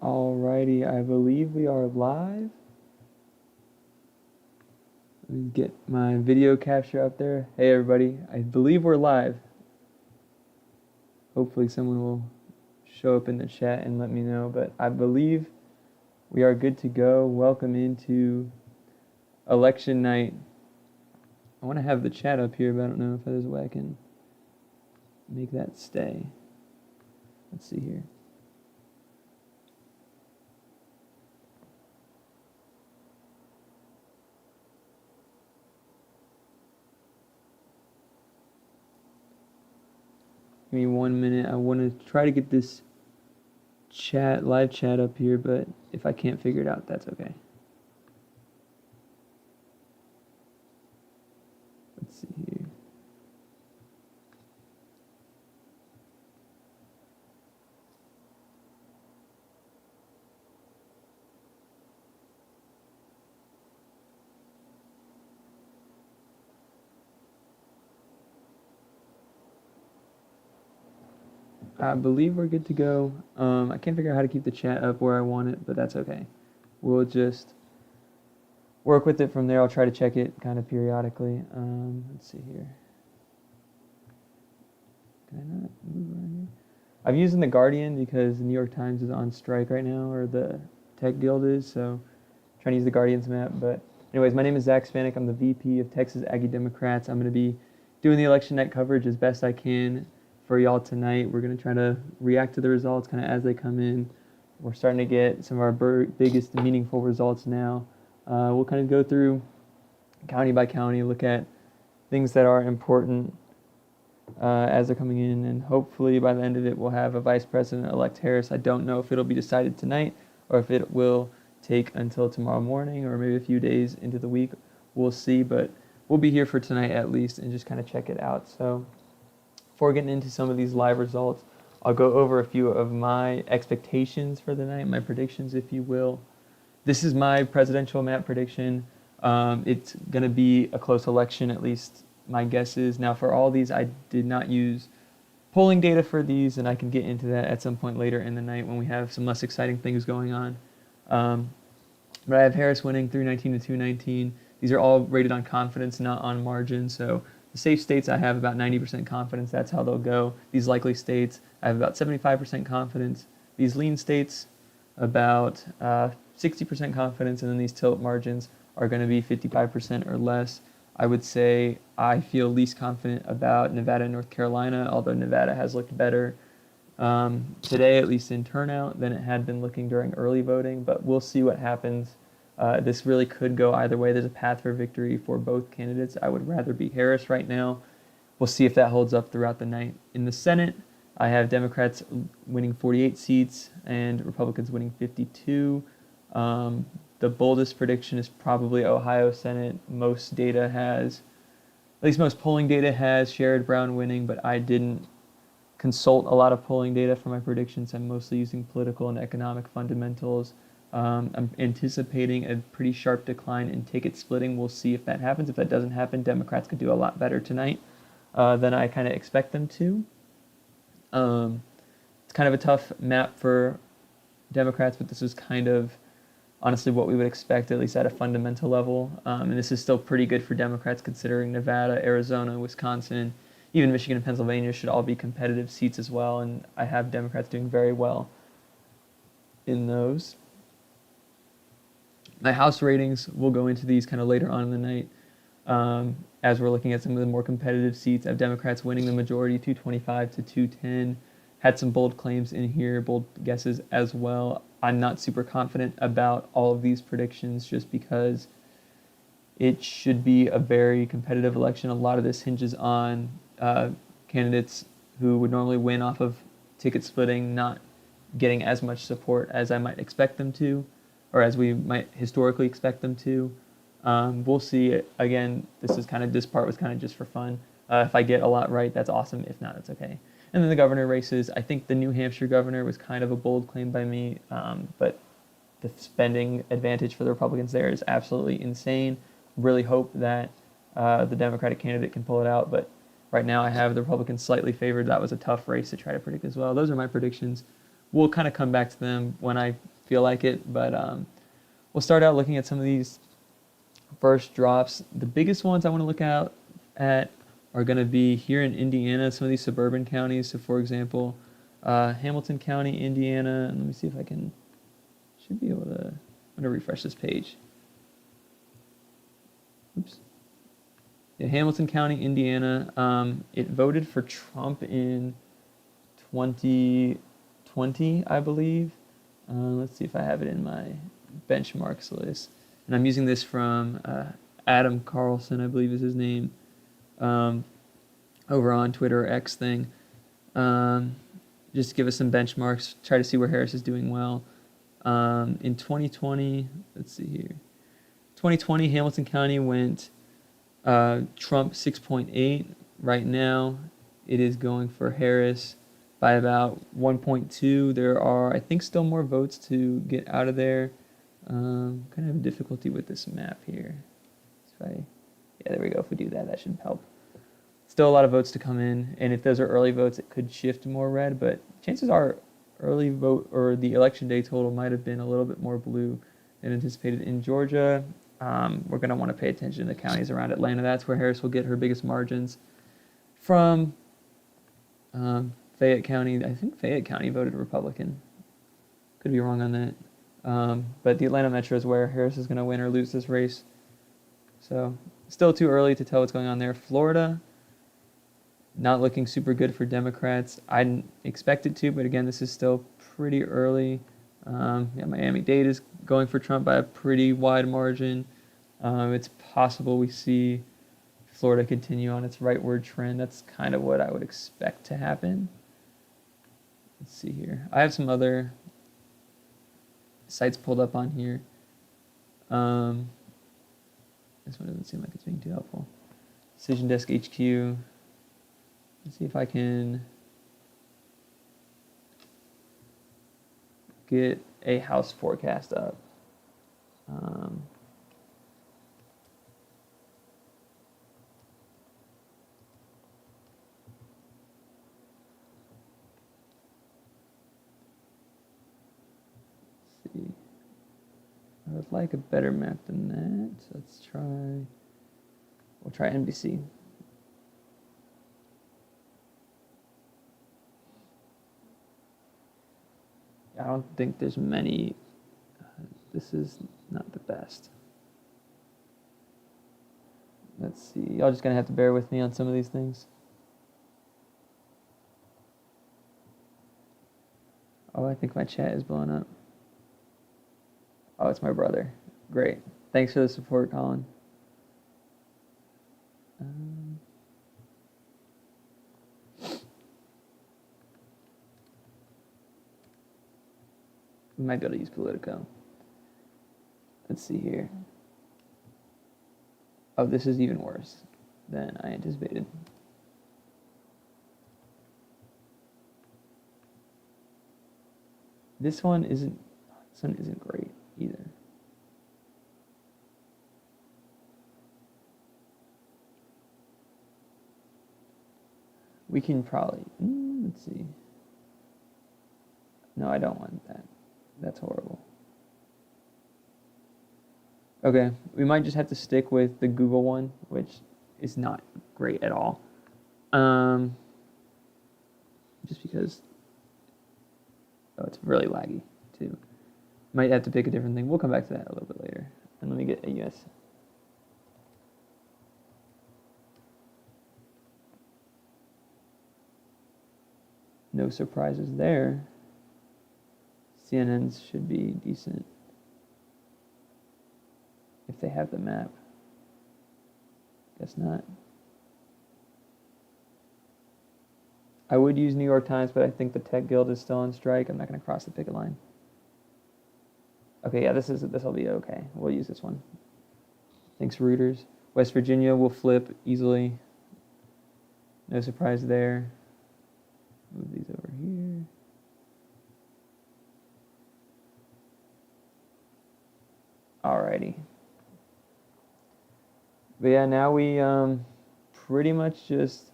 Alrighty, I believe we are live. Let me get my video capture up there. Hey everybody, I believe we're live. Hopefully someone will show up in the chat and let me know, but I believe we are good to go. Welcome into election night. I want to have the chat up here, but I don't know if there's a way I can make that stay. Let's see here. Give me 1 minute. I want to try to get this live chat up here, but if I can't figure it out, that's okay. Let's see here. I believe we're good to go. I can't figure out how to keep the chat up where I want it, but that's okay. We'll just work with it from there. I'll try to check it kind of periodically. Let's see here. Can I not move around here? I'm using the Guardian because the New York Times is on strike right now, or the Tech Guild is, so I'm trying to use the Guardian's map. But anyways, my name is Spanhak. I'm the VP of Texas Aggie Democrats. I'm going to be doing the election night coverage as best I can for y'all tonight. We're going to try to react to the results kind of as they come in. We're starting to get some of our biggest meaningful results now. We'll kind of go through county by county, look at things that are important as they're coming in, and hopefully by the end of it we'll have a Vice President-elect Harris. I don't know if it'll be decided tonight or if it will take until tomorrow morning or maybe a few days into the week. We'll see, but we'll be here for tonight at least and just kind of check it out. So before getting into some of these live results, I'll go over a few of my expectations for the night, my predictions, if you will. This is my presidential map prediction. It's going to be a close election, at least my guess is. Now, for all these, I did not use polling data for these, and I can get into that at some point later in the night when we have some less exciting things going on. But I have Harris winning 319 to 219. These are all rated on confidence, not on margin. So the safe states, I have about 90% confidence. That's how they'll go. These likely states, I have about 75% confidence. These lean states, about 60% confidence. And then these tilt margins are going to be 55% or less. I would say I feel least confident about Nevada and North Carolina, although Nevada has looked better today, at least in turnout, than it had been looking during early voting. But we'll see what happens. This really could go either way. There's a path for victory for both candidates. I would rather be Harris right now. We'll see if that holds up throughout the night. In the Senate, I have Democrats winning 48 seats and Republicans winning 52. The boldest prediction is probably Ohio Senate. Most data has, at least most polling data has Sherrod Brown winning, but I didn't consult a lot of polling data for my predictions. I'm mostly using political and economic fundamentals. I'm anticipating a pretty sharp decline in ticket splitting. We'll see if that happens. If that doesn't happen, Democrats could do a lot better tonight than I kind of expect them to. It's kind of a tough map for Democrats, but this is kind of honestly what we would expect, at least at a fundamental level. And this is still pretty good for Democrats considering Nevada, Arizona, Wisconsin, even Michigan and Pennsylvania should all be competitive seats as well. And I have Democrats doing very well in those. My House ratings, we'll go into these kind of later on in the night as we're looking at some of the more competitive seats. I have Democrats winning the majority, 225 to 210. Had some bold claims in here, bold guesses as well. I'm not super confident about all of these predictions just because it should be a very competitive election. A lot of this hinges on candidates who would normally win off of ticket splitting not getting as much support as I might expect them to, or as we might historically expect them to. We'll see. Again, this part was kind of just for fun. If I get a lot right, that's awesome. If not, it's okay. And then the governor races, I think the New Hampshire governor was kind of a bold claim by me, but the spending advantage for the Republicans there is absolutely insane. Really hope that the Democratic candidate can pull it out, but right now I have the Republicans slightly favored. That was a tough race to try to predict as well. Those are my predictions. We'll kind of come back to them when I feel like it. But we'll start out looking at some of these first drops. The biggest ones I want to look out at are going to be here in Indiana, some of these suburban counties. So, for example, Hamilton County, Indiana. And let me see if I can, should be able to, I'm going to refresh this page. Oops. Yeah, Hamilton County, Indiana. It voted for Trump in 2020, I believe. Let's see if I have it in my benchmarks list. And I'm using this from Adam Carlson, I believe is his name, over on Twitter or X thing. Just to give us some benchmarks, try to see where Harris is doing well. In 2020, let's see here. 2020, Hamilton County went Trump 6.8. Right now, it is going for Harris by about 1.2. There are, I think, still more votes to get out of there. Kind of have difficulty with this map here. Yeah, there we go. If we do that, that should help. Still a lot of votes to come in, and if those are early votes, it could shift more red, but chances are early vote or the election day total might have been a little bit more blue than anticipated. In Georgia, we're going to want to pay attention to the counties around Atlanta. That's where Harris will get her biggest margins. From Fayette County, I think Fayette County voted Republican. Could be wrong on that. But the Atlanta Metro is where Harris is going to win or lose this race. So still too early to tell what's going on there. Florida, not looking super good for Democrats. I didn't expect it to, but again, this is still pretty early. Miami-Dade is going for Trump by a pretty wide margin. It's possible we see Florida continue on its rightward trend. That's kind of what I would expect to happen. Let's see here. I have some other sites pulled up on here. This one doesn't seem like it's being too helpful. Decision Desk HQ. Let's see if I can get a house forecast up. Let's see. I would like a better map than that. So let's try. We'll try NBC. I don't think there's many. This is not the best. Let's see. Y'all just going to have to bear with me on some of these things. Oh, I think my chat is blowing up. Oh, it's my brother. Great. Thanks for the support, Colin. We might be able to use Politico. Let's see here. Oh, this is even worse than I anticipated. This one isn't great either. We can probably, let's see. No, I don't want that. That's horrible. Okay, we might just have to stick with the Google one, which is not great at all. Just because, oh, it's really laggy too. Might have to pick a different thing. We'll come back to that a little bit later. And let me get a US. No surprises there. CNN's should be decent if they have the map. Guess not. I would use New York Times, but I think the Tech Guild is still on strike. I'm not going to cross the picket line. Okay, yeah, this will be okay. We'll use this one. Thanks, Reuters. West Virginia will flip easily. No surprise there. Move these over here. Alrighty. But yeah, now we pretty much just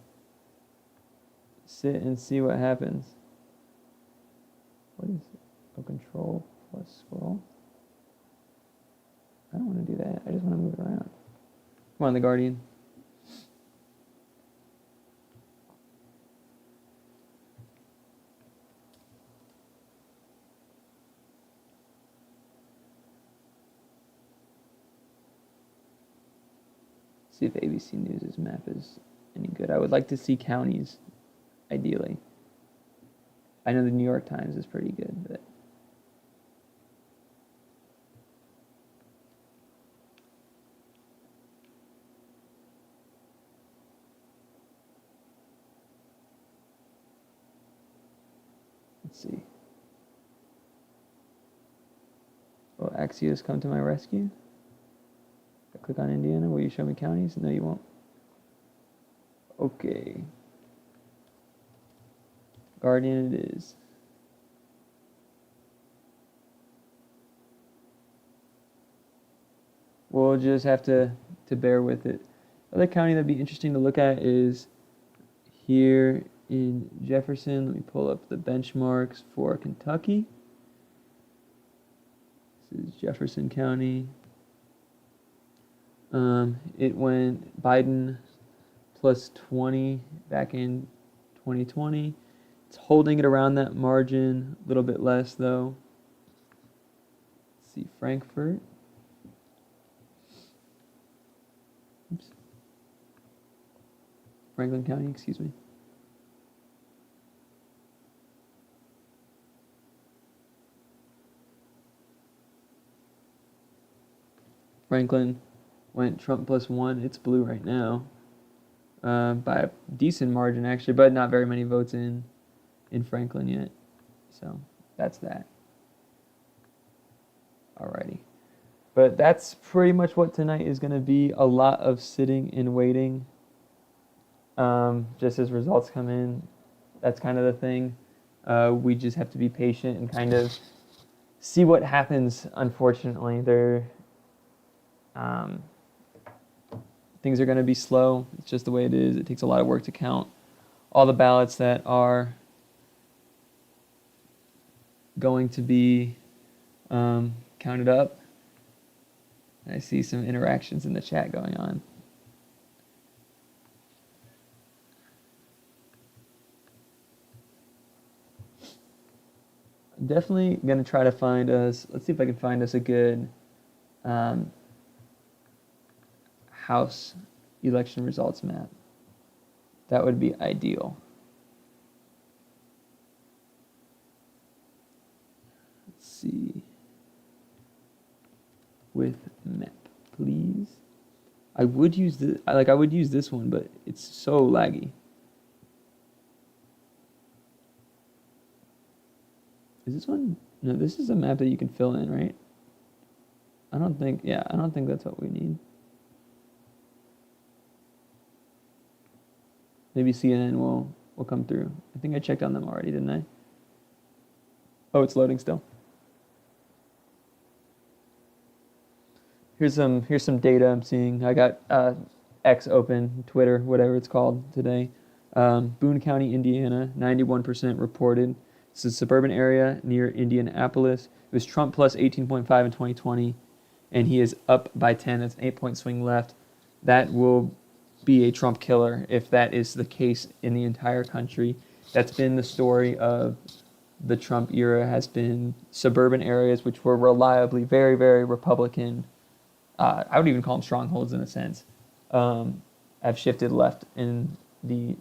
sit and see what happens. What is it? Oh, control plus scroll. Come on, the Guardian. See if ABC News' map is any good. I would like to see counties, ideally. I know the New York Times is pretty good, but let's see. Will Axios come to my rescue? I click on Indiana. Will you show me counties? No, you won't. Okay. Guardian it is. We'll just have to bear with it. Other county that'd be interesting to look at is here in Jefferson. Let me pull up the benchmarks for Kentucky. This is Jefferson County. It went Biden plus 20 back in 2020. It's holding it around that margin, a little bit less though. Let's see, Frankfurt. Oops. Franklin County, excuse me. Franklin went Trump plus 1. It's blue right now by a decent margin actually, but not very many votes in Franklin yet. So that's that. Alrighty. But that's pretty much what tonight is going to be. A lot of sitting and waiting just as results come in. That's kind of the thing. We just have to be patient and kind of see what happens. Unfortunately, things are going to be slow. It's just the way it is. It takes a lot of work to count all the ballots that are going to be counted up. I see some interactions in the chat going on. I'm definitely going to try to find us, let's see if I can find us a good House election results map. That would be ideal. Let's see. With map, please. I would use this one, but it's so laggy. Is this one? No, this is a map that you can fill in, right? I don't think that's what we need. Maybe CNN will come through. I think I checked on them already, didn't I? Oh, it's loading still. Here's some data I'm seeing. I got X open, Twitter, whatever it's called today. Boone County, Indiana, 91% reported. It's a suburban area near Indianapolis. It was Trump plus 18.5 in 2020, and he is up by 10. That's an 8-point swing left. That will be a Trump killer if that is the case in the entire country. That's been the story of the Trump era, has been suburban areas which were reliably very, very Republican. I would even call them strongholds in a sense, have shifted left in the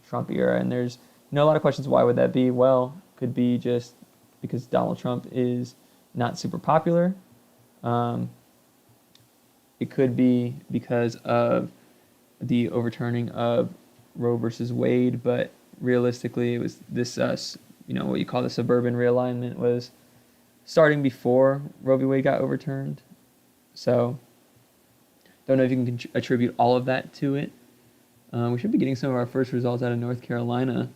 Trump era. And there's a lot of questions. Why would that be? Well, could be just because Donald Trump is not super popular. It could be because of the overturning of Roe versus Wade, but realistically, it was this, what you call the suburban realignment was starting before Roe v. Wade got overturned. So, don't know if you can attribute all of that to it. We should be getting some of our first results out of North Carolina.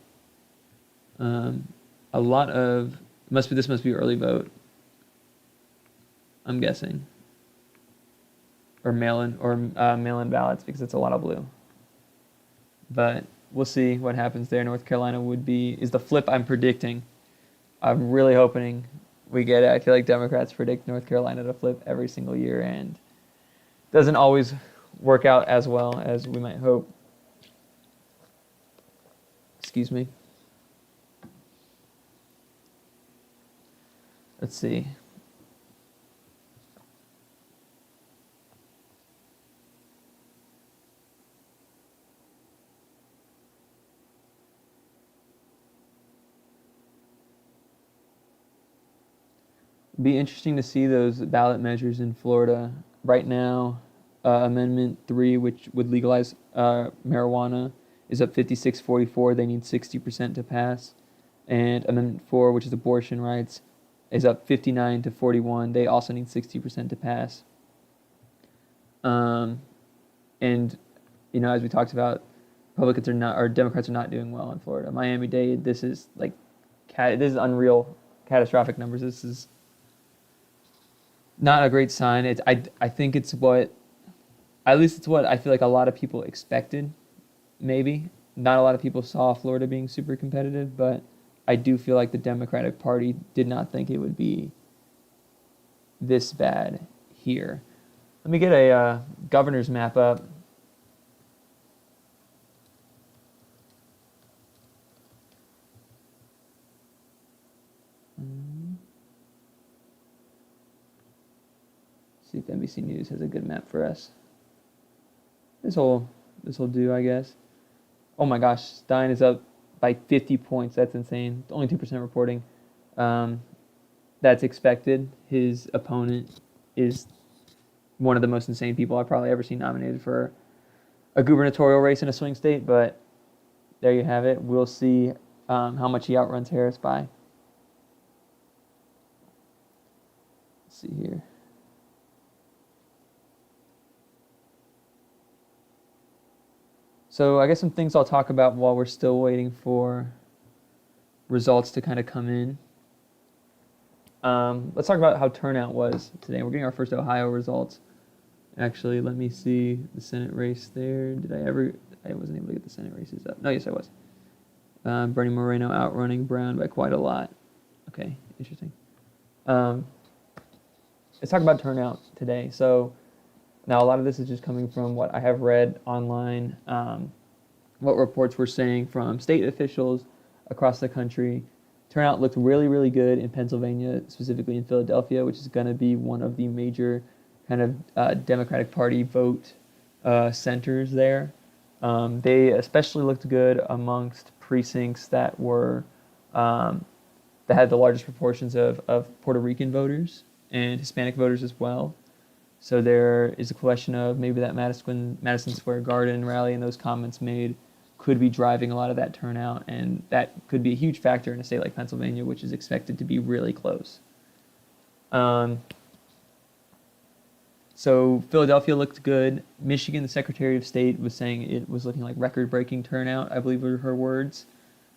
This must be early vote, I'm guessing. Or mail-in ballots, because it's a lot of blue. But we'll see what happens there. North Carolina is the flip I'm predicting. I'm really hoping we get it. I feel like Democrats predict North Carolina to flip every single year, and doesn't always work out as well as we might hope. Excuse me. Let's see. Be interesting to see those ballot measures in Florida. Right now, Amendment 3, which would legalize marijuana, is up 56-44. They need 60% to pass. And Amendment 4, which is abortion rights, is up 59-41. They also need 60% to pass. And, as we talked about, Democrats are not doing well in Florida. Miami-Dade, this is unreal, catastrophic numbers. This is not a great sign. I think it's what I feel like a lot of people expected. Maybe not a lot of people saw Florida being super competitive, but I do feel like the Democratic Party did not think it would be this bad here. Let me get a governor's map up. See if NBC News has a good map for us. This will do, I guess. Oh my gosh, Stein is up by 50 points. That's insane. Only 2% reporting. That's expected. His opponent is one of the most insane people I've probably ever seen nominated for a gubernatorial race in a swing state, but there you have it. We'll see how much he outruns Harris by. Let's see here. So I guess some things I'll talk about while we're still waiting for results to kind of come in. Let's talk about how turnout was today. We're getting our first Ohio results. Actually, let me see the Senate race there. I wasn't able to get the Senate races up. No, yes, I was. Bernie Moreno outrunning Brown by quite a lot. Okay, interesting. Let's talk about turnout today. So now a lot of this is just coming from what I have read online, what reports were saying from state officials across the country. Turnout looked really, really good in Pennsylvania, specifically in Philadelphia, which is going to be one of the major kind of Democratic Party vote centers there. They especially looked good amongst precincts that were that had the largest proportions of Puerto Rican voters and Hispanic voters as well. So there is a question of maybe that Madison Square Garden rally and those comments made could be driving a lot of that turnout, and that could be a huge factor in a state like Pennsylvania, which is expected to be really close. So Philadelphia looked good. Michigan, the Secretary of State, was saying it was looking like record-breaking turnout, I believe were her words.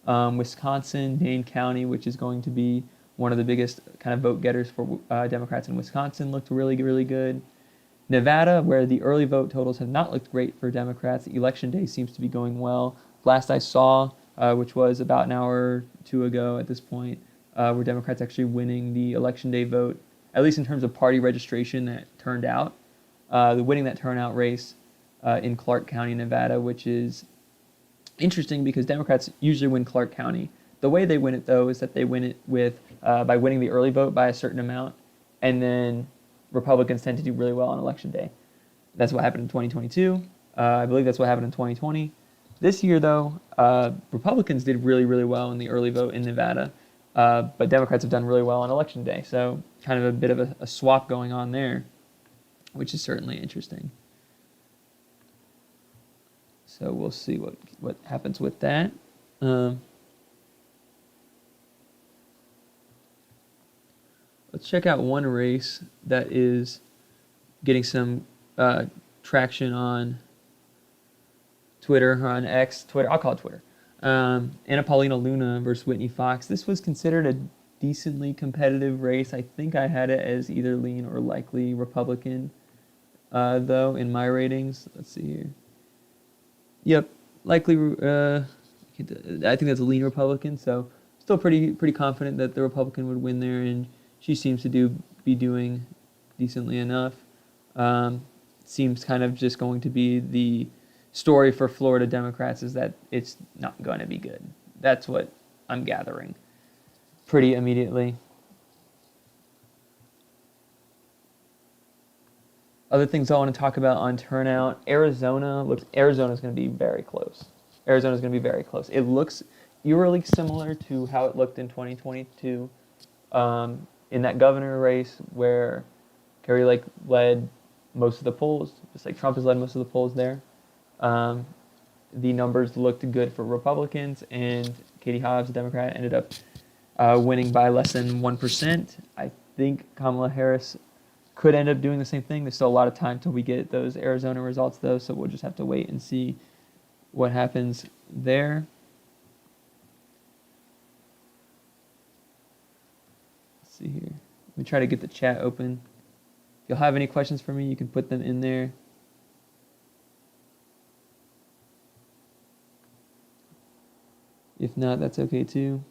Wisconsin, Dane County, which is going to be one of the biggest kind of vote getters for Democrats in Wisconsin, looked really, really good. Nevada, where the early vote totals have not looked great for Democrats, Election Day seems to be going well. Last I saw, which was about an hour or two ago at this point, were Democrats actually winning the Election Day vote, at least in terms of party registration that turned out. Winning that turnout race in Clark County, Nevada, which is interesting because Democrats usually win Clark County. The way they win it, though, is that they win it with by winning the early vote by a certain amount, and then Republicans tend to do really well on Election Day. That's what happened in 2022. I believe that's what happened in 2020. This year, though, Republicans did really, really well in the early vote in Nevada, but Democrats have done really well on Election Day. So kind of a bit of a swap going on there, which is certainly interesting. So we'll see what happens with that. Let's check out one race that is getting some traction on Twitter, or on X, Twitter. I'll call it Twitter. Anna Paulina Luna versus Whitney Fox. This was considered a decently competitive race. I think I had it as either lean or likely Republican, though, in my ratings. Let's see here. Yep, likely. I think that's a lean Republican, so still pretty confident that the Republican would win there, and she seems to be doing decently enough. seems kind of just going to be the story for Florida Democrats, is that it's not going to be good. That's what I'm gathering pretty immediately. Other things I want to talk about on turnout. Arizona's going to be very close. Arizona's going to be very close. It looks eerily similar to how it looked in 2022 in that governor race where Kari Lake led most of the polls, just like Trump has led most of the polls there. The numbers looked good for Republicans, and Katie Hobbs, a Democrat, ended up winning by less than 1%. I think Kamala Harris could end up doing the same thing. There's still a lot of time till we get those Arizona results, though, so we'll just have to wait and see what happens there. Let's see here. Let me try to get the chat open. If you'll have any questions for me, you can put them in there. If not, that's okay too.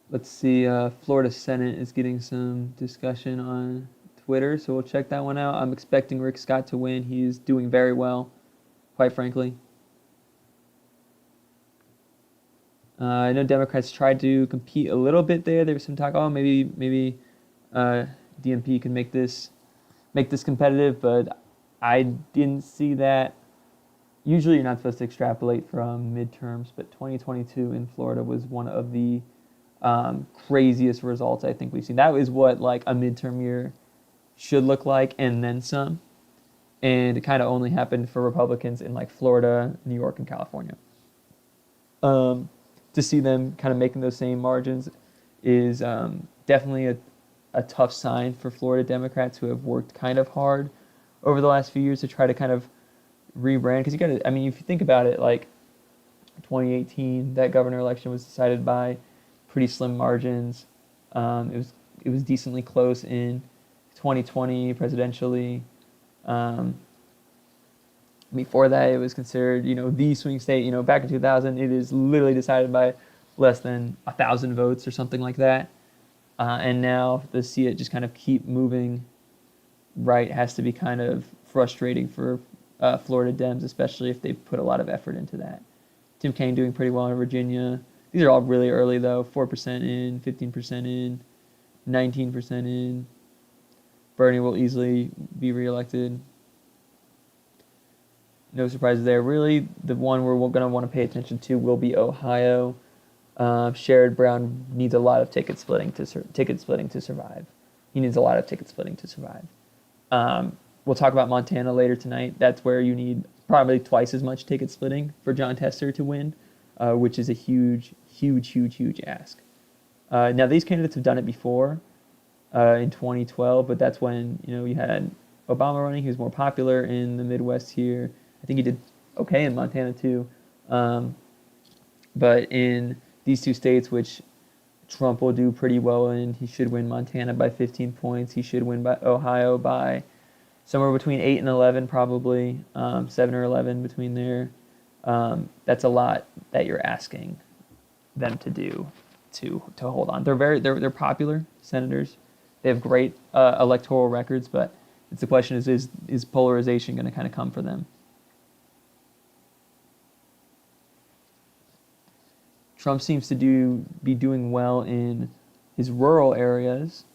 Let's see, Florida Senate is getting some discussion on Twitter, so we'll check that one out. I'm expecting Rick Scott to win. He's doing very well, quite frankly. I know Democrats tried to compete a little bit there. There was some talk, maybe DMP can make this competitive, but I didn't see that. Usually you're not supposed to extrapolate from midterms, but 2022 in Florida was one of the craziest results I think we've seen. That is what like a midterm year should look like, and then some. And it kind of only happened for Republicans in like Florida, New York, and California. To see them kind of making those same margins is definitely a tough sign for Florida Democrats who have worked kind of hard over the last few years to try to kind of rebrand. Because you got to, I mean, if you think about it, like 2018, that governor election was decided by pretty slim margins. It was decently close in 2020 presidentially. Before that, it was considered, the swing state. Back in 2000, it is literally decided by less than 1,000 votes or something like that. And now to see it just kind of keep moving right has to be kind of frustrating for Florida Dems, especially if they've put a lot of effort into that. Tim Kaine doing pretty well in Virginia. These are all really early, though. 4% in, 15% in, 19% in. Bernie will easily be reelected. No surprises there. Really, the one we're going to want to pay attention to will be Ohio. Sherrod Brown needs a lot of ticket splitting to survive. He needs a lot of ticket splitting to survive. We'll talk about Montana later tonight. That's where you need probably twice as much ticket splitting for Jon Tester to win, which is a huge ask. Now, these candidates have done it before in 2012, but that's when you had Obama running. He was more popular in the Midwest here. I think he did okay in Montana too. But in these two states, which Trump will do pretty well in, he should win Montana by 15 points. He should win by Ohio by somewhere between 8 and 11, probably 7 or 11 between there. That's a lot that you're asking them to do to hold on. They're popular senators. They have great electoral records, but it's the question is polarization going to kind of come for them? Trump seems to be doing well in his rural areas,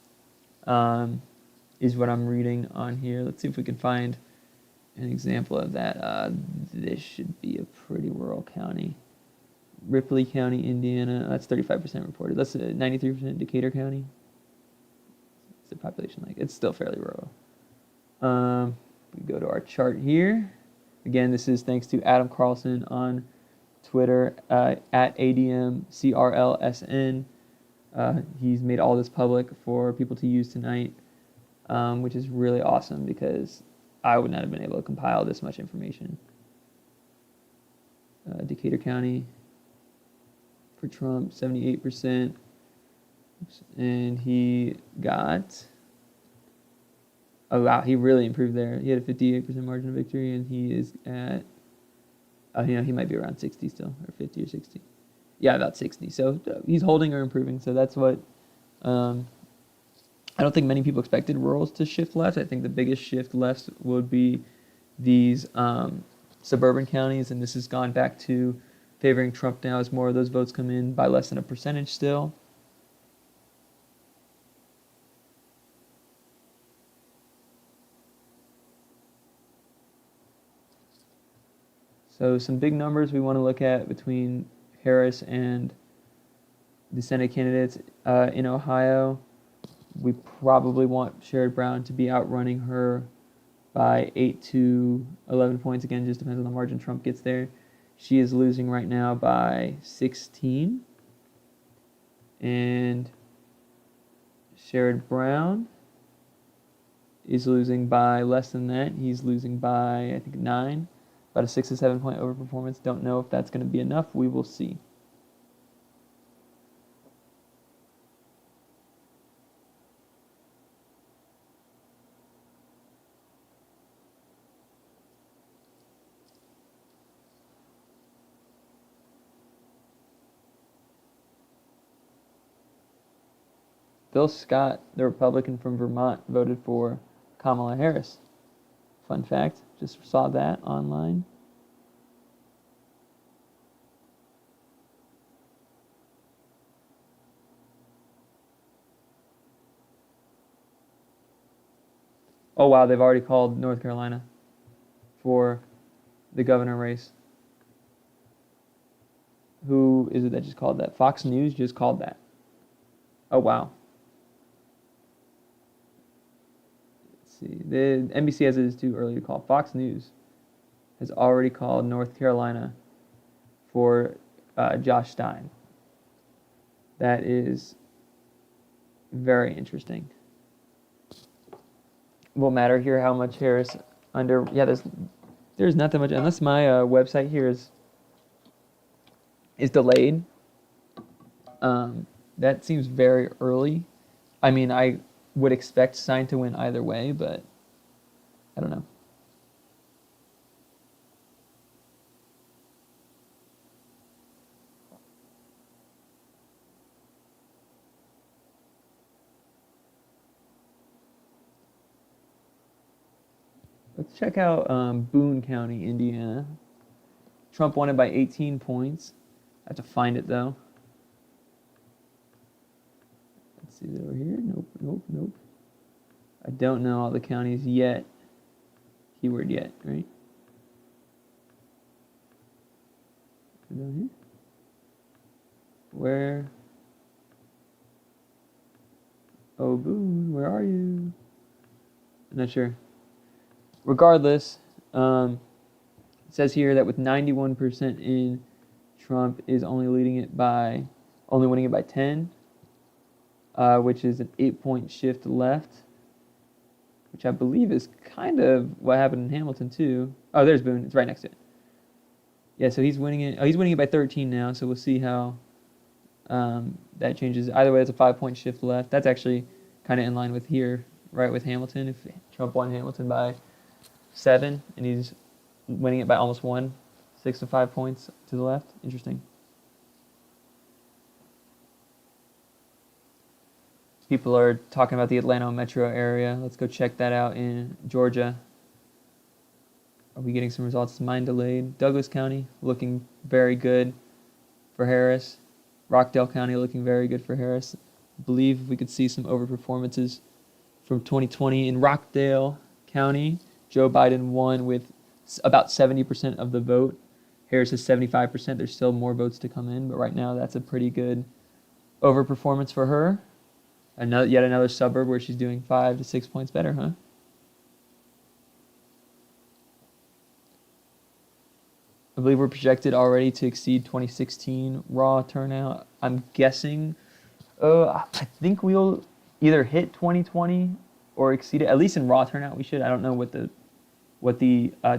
is what I'm reading on here. Let's see if we can find an example of that. This should be a pretty rural county. Ripley County, Indiana. That's 35% reported. That's 93% Decatur County. What's the population like? It's still fairly rural. We go to our chart here. Again, this is thanks to Adam Carlson on Twitter at ADMCRLSN. He's made all this public for people to use tonight, which is really awesome because I would not have been able to compile this much information. Decatur County for Trump, 78%. And he got... Oh, wow, he really improved there. He had a 58% margin of victory, and he is at... he might be around 60 still, or 50 or 60. Yeah, about 60. So he's holding or improving. So that's what I I don't think many people expected rurals to shift left. I think the biggest shift left would be these suburban counties, and this has gone back to favoring Trump now as more of those votes come in by less than a percentage still. So some big numbers we want to look at between Harris and the Senate candidates in Ohio. We probably want Sherrod Brown to be outrunning her by 8 to 11 points. Again, just depends on the margin Trump gets there. She is losing right now by 16. And Sherrod Brown is losing by less than that. He's losing by, I think, 9. About a 6 to 7 point overperformance. Don't know if that's going to be enough. We will see. Bill Scott, the Republican from Vermont, voted for Kamala Harris. Fun fact, just saw that online. Oh wow, they've already called North Carolina for the governor race. Who is it that just called that? Fox News just called that. Oh wow. The NBC has it is too early to call. Fox News has already called North Carolina for Josh Stein. That is very interesting. Won't matter here how much Harris under. Yeah, there's not that much unless my website here is delayed. That seems very early. I mean, I would expect Stein to win either way, but I don't know. Let's check out Boone County, Indiana. Trump won it by 18 points. I have to find it though. Let's see it over here. Nope. I don't know all the counties yet. Keyword yet, right? Down here. Where? Oh, Boone, where are you? I'm not sure. Regardless, it says here that with 91% in, Trump is only winning it by 10, which is an 8-point shift left, which I believe is kind of what happened in Hamilton too. Oh, there's Boone. It's right next to it. Yeah, so he's winning it. Oh, he's winning it by 13 now. So we'll see how that changes. Either way, it's a 5-point shift left. That's actually kind of in line with here, right with Hamilton. If Trump won Hamilton by 7 and he's winning it by almost 6 to 5 points to the left. Interesting. People are talking about the Atlanta metro area. Let's go check that out in Georgia. Are we getting some results? Mine delayed. Douglas County looking very good for Harris. Rockdale County looking very good for Harris. I believe we could see some overperformances from 2020 in Rockdale County. Joe Biden won with about 70% of the vote. Harris is 75%. There's still more votes to come in, but right now that's a pretty good overperformance for her. Yet another suburb where she's doing 5 to 6 points better, huh? I believe we're projected already to exceed 2016 raw turnout. I'm guessing, I think we'll either hit 2020 or exceed it. At least in raw turnout, we should. I don't know what the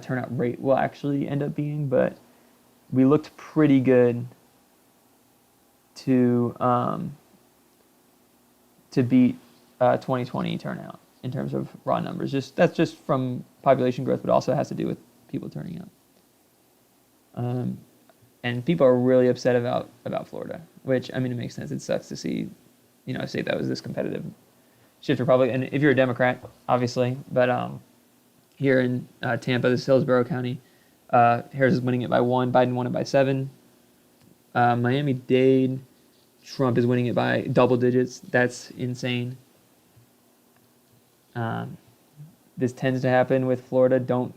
turnout rate will actually end up being, but we looked pretty good to beat 2020 turnout in terms of raw numbers. That's just from population growth, but also has to do with people turning out. And people are really upset about Florida, which, I mean, it makes sense. It sucks to see, a state that was this competitive shift Republican. And if you're a Democrat, obviously, but here in Tampa, this is Hillsborough County, Harris is winning it by 1. Biden won it by 7. Miami-Dade, Trump is winning it by double digits. That's insane. This tends to happen with Florida. Don't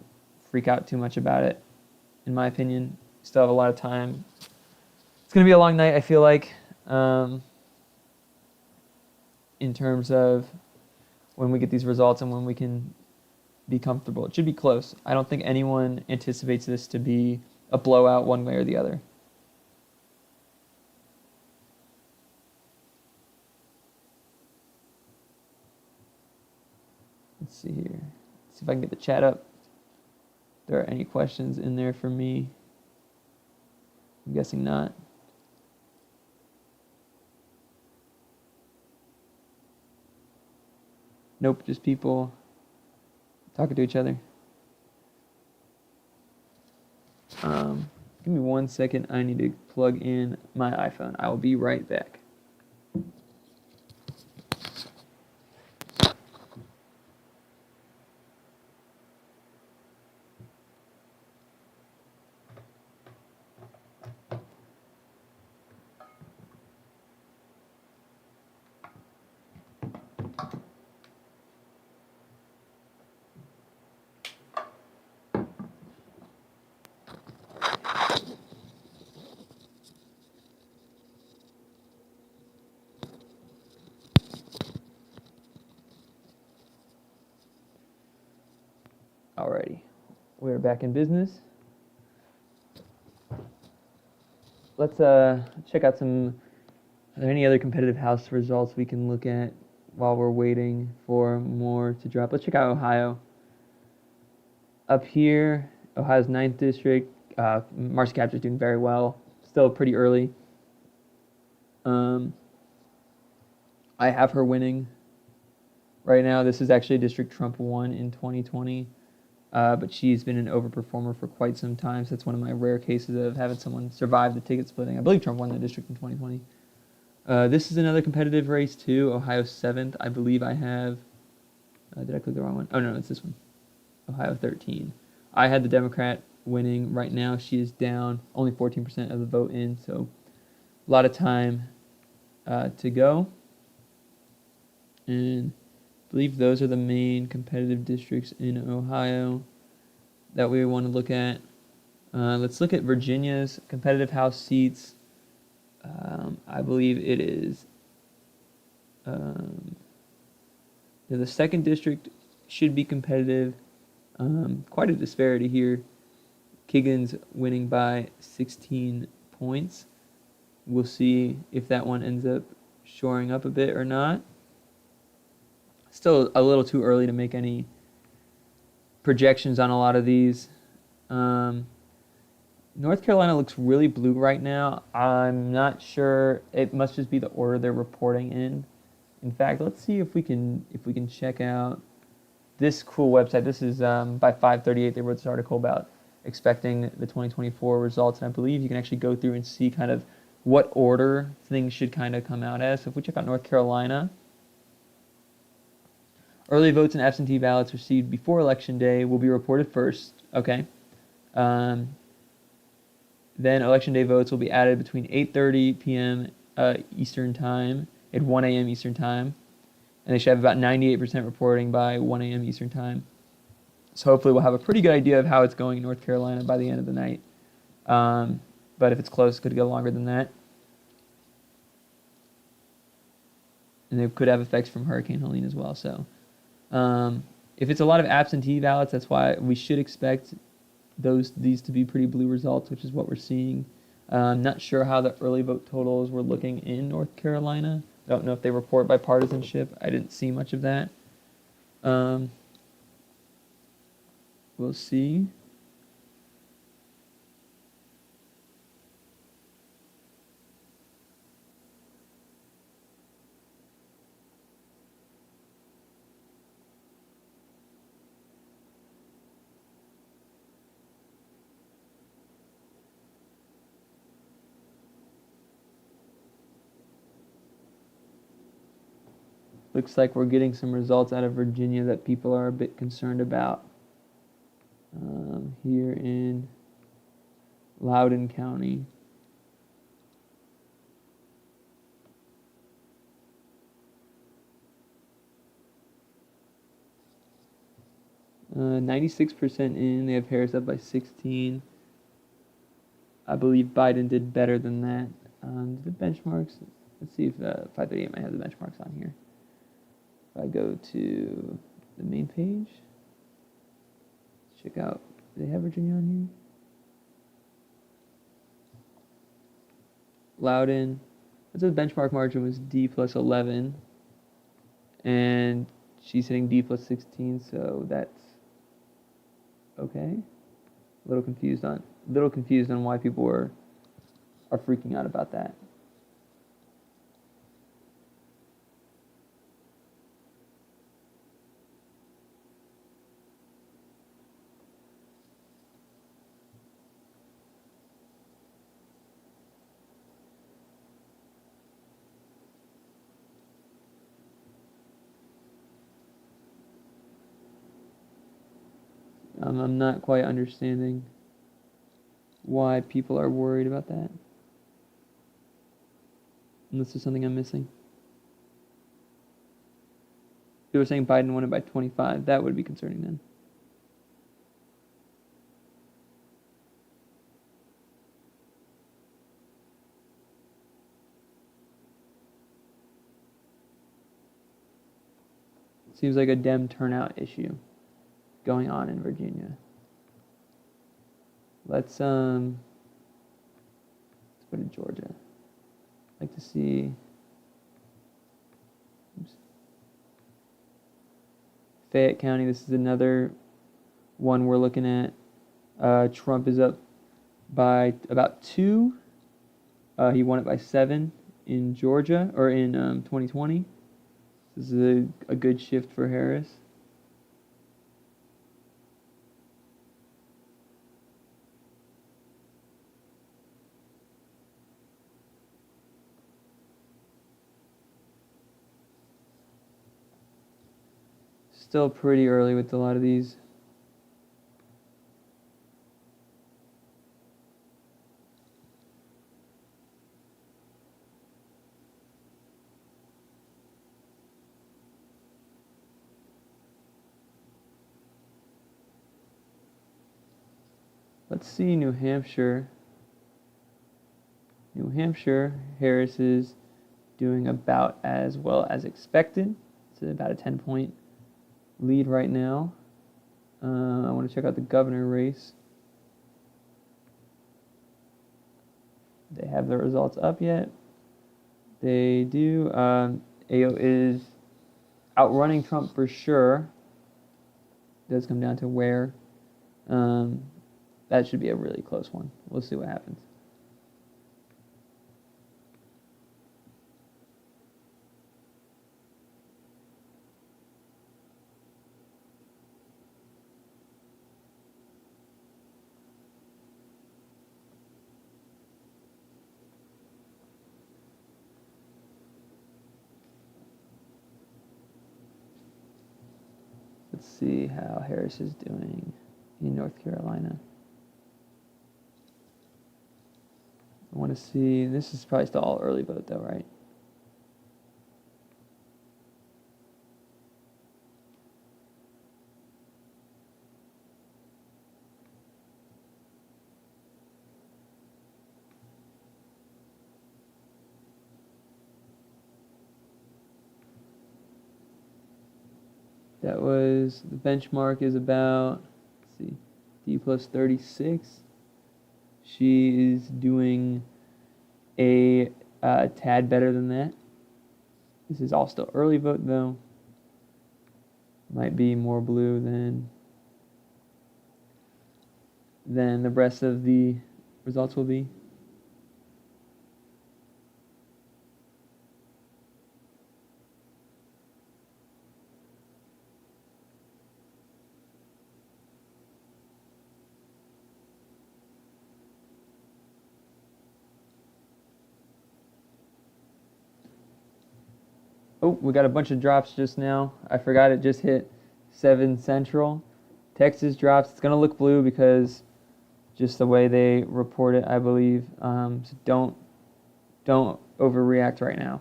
freak out too much about it, in my opinion. Still have a lot of time. It's going to be a long night, I feel like, in terms of when we get these results and when we can be comfortable. It should be close. I don't think anyone anticipates this to be a blowout one way or the other. Let's see here. See if I can get the chat up. If there are any questions in there for me. I'm guessing not. Nope, just people talking to each other. Give me 1 second. I need to plug in my iPhone. I will be right back. Alrighty, we're back in business. Let's check out some. Are there any other competitive House results we can look at while we're waiting for more to drop? Let's check out Ohio. Up here, Ohio's 9th district. Marcy Kaptur's doing very well. Still pretty early. I have her winning right now. This is actually a district Trump won in 2020. But she's been an overperformer for quite some time. So that's one of my rare cases of having someone survive the ticket splitting. I believe Trump won the district in 2020. This is another competitive race too. Ohio 7th. I believe I have. Did I click the wrong one? Oh no, it's this one. Ohio 13. I had the Democrat winning. Right now she is down only 14% of the vote in. So a lot of time to go. And I believe those are the main competitive districts in Ohio that we want to look at. Let's look at Virginia's competitive House seats. I believe it is the 2nd district should be competitive. Quite a disparity here. Kiggins winning by 16 points. We'll see if that one ends up shoring up a bit or not. Still a little too early to make any projections on a lot of these. North Carolina looks really blue right now. I'm not sure. It must just be the order they're reporting in. In fact, let's see if we can check out this cool website. This is by 538. They wrote this article about expecting the 2024 results, and I believe you can actually go through and see kind of what order things should kind of come out as. So if we check out North Carolina. Early votes and absentee ballots received before Election Day will be reported first. Okay. Then Election Day votes will be added between 8:30 p.m. Eastern Time and 1 a.m. Eastern Time. And they should have about 98% reporting by 1 a.m. Eastern Time. So hopefully we'll have a pretty good idea of how it's going in North Carolina by the end of the night. But if it's close, it could go longer than that. And they could have effects from Hurricane Helene as well. So if it's a lot of absentee ballots, that's why we should expect these to be pretty blue results, which is what we're seeing. I'm not sure how the early vote totals were looking in North Carolina. I don't know if they report by partisanship. I didn't see much of that. We'll see. Looks like we're getting some results out of Virginia that people are a bit concerned about. Here in Loudoun County. Uh, 96% in. They have Harris up by 16. I believe Biden did better than that. The benchmarks. Let's see if 538 might have the benchmarks on here. If I go to the main page, let's check out. Do they have Virginia on here? Loudoun. It says benchmark margin was D plus 11, and she's hitting D plus 16, so that's okay. A little confused on why people are freaking out about that. I'm not quite understanding why people are worried about that. Unless there's something I'm missing. People are saying Biden won it by 25. That would be concerning then. Seems like a Dem turnout issue going on in Virginia. Let's go to Georgia. I'd like to see. Fayette County. This is another one we're looking at. Trump is up by about 2. He won it by 7 in Georgia, or in 2020. This is a good shift for Harris. Still pretty early with a lot of these. Let's see New Hampshire. New Hampshire, Harris is doing about as well as expected. It's about a 10-point lead right now. I want to check out the governor race. They have the results up yet? They do. AO is outrunning Trump for sure. It does come down to where. That should be a really close one. We'll see what happens. Let's see how Harris is doing in North Carolina. I want to see, this is probably still all early vote though, right? That was, the benchmark is about, let's see, D plus 36. She is doing a tad better than that. This is all still early vote though. Might be more blue than the rest of the results will be. Oh, we got a bunch of drops just now. I forgot it just hit 7 Central. Texas drops. It's going to look blue because just the way they report it, I believe. So don't overreact right now.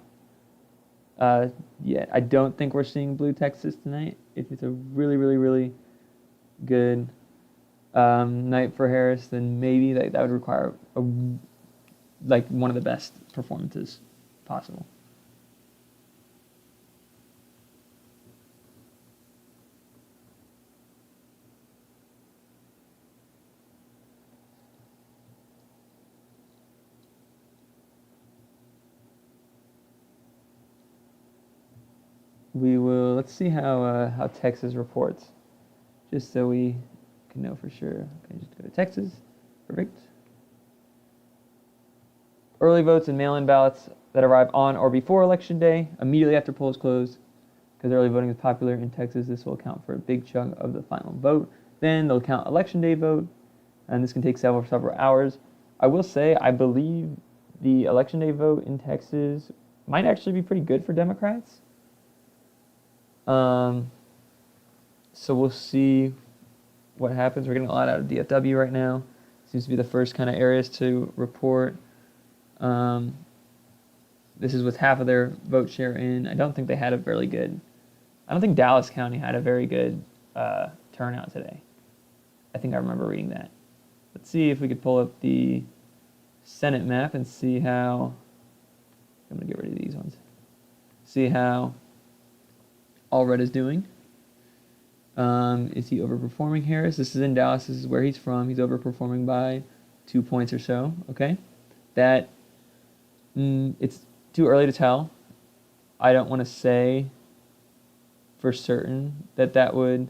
Yeah, I don't think we're seeing blue Texas tonight. If it's a really, really, really good night for Harris, then maybe that would require like one of the best performances possible. Let's see how Texas reports, just so we can know for sure. Okay, just go to Texas. Perfect. Early votes and mail-in ballots that arrive on or before Election Day, immediately after polls close. Because early voting is popular in Texas, this will account for a big chunk of the final vote. Then they'll count Election Day vote, and this can take several hours. I will say, I believe the Election Day vote in Texas might actually be pretty good for Democrats. So we'll see what happens. We're getting a lot out of DFW right now. Seems to be the first kind of areas to report. This is with half of their vote share in. I don't think they had a very good. I don't think Dallas County had a very good turnout today. I think I remember reading that. Let's see if we could pull up the Senate map and see how. I'm gonna get rid of these ones. See how Allred is doing. Is he overperforming Harris? This is in Dallas. This is where he's from. He's overperforming by 2 points or so. Okay, that it's too early to tell. I don't want to say for certain that would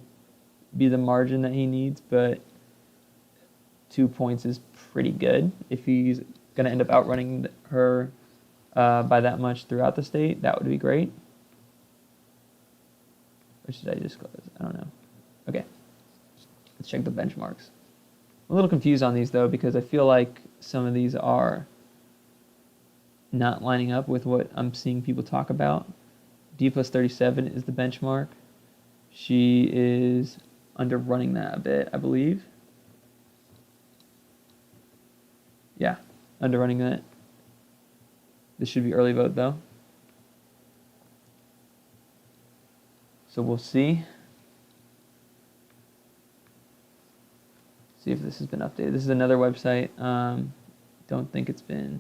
be the margin that he needs, but 2 points is pretty good. If he's going to end up outrunning her by that much throughout the state, that would be great. Or should I disclose? I don't know. Okay. Let's check the benchmarks. I'm a little confused on these, though, because I feel like some of these are not lining up with what I'm seeing people talk about. D plus 37 is the benchmark. She is underrunning that a bit, I believe. Yeah, underrunning that. This should be early vote, though. So we'll see. See if this has been updated. This is another website. Don't think it's been.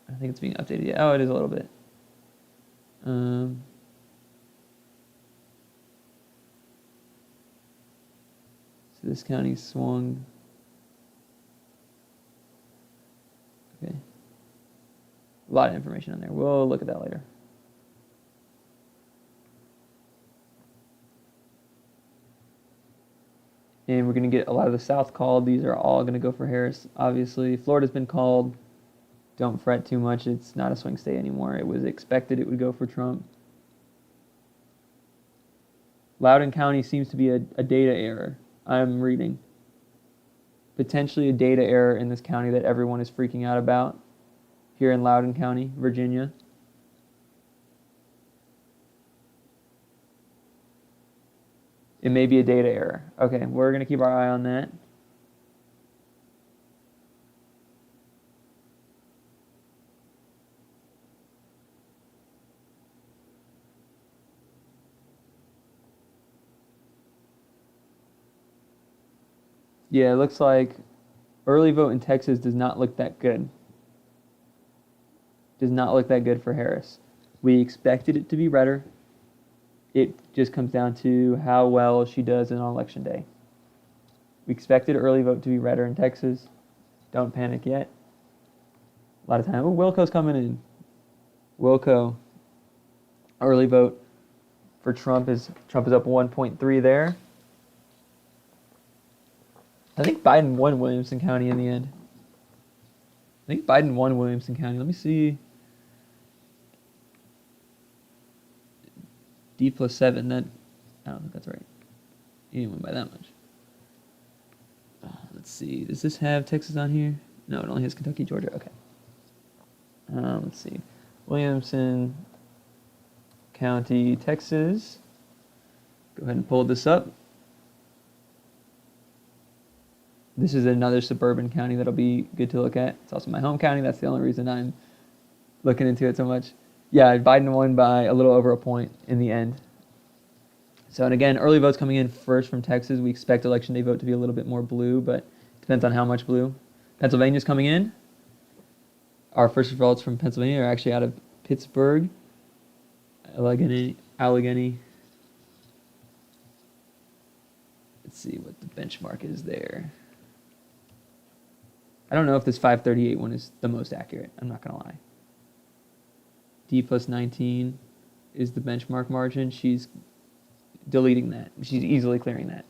I think it's being updated yet. Oh, it is a little bit. So this county swung. Okay. A lot of information on there. We'll look at that later. And we're going to get a lot of the South called. These are all going to go for Harris, obviously. Florida's been called. Don't fret too much. It's not a swing state anymore. It was expected it would go for Trump. Loudoun County seems to be a data error. I'm reading. Potentially a data error in this county that everyone is freaking out about. Here in Loudoun County, Virginia. It may be a data error. Okay, we're going to keep our eye on that. Yeah, it looks like early vote in Texas does not look that good. Does not look that good for Harris. We expected it to be redder. It just comes down to how well she does on Election Day. We expected early vote to be redder in Texas. Don't panic yet. A lot of time. Oh, Wilco's coming in. Wilco. Early vote for Trump is up 1.3 there. I think Biden won Williamson County in the end. I think Biden won Williamson County. Let me see. D plus 7. That I don't think that's right. He didn't win by that much. Let's see. Does this have Texas on here? No, it only has Kentucky, Georgia. Okay. Let's see. Williamson County, Texas. Go ahead and pull this up. This is another suburban county that'll be good to look at. It's also my home county. That's the only reason I'm looking into it so much. Yeah, Biden won by a little over a point in the end. So, and again, early votes coming in first from Texas. We expect election day vote to be a little bit more blue, but it depends on how much blue. Pennsylvania's coming in. Our first results from Pennsylvania are actually out of Pittsburgh, Allegheny. Let's see what the benchmark is there. I don't know if this 538 one is the most accurate. I'm not going to lie. D plus 19 is the benchmark margin. She's deleting that. She's easily clearing that.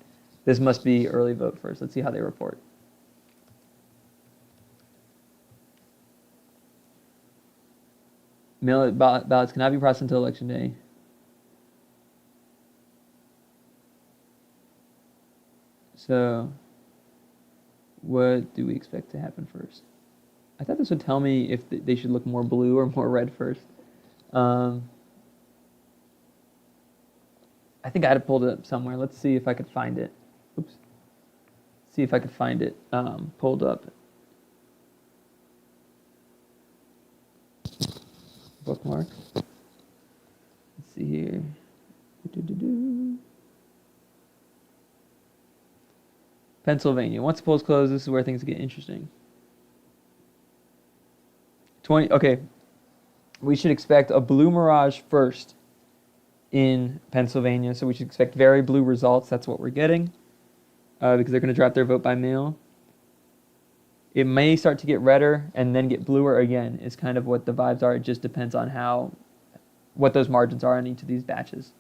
This must be early vote first. Let's see how they report. Mail ballots cannot be processed until election day. So, what do we expect to happen first? I thought this would tell me if they should look more blue or more red first. I think I had pulled it up somewhere. Let's see if I could find it. Oops. See if I could find it pulled up. Bookmark. Let's see here. Pennsylvania. Once the polls close, this is where things get interesting. Okay. We should expect a blue mirage first in Pennsylvania, so we should expect very blue results. That's what we're getting, because they're going to drop their vote by mail. It may start to get redder and then get bluer again, is kind of what the vibes are. It just depends on what those margins are on each of these batches.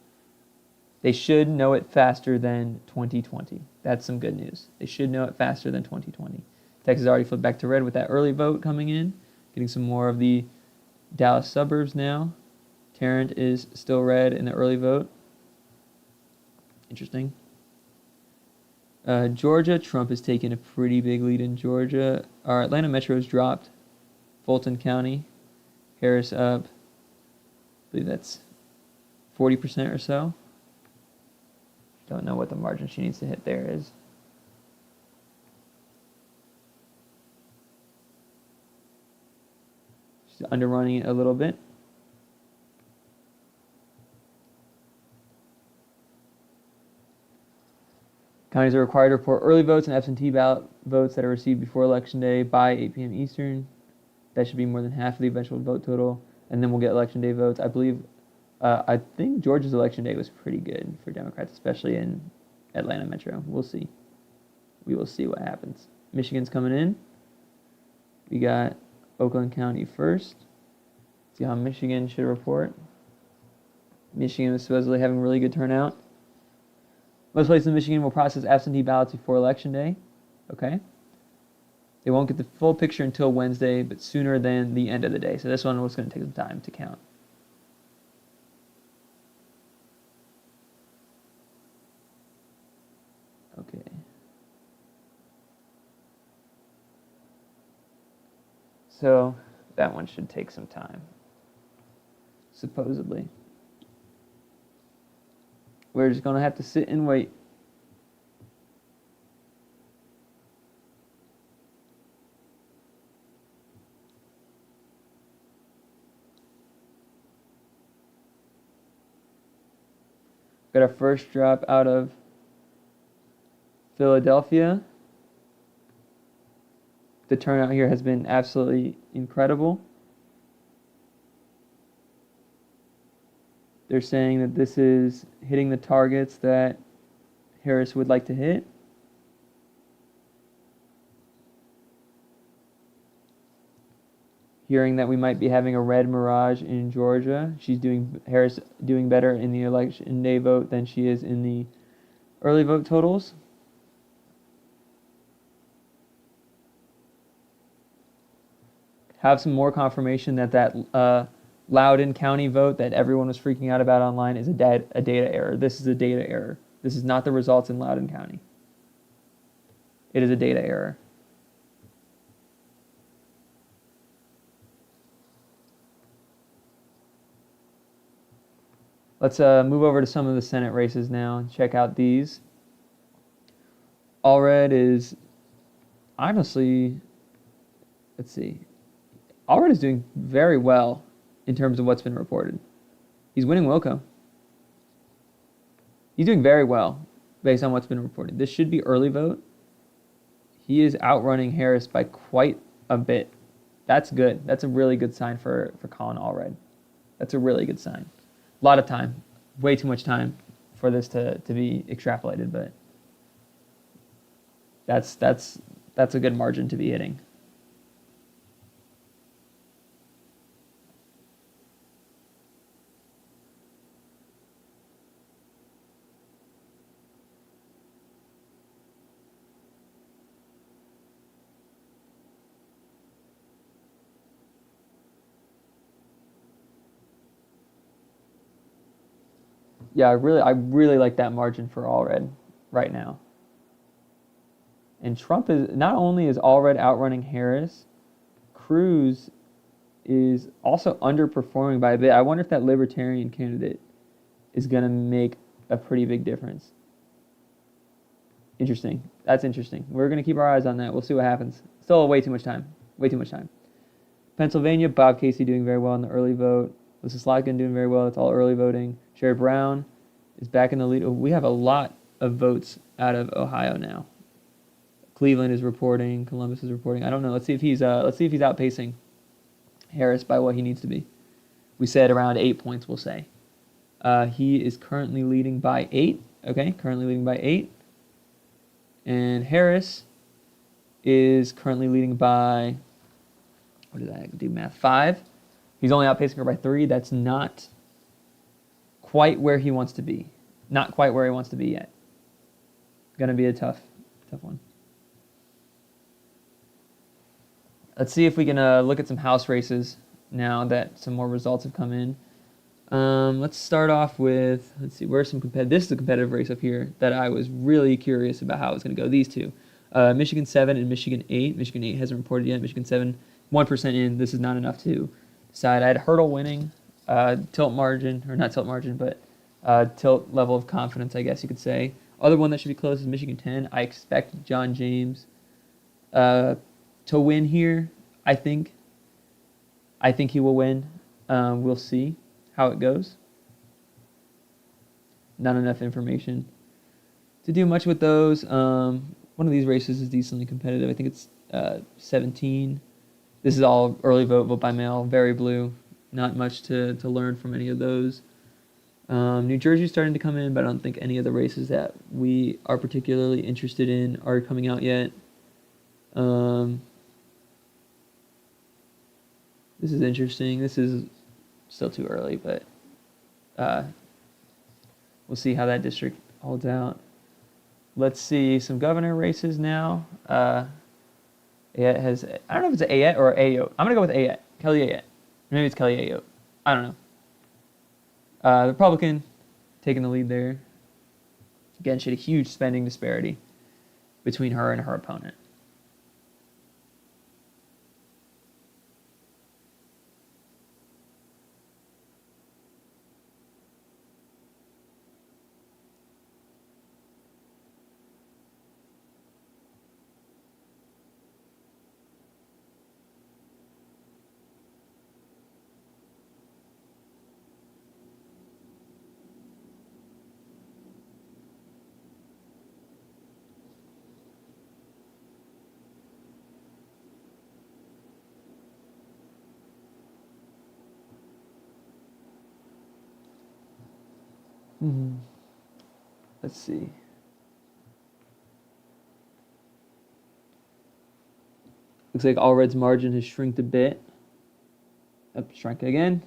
They should know it faster than 2020. That's some good news. They should know it faster than 2020. Texas already flipped back to red with that early vote coming in, getting some more of the Dallas suburbs now. Tarrant is still red in the early vote. Interesting. Georgia, Trump has taken a pretty big lead in Georgia. Our Atlanta Metro has dropped. Fulton County, Harris up. I believe that's 40% or so. Don't know what the margin she needs to hit there is. She's underrunning it a little bit. Counties are required to report early votes and absentee ballot votes that are received before Election Day by 8 p.m. Eastern. That should be more than half of the eventual vote total. And then we'll get Election Day votes. I think Georgia's Election Day was pretty good for Democrats, especially in Atlanta Metro. We'll see. We will see what happens. Michigan's coming in. We got Oakland County first. See how Michigan should report. Michigan is supposedly having really good turnout. Most places in Michigan will process absentee ballots before Election Day. Okay. They won't get the full picture until Wednesday, but sooner than the end of the day. So this one was going to take some time to count. Okay. So that one should take some time, supposedly. We're just going to have to sit and wait. Got our first drop out of Philadelphia. The turnout here has been absolutely incredible. They're saying that this is hitting the targets that Harris would like to hit. Hearing that we might be having a red mirage in Georgia. Harris doing better in the Election Day vote than she is in the early vote totals. Have some more confirmation that Loudoun County vote that everyone was freaking out about online is a data error. This is a data error. This is not the results in Loudoun County. It is a data error. Let's move over to some of the Senate races now and check out these. Allred is honestly, let's see. Allred is doing very well in terms of what's been reported. He's winning Wilco. He's doing very well based on what's been reported. This should be early vote. He is outrunning Harris by quite a bit. That's good. That's a really good sign for Colin Allred. That's a really good sign. A lot of time, way too much time for this to be extrapolated, but that's a good margin to be hitting. Yeah, I really like that margin for Allred right now. And Trump is not only is Allred outrunning Harris, Cruz is also underperforming by a bit. I wonder if that libertarian candidate is going to make a pretty big difference. Interesting. That's interesting. We're going to keep our eyes on that. We'll see what happens. Still way too much time. Way too much time. Pennsylvania, Bob Casey doing very well in the early vote. Lisa Slotkin doing very well. It's all early voting. Sherrod Brown is back in the lead. We have a lot of votes out of Ohio now. Cleveland is reporting. Columbus is reporting. I don't know. Let's see if he's outpacing Harris by what he needs to be. We said around 8 points. We'll say he is currently leading by 8. Okay, currently leading by 8. And Harris is currently leading by, what did I do math? 5. He's only outpacing her by 3. That's not quite where he wants to be. Not quite where he wants to be yet. Gonna be a tough one. Let's see if we can look at some House races now that some more results have come in. Let's start off with, let's see, where's some competitive, this is a competitive race up here that I was really curious about how it's going to go. These two, Michigan 7 and Michigan 8. Michigan 8 hasn't reported yet. Michigan 7, 1% in. This is not enough to decide. I had Hurdle winning, tilt margin, or not tilt margin, but tilt level of confidence, I guess you could say. Other one that should be close is Michigan 10. I expect John James to win here, I think. I think he will win. We'll see how it goes. Not enough information to do much with those. One of these races is decently competitive. I think it's 17. This is all early vote by mail, very blue. Not much to learn from any of those. New Jersey's starting to come in, but I don't think any of the races that we are particularly interested in are coming out yet. This is interesting. This is still too early, but we'll see how that district holds out. Let's see some governor races now. Ayette has, I don't know if it's Ayette or Ayotte. I'm going to go with Ayette. Kelly Ayette. Maybe it's Kelly Ayotte. I don't know. The Republican taking the lead there. Again, she had a huge spending disparity between her and her opponent. Let's see. Looks like Allred's margin has shrinked a bit. Shrunk again.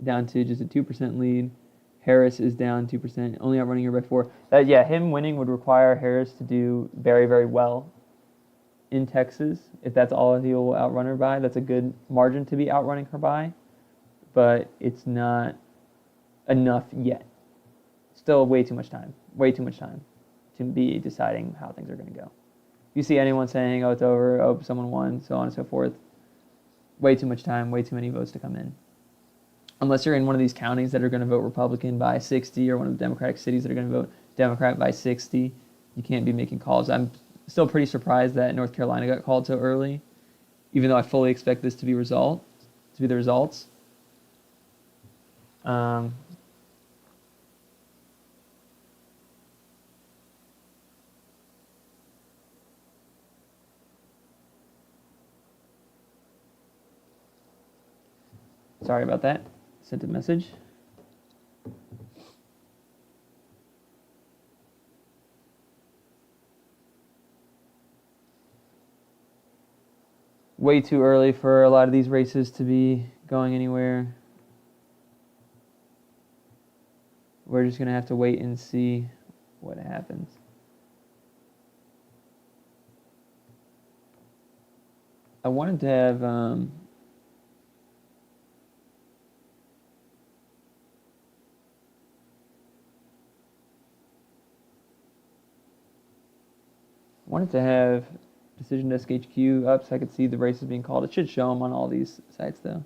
Down to just a 2% lead. Harris is down 2%, only outrunning her by 4. Yeah, him winning would require Harris to do very, very well in Texas. If that's all he will outrun her by, that's a good margin to be outrunning her by. But it's not enough yet. Still way too much time to be deciding how things are going to go. You see anyone saying, oh, it's over, oh, someone won, so on and so forth. Way too much time, way too many votes to come in. unless you're in one of these counties that are going to vote Republican by 60, or one of the Democratic cities that are going to vote Democrat by 60, you can't be making calls. I'm still pretty surprised that North Carolina got called so early, even though I fully expect this to be the results. Sorry about that. Sent a message. Way too early for a lot of these races to be going anywhere. We're just going to have to wait and see what happens. I wanted to have Decision Desk HQ up so I could see the races being called. It should show them on all these sites though.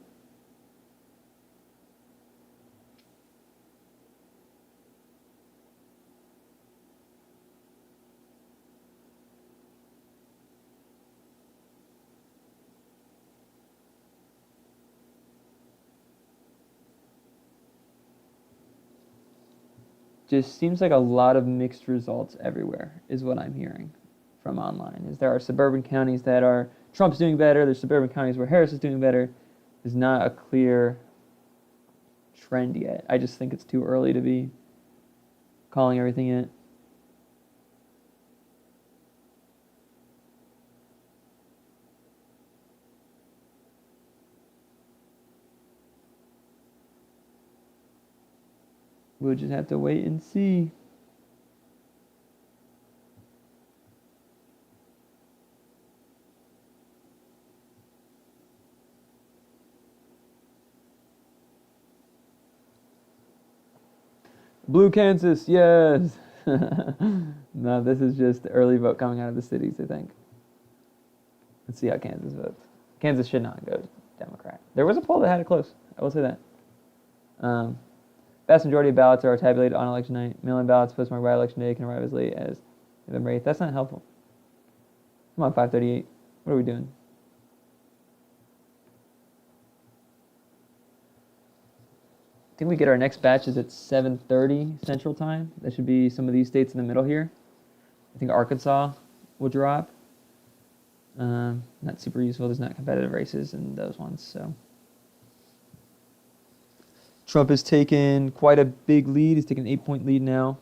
Just seems like a lot of mixed results everywhere is what I'm hearing from online. Is there are suburban counties that are Trump's doing better, there's suburban counties where Harris is doing better. There's not a clear trend yet. I just think it's too early to be calling everything yet. We'll just have to wait and see. Blue Kansas, yes. No, this is just the early vote coming out of the cities, I think. Let's see how Kansas votes. Kansas should not go Democrat. There was a poll that had it close. I will say that. Vast majority of ballots are tabulated on election night. Mail-in ballots postmarked by election day can arrive as late as November 8th. That's not helpful. Come on, 538. What are we doing? I think we get our next batches at 7:30 Central Time. That should be some of these states in the middle here. I think Arkansas will drop. Not super useful. There's not competitive races in those ones, so. Trump has taken quite a big lead. He's taken an 8-point lead now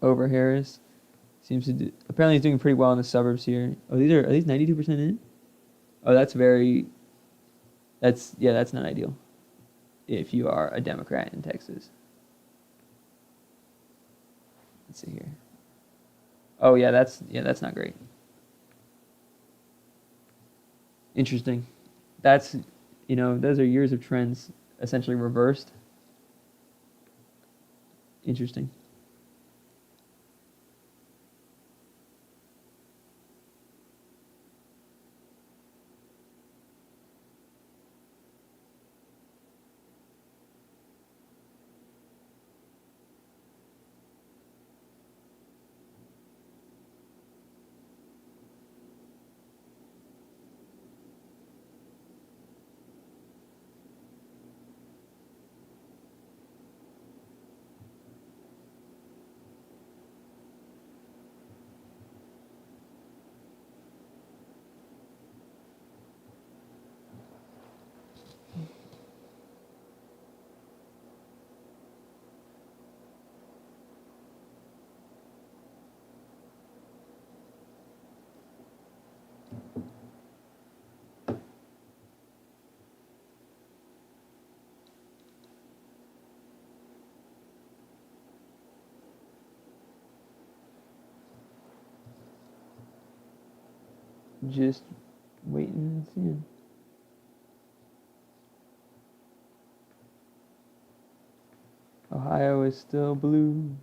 over Harris. Seems to apparently he's doing pretty well in the suburbs here. Oh, are these 92% in? Oh, that's not ideal if you are a Democrat in Texas. Let's see here. Oh yeah, that's not great. Interesting. That's, those are years of trends essentially reversed. Interesting. Just waiting and seeing. Ohio is still blue.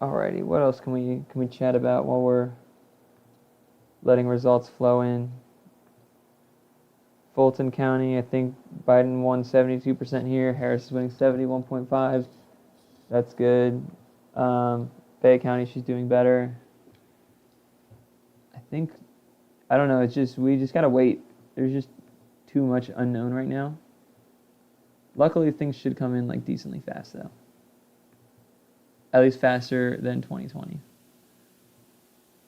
Alrighty, what else can we chat about while we're letting results flow in? Fulton County, I think Biden won 72% here. Harris is winning 71.5. That's good. Bay County, she's doing better. I don't know. We just gotta wait. There's just too much unknown right now. Luckily, things should come in like decently fast though. At least faster than 2020.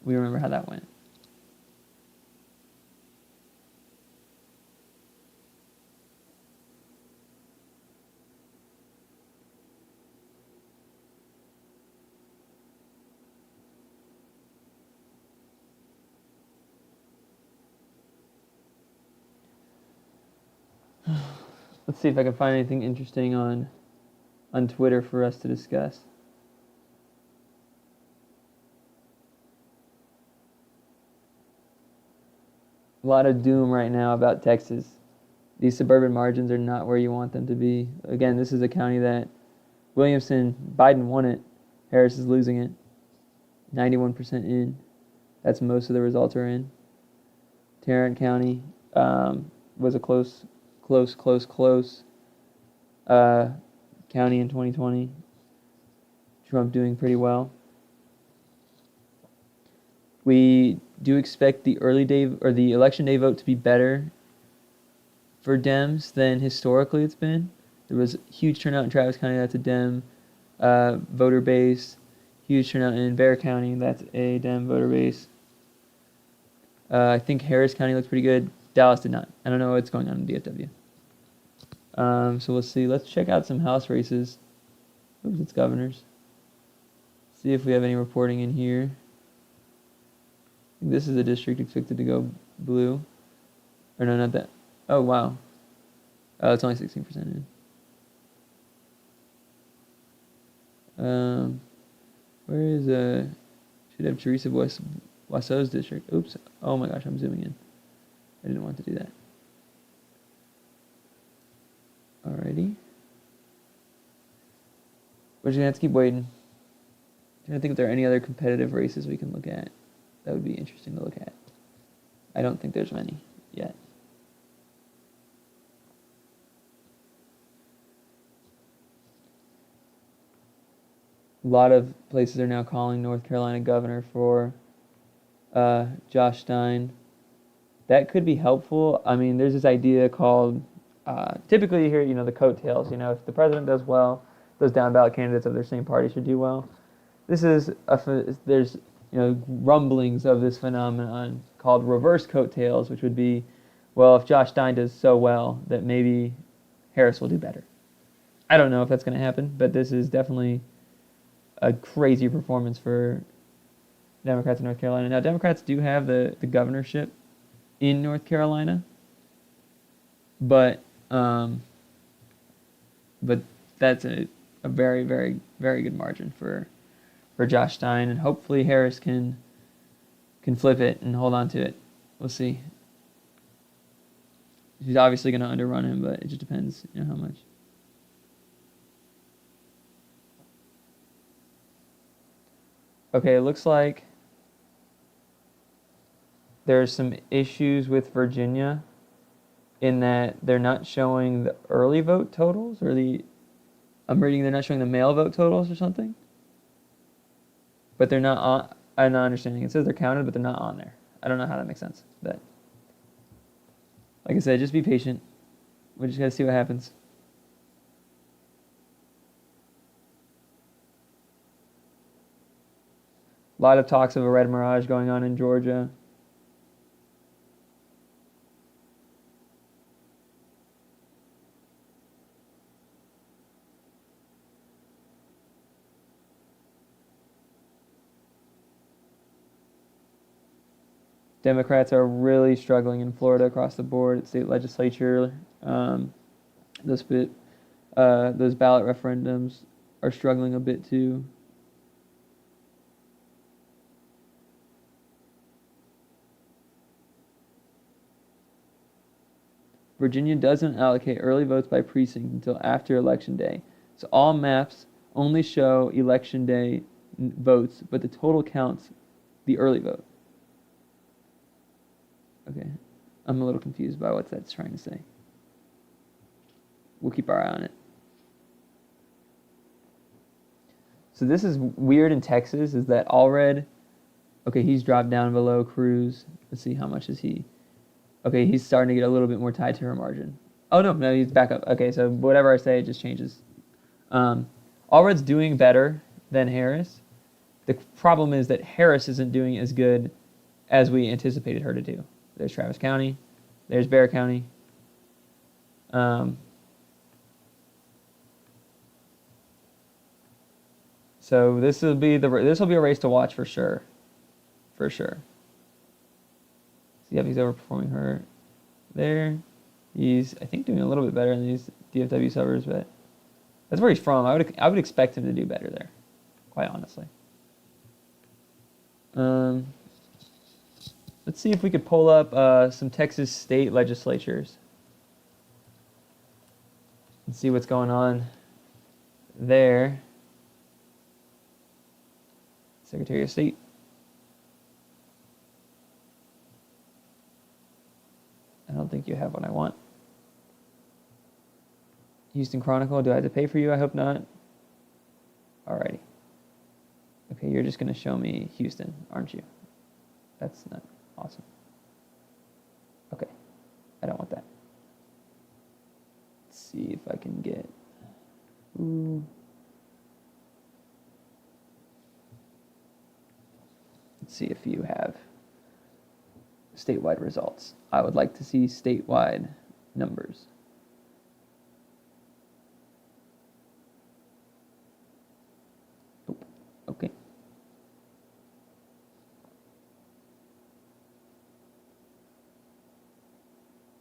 We remember how that went. Let's see if I can find anything interesting on Twitter for us to discuss. A lot of doom right now about Texas. These suburban margins are not where you want them to be. Again, this is a county that Biden won it. Harris is losing it. 91% in. That's most of the results are in. Tarrant County was a close county in 2020. Trump doing pretty well. We do expect the early day or the election day vote to be better for Dems than historically it's been. There was huge turnout in Travis County. That's a Dem voter base. Huge turnout in Bexar County. That's a Dem voter base. I think Harris County looks pretty good. Dallas did not. I don't know what's going on in DFW. So we'll see. Let's check out some House races. Oops, it's governors. See if we have any reporting in here. This is a district expected to go blue. Or no, not that. Oh, wow. Oh, it's only 16% in. Where is should have Teresa Wasso's district. Oops. Oh my gosh, I'm zooming in. I didn't want to do that. Alrighty. We're just gonna have to keep waiting. I'm trying to think if there are any other competitive races we can look at. That would be interesting to look at. I don't think there's many yet. A lot of places are now calling North Carolina governor for Josh Stein. That could be helpful. I mean, there's this idea called, typically you hear, the coattails. If the president does well, those down ballot candidates of their same party should do well. There's rumblings of this phenomenon called reverse coattails, which would be, well, if Josh Stein does so well that maybe Harris will do better. I don't know if that's going to happen, but this is definitely a crazy performance for Democrats in North Carolina. Now, Democrats do have the governorship in North Carolina, but that's a very, very, very good margin for Josh Stein, and hopefully Harris can flip it and hold on to it. We'll see. She's obviously going to underrun him, but it just depends, how much. Okay, it looks like there's some issues with Virginia in that they're not showing the early vote totals, or I'm reading they're not showing the mail vote totals or something. But they're not on. I'm not understanding. It says they're counted, but they're not on there. I don't know how that makes sense. But like I said, just be patient. We just got to see what happens. A lot of talks of a red mirage going on in Georgia. Democrats are really struggling in Florida across the board at state legislature. Those ballot referendums are struggling a bit too. Virginia doesn't allocate early votes by precinct until after Election Day. So all maps only show Election Day votes, but the total counts the early vote. Okay, I'm a little confused by what that's trying to say. We'll keep our eye on it. So this is weird in Texas, is that Allred, okay, he's dropped down below Cruz. Let's see, how much is he? Okay, he's starting to get a little bit more tied to her margin. Oh, no, he's back up. Okay, so whatever I say, it just changes. Allred's doing better than Harris. The problem is that Harris isn't doing as good as we anticipated her to do. There's Travis County. There's Bexar County. So this will be a race to watch for sure. For sure. See if he's overperforming her there. He's, I think, doing a little bit better in these DFW suburbs, but that's where he's from. I would expect him to do better there, quite honestly. Let's see if we could pull up some Texas state legislatures and see what's going on there. Secretary of State. I don't think you have what I want. Houston Chronicle, do I have to pay for you? I hope not. Alrighty. Okay, you're just going to show me Houston, aren't you? That's not awesome. Okay, I don't want that. Let's see if I can get... Ooh. Let's see if you have statewide results. I would like to see statewide numbers. Okay.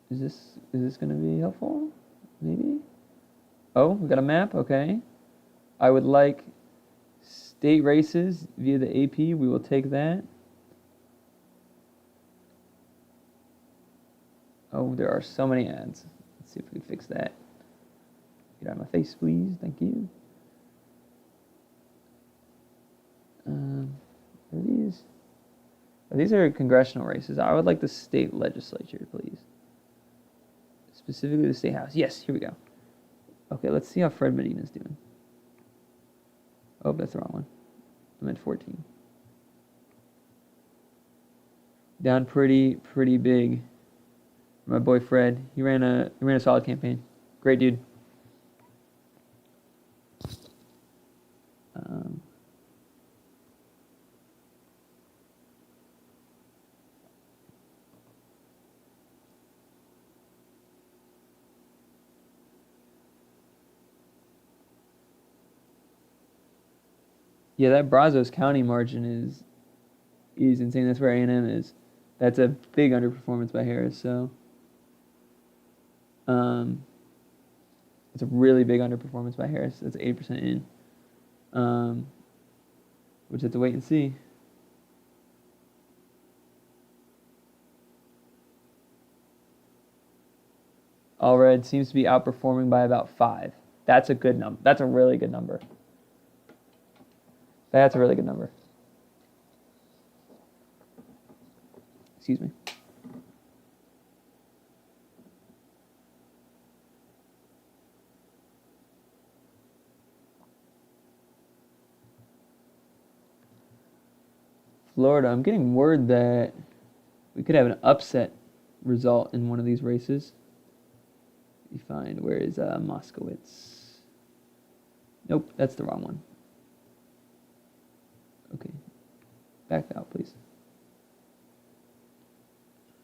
Is this going to be helpful? Maybe? Oh, we got a map. Okay. I would like state races via the AP. We will take that. Oh, there are so many ads. Let's see if we can fix that. Get out of my face, please. Thank you. These are congressional races. I would like the state legislature, please. Specifically the state house. Yes, here we go. Okay, let's see how Fred Medina's doing. Oh, that's the wrong one. I meant 14. Down pretty big. My boy Fred. He ran a solid campaign. Great dude. Yeah, that Brazos County margin is insane. That's where A&M is. That's a big underperformance by Harris. So, it's a really big underperformance by Harris. That's 8% in. We'll just have to wait and see. Allred seems to be outperforming by about 5. That's a good number. That's a really good number. That's a really good number. Excuse me. Florida, I'm getting word that we could have an upset result in one of these races. Let me find, where is Moskowitz? Nope, that's the wrong one. Okay, back out, please.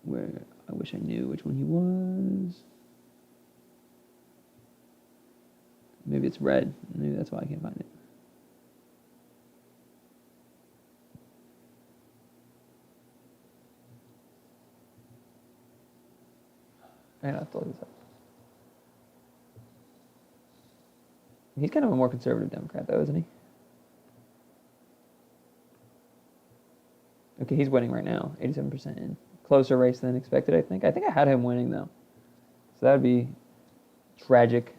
Where, I wish I knew which one he was. Maybe it's red. Maybe that's why I can't find it. I have to look this up. He's kind of a more conservative Democrat, though, isn't he? Okay, he's winning right now, 87% in. Closer race than expected, I think. I think I had him winning, though. So that would be tragic.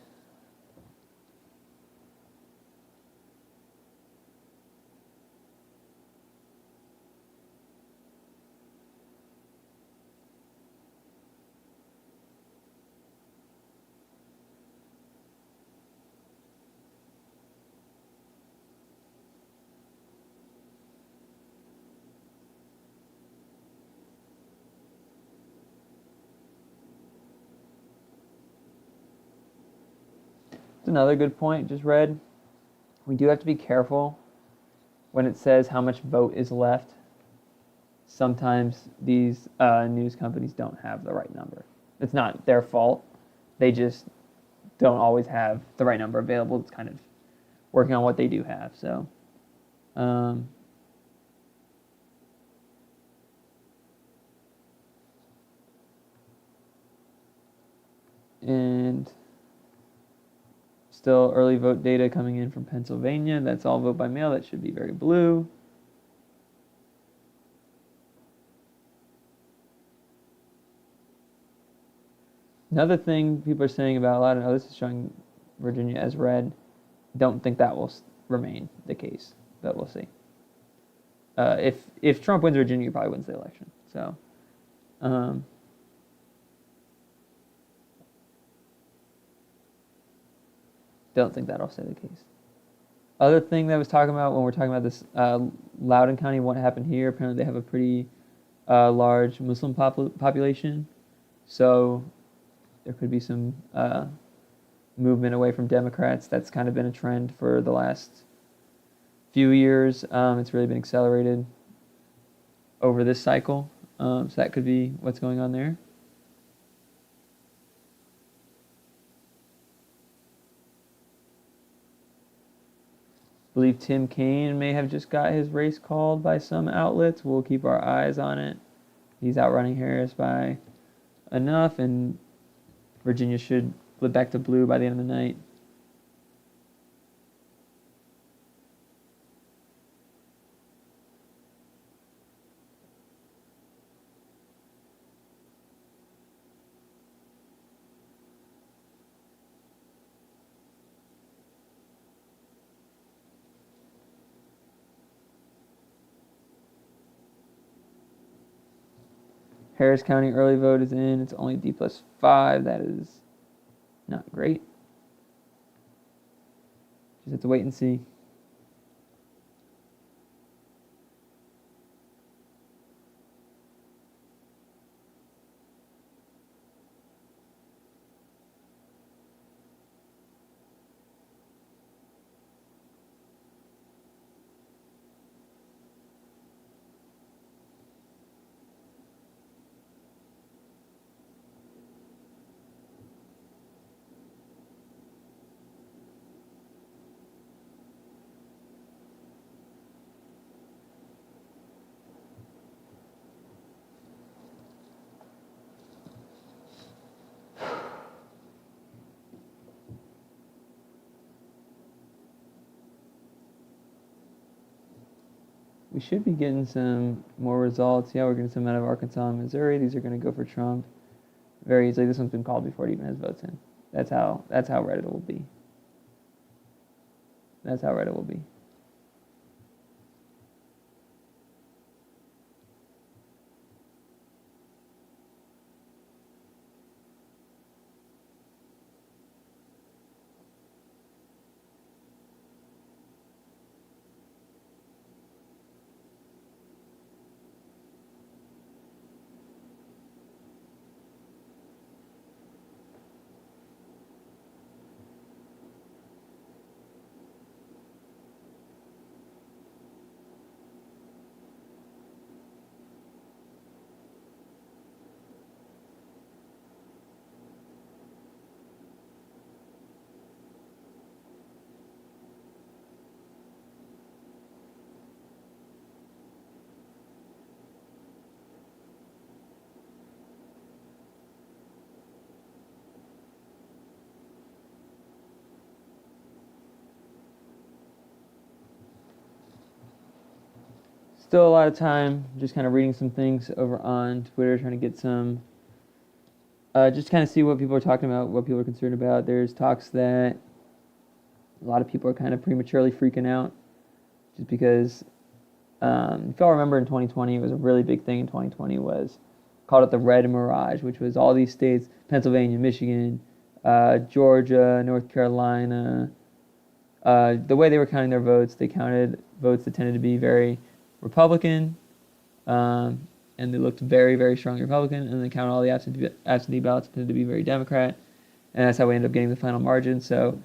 another good point, just read. We do have to be careful when it says how much vote is left. Sometimes these news companies don't have the right number. It's not their fault. They just don't always have the right number available. It's kind of working on what they do have. So, and still early vote data coming in from Pennsylvania. That's all vote by mail. That should be very blue. Another thing people are saying about a lot of, this is showing Virginia as red. Don't think that will remain the case, but we'll see. If Trump wins Virginia, he probably wins the election. So, don't think that'll stay the case. Other thing that I was talking about when we're talking about this Loudoun County, what happened here, apparently they have a pretty large Muslim population. So there could be some movement away from Democrats. That's kind of been a trend for the last few years. It's really been accelerated over this cycle. So that could be what's going on there. I believe Tim Kaine may have just got his race called by some outlets. We'll keep our eyes on it. He's outrunning Harris by enough, and Virginia should flip back to blue by the end of the night. Harris County early vote is in. It's only D+5. That is not great. Just have to wait and see. We should be getting some more results. Yeah, we're getting some out of Arkansas and Missouri. These are going to go for Trump very easily. This one's been called before it even has votes in. That's how red it will be. That's how red it will be. Still a lot of time, just kind of reading some things over on Twitter, trying to get some, just kind of see what people are talking about, what people are concerned about. There's talks that a lot of people are kind of prematurely freaking out, just because, if y'all remember in 2020, it was a really big thing in 2020, was called it the Red Mirage, which was all these states, Pennsylvania, Michigan, Georgia, North Carolina. The way they were counting their votes, they counted votes that tended to be very Republican, and they looked very, very strongly Republican, and they counted all the absentee ballots tended to be very Democrat, and that's how we ended up getting the final margin. So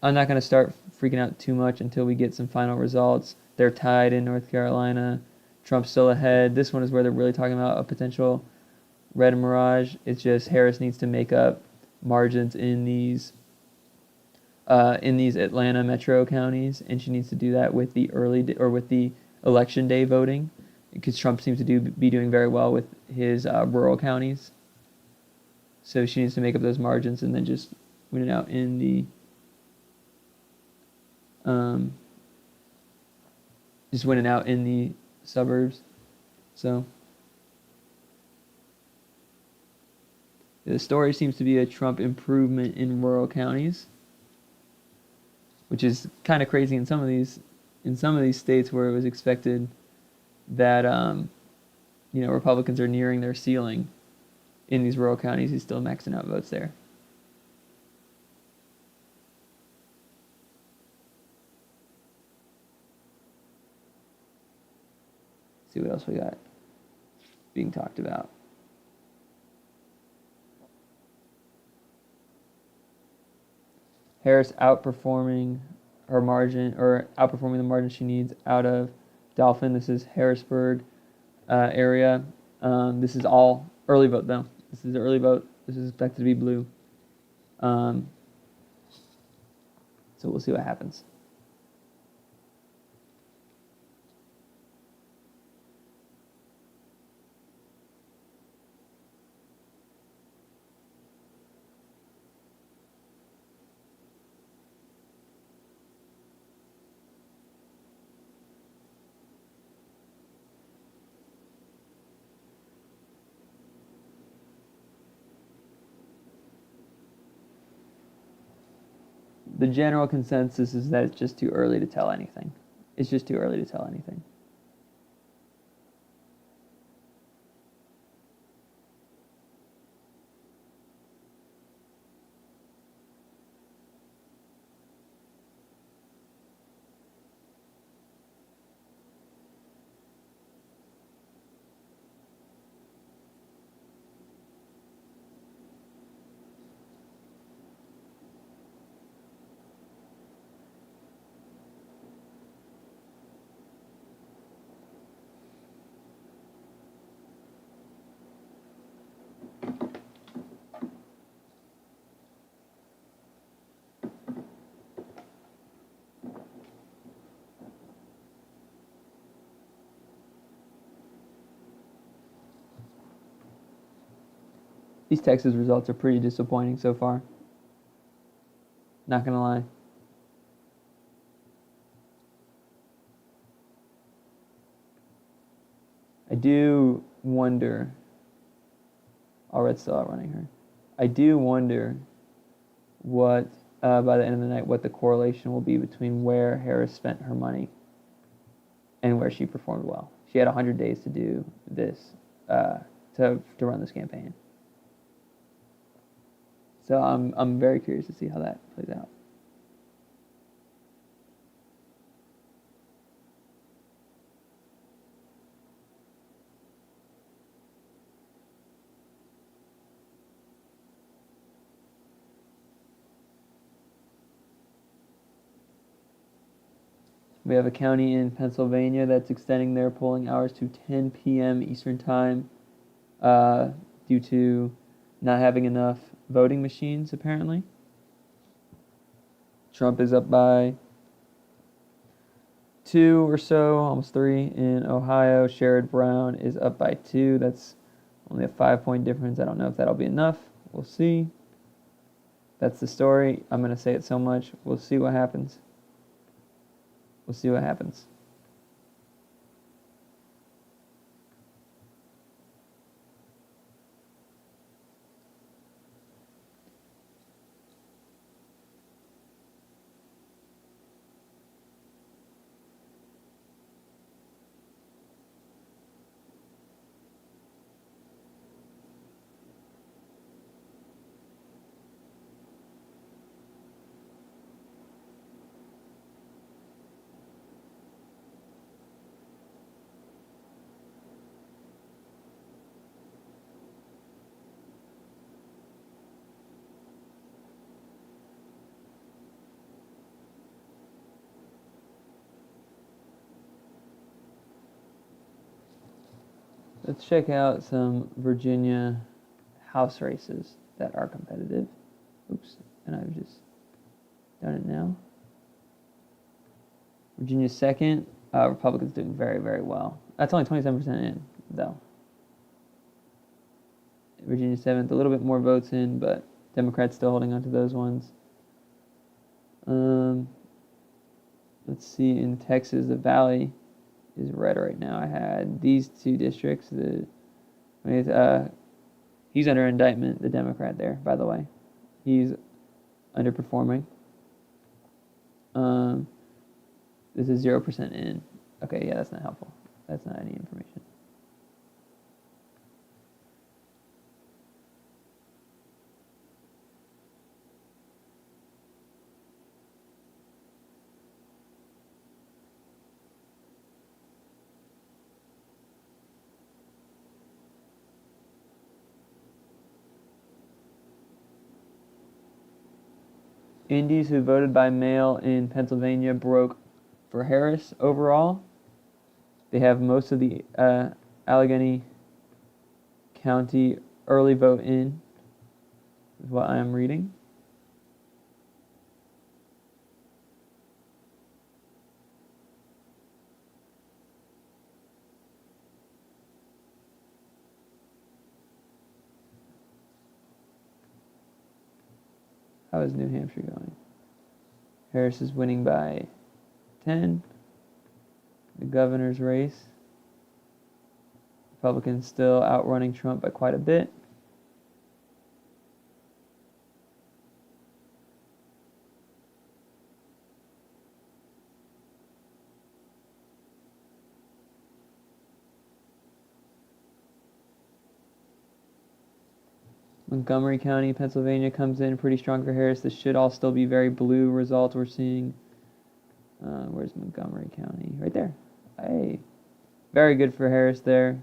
I'm not going to start freaking out too much until we get some final results. They're tied in North Carolina. Trump's still ahead. This one is where they're really talking about a potential red mirage. It's just Harris needs to make up margins in these Atlanta metro counties, and she needs to do that with the with the election day voting, because Trump seems to be doing very well with his rural counties. So she needs to make up those margins and then just win it out in the suburbs. So the story seems to be a Trump improvement in rural counties, which is kind of crazy in some of these states where it was expected that Republicans are nearing their ceiling. In these rural counties, he's still maxing out votes there. See what else we got being talked about. Harris outperforming her margin, or outperforming the margin she needs out of Dauphin. This is Harrisburg area. This is all early vote though. This is the early vote. This is expected to be blue. So we'll see what happens. The general consensus is that it's just too early to tell anything. It's just too early to tell anything. These Texas results are pretty disappointing so far. Not gonna lie. I do wonder. Red's still outrunning her. I do wonder what, by the end of the night, what the correlation will be between where Harris spent her money and where she performed well. She had 100 days to do this, to run this campaign. So I'm very curious to see how that plays out. We have a county in Pennsylvania that's extending their polling hours to 10 p.m. Eastern Time due to not having enough voting machines, apparently. Trump is up by 2 or so, almost 3 in Ohio. Sherrod Brown is up by 2. That's only a 5-point difference. I don't know if that'll be enough. We'll see. That's the story. I'm going to say it so much. We'll see what happens. We'll see what happens. Let's check out some Virginia House races that are competitive. Oops, and I've just done it now. Virginia 2nd, Republicans doing very, very well. That's only 27% in, though. Virginia 7th, a little bit more votes in, but Democrats still holding on to those ones. Let's see, in Texas, the Valley is red right now. I had these two districts. He's under indictment, the Democrat there, by the way. He's underperforming. This is 0% in. Okay, yeah, that's not helpful. That's not any information. Indies who voted by mail in Pennsylvania broke for Harris overall. They have most of the Allegheny County early vote in, is what I am reading. How is New Hampshire going? Harris is winning by 10. The governor's race. Republicans still outrunning Trump by quite a bit. Montgomery County, Pennsylvania comes in pretty strong for Harris. This should all still be very blue results we're seeing. Where's Montgomery County? Right there. Hey, very good for Harris there.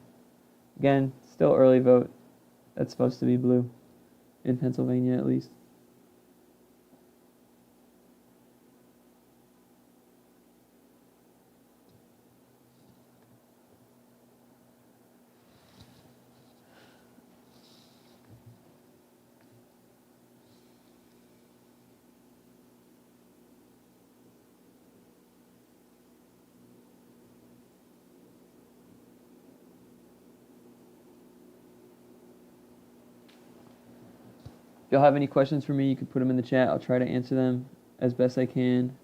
Again, still early vote. That's supposed to be blue in Pennsylvania at least. If y'all have any questions for me, you can put them in the chat. I'll try to answer them as best I can.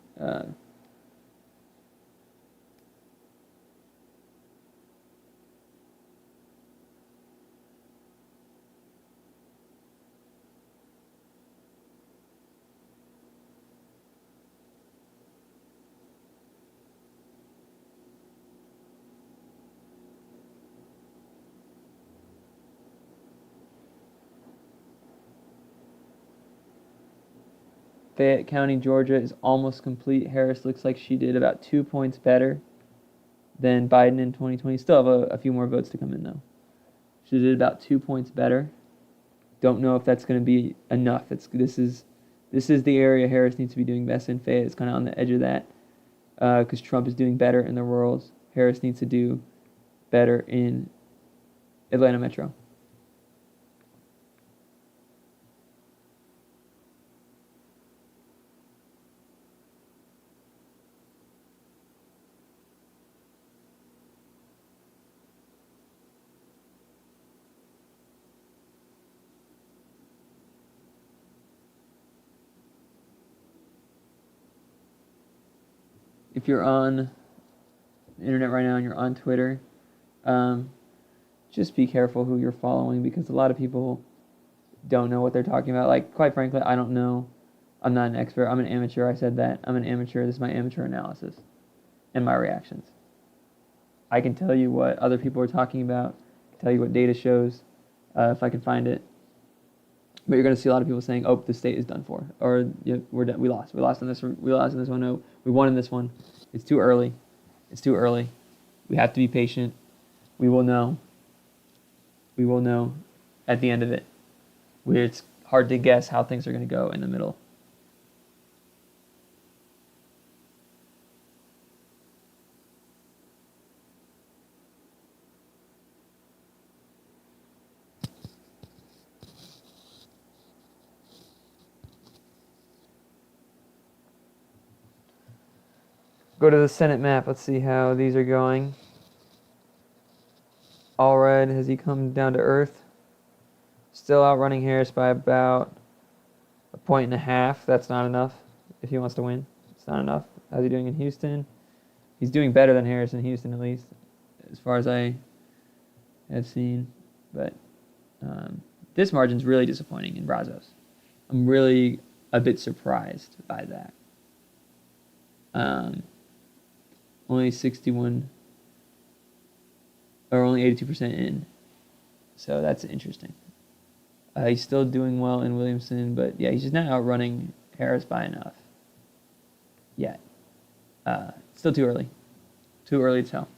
Fayette County, Georgia is almost complete. Harris looks like she did about 2 points better than Biden in 2020. Still have a few more votes to come in, though. She did about 2 points better. Don't know if that's going to be enough. This is the area Harris needs to be doing best in. Fayette is kind of on the edge of that because Trump is doing better in the rurals. Harris needs to do better in Atlanta Metro. If you're on the internet right now and you're on Twitter, just be careful who you're following because a lot of people don't know what they're talking about. Like, quite frankly, I don't know. I'm not an expert. I'm an amateur. I said that. I'm an amateur. This is my amateur analysis and my reactions. I can tell you what other people are talking about, tell you what data shows, if I can find it. But you're going to see a lot of people saying, "Oh, the state is done for," or "We're done. We lost. We lost on this. We lost on this one. No, we won in this one. It's too early. It's too early. We have to be patient. We will know. We will know at the end of it. Where it's hard to guess how things are going to go in the middle." Go to the Senate map. Let's see how these are going. Allred, has he come down to earth? Still outrunning Harris by about 1.5 points. That's not enough if he wants to win. It's not enough. How's he doing in Houston? He's doing better than Harris in Houston, at least, as far as I have seen. But this margin's really disappointing in Brazos. I'm really a bit surprised by that. Only 61, or only 82% in. So that's interesting. He's still doing well in Williamson, but yeah, he's just not outrunning Harris by enough yet. Still too early. Too early to tell.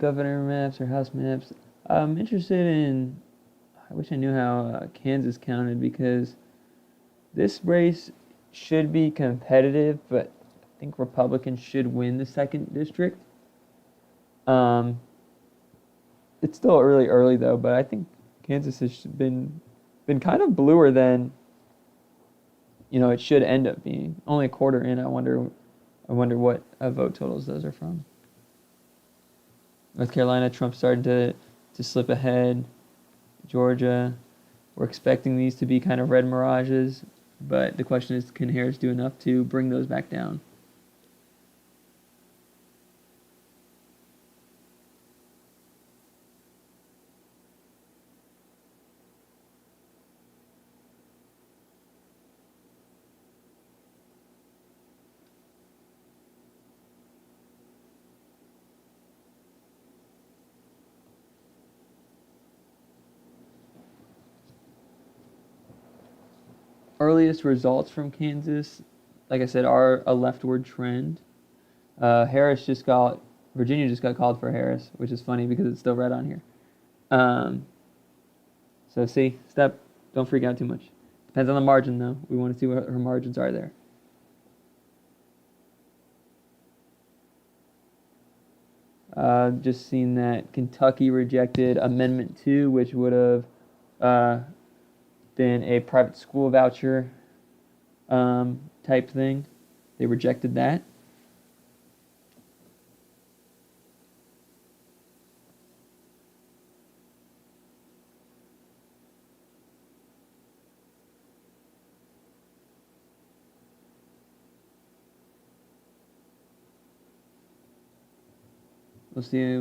Governor maps or House maps. I'm interested in, I wish I knew how Kansas counted, because this race should be competitive, but I think Republicans should win the 2nd district. It's still really early though, but I think Kansas has been kind of bluer than it should end up being. Only a quarter in. I wonder what vote totals those are from. North Carolina, Trump started to slip ahead. Georgia, we're expecting these to be kind of red mirages, but the question is, can Harris do enough to bring those back down? Earliest results from Kansas, like I said, are a leftward trend. Virginia just got called for Harris, which is funny because it's still red on here. So don't freak out too much. Depends on the margin though. We want to see what her margins are there. Just seen that Kentucky rejected Amendment 2, which would have been a private school voucher type thing. They rejected that. We'll see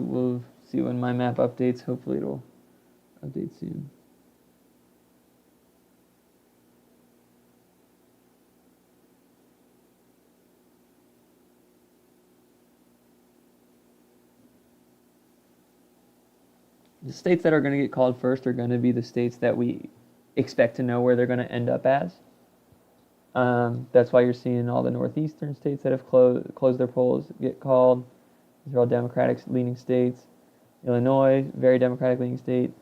when my map updates. Hopefully it'll update soon. The states that are going to get called first are going to be the states that we expect to know where they're going to end up as. That's why you're seeing all the northeastern states that have closed their polls get called. These are all Democratic-leaning states. Illinois, very Democratic-leaning state.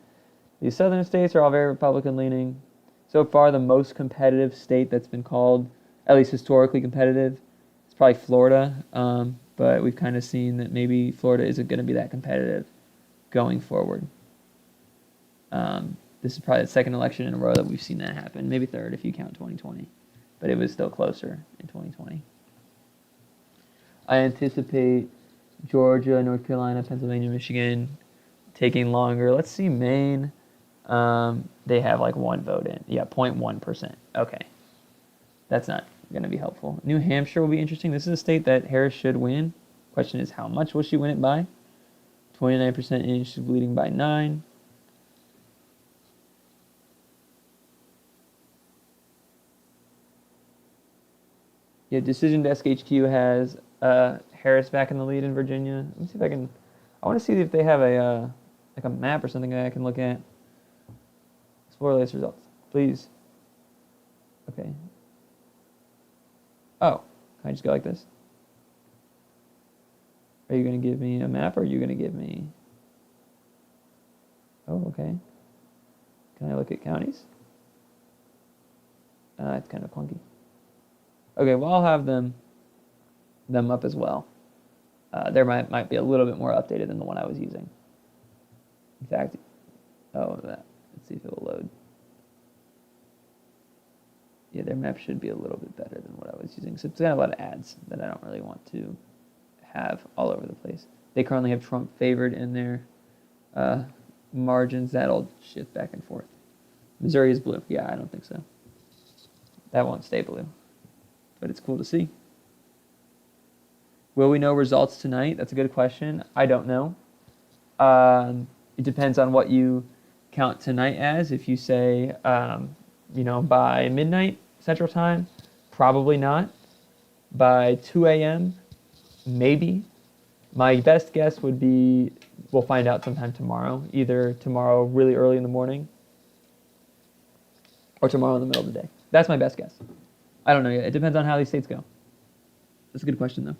These southern states are all very Republican-leaning. So far, the most competitive state that's been called, at least historically competitive, is probably Florida. But we've kind of seen that maybe Florida isn't going to be that competitive going forward. This is probably the 2nd election in a row that we've seen that happen. Maybe 3rd if you count 2020. But it was still closer in 2020. I anticipate Georgia, North Carolina, Pennsylvania, Michigan taking longer. Let's see Maine. They have like 1 vote in. Yeah, 0.1%. Okay. That's not going to be helpful. New Hampshire will be interesting. This is a state that Harris should win. Question is, how much will she win it by? 29% in. She's leading by 9. Yeah, Decision Desk HQ has Harris back in the lead in Virginia. Let me see if I can. I want to see if they have a map or something that I can look at. Explore latest results, please. Okay. Oh, Can I just go like this? Are you going to give me a map, or are you going to give me... Oh, okay. Can I look at counties? It's kind of clunky. Okay, well, I'll have them up as well. There might be a little bit more updated than the one I was using. In fact, let's see if it will load. Yeah, their map should be a little bit better than what I was using. So it's got a lot of ads that I don't really want to have all over the place. They currently have Trump favored in their margins. That'll shift back and forth. Missouri is blue. Yeah, I don't think so. That won't stay blue. But it's cool to see. Will we know results tonight? That's a good question. I don't know. It depends on what you count tonight as. If you say, by midnight Central Time, probably not. By 2 a.m., maybe. My best guess would be we'll find out sometime tomorrow. Either tomorrow really early in the morning or tomorrow in the middle of the day. That's my best guess. I don't know yet. It depends on how these states go. That's a good question, though.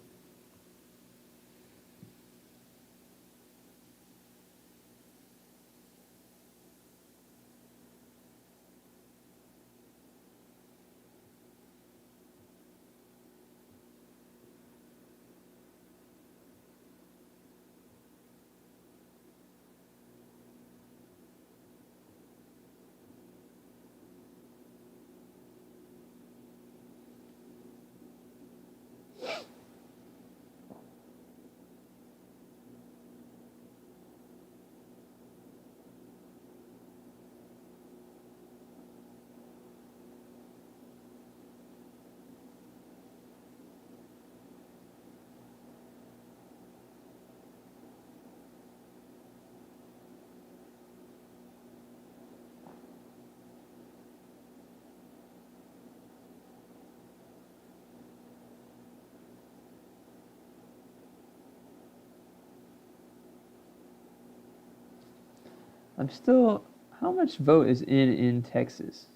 How much vote is in Texas?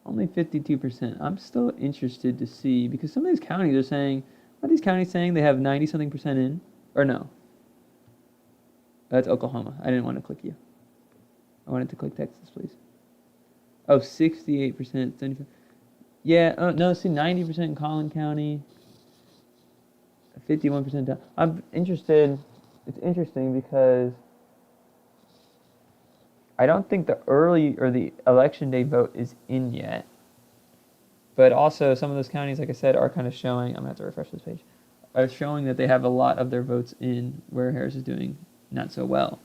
Only 52%. I'm still interested to see, because some of these counties are saying, what are these counties saying? They have 90-something% in? Or no? That's Oklahoma. I didn't want to click you. I wanted to click Texas, please. Oh, 68%. 75. Yeah, no, see, 90% in Collin County. 51% down. I'm interested. It's interesting because I don't think the early or the election day vote is in yet. But also, some of those counties, like I said, are kind of showing, I'm going to have to refresh this page, are showing that they have a lot of their votes in where Harris is doing not so well.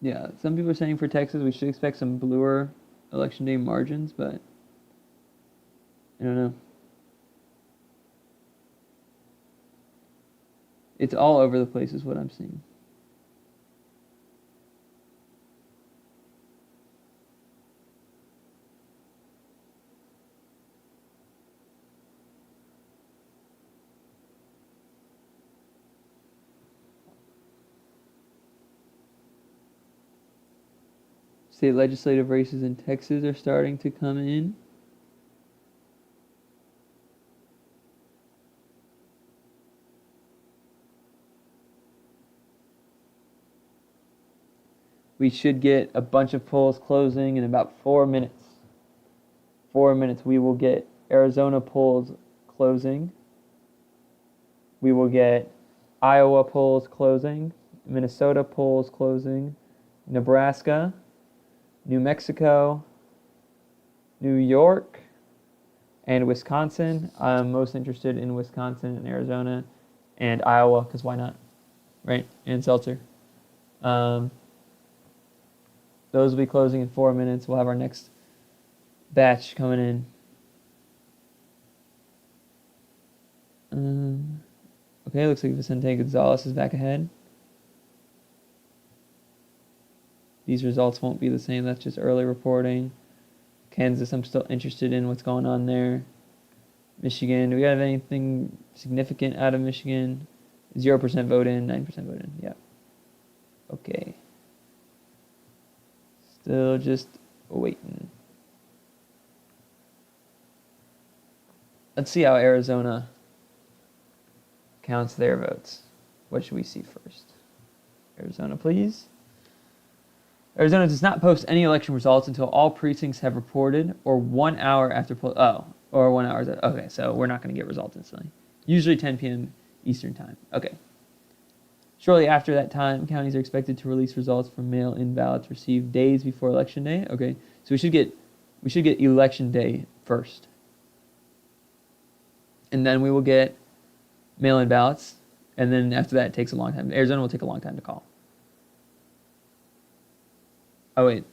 Yeah, some people are saying for Texas we should expect some bluer election day margins, but I don't know. It's all over the place is what I'm seeing. State legislative races in Texas are starting to come in. We should get a bunch of polls closing in about 4 minutes. 4 minutes. We will get Arizona polls closing. We will get Iowa polls closing. Minnesota polls closing. Nebraska. New Mexico, New York, and Wisconsin. I'm most interested in Wisconsin and Arizona and Iowa, because why not, right? And Seltzer. Those will be closing in 4 minutes. We'll have our next batch coming in. Okay, looks like Vicente Gonzalez is back ahead. These results won't be the same. That's just early reporting. Kansas, I'm still interested in what's going on there. Michigan. Do we have anything significant out of Michigan? 0% vote in, 9% vote in. Yeah. Okay. Still just waiting. Let's see how Arizona counts their votes. What should we see first? Arizona, please. Arizona does not post any election results until all precincts have reported or 1 hour after or 1 hour. Okay, so we're not going to get results instantly. Usually 10 p.m. Eastern time. Okay. Shortly after that time, counties are expected to release results from mail-in ballots received days before Election Day. Okay, so we should get Election Day first, and then we will get mail-in ballots, and then after that, it takes a long time. Arizona will take a long time to call. Oh wait,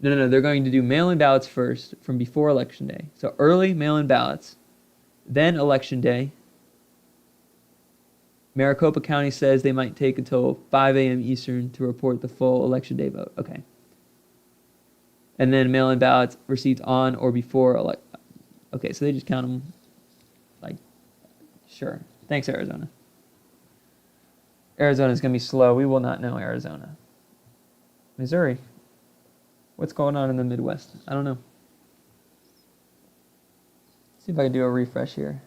no. They're going to do mail-in ballots first from before Election Day. So early mail-in ballots, then Election Day. Maricopa County says they might take until 5 a.m. Eastern to report the full Election Day vote. Okay. And then mail-in ballots received on or before Okay, so they just count them like, sure. Thanks, Arizona. Arizona's going to be slow. We will not know Arizona. Missouri. What's going on in the Midwest? I don't know. Let's see if I can do a refresh here.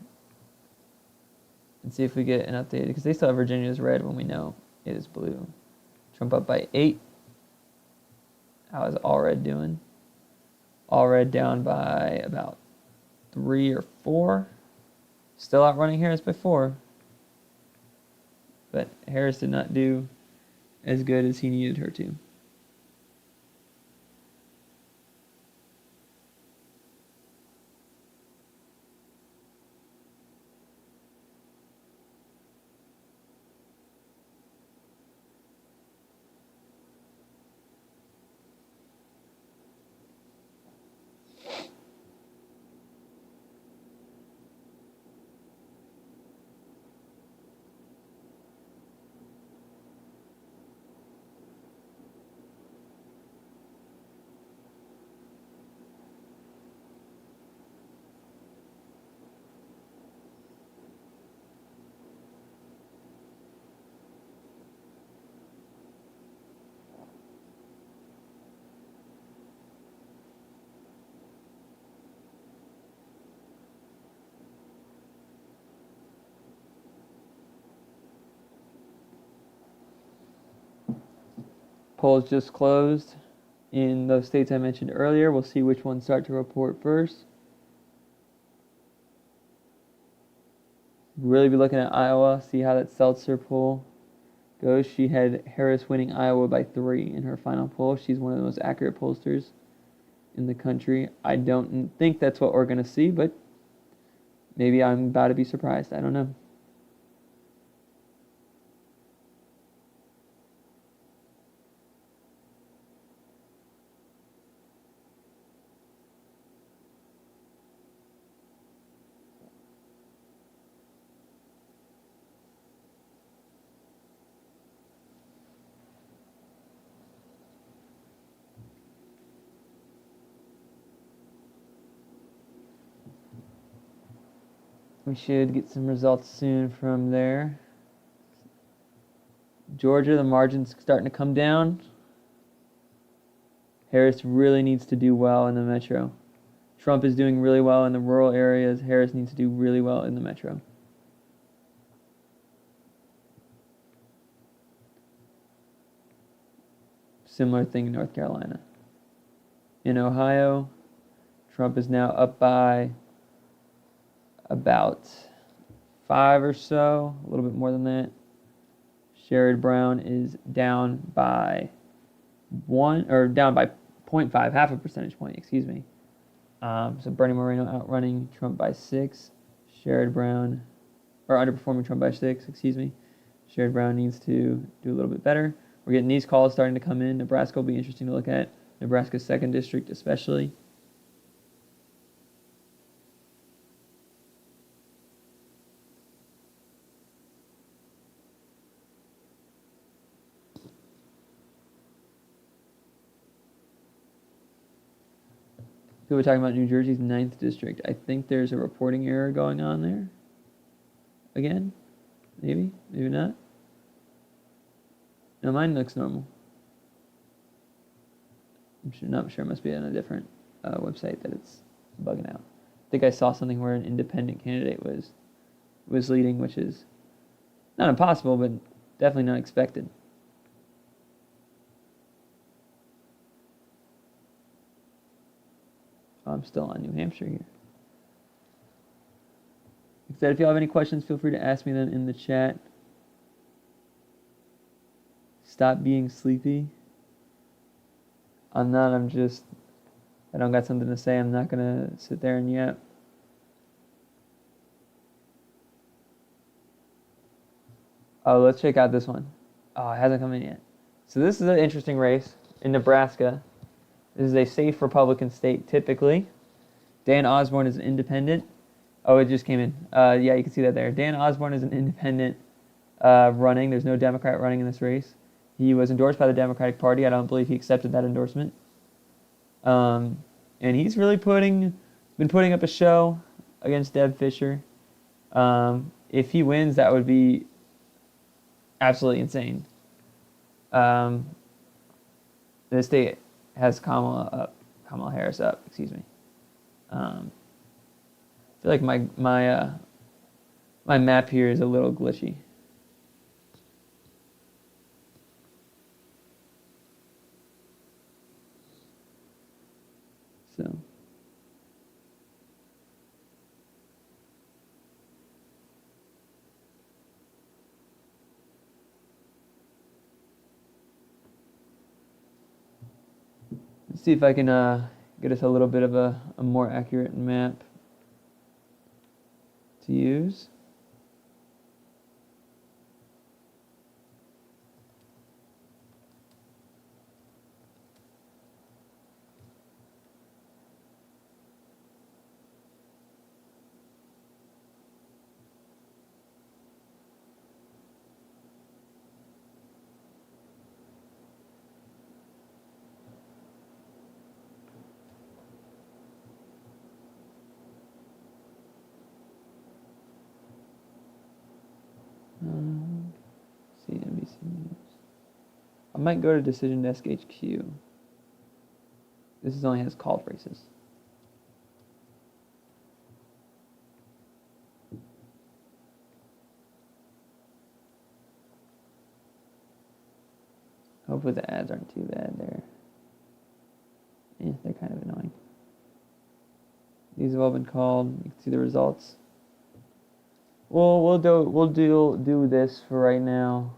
And see if we get an update, because they still have Virginia as red when we know it is blue. Trump up by 8. How is all red doing? All red down by about 3 or 4. Still outrunning Harris by 4. But Harris did not do as good as he needed her to. Polls just closed in those states I mentioned earlier. We'll see which ones start to report first. Really be looking at Iowa, see how that Seltzer poll goes. She had Harris winning Iowa by 3 in her final poll. She's one of the most accurate pollsters in the country. I don't think that's what we're going to see, but maybe I'm about to be surprised. I don't know. We should get some results soon from there. Georgia, the margin's starting to come down. Harris really needs to do well in the metro. Trump is doing really well in the rural areas. Harris needs to do really well in the metro. Similar thing in North Carolina. In Ohio, Trump is now up by about 5 or so, a little bit more than that. Sherrod Brown is down by 0.5, half a percentage point, excuse me. So Bernie Moreno outrunning Trump by 6. Sherrod Brown, or underperforming Trump by 6, excuse me. Sherrod Brown needs to do a little bit better. We're getting these calls starting to come in. Nebraska will be interesting to look at. Nebraska's 2nd district especially. People are talking about New Jersey's 9th district. I think there's a reporting error going on there. Again? Maybe? Maybe not? No, mine looks normal. I'm sure it must be on a different website that it's bugging out. I think I saw something where an independent candidate was leading, which is not impossible, but definitely not expected. I'm still on New Hampshire here. Like I said, if you all have any questions, feel free to ask me them in the chat. Stop being sleepy. I'm not, I don't got something to say. I'm not going to sit there and yap. Oh, let's check out this one. Oh, it hasn't come in yet. So this is an interesting race in Nebraska. This is a safe Republican state, typically. Dan Osborne is an independent. Oh, it just came in. Yeah, you can see that there. Dan Osborne is an independent running. There's no Democrat running in this race. He was endorsed by the Democratic Party. I don't believe he accepted that endorsement. And he's really been putting up a show against Deb Fischer. If he wins, that would be absolutely insane. The state has Kamala Harris up. Excuse me. I feel like my map here is a little glitchy. So. Let's see if I can get us a little bit of a more accurate map to use. See NBC News. I might go to Decision Desk HQ. This only has called races. Hopefully the ads aren't too bad there. Yeah, they're kind of annoying. These have all been called. You can see the results. Well, we'll do this for right now.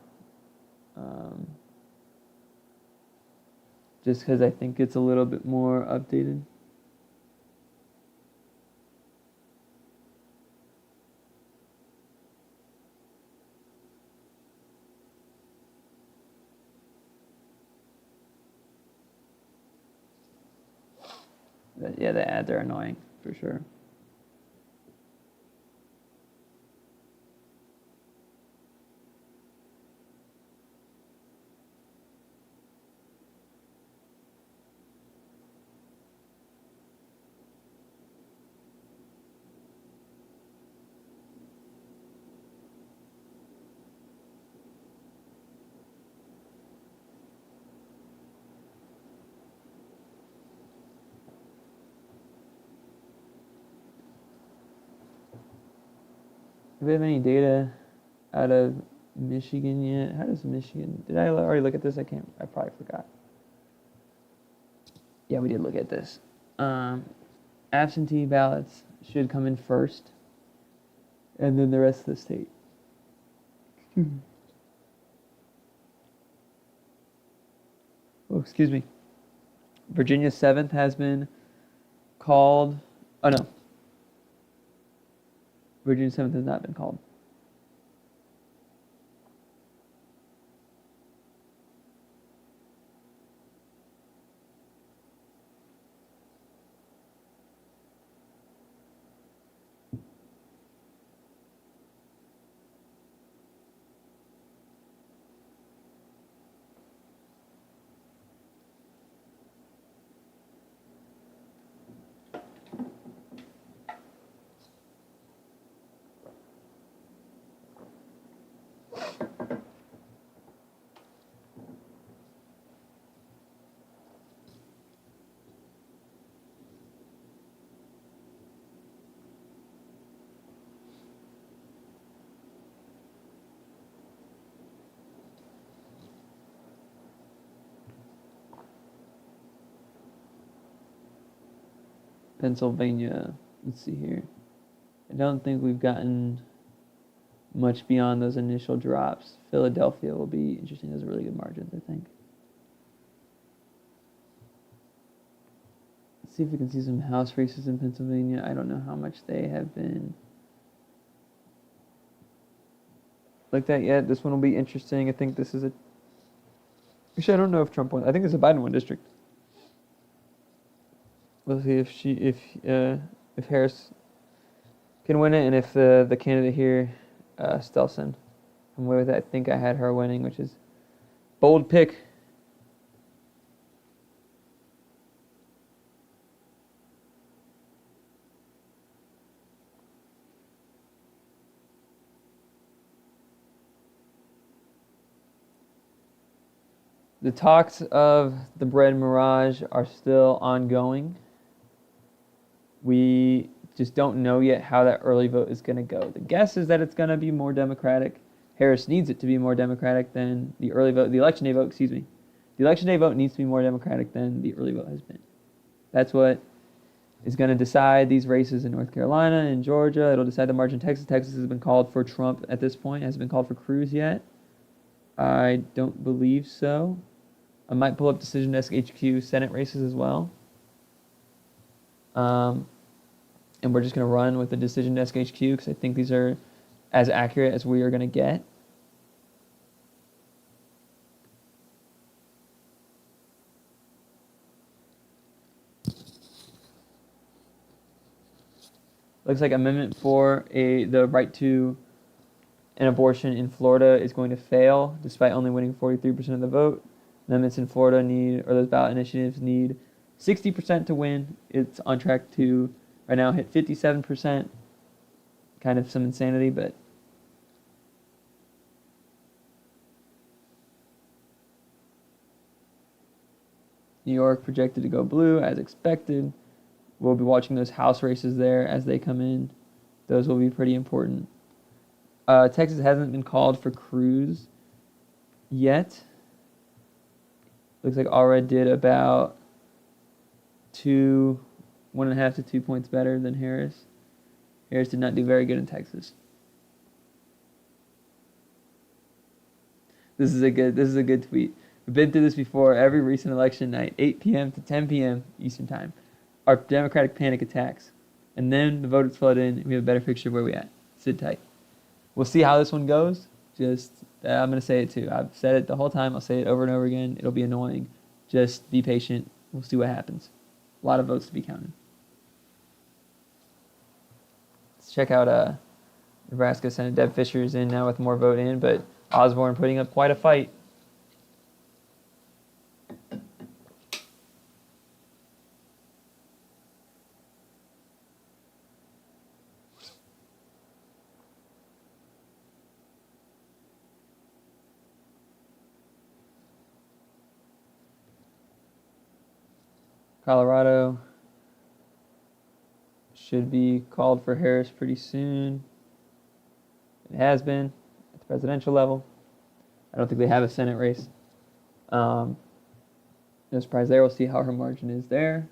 Just because I think it's a little bit more updated. But yeah, the ads are annoying for sure. Do we have any data out of Michigan yet? How does Michigan... Did I already look at this? I probably forgot. Yeah, we did look at this. Absentee ballots should come in first, and then the rest of the state. Oh, excuse me. Virginia 7th has been called. Oh, no. Virginia 7th has not been called. Pennsylvania. Let's see here. I don't think we've gotten much beyond those initial drops. Philadelphia will be interesting. Those are really good margins, I think. Let's see if we can see some House races in Pennsylvania. I don't know how much they have been looked at yet. This one will be interesting. I think this is a... Actually, I don't know if Trump won. I think it's a Biden won district. We'll see if Harris can win it, and if the candidate here, Stelson, I'm away with it. I think I had her winning, which is bold pick. The talks of the bread mirage are still ongoing. We just don't know yet how that early vote is going to go. The guess is that it's going to be more Democratic. Harris needs it to be more Democratic than the early vote, the election day vote, excuse me. The election day vote needs to be more Democratic than the early vote has been. That's what is going to decide these races in North Carolina and Georgia. It'll decide the margin in Texas. Texas has been called for Trump at this point. Hasn't been called for Cruz yet. I don't believe so. I might pull up Decision Desk HQ Senate races as well. And we're just going to run with the Decision Desk HQ because I think these are as accurate as we are going to get. Looks like Amendment 4, the right to an abortion in Florida is going to fail despite only winning 43% of the vote. Amendments in Florida those ballot initiatives need 60% to win. It's on track to right now hit 57%. Kind of some insanity, but New York projected to go blue as expected. We'll be watching those House races there as they come in. Those will be pretty important. Texas hasn't been called for Cruz yet. Looks like Allred did about 1.5 to 2 points better than Harris. Harris did not do very good in Texas. This is a good tweet. We've been through this before. Every recent election night, 8 p.m. to 10 p.m. Eastern Time, our Democratic panic attacks, and then the voters flood in. And we have a better picture of where we at. Sit tight. We'll see how this one goes. I'm going to say it too. I've said it the whole time. I'll say it over and over again. It'll be annoying. Just be patient. We'll see what happens. A lot of votes to be counted. Let's check out Nebraska Senate. Deb Fisher is in now with more vote in, but Osborne putting up quite a fight. Colorado should be called for Harris pretty soon. It has been at the presidential level. I don't think they have a Senate race. No surprise there. We'll see how her margin is there.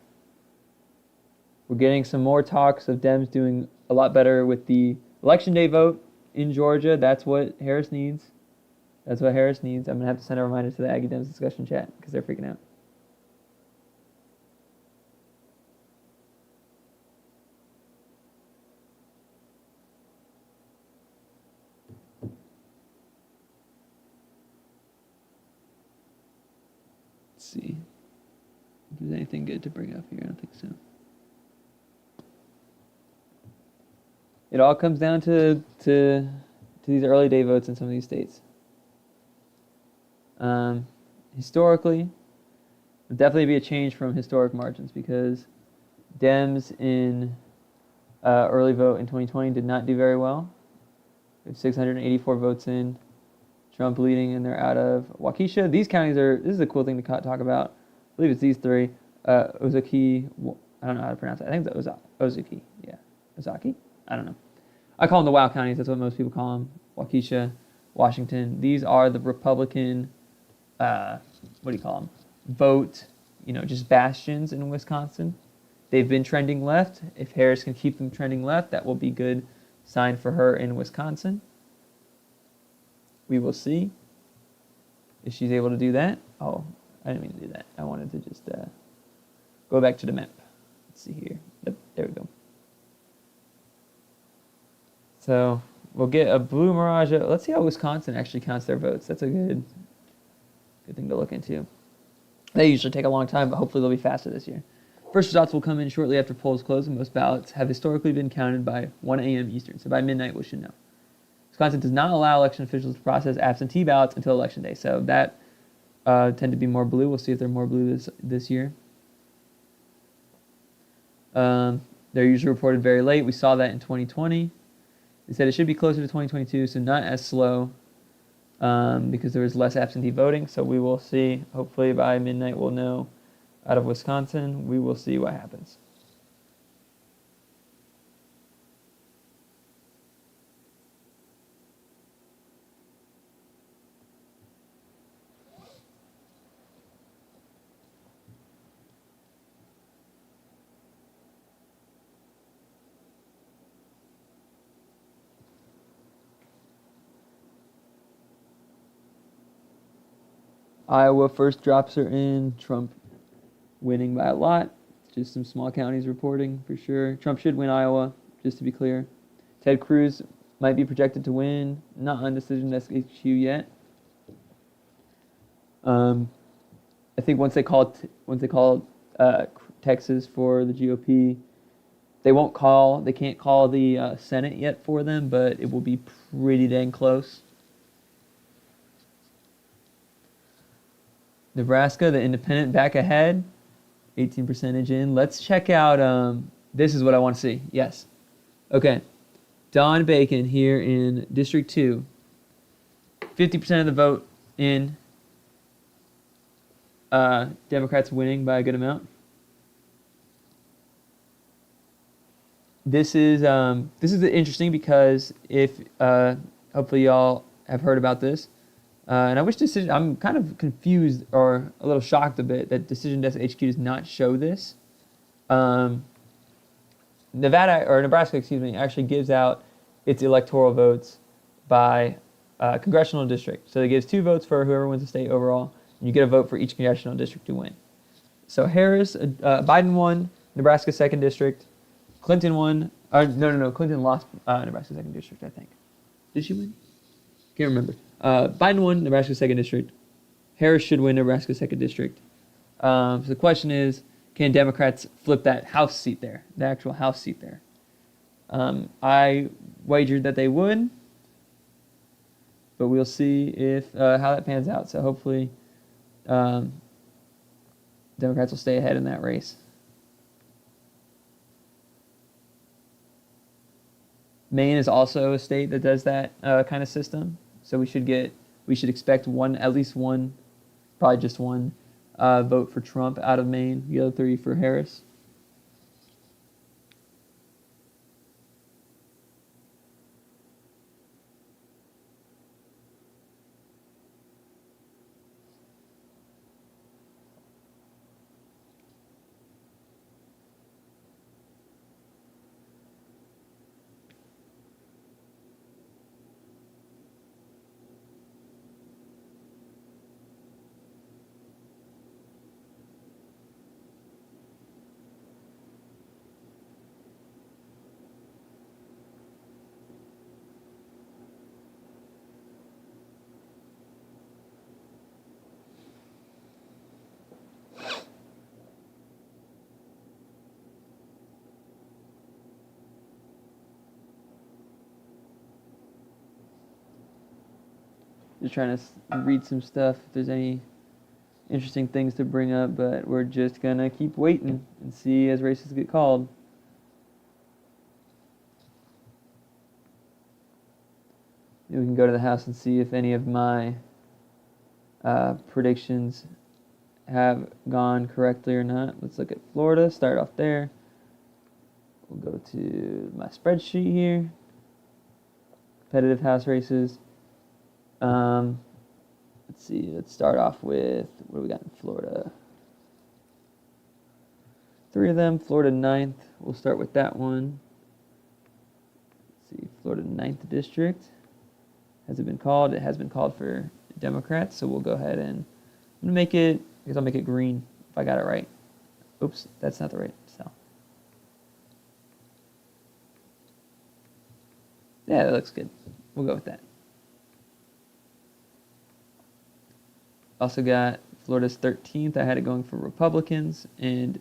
We're getting some more talks of Dems doing a lot better with the election day vote in Georgia. That's what Harris needs. I'm going to have to send a reminder to the Aggie Dems discussion chat because they're freaking out. See if there's anything good to bring up here. I don't think so. It all comes down to these early day votes in some of these states. Historically, there'll definitely be a change from historic margins because Dems in early vote in 2020 did not do very well. We have 684 votes in. Trump leading, and they're out of Waukesha. These counties this is a cool thing to talk about. I believe it's these three. Ozaukee, I don't know how to pronounce it. I think it's Ozaukee. Yeah. Ozaukee? I don't know. I call them the WOW counties. That's what most people call them. Waukesha, Washington. These are the Republican, vote, just bastions in Wisconsin. they've been trending left. If Harris can keep them trending left, that will be good sign for her in Wisconsin. We will see if she's able to do that. Oh, I didn't mean to do that. I wanted to just go back to the map. Let's see here. Yep, there we go. So we'll get a blue mirage. Let's see how Wisconsin actually counts their votes. That's a good thing to look into. They usually take a long time, but hopefully they'll be faster this year. First results will come in shortly after polls close, and most ballots have historically been counted by 1 a.m. Eastern. So by midnight, we should know. Wisconsin does not allow election officials to process absentee ballots until Election Day. So that tend to be more blue. We'll see if they're more blue this year. They're usually reported very late. We saw that in 2020. They said it should be closer to 2022, so not as slow because there was less absentee voting. So we will see. Hopefully by midnight we'll know out of Wisconsin. We will see what happens. Iowa first drops are in. Trump winning by a lot. Just some small counties reporting for sure. Trump should win Iowa, just to be clear. Ted Cruz might be projected to win. Not on decision SHU yet. I think once they call Texas for the GOP, they can't call the Senate yet for them, but it will be pretty dang close. Nebraska, the independent, back ahead, 18% in. Let's check out, this is what I want to see. Yes. Okay. Don Bacon here in District 2. 50% of the vote in. Democrats winning by a good amount. This is interesting because if hopefully y'all have heard about this. And I wish I'm kind of confused or a little shocked a bit that Decision Desk HQ does not show this. Nebraska, actually gives out its electoral votes by congressional district. So it gives 2 votes for whoever wins the state overall, and you get a vote for each congressional district to win. So Biden won Nebraska's 2nd district. Clinton won. Clinton lost Nebraska's 2nd district, I think. Did she win? Can't remember. Biden won Nebraska's 2nd district. Harris should win Nebraska's 2nd district. So the question is, can Democrats flip that House seat there, the actual House seat there? I wagered that they would, but we'll see if how that pans out. So hopefully Democrats will stay ahead in that race. Maine is also a state that does that kind of system. So we should expect at least one, probably just one, vote for Trump out of Maine. The other 3 for Harris. Just trying to read some stuff if there's any interesting things to bring up, but we're just going to keep waiting and see as races get called. Maybe we can go to the House and see if any of my predictions have gone correctly or not. Let's look at Florida, start off there. We'll go to my spreadsheet here. Competitive House races. Let's see, let's start off with, what do we got in Florida? 3 of them. Florida 9th. We'll start with that one. Let's see, Florida 9th District. Has it been called? It has been called for Democrats, so we'll go ahead and I'm going to make it, I guess I'll make it green if I got it right. Oops, that's not the right cell. Yeah, that looks good. We'll go with that. Also got Florida's 13th. I had it going for Republicans, and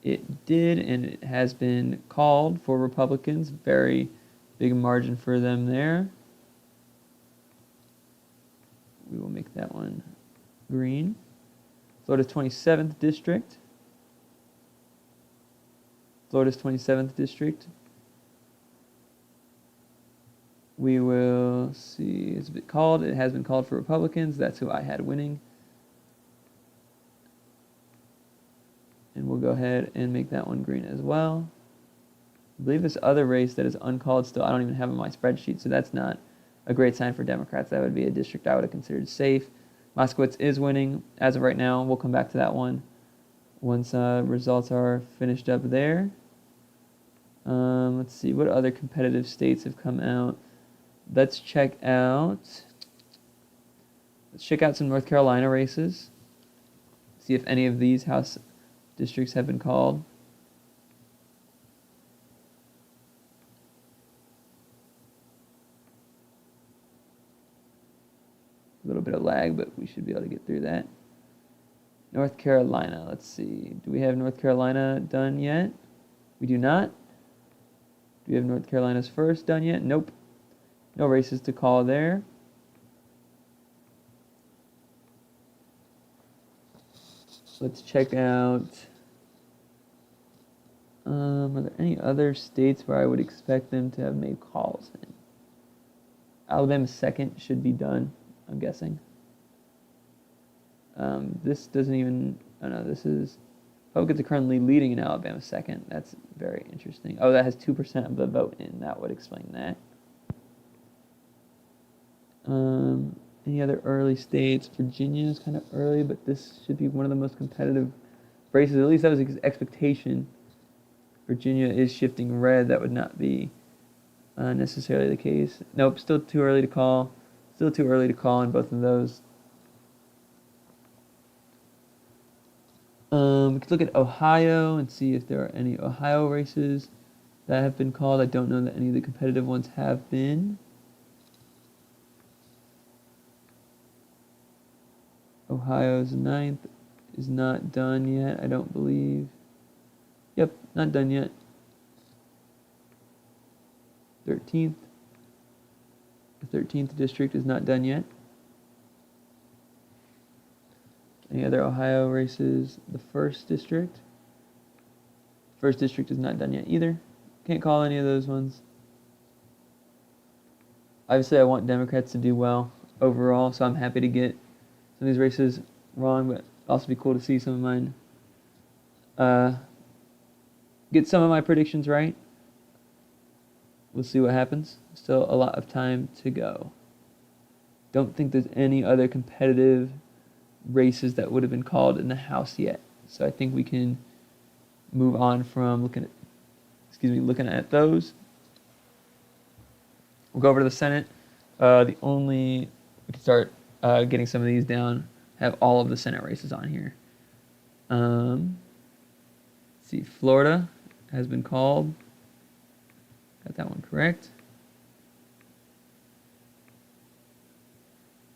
it did, and it has been called for Republicans. Very big margin for them there. We will make that one green. Florida's 27th District. Florida's 27th District. We will see. It's been called. It has been called for Republicans. That's who I had winning. And we'll go ahead and make that one green as well. I believe this other race that is uncalled still, I don't even have on my spreadsheet, so that's not a great sign for Democrats. That would be a district I would have considered safe. Moskowitz is winning as of right now. We'll come back to that one once results are finished up there. Let's see, what other competitive states have come out? Let's check out some North Carolina races. See if any of these House districts have been called. A little bit of lag, but we should be able to get through that. North Carolina, let's see. Do we have North Carolina done yet? We do not. Do we have North Carolina's first done yet? Nope. No races to call there. Let's check out, are there any other states where I would expect them to have made calls in? Alabama's second should be done, I'm guessing. This doesn't even, oh no, this is, Republicans are currently leading in Alabama second. That's very interesting. Oh, that has 2% of the vote in. That would explain that. Any other early states? Virginia is kind of early, but this should be one of the most competitive races. At least that was expectation. Virginia is shifting red. That would not be necessarily the case. Nope, still too early to call. Still too early to call in both of those. We could look at Ohio and see if there are any Ohio races that have been called. I don't know that any of the competitive ones have been. Ohio's 9th is not done yet, I don't believe. Yep, not done yet. 13th. The 13th district is not done yet. Any other Ohio races? The 1st district. 1st district is not done yet either. Can't call any of those ones. Obviously, I want Democrats to do well overall, so I'm happy to get some of these races wrong, but it'd also be cool to see some of mine, get some of my predictions right. We'll see what happens. Still a lot of time to go. Don't think there's any other competitive races that would have been called in the House yet. So I think we can move on from looking at those. We'll go over to the Senate. We can start getting some of these down. Have all of the Senate races on here. Let's see, Florida has been called. Got that one correct.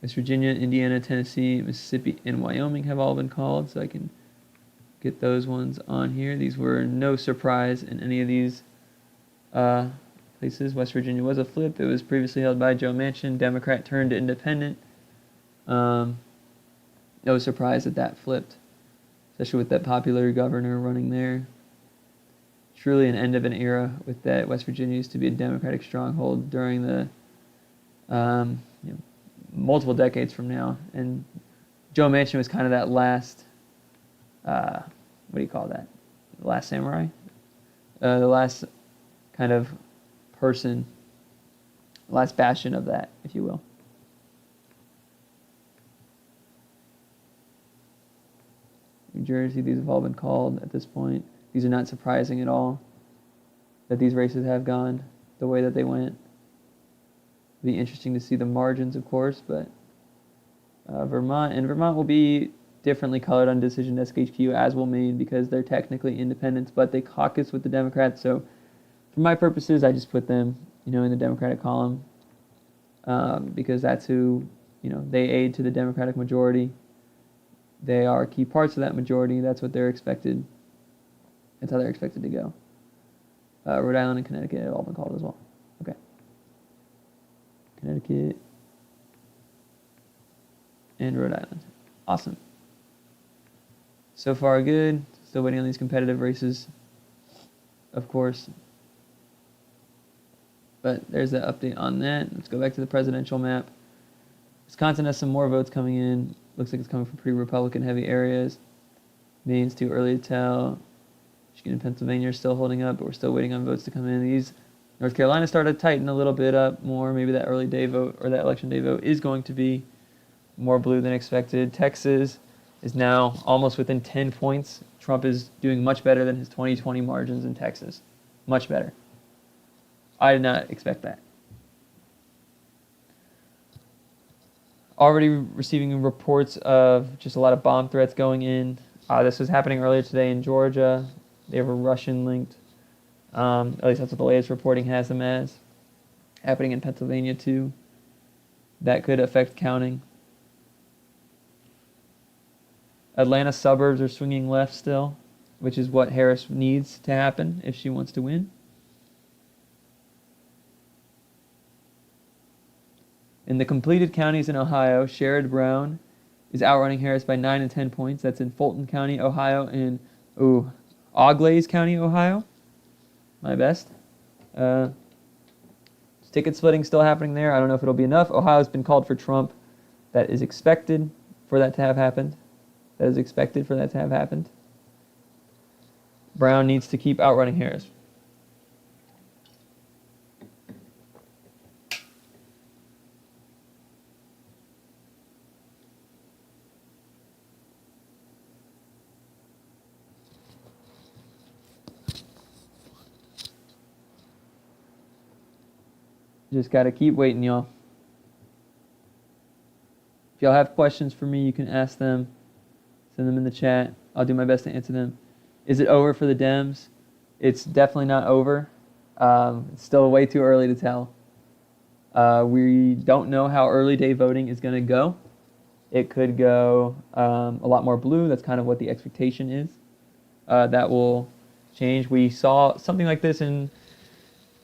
West Virginia, Indiana, Tennessee, Mississippi, and Wyoming have all been called, so I can get those ones on here. These were no surprise in any of these places. West Virginia was a flip. It was previously held by Joe Manchin. Democrat turned independent. No surprise that flipped, especially with that popular governor running there. Truly an end of an era with that. West Virginia used to be a Democratic stronghold during the multiple decades from now, and Joe Manchin was kind of that last, what do you call that? The last samurai? The last kind of person, last bastion of that, if you will. New Jersey, these have all been called at this point. these are not surprising at all that these races have gone the way that they went. It'll be interesting to see the margins, of course, but Vermont will be differently colored on decision SHQ, as will Maine, because they're technically independents, but they caucus with the Democrats. So for my purposes, I just put them, in the Democratic column, because that's who, they aid to the Democratic majority. They are key parts of that majority. That's what they're expected. That's how they're expected to go. Rhode Island and Connecticut have all been called as well. Okay. Connecticut and Rhode Island. Awesome. So far, good. Still waiting on these competitive races, of course. But there's that update on that. Let's go back to the presidential map. Wisconsin has some more votes coming in. Looks like it's coming from pretty Republican-heavy areas. Maine's too early to tell. Michigan and Pennsylvania are still holding up, but we're still waiting on votes to come in. North Carolina started to tighten a little bit up more. Maybe that early day vote or that election day vote is going to be more blue than expected. Texas is now almost within 10 points. Trump is doing much better than his 2020 margins in Texas. Much better. I did not expect that. Already receiving reports of just a lot of bomb threats going in. This was happening earlier today in Georgia. They have a Russian-linked, at least that's what the latest reporting has them as. Happening in Pennsylvania too. That could affect counting. Atlanta suburbs are swinging left still, which is what Harris needs to happen if she wants to win. In the completed counties in Ohio, Sherrod Brown is outrunning Harris by 9 and 10 points. That's in Fulton County, Ohio, and Auglaize County, Ohio. My best. Ticket splitting still happening there. I don't know if it'll be enough. Ohio's been called for Trump. That is expected for that to have happened. That is expected for that to have happened. Brown needs to keep outrunning Harris. Just got to keep waiting, y'all. If y'all have questions for me, you can ask them. Send them in the chat. I'll do my best to answer them. Is it over for the Dems? It's definitely not over. It's still way too early to tell. We don't know how early day voting is going to go. It could go a lot more blue. That's kind of what the expectation is. That will change. We saw something like this in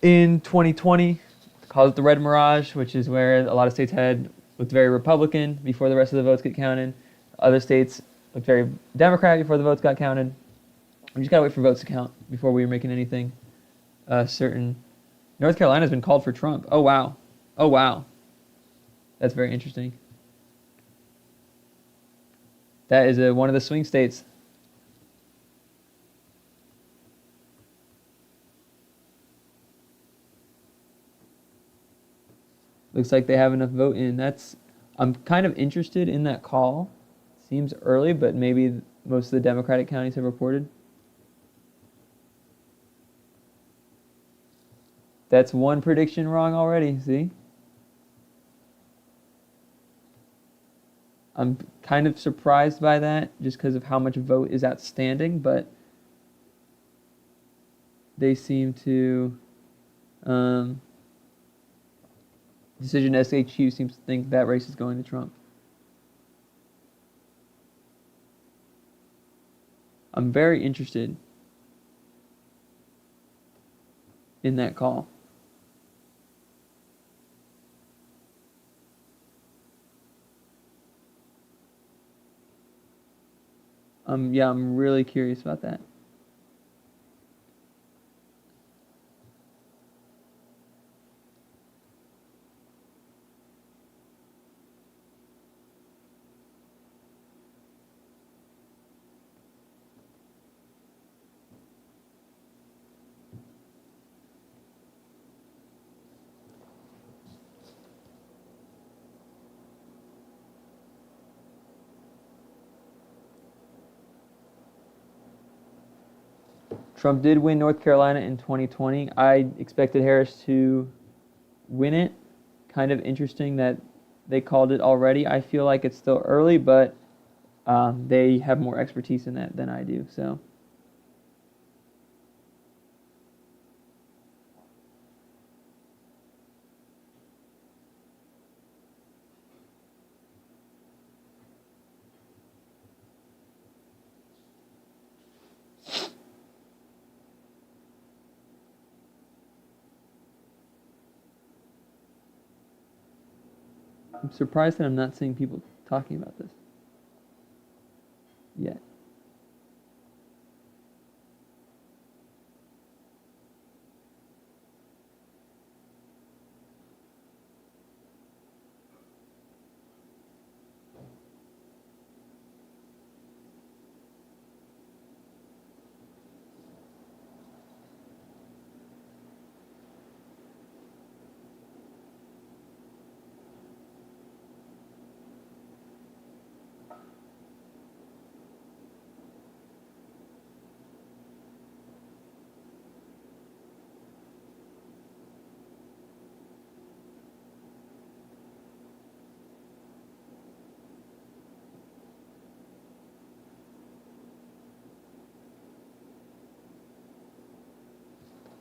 2020. Call it the Red Mirage, which is where a lot of states looked very Republican before the rest of the votes get counted. Other states looked very Democrat before the votes got counted. We just got to wait for votes to count before we were making anything certain. North Carolina's been called for Trump. Oh, wow. Oh, wow. That's very interesting. That is one of the swing states. Looks like they have enough vote in. I'm kind of interested in that call. Seems early, but maybe most of the Democratic counties have reported. That's one prediction wrong already, see? I'm kind of surprised by that just because of how much vote is outstanding, but they seem to... Decision SHU seems to think that race is going to Trump. I'm very interested in that call. I'm really curious about that. Trump did win North Carolina in 2020. I expected Harris to win it. Kind of interesting that they called it already. I feel like it's still early, but they have more expertise in that than I do. So. I'm surprised that I'm not seeing people talking about this yet.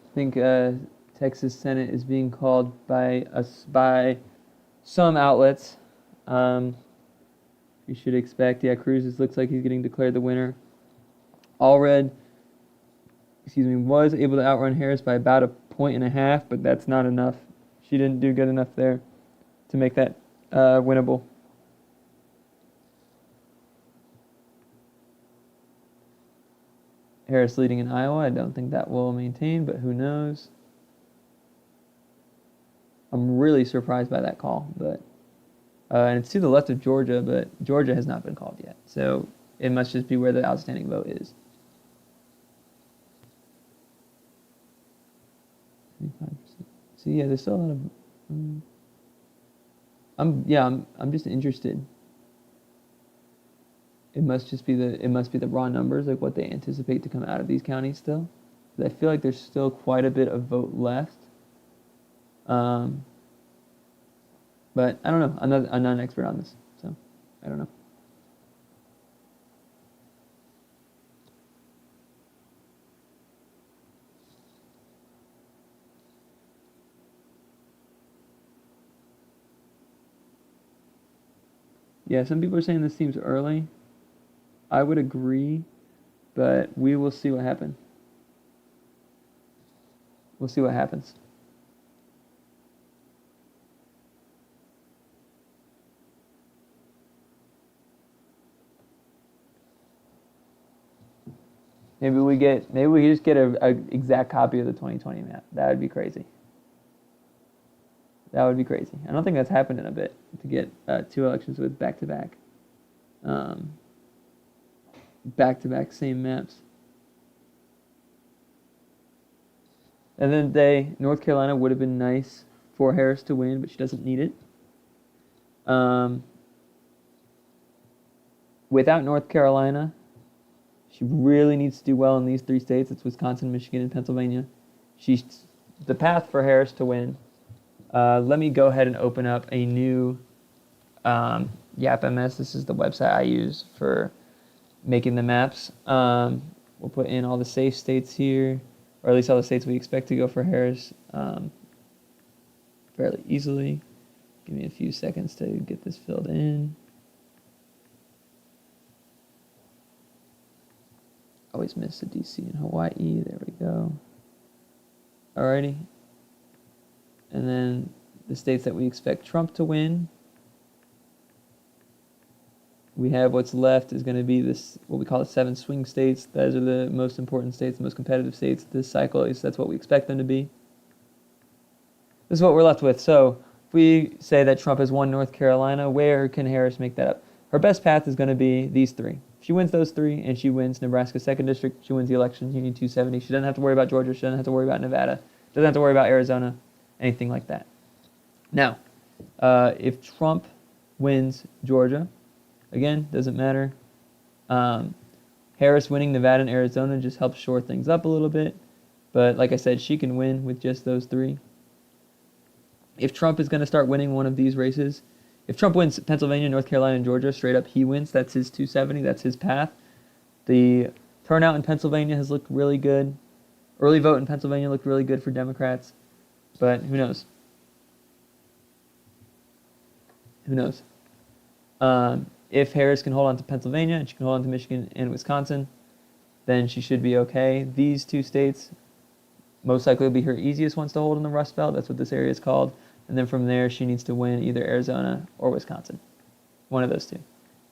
I think Texas Senate is being called by some outlets. You should expect. Yeah, Cruz looks like he's getting declared the winner. Allred, was able to outrun Harris by about 1.5 points, but that's not enough. She didn't do good enough there to make that winnable. Harris leading in Iowa. I don't think that will maintain, but who knows? I'm really surprised by that call, but and it's to the left of Georgia, but Georgia has not been called yet, so it must just be where the outstanding vote is. 25%. So yeah, there's still a lot of. I'm just interested. It must be the raw numbers, like what they anticipate to come out of these counties still. I feel like there's still quite a bit of vote left. But I don't know. I'm not an expert on this, so I don't know. Yeah, some people are saying this seems early. I would agree, but we will see what happens. We'll see what happens. Maybe we just get a exact copy of the 2020 map. That would be crazy. That would be crazy. I don't think that's happened in a bit to get 2 elections with back-to-back same maps. At the end of the day, North Carolina would have been nice for Harris to win, but she doesn't need it. Without North Carolina, she really needs to do well in these 3 states. It's Wisconsin, Michigan, and Pennsylvania. She's the path for Harris to win. Let me go ahead and open up a new YapMS. This is the website I use for making the maps. We'll put in all the safe states here, or at least all the states we expect to go for Harris fairly easily. Give me a few seconds to get this filled in. Always miss the DC and Hawaii. There we go. Alrighty. And then the states that we expect Trump to win. We have what's left is going to be this, what we call the 7 swing states. Those are the most important states, the most competitive states this cycle. At least that's what we expect them to be. This is what we're left with. So if we say that Trump has won North Carolina, where can Harris make that up? Her best path is going to be these 3. If she wins those 3 and she wins Nebraska's 2nd district, she wins the election. You need 270. She doesn't have to worry about Georgia. She doesn't have to worry about Nevada. Doesn't have to worry about Arizona, anything like that. Now, if Trump wins Georgia, again, doesn't matter. Harris winning Nevada and Arizona just helps shore things up a little bit. But like I said, she can win with just those three. If Trump is going to start winning one of these races, if Trump wins Pennsylvania, North Carolina, and Georgia, straight up he wins. That's his 270. That's his path. The turnout in Pennsylvania has looked really good. Early vote in Pennsylvania looked really good for Democrats. But who knows? Who knows? If Harris can hold on to Pennsylvania and she can hold on to Michigan and Wisconsin, then she should be okay. These two states most likely will be her easiest ones to hold in the Rust Belt. That's what this area is called. And then from there, she needs to win either Arizona or Wisconsin. One of those two.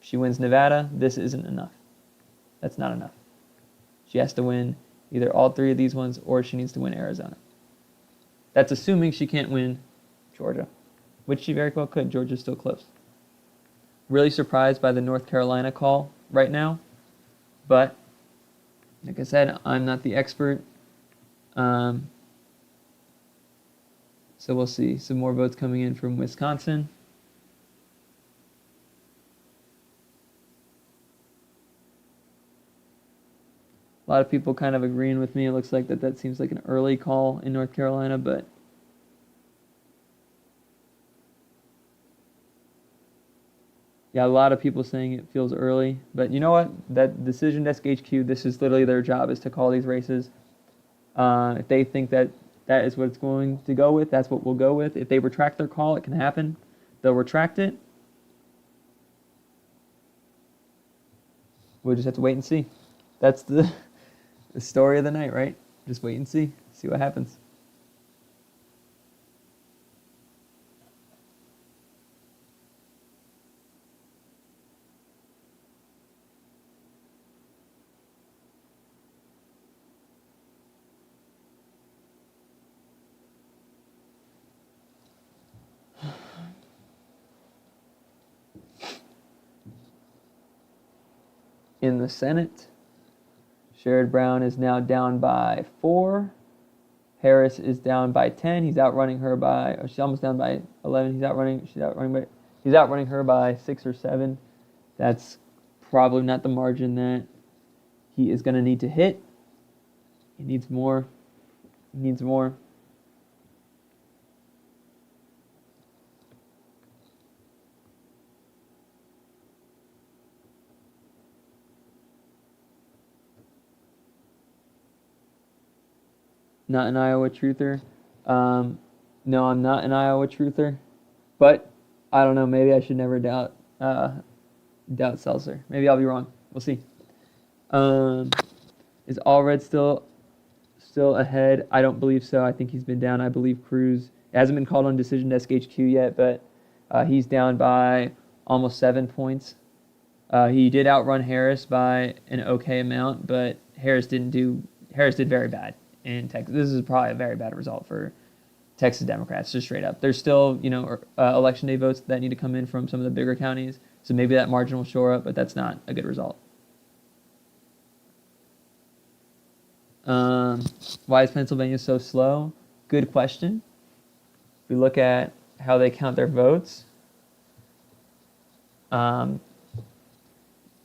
If she wins Nevada, this isn't enough. That's not enough. She has to win either all three of these ones or she needs to win Arizona. That's assuming she can't win Georgia, which she very well could. Georgia's still close. Really surprised by the North Carolina call right now. But, like I said, I'm not the expert. So we'll see. Some more votes coming in from Wisconsin. A lot of people kind of agreeing with me. It looks like that seems like an early call in North Carolina, but yeah, a lot of people saying it feels early. But you know what? That Decision Desk HQ, this is literally their job, is to call these races. If they think that is what it's going to go with, that's what we'll go with. If they retract their call, it can happen. They'll retract it. We'll just have to wait and see. That's the story of the night, right? Just wait and see what happens. In the Senate, Sherrod Brown is now down by 4. Harris is down by 10. He's outrunning her by, she's almost down by 11. He's outrunning her by 6 or 7. That's probably not the margin that he is going to need to hit. He needs more. Not an Iowa truther. No, I'm not an Iowa truther. But I don't know. Maybe I should never doubt Seltzer. Maybe I'll be wrong. We'll see. Is Allred still ahead? I don't believe so. I think he's been down. I believe Cruz. It hasn't been called on Decision Desk HQ yet, but he's down by almost 7 points. He did outrun Harris by an okay amount, but Harris did very bad in Texas. This is probably a very bad result for Texas Democrats, just straight up. There's still, election day votes that need to come in from some of the bigger counties, so maybe that margin will shore up, but that's not a good result. Why is Pennsylvania so slow? Good question. If we look at how they count their votes,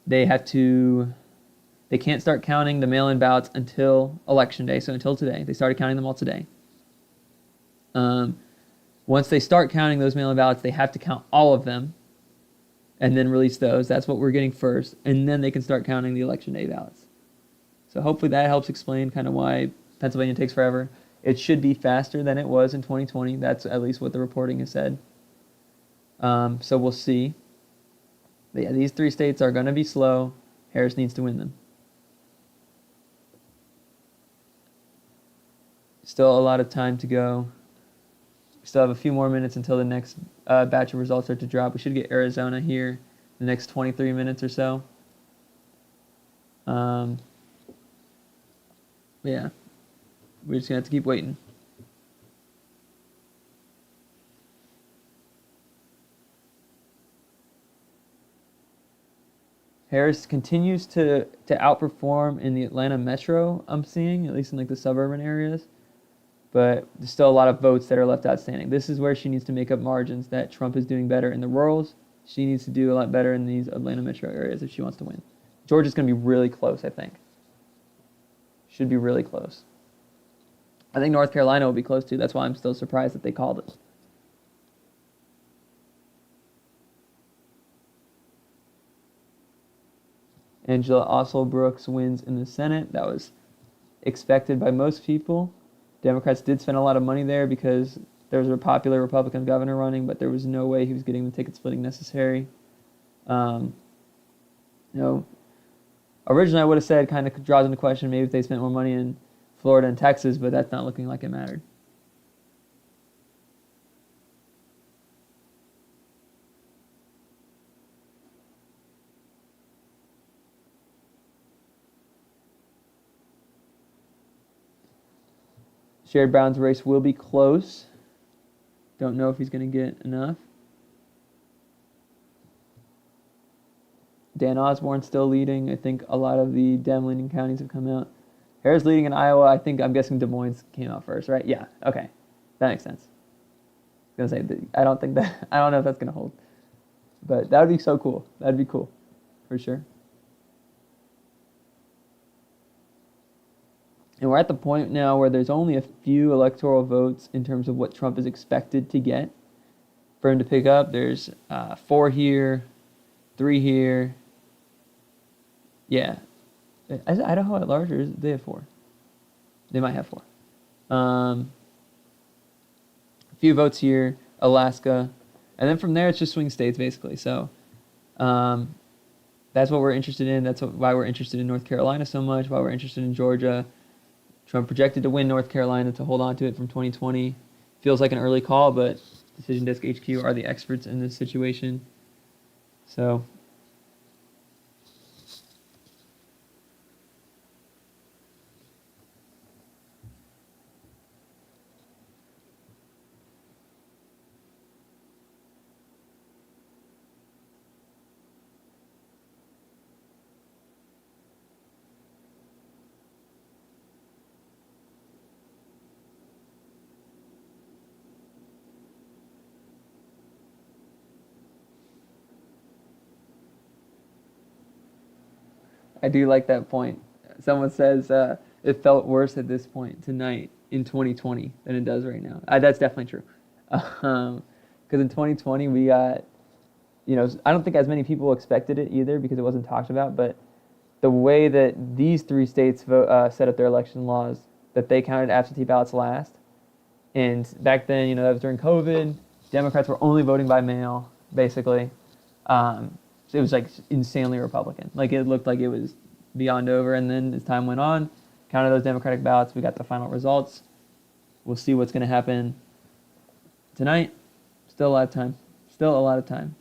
they can't start counting the mail-in ballots until Election Day, so until today. They started counting them all today. Once they start counting those mail-in ballots, they have to count all of them and then release those. That's what we're getting first, and then they can start counting the Election Day ballots. So hopefully that helps explain kind of why Pennsylvania takes forever. It should be faster than it was in 2020. That's at least what the reporting has said. So we'll see. But yeah, these 3 states are going to be slow. Harris needs to win them. Still a lot of time to go. We still have a few more minutes until the next batch of results start to drop. We should get Arizona here in the next 23 minutes or so. Yeah, we're just going to have to keep waiting. Harris continues to outperform in the Atlanta metro, I'm seeing, at least in like the suburban areas. But there's still a lot of votes that are left outstanding. This is where she needs to make up margins that Trump is doing better in the rurals. She needs to do a lot better in these Atlanta metro areas if she wants to win. Georgia's going to be really close, I think. Should be really close. I think North Carolina will be close too. That's why I'm still surprised that they called it. Angela Osselbrooks wins in the Senate. That was expected by most people. Democrats did spend a lot of money there because there was a popular Republican governor running, but there was no way he was getting the ticket splitting necessary. You know, originally I would have said kind of draws into question maybe if they spent more money in Florida and Texas, but that's not looking like it mattered. Sherrod Brown's race will be close. Don't know if he's going to get enough. Dan Osborne's still leading. I think a lot of the Dem-leaning counties have come out. Harris leading in Iowa. I'm guessing Des Moines came out first, right? Yeah, okay. That makes sense. I was going to say, I don't know if that's going to hold. But that would be so cool. That would be cool, for sure. And we're at the point now where there's only a few electoral votes in terms of what Trump is expected to get for him to pick up. There's 4 here, 3 here. Yeah. Is Idaho at large, or they have 4? They might have 4. A few votes here, Alaska. And then from there, it's just swing states, basically. So that's what we're interested in. That's why we're interested in North Carolina so much, why we're interested in Georgia. Trump projected to win North Carolina to hold on to it from 2020. Feels like an early call, but Decision Desk HQ are the experts in this situation. So I do like that point. Someone says it felt worse at this point tonight in 2020 than it does right now. That's definitely true. Because in 2020 we got, I don't think as many people expected it either because it wasn't talked about. But the way that these 3 states set up their election laws, that they counted absentee ballots last, and back then, that was during COVID. Democrats were only voting by mail, basically. So it was like insanely Republican. Like it looked like it was beyond over. And then as time went on, counted those Democratic ballots, we got the final results. We'll see what's going to happen tonight. Still a lot of time. Still a lot of time.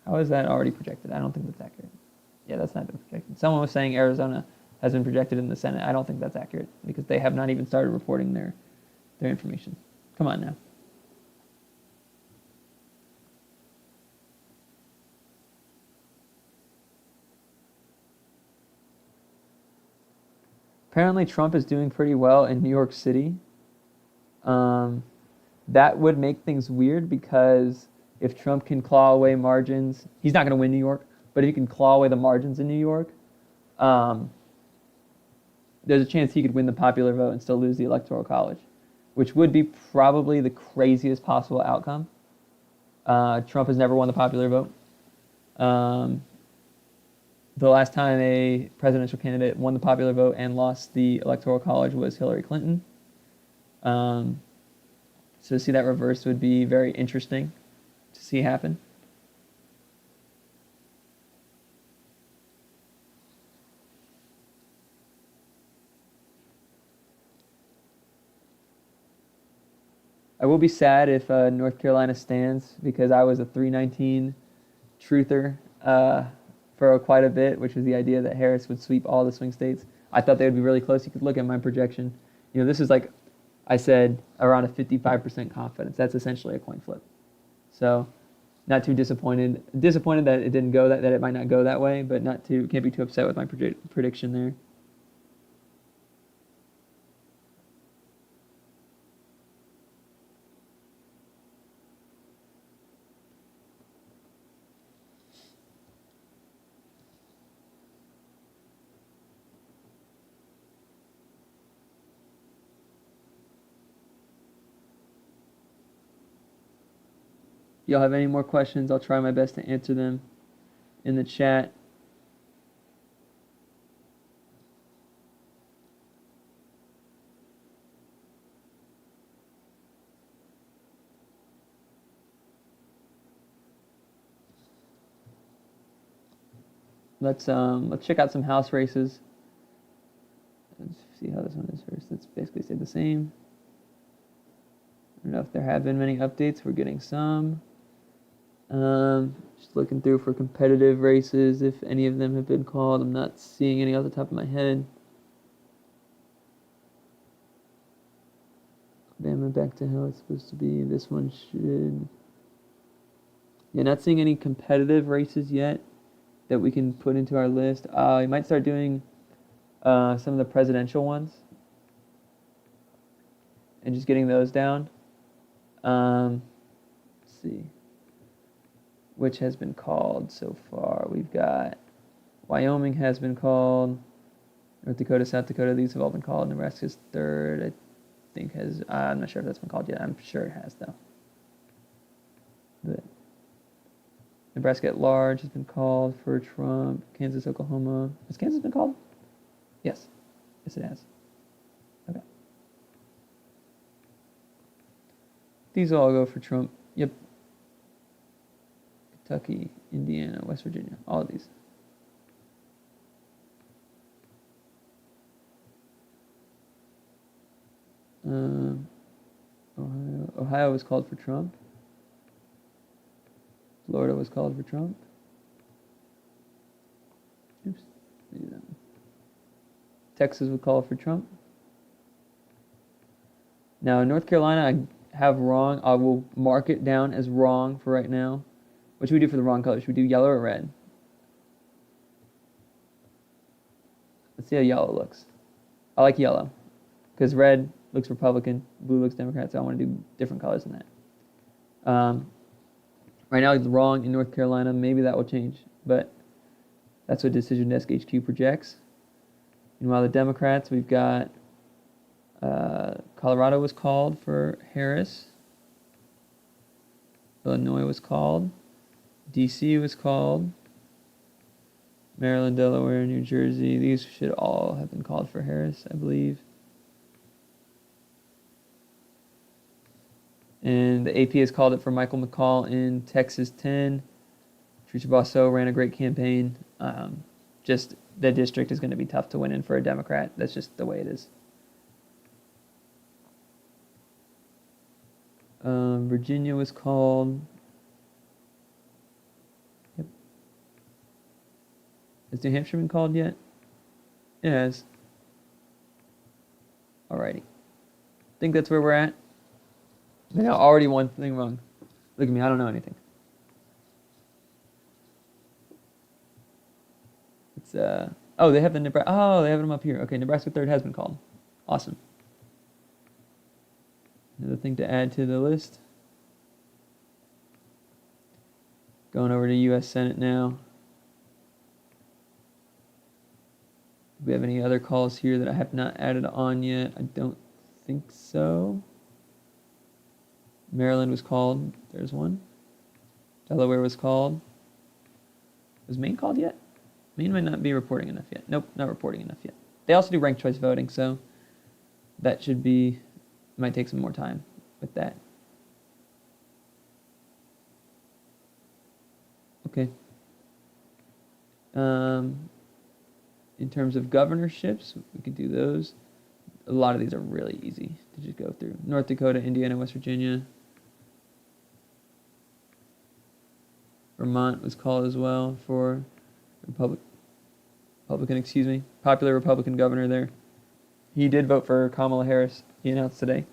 How is that already projected? I don't think that's accurate. Yeah, that's not been projected. Someone was saying Arizona has been projected in the Senate. I don't think that's accurate because they have not even started reporting their information. Come on now. Apparently, Trump is doing pretty well in New York City. That would make things weird because if Trump can claw away margins, he's not going to win New York, but if he can claw away the margins in New York, there's a chance he could win the popular vote and still lose the Electoral College, which would be probably the craziest possible outcome. Trump has never won the popular vote. The last time a presidential candidate won the popular vote and lost the Electoral College was Hillary Clinton. So to see that reversed would be very interesting to see happen. I will be sad if North Carolina stands because I was a 319 truther for quite a bit, which was the idea that Harris would sweep all the swing states. I thought they would be really close. You could look at my projection. This is like I said, around a 55% confidence. That's essentially a coin flip. So not too disappointed. Disappointed that it didn't go that it might not go that way, but can't be too upset with my prediction there. y'all have any more questions, I'll try my best to answer them in the chat. Let's check out some house races. Let's see how this one is first. It's basically stayed the same. I don't know if there have been many updates. We're getting some. Just looking through for competitive races, if any of them have been called. I'm not seeing any off the top of my head. Bama back to how it's supposed to be. This one should... Yeah, not seeing any competitive races yet that we can put into our list. We might start doing some of the presidential ones and just getting those down. Let's see. Which has been called so far? We've got Wyoming has been called. North Dakota, South Dakota, these have all been called. Nebraska's third, I think has... I'm not sure if that's been called yet. I'm sure it has, though. But Nebraska at large has been called for Trump. Kansas, Oklahoma. Has Kansas been called? Yes. Yes, it has. Okay. These all go for Trump. Yep. Kentucky, Indiana, West Virginia. All of these. Ohio was called for Trump. Florida was called for Trump. Oops. Texas was called for Trump. Now, North Carolina, I have wrong. I will mark it down as wrong for right now. What should we do for the wrong color? Should we do yellow or red? Let's see how yellow looks. I like yellow because red looks Republican, blue looks Democrat, so I want to do different colors than that. Right now it's wrong in North Carolina. Maybe that will change, but that's what Decision Desk HQ projects. Meanwhile, the Democrats, we've got Colorado was called for Harris. Illinois was called. D.C. was called. Maryland, Delaware, New Jersey. These should all have been called for Harris, I believe. And the AP has called it for Michael McCall in Texas 10. Teresa Bosso ran a great campaign. Just the district is going to be tough to win in for a Democrat. That's just the way it is. Virginia was called. Yep. Has New Hampshire been called yet? It has. Alrighty. I think that's where we're at. Now, already one thing wrong. Look at me, I don't know anything. It's oh, they have the Nebraska. Oh, they have them up here. Okay, Nebraska third has been called. Awesome. Another thing to add to the list. Going over to U.S. Senate now. Do we have any other calls here that I have not added on yet? I don't think so. Maryland was called. There's one. Delaware was called. Was Maine called yet? Maine might not be reporting enough yet. Nope, not reporting enough yet. They also do ranked choice voting, so that should be... Might take some more time with that. Okay. In terms of governorships, we could do those. A lot of these are really easy to just go through. North Dakota, Indiana, West Virginia. Vermont was called as well for popular Republican governor there. He did vote for Kamala Harris, he announced today.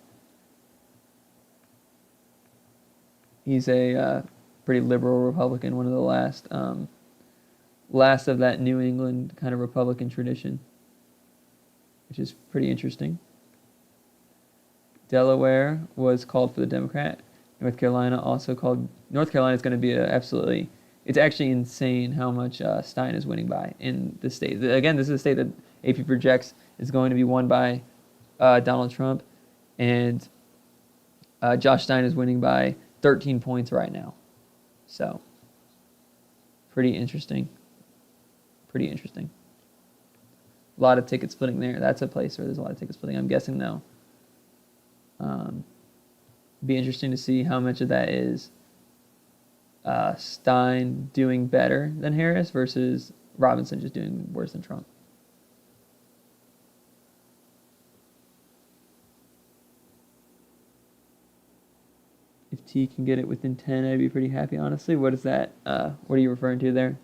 He's a pretty liberal Republican, one of the last of that New England kind of Republican tradition, which is pretty interesting. Delaware was called for the Democrat. North Carolina also called. North Carolina is going to be absolutely... It's actually insane how much Stein is winning by in the state. Again, this is a state that AP projects is going to be won by Donald Trump, and Josh Stein is winning by 13 points right now. So, pretty interesting. Pretty interesting. A lot of ticket splitting there. That's a place where there's a lot of ticket splitting. I'm guessing though. Be interesting to see how much of that is Stein doing better than Harris versus Robinson just doing worse than Trump. If T can get it within 10, I'd be pretty happy, honestly. What is that? What are you referring to there?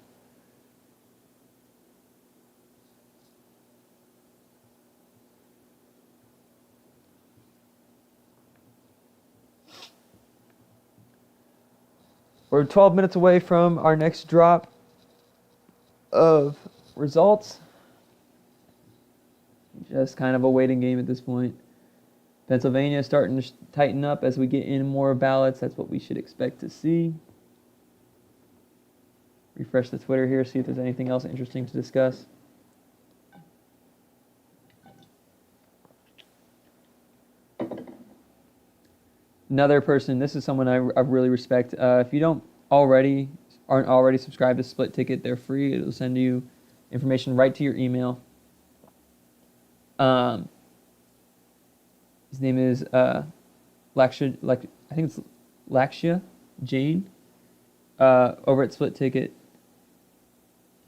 We're 12 minutes away from our next drop of results. Just kind of a waiting game at this point. Pennsylvania is starting to tighten up as we get in more ballots. That's what we should expect to see. Refresh the Twitter here, see if there's anything else interesting to discuss. Another person, this is someone I really respect. If you aren't already subscribed to Split Ticket, they're free. It'll send you information right to your email. His name is Lakshya, I think it's Lakshya Jain, over at Split Ticket.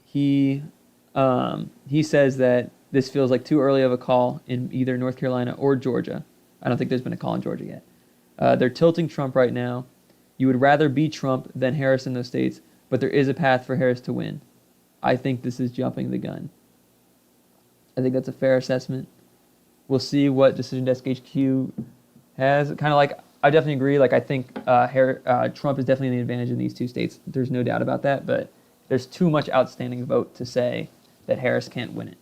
He says that this feels like too early of a call in either North Carolina or Georgia. I don't think there's been a call in Georgia yet. They're tilting Trump right now. You would rather be Trump than Harris in those states, but there is a path for Harris to win. I think this is jumping the gun. I think that's a fair assessment. We'll see what Decision Desk HQ has. Kind of like, I definitely agree. Like, I think Trump is definitely the advantage in these two states. There's no doubt about that, but there's too much outstanding vote to say that Harris can't win it.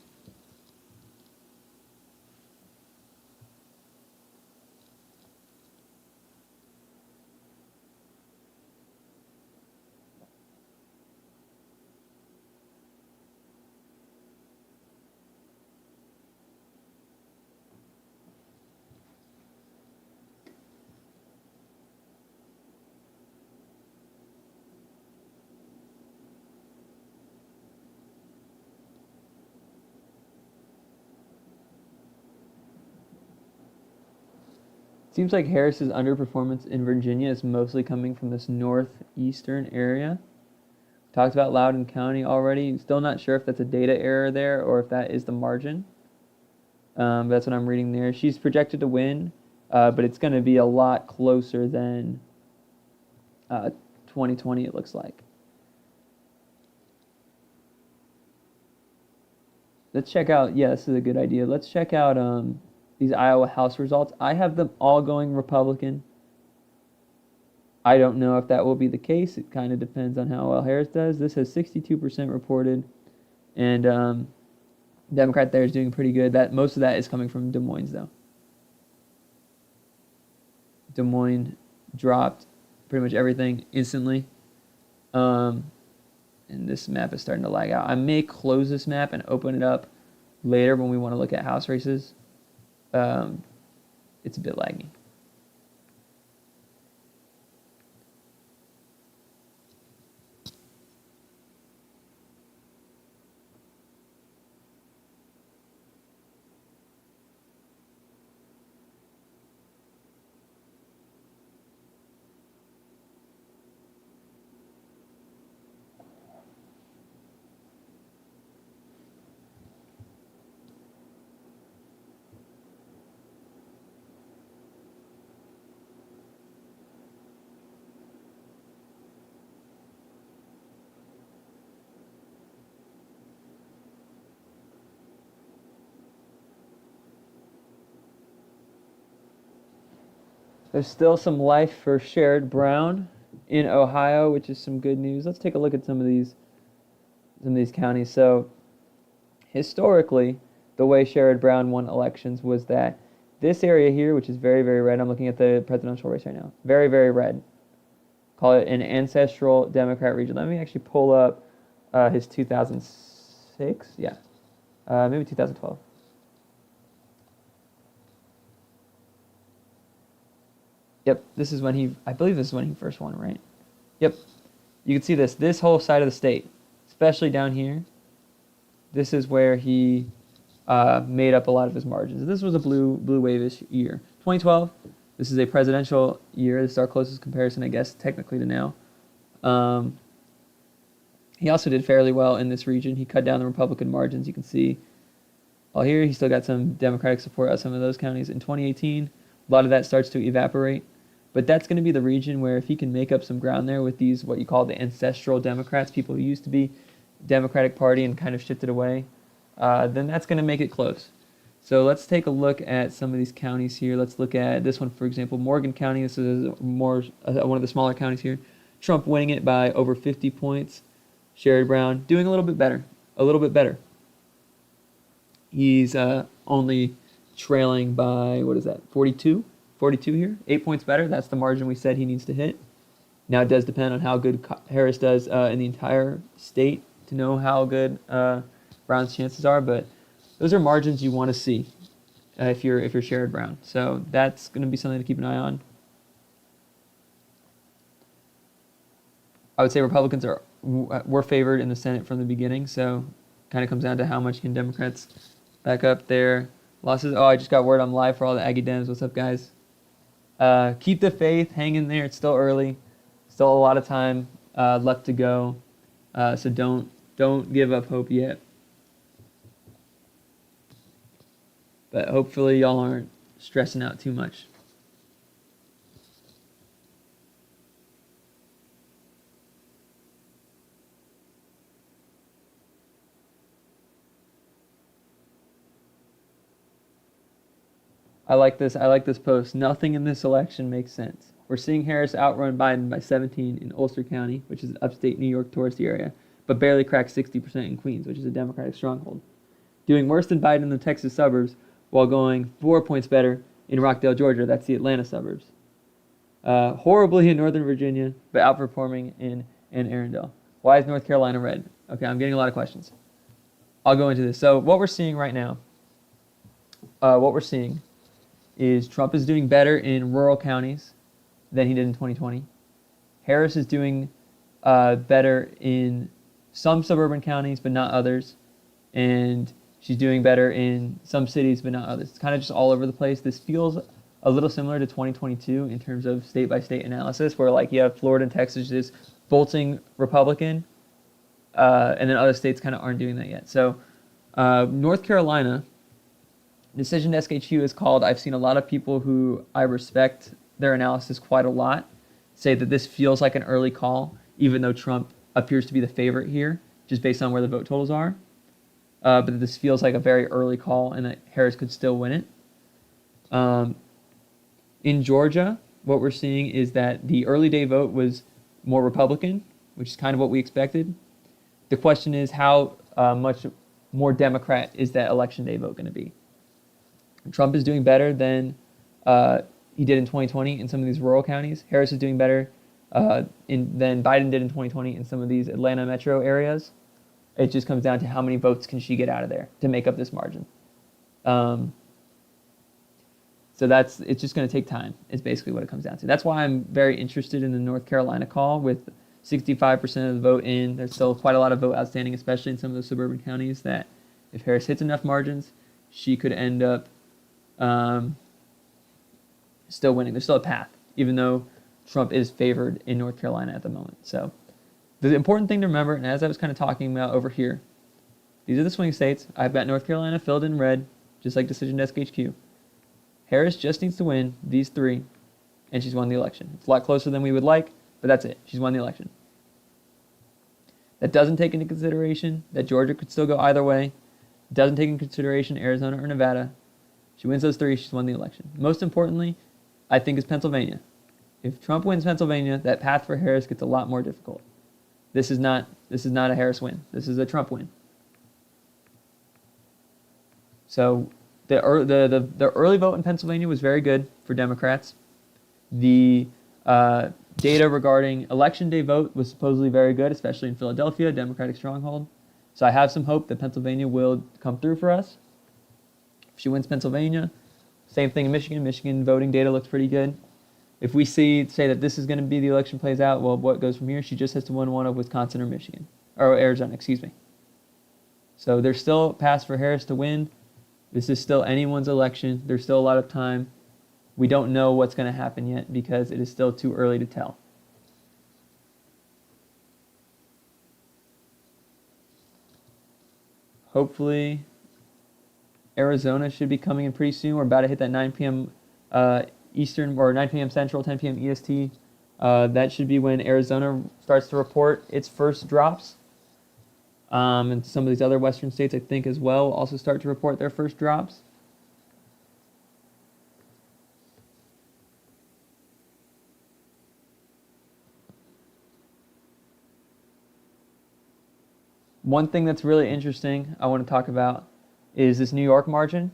Seems like Harris's underperformance in Virginia is mostly coming from this northeastern area. Talked about Loudoun County already. Still not sure if that's a data error there or if that is the margin. But that's what I'm reading there. She's projected to win, but it's going to be a lot closer than 2020, it looks like. Let's check out, yeah, this is a good idea. Let's check out these Iowa House results. I have them all going Republican. I don't know if that will be the case. It kind of depends on how well Harris does. This has 62% reported, and Democrat there is doing pretty good. That most of that is coming from Des Moines, though. Des Moines dropped pretty much everything instantly. And this map is starting to lag out. I may close this map and open it up later when we want to look at House races. It's a bit laggy. There's still some life for Sherrod Brown in Ohio, which is some good news. Let's take a look at some of these counties. So historically, the way Sherrod Brown won elections was that this area here, which is very, very red, I'm looking at the presidential race right now, very, very red. Call it an ancestral Democrat region. Let me actually pull up his 2006, yeah, maybe 2012. Yep, this is when I believe this is when he first won, right? Yep. you can see this whole side of the state, especially down here. This is where he made up a lot of his margins. This was a blue wave-ish year. 2012, this is a presidential year. This is our closest comparison, I guess, technically to now. He also did fairly well in this region. He cut down the Republican margins. You can see all here. He still got some Democratic support out of some of those counties. In 2018, a lot of that starts to evaporate. But that's going to be the region where if he can make up some ground there with these, what you call the ancestral Democrats, people who used to be Democratic Party and kind of shifted away, then that's going to make it close. So let's take a look at some of these counties here. Let's look at this one, for example, Morgan County. This is one of the smaller counties here. Trump winning it by over 50 points. Sherrod Brown doing a little bit better. He's only trailing by, 42 here, 8 points better. That's the margin we said he needs to hit. Now it does depend on how good Harris does in the entire state to know how good Brown's chances are, but those are margins you want to see if you're Sherrod Brown. So that's going to be something to keep an eye on. I would say Republicans were favored in the Senate from the beginning, so kind of comes down to how much can Democrats back up their losses. Oh, I just got word I'm live for all the Aggie Dems. What's up, guys? Keep the faith, hang in there. It's still early, still a lot of time left to go, so don't give up hope yet. But hopefully y'all aren't stressing out too much. I like this post. Nothing in this election makes sense. We're seeing Harris outrun Biden by 17 in Ulster County, which is upstate New York touristy area, but barely cracked 60% in Queens, which is a Democratic stronghold. Doing worse than Biden in the Texas suburbs, while going 4 points better in Rockdale, Georgia. That's the Atlanta suburbs. Horribly in Northern Virginia, but outperforming in Arundel. Why is North Carolina red? Okay, I'm getting a lot of questions. I'll go into this. So what we're seeing right now, is Trump is doing better in rural counties than he did in 2020. Harris is doing better in some suburban counties, but not others. And she's doing better in some cities, but not others. It's kind of just all over the place. This feels a little similar to 2022 in terms of state-by-state analysis, where like you have Florida and Texas just bolting Republican, and then other states kind of aren't doing that yet. So North Carolina, Decision Desk HQ is called. I've seen a lot of people who I respect their analysis quite a lot say that this feels like an early call, even though Trump appears to be the favorite here, just based on where the vote totals are. But this feels like a very early call and that Harris could still win it. In Georgia, what we're seeing is that the early day vote was more Republican, which is kind of what we expected. The question is how much more Democrat is that election day vote going to be? Trump is doing better than he did in 2020 in some of these rural counties. Harris is doing better than Biden did in 2020 in some of these Atlanta metro areas. It just comes down to how many votes can she get out of there to make up this margin. So it's just going to take time is basically what it comes down to. That's why I'm very interested in the North Carolina call with 65% of the vote in. There's still quite a lot of vote outstanding, especially in some of the suburban counties, that if Harris hits enough margins, she could end up still winning. There's still a path, even though Trump is favored in North Carolina at the moment. So the important thing to remember, and as I was kind of talking about over here, these are the swing states. I've got North Carolina filled in red, just like Decision Desk HQ. Harris just needs to win these three, and she's won the election. It's a lot closer than we would like, but that's it. She's won the election. That doesn't take into consideration that Georgia could still go either way. It doesn't take into consideration Arizona or Nevada. She wins those three, she's won the election. Most importantly, I think, is Pennsylvania. If Trump wins Pennsylvania, that path for Harris gets a lot more difficult. This is not a Harris win. This is a Trump win. So the early vote in Pennsylvania was very good for Democrats. The data regarding election day vote was supposedly very good, especially in Philadelphia, Democratic stronghold. So I have some hope that Pennsylvania will come through for us. If she wins Pennsylvania, same thing in Michigan. Michigan voting data looks pretty good. if we say that this is going to be the election plays out, well, what goes from here? She just has to win one of Wisconsin or Michigan, or Arizona, excuse me. So there's still a pass for Harris to win. This is still anyone's election. There's still a lot of time. We don't know what's going to happen yet because it is still too early to tell. Hopefully, Arizona should be coming in pretty soon. We're about to hit that 9 p.m. Eastern or 9 p.m. Central, 10 p.m. EST. That should be when Arizona starts to report its first drops. And some of these other western states, I think, as well, also start to report their first drops. One thing that's really interesting I want to talk about is this New York margin.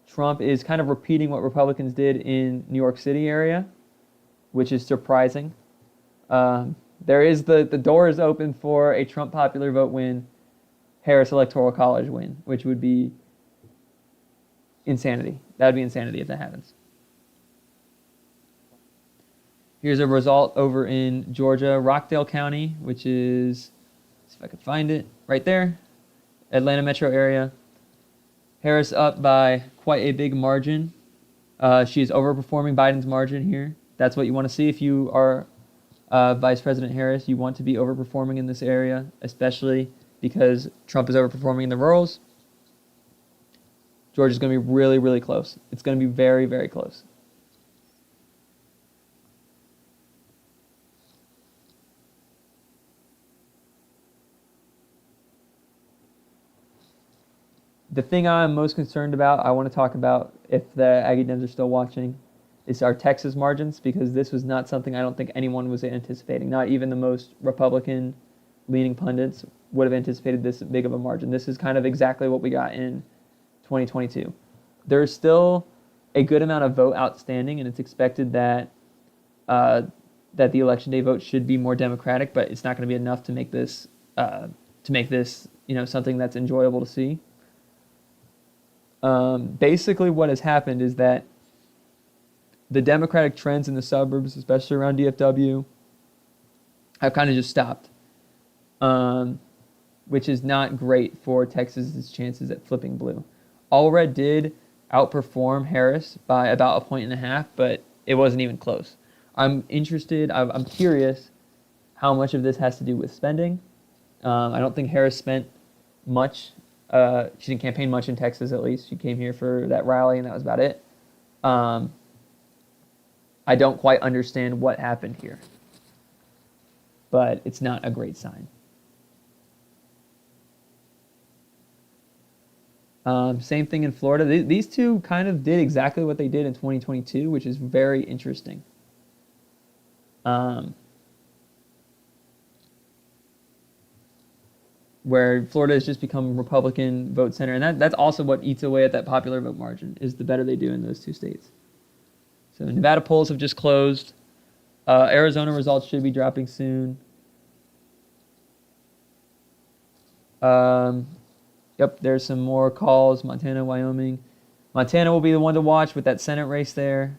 Trump is kind of repeating what Republicans did in New York City area, which is surprising. There is the door is open for a Trump popular vote win, Harris Electoral College win, which would be insanity. That would be insanity if that happens. Here's a result over in Georgia, Rockdale County, which is, let's see if I can find it, right there, Atlanta metro area. Harris up by quite a big margin. She is overperforming Biden's margin here. That's what you want to see if you are Vice President Harris. You want to be overperforming in this area, especially because Trump is overperforming in the rurals. Georgia's going to be really, really close. It's going to be very, very close. The thing I'm most concerned about, I want to talk about if the Aggie Dems are still watching, is our Texas margins, because this was not something I don't think anyone was anticipating. Not even the most Republican-leaning pundits would have anticipated this big of a margin. This is kind of exactly what we got in 2022. There's still a good amount of vote outstanding, and it's expected that that the election day vote should be more Democratic, but it's not going to be enough to make this something that's enjoyable to see. Basically, what has happened is that the Democratic trends in the suburbs, especially around DFW, have kind of just stopped, which is not great for Texas's chances at flipping blue. Allred did outperform Harris by about 1.5 points, but it wasn't even close. I'm curious how much of this has to do with spending. I don't think Harris spent much. She didn't campaign much in Texas, at least. She came here for that rally, and that was about it. I don't quite understand what happened here, but it's not a great sign. Same thing in Florida. These two kind of did exactly what they did in 2022, which is very interesting. Where Florida has just become Republican vote center. And that's also what eats away at that popular vote margin, is the better they do in those two states. So Nevada polls have just closed. Arizona results should be dropping soon. Yep, there's some more calls. Montana, Wyoming. Montana will be the one to watch with that Senate race there.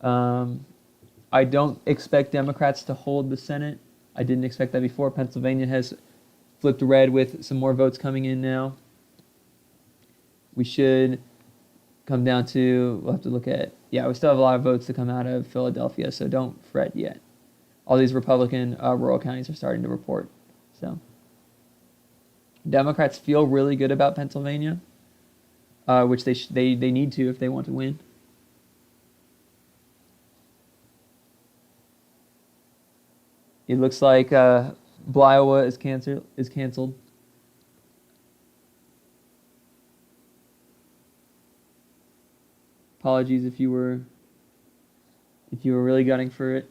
I don't expect Democrats to hold the Senate. I didn't expect that before. Pennsylvania has flipped red with some more votes coming in now. We should come down to, we'll have to look at, we still have a lot of votes to come out of Philadelphia, so don't fret yet. All these Republican rural counties are starting to report. So Democrats feel really good about Pennsylvania, which they need to if they want to win. It looks like Iowa is canceled. Apologies if you were really gunning for it.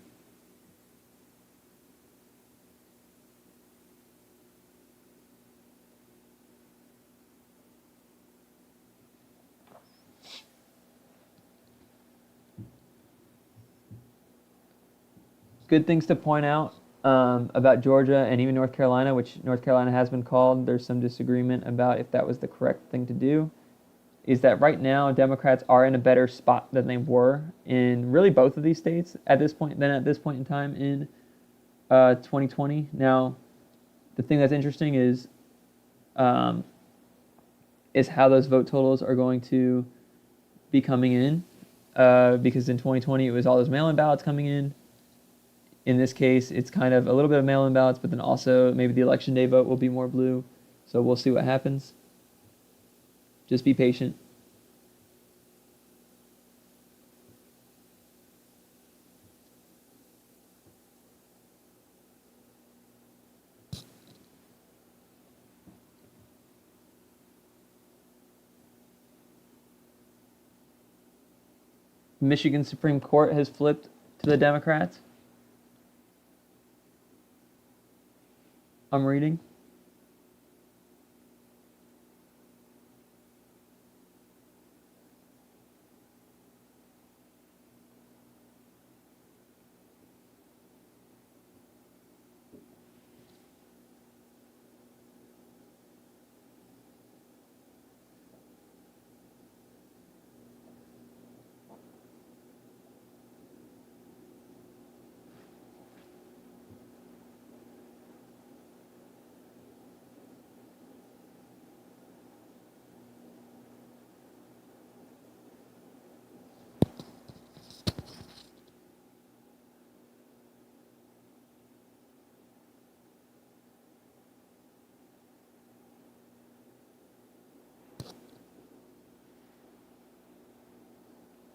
Good things to point out about Georgia and even North Carolina, which North Carolina has been called. There's some disagreement about if that was the correct thing to do. is that right now Democrats are in a better spot than they were in really both of these states at this point in time in 2020. Now, the thing that's interesting um, is how those vote totals are going to be coming in, because in 2020 it was all those mail-in ballots coming in. In this case, it's kind of a little bit of mail-in ballots, but then also maybe the election day vote will be more blue. So we'll see what happens. Just be patient. Michigan Supreme Court has flipped to the Democrats. I'm reading.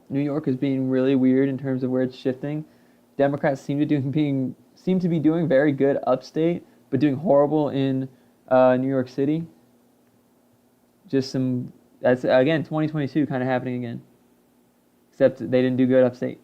New York is being really weird in terms of where it's shifting. Democrats seem to be doing very good upstate, but doing horrible in New York City. Just some that's again 2022 kind of happening again, except they didn't do good upstate.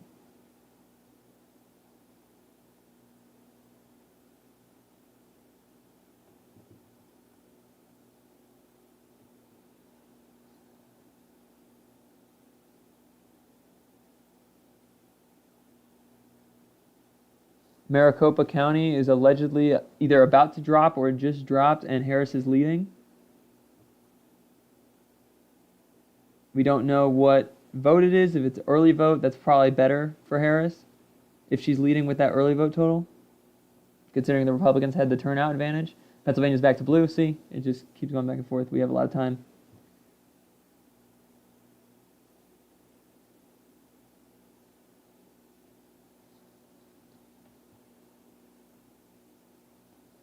Maricopa County is allegedly either about to drop or just dropped, and Harris is leading. We don't know what vote it is. If it's early vote, that's probably better for Harris if she's leading with that early vote total, considering the Republicans had the turnout advantage. Pennsylvania's back to blue. See, it just keeps going back and forth. We have a lot of time.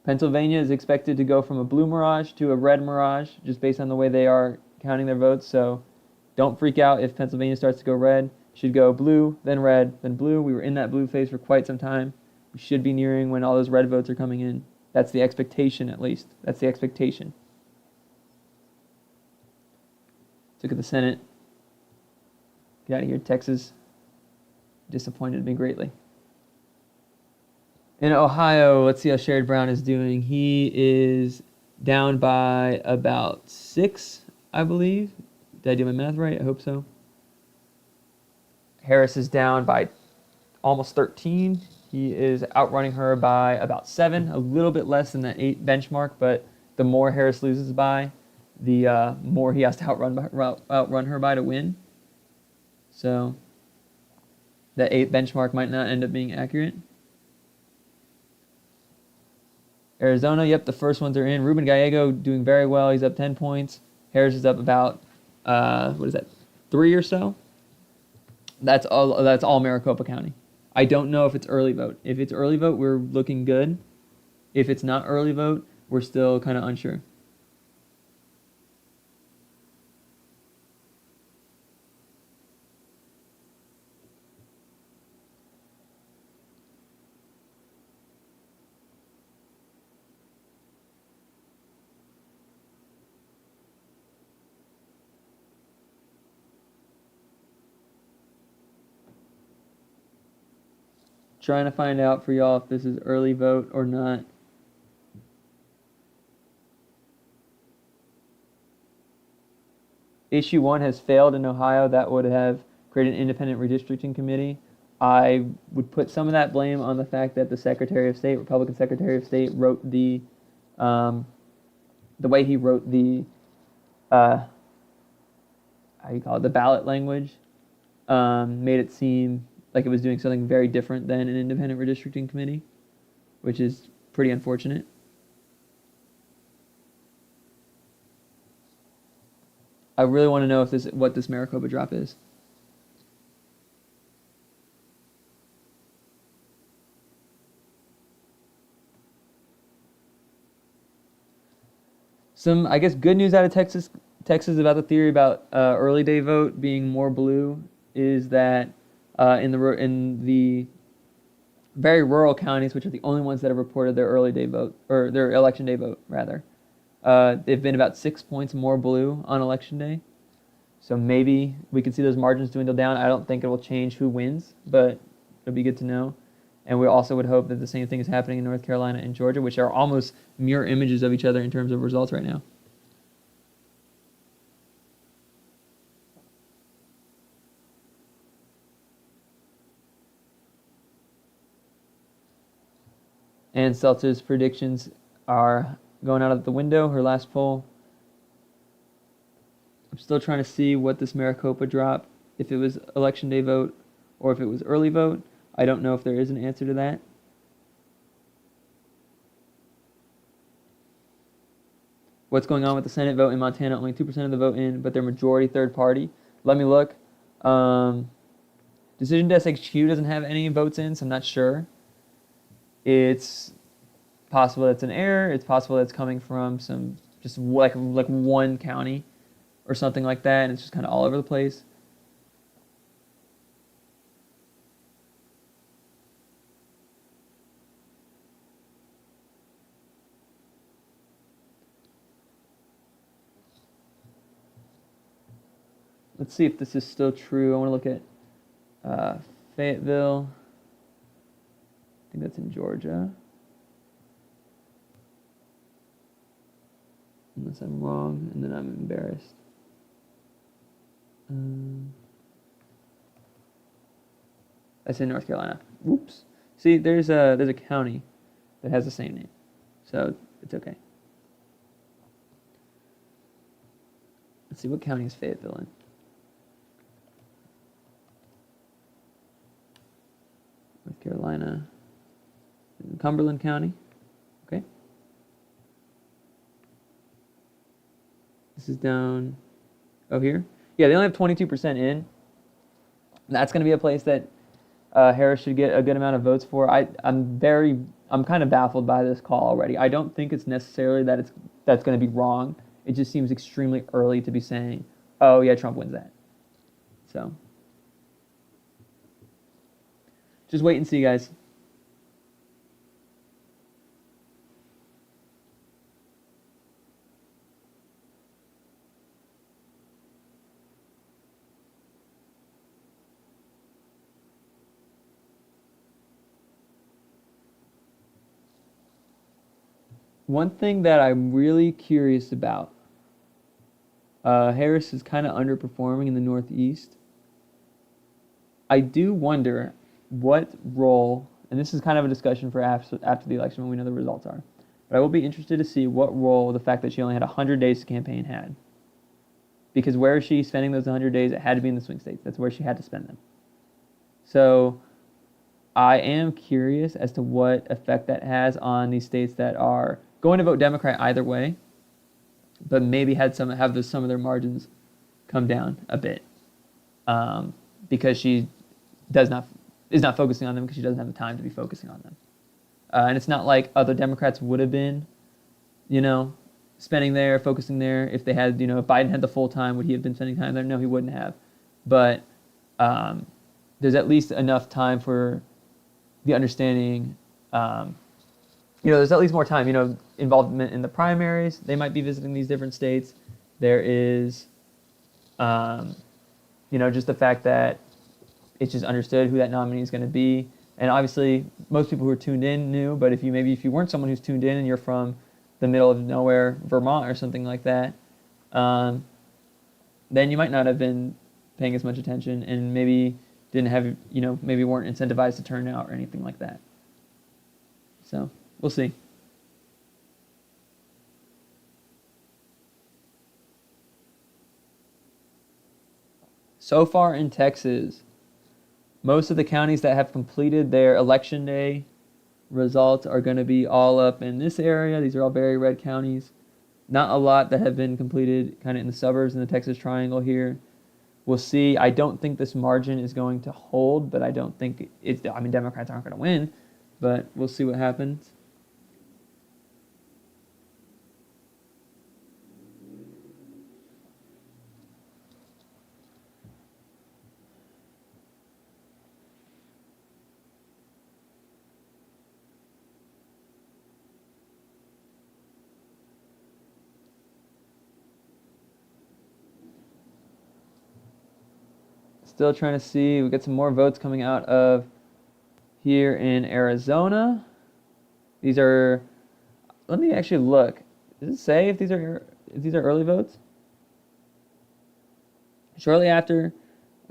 Pennsylvania is expected to go from a blue mirage to a red mirage, just based on the way they are counting their votes. So don't freak out if Pennsylvania starts to go red. It should go blue, then red, then blue. We were in that blue phase for quite some time. We should be nearing when all those red votes are coming in. That's the expectation, at least. That's the expectation. Let's look at the Senate. Get out of here, Texas. Disappointed me greatly. In Ohio, let's see how Sherrod Brown is doing. He is down by about 6, I believe. Did I do my math right? I hope so. Harris is down by almost 13. He is outrunning her by about 7, a little bit less than that 8 benchmark, but the more Harris loses by, the more he has to outrun her by to win. So that 8 benchmark might not end up being accurate. Arizona, yep, the first ones are in. Ruben Gallego doing very well. He's up 10 points. Harris is up about, 3 or so? That's all Maricopa County. I don't know if it's early vote. If it's early vote, we're looking good. If it's not early vote, we're still kind of unsure. Trying to find out for y'all if this is early vote or not. Issue 1 has failed in Ohio. That would have created an independent redistricting committee. I would put some of that blame on the fact that the Secretary of State, Republican Secretary of State, wrote the way he wrote the how you call it, the ballot language, made it seem like it was doing something very different than an independent redistricting committee, which is pretty unfortunate. I really want to know what this Maricopa drop is. Some, I guess, good news out of Texas about the theory about early day vote being more blue is that in the very rural counties, which are the only ones that have reported their early day vote, or their election day vote rather, they've been about 6 points more blue on election day. So maybe we could see those margins dwindle down. I don't think it will change who wins, but it'll be good to know. And we also would hope that the same thing is happening in North Carolina and Georgia, which are almost mirror images of each other in terms of results right now. And Seltzer's predictions are going out of the window, her last poll. I'm still trying to see what this Maricopa drop, if it was election day vote or if it was early vote. I don't know if there is an answer to that. What's going on with the Senate vote in Montana? Only 2% of the vote in, but they're majority third party. Let me look. Decision Desk HQ doesn't have any votes in, so I'm not sure. It's possible that's an error. It's possible that's coming from some just like one county or something like that, and it's just kind of all over the place. Let's see if this is still true. I want to look at Fayetteville. I think that's in Georgia. Unless I'm wrong, and then I'm embarrassed. I said North Carolina. Whoops. See, there's a county that has the same name, so it's okay. Let's see, what county is Fayetteville in? North Carolina. In Cumberland County. Okay. This is down here. Yeah, they only have 22% in. That's going to be a place that Harris should get a good amount of votes for. I'm kind of baffled by this call already. I don't think it's necessarily that's going to be wrong. It just seems extremely early to be saying, oh yeah, Trump wins that. So just wait and see, guys. One thing that I'm really curious about, Harris is kind of underperforming in the Northeast. I do wonder what role, and this is kind of a discussion for after the election when we know the results are, but I will be interested to see what role the fact that she only had 100 days to campaign had. Because where is she spending those 100 days? It had to be in the swing states. That's where she had to spend them. So I am curious as to what effect that has on these states that are going to vote Democrat either way, but maybe have some of their margins come down a bit, because she is not focusing on them because she doesn't have the time to be focusing on them, and it's not like other Democrats would have been, spending there, focusing there. If they had, if Biden had the full time, would he have been spending time there? No, he wouldn't have. But there's at least enough time for the understanding. There's at least more time, involvement in the primaries. They might be visiting these different states. There is, just the fact that it's just understood who that nominee is going to be. And obviously, most people who are tuned in knew, but if you weren't someone who's tuned in and you're from the middle of nowhere, Vermont or something like that, then you might not have been paying as much attention and maybe didn't have, maybe weren't incentivized to turn out or anything like that. So we'll see. So far in Texas, most of the counties that have completed their election day results are going to be all up in this area. These are all very red counties. Not a lot that have been completed kind of in the suburbs in the Texas Triangle here. We'll see. I don't think this margin is going to hold, but I don't think it's, I mean, Democrats aren't going to win, but we'll see what happens. Still trying to see. We get some more votes coming out of here in Arizona. These are, let me actually look. Does it say if these are early votes? Shortly after,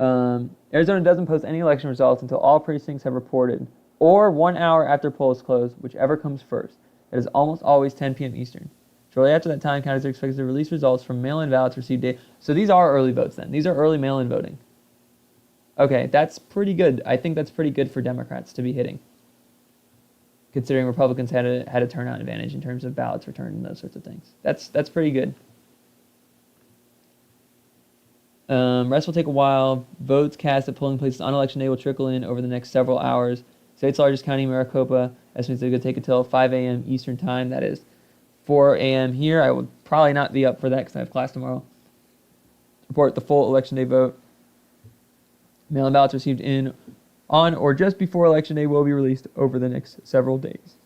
Arizona doesn't post any election results until all precincts have reported, or 1 hour after polls close, whichever comes first. It is almost always 10 p.m. Eastern. Shortly after that time, counties are expected to release results from mail-in ballots received daily. So these are early votes then. These are early mail-in voting. Okay, that's pretty good. I think that's pretty good for Democrats to be hitting, considering Republicans had a turnout advantage in terms of ballots returned and those sorts of things. That's pretty good. Rest will take a while. Votes cast at polling places on election day will trickle in over the next several hours. State's largest county, Maricopa, estimates it's going to take until 5 a.m. Eastern time. That is 4 a.m. here. I would probably not be up for that because I have class tomorrow. Report the full election day vote. Mail-in ballots received in on or just before election day will be released over the next several days.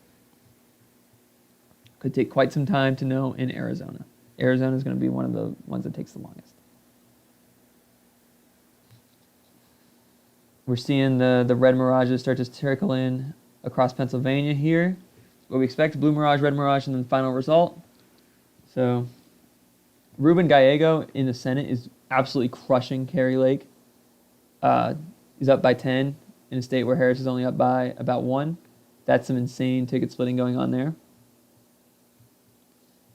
Could take quite some time to know in Arizona. Arizona is going to be one of the ones that takes the longest. We're seeing the red mirages start to trickle in across Pennsylvania here. What we expect, blue mirage, red mirage, and then the final result. So Ruben Gallego in the Senate is absolutely crushing Kari Lake. He's up by 10 in a state where Harris is only up by about 1. That's some insane ticket splitting going on there.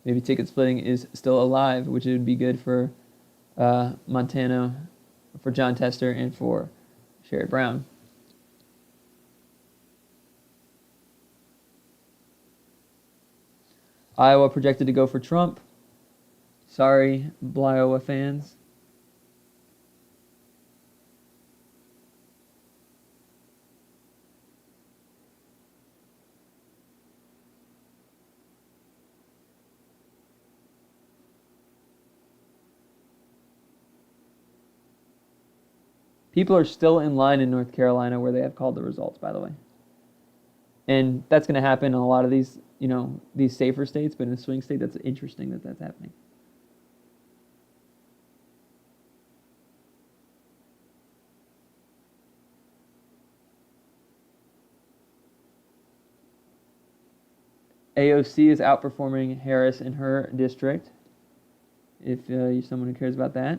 Maybe ticket splitting is still alive, which would be good for Montana, for John Tester, and for Sherry Brown. Iowa projected to go for Trump. Sorry, Iowa fans. People are still in line in North Carolina where they have called the results, by the way. And that's going to happen in a lot of these, these safer states, but in a swing state, that's interesting that that's happening. AOC is outperforming Harris in her district, if you're someone who cares about that.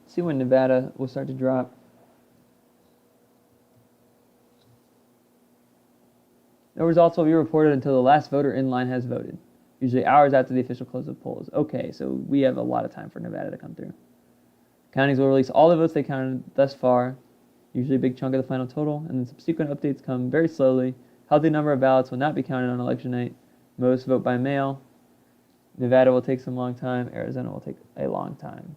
See when Nevada will start to drop. No results will be reported until the last voter in line has voted, usually hours after the official close of polls. Okay, so we have a lot of time for Nevada to come through. Counties will release all the votes they counted thus far, usually a big chunk of the final total, and then subsequent updates come very slowly. Healthy number of ballots will not be counted on election night. Most vote by mail. Nevada will take some long time. Arizona will take a long time.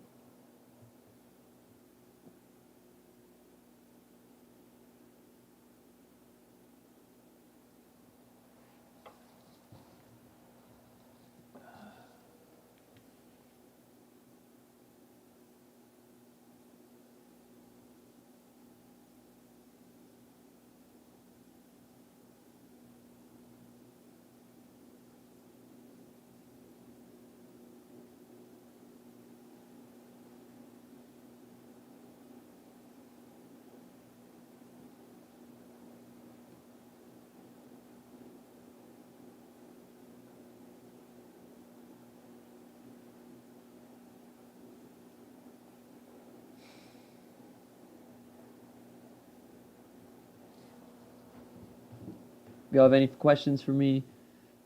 If y'all have any questions for me,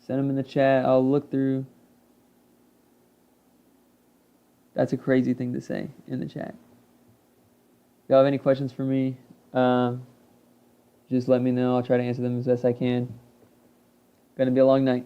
send them in the chat. I'll look through. That's a crazy thing to say in the chat. If y'all have any questions for me, just let me know. I'll try to answer them as best I can. Gonna be a long night.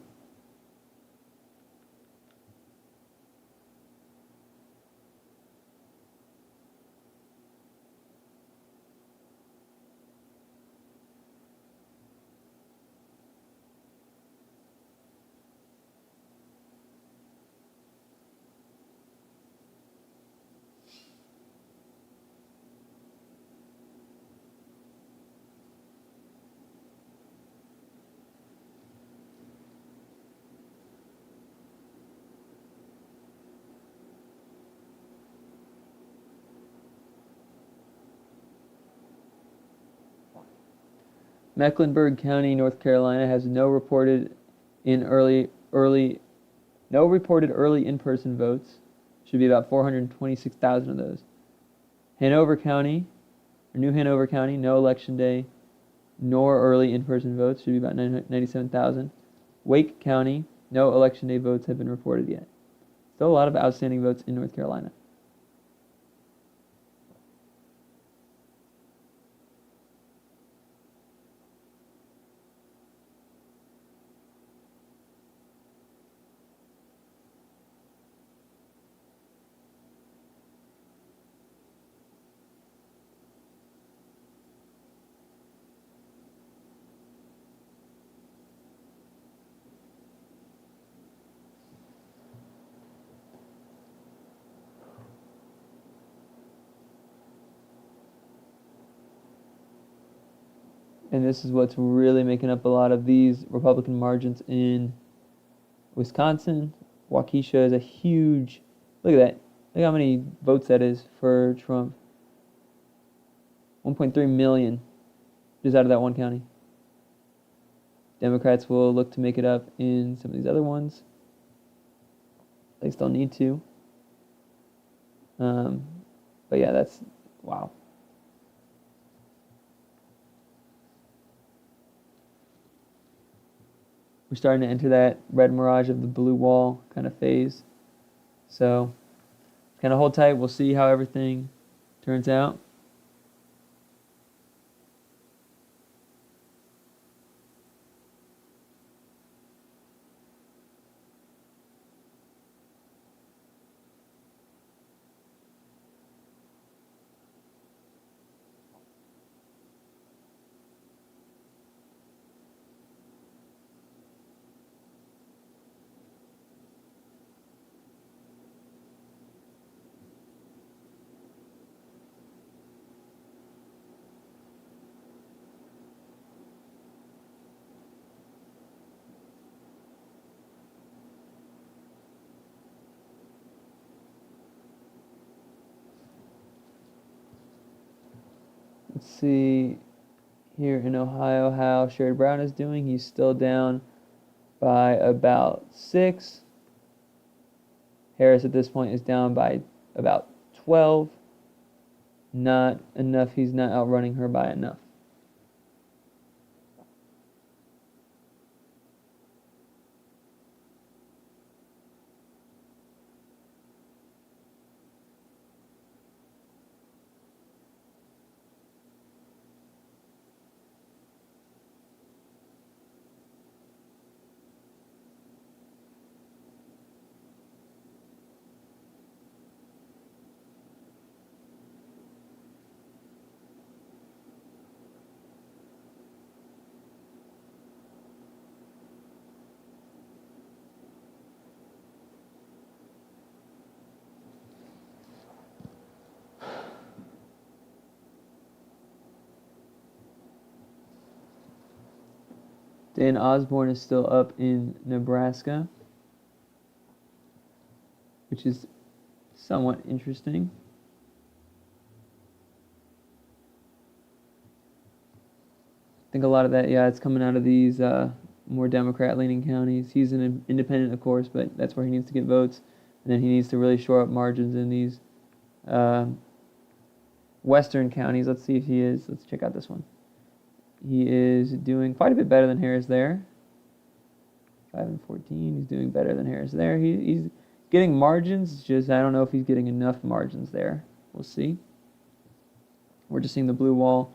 Mecklenburg County, North Carolina has no reported early in-person votes. Should be about 426,000 of those. Hanover County, or New Hanover County, no election day nor early in-person votes. Should be about 97,000. Wake County, no election day votes have been reported yet. Still a lot of outstanding votes in North Carolina. And this is what's really making up a lot of these Republican margins in Wisconsin. Waukesha is a huge, look at that. Look how many votes that is for Trump. 1.3 million just out of that one county. Democrats will look to make it up in some of these other ones. They still need to. But yeah, that's, wow. We're starting to enter that red mirage of the blue wall kind of phase. So kind of hold tight. We'll see how everything turns out. Let's see here in Ohio how Sherrod Brown is doing. He's still down by about 6. Harris at this point is down by about 12. Not enough. He's not outrunning her by enough. Dan Osborne is still up in Nebraska, which is somewhat interesting. I think a lot of that, yeah, it's coming out of these more Democrat-leaning counties. He's an independent, of course, but that's where he needs to get votes. And then he needs to really shore up margins in these western counties. Let's see if he is. Let's check out this one. He is doing quite a bit better than Harris there. 5 and 14. He's doing better than Harris there. He's getting margins. It's just I don't know if he's getting enough margins there. We'll see. We're just seeing the blue wall.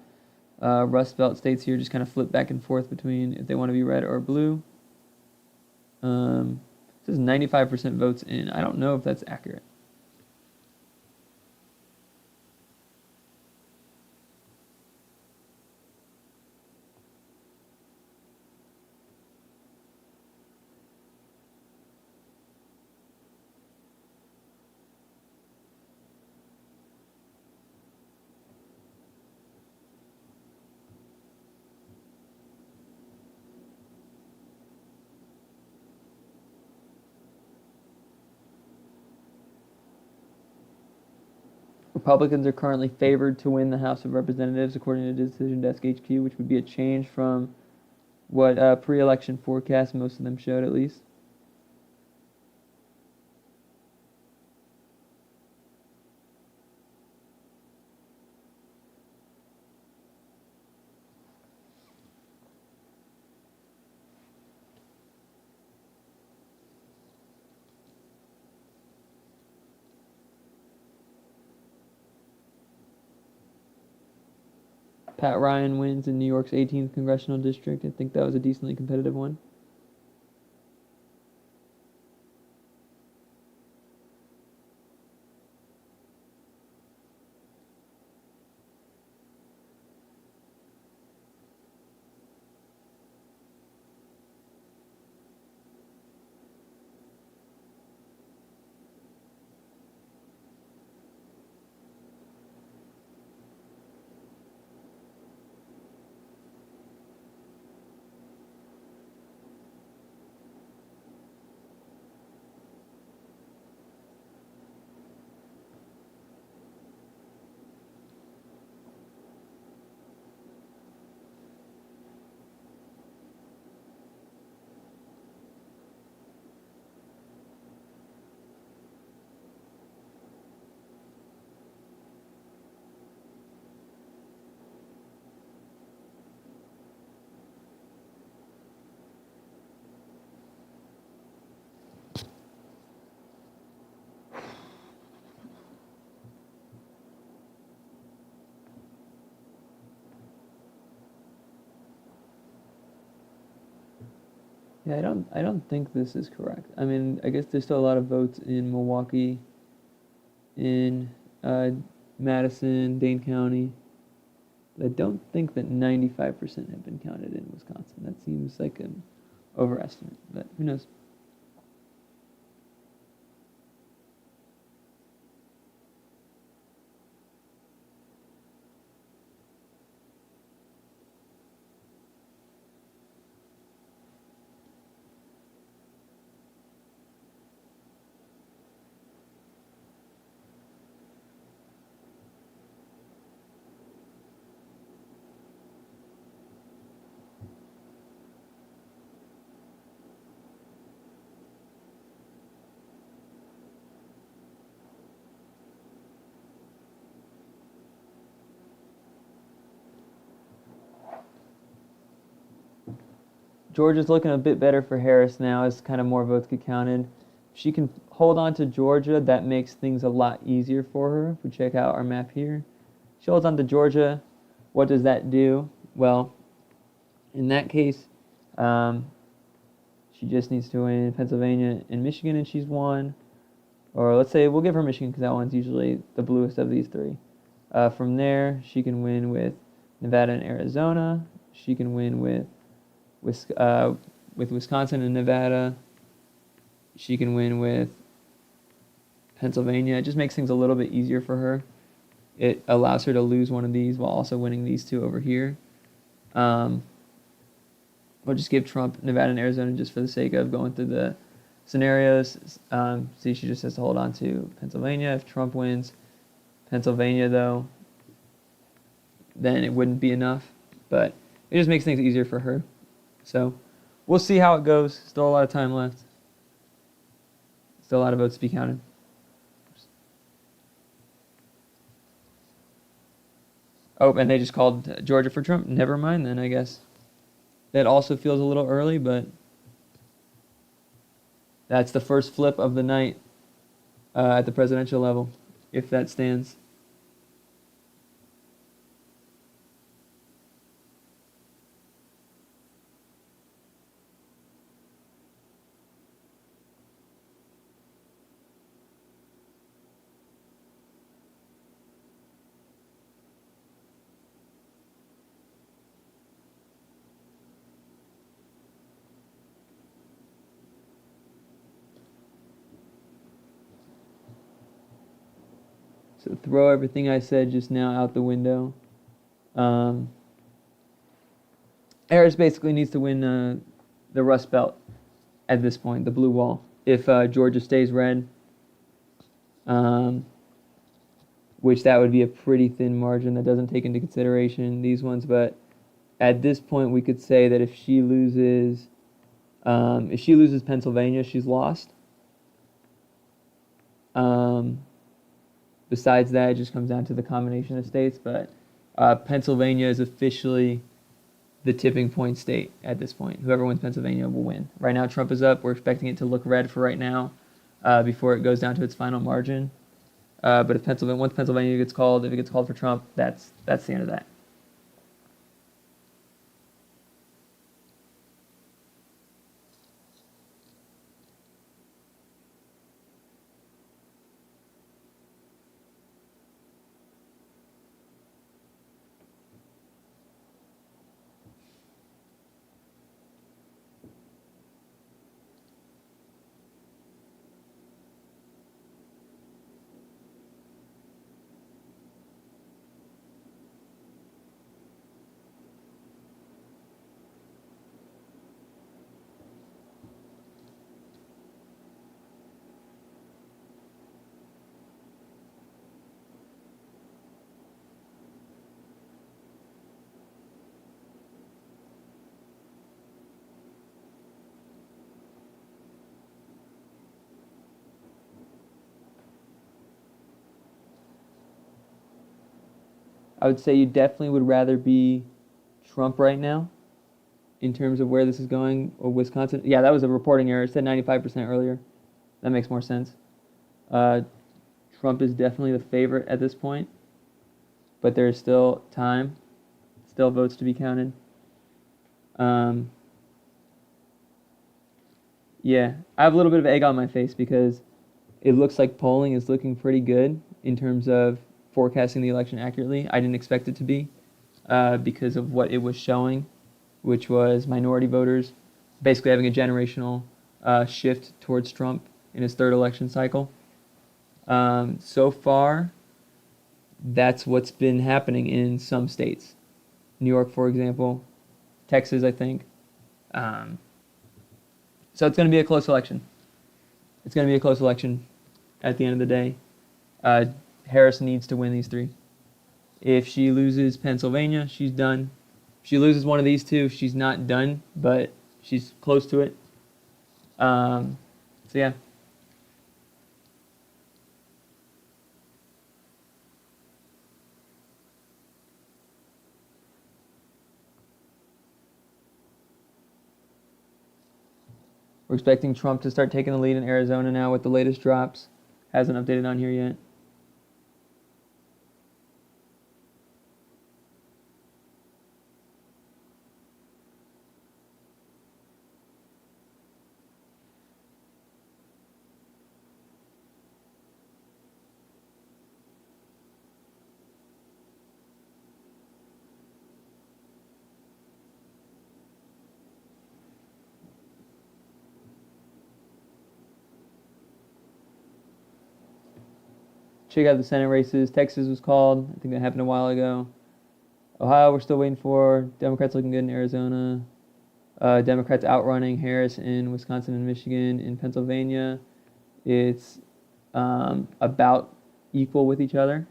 Rust Belt states here just kind of flip back and forth between if they want to be red or blue. It says 95% votes in. I don't know if that's accurate. Republicans are currently favored to win the House of Representatives, according to Decision Desk HQ, which would be a change from what pre-election forecasts most of them showed, at least. Pat Ryan wins in New York's 18th congressional district. I think that was a decently competitive one. Yeah, I don't think this is correct. I mean, I guess there's still a lot of votes in Milwaukee, in Madison, Dane County. But I don't think that 95% have been counted in Wisconsin. That seems like an overestimate, but who knows? Georgia's looking a bit better for Harris now as kind of more votes get counted. If she can hold on to Georgia, that makes things a lot easier for her. If we check out our map here, she holds on to Georgia. What does that do? Well, in that case, she just needs to win Pennsylvania and Michigan, and she's won. Or let's say we'll give her Michigan because that one's usually the bluest of these three. From there, she can win with Nevada and Arizona. She can win with Wisconsin and Nevada. She can win with Pennsylvania. It just makes things a little bit easier for her. It allows her to lose one of these while also winning these two over here. We'll just give Trump Nevada and Arizona just for the sake of going through the scenarios. See, she just has to hold on to Pennsylvania. If Trump wins Pennsylvania, though, then it wouldn't be enough. But it just makes things easier for her. So we'll see how it goes. Still a lot of time left. Still a lot of votes to be counted. Oh, and they just called Georgia for Trump. Never mind then, I guess. That also feels a little early, but that's the first flip of the night at the presidential level, if that stands. So throw everything I said just now out the window. Um, Harris basically needs to win the Rust Belt at this point, the blue wall. If Georgia stays red, um, which that would be a pretty thin margin that doesn't take into consideration these ones. But at this point, we could say that if she loses Pennsylvania, she's lost. Um, Besides that, it just comes down to the combination of states. But Pennsylvania is officially the tipping point state at this point. Whoever wins Pennsylvania will win. Right now, Trump is up. We're expecting it to look red for right now before it goes down to its final margin. But if once Pennsylvania gets called, if it gets called for Trump, that's the end of that. I would say you definitely would rather be Trump right now in terms of where this is going, or Wisconsin. Yeah, that was a reporting error. It said 95% earlier. That makes more sense. Uh, Trump is definitely the favorite at this point, but there's still time, still votes to be counted. Um, yeah, I have a little bit of egg on my face because it looks like polling is looking pretty good in terms of forecasting the election accurately. I didn't expect it to be because of what it was showing, which was minority voters basically having a generational shift towards Trump in his third election cycle. So far, that's what's been happening in some states. New York, for example, Texas, I think. Um, so it's going to be a close election. It's going to be a close election at the end of the day. Uh, Harris needs to win these three. If she loses Pennsylvania, she's done. If she loses one of these two, she's not done, but she's close to it. So yeah. We're expecting Trump to start taking the lead in Arizona now with the latest drops. Hasn't updated on here yet. Check out the Senate races. Texas was called. I think that happened a while ago. Ohio, we're still waiting for. Democrats looking good in Arizona. Democrats outrunning Harris in Wisconsin and Michigan. In Pennsylvania, it's about equal with each other.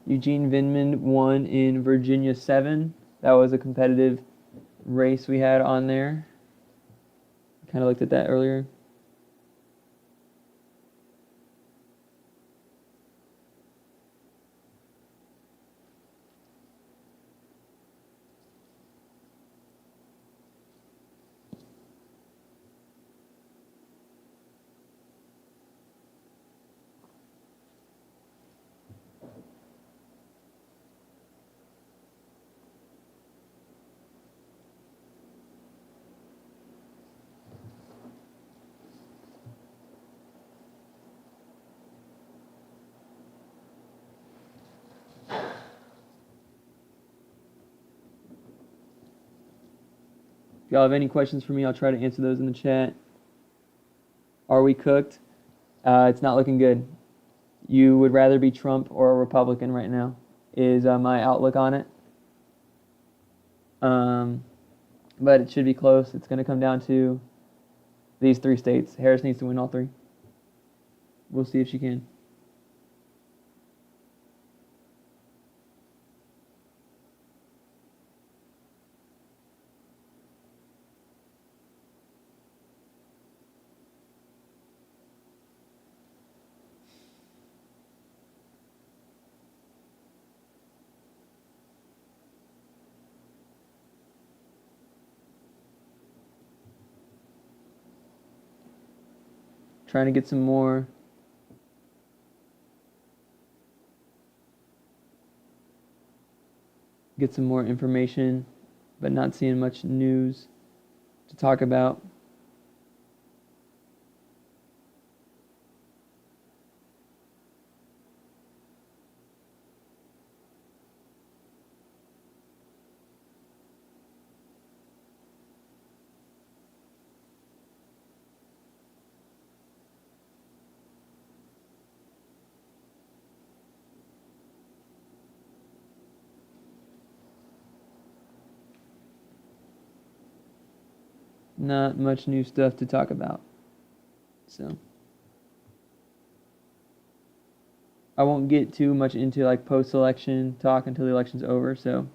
Eugene Vinman won in Virginia 7. That was a competitive race we had on there. Kind of looked at that earlier. If y'all have any questions for me, I'll try to answer those in the chat. Are we cooked? It's not looking good. You would rather be Trump or a Republican right now, is my outlook on it. But it should be close. It's going to come down to these 3 states. Harris needs to win all 3. We'll see if she can. Trying to get some more information, but not seeing much news to talk about. Not much new stuff to talk about. So I won't get too much into like post-election talk until the election's over, so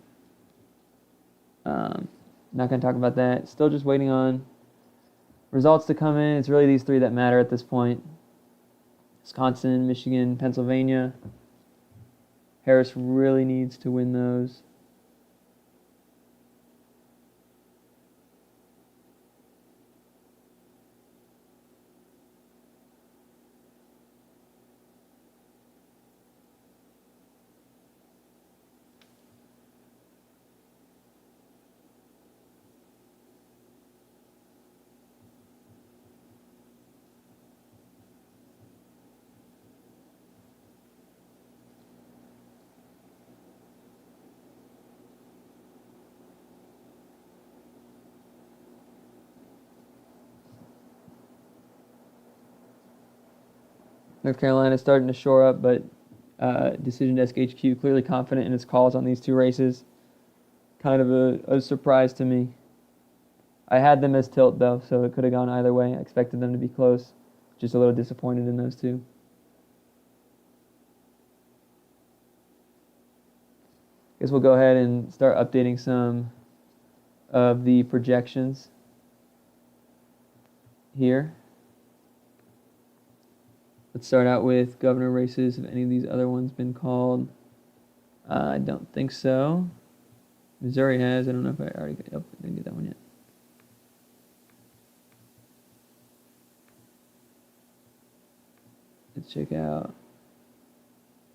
not going to talk about that. Still just waiting on results to come in. It's really these 3 that matter at this point. Wisconsin, Michigan, Pennsylvania. Harris really needs to win those. North Carolina is starting to shore up, but Decision Desk HQ clearly confident in its calls on these 2 races. Kind of a surprise to me. I had them as tilt, though, so it could have gone either way. I expected them to be close. Just a little disappointed in those 2. Guess we'll go ahead and start updating some of the projections here. Let's start out with governor races. Have any of these other ones been called? I don't think so. Missouri has. I don't know if I already got. Oh, I didn't get that one yet. Let's check out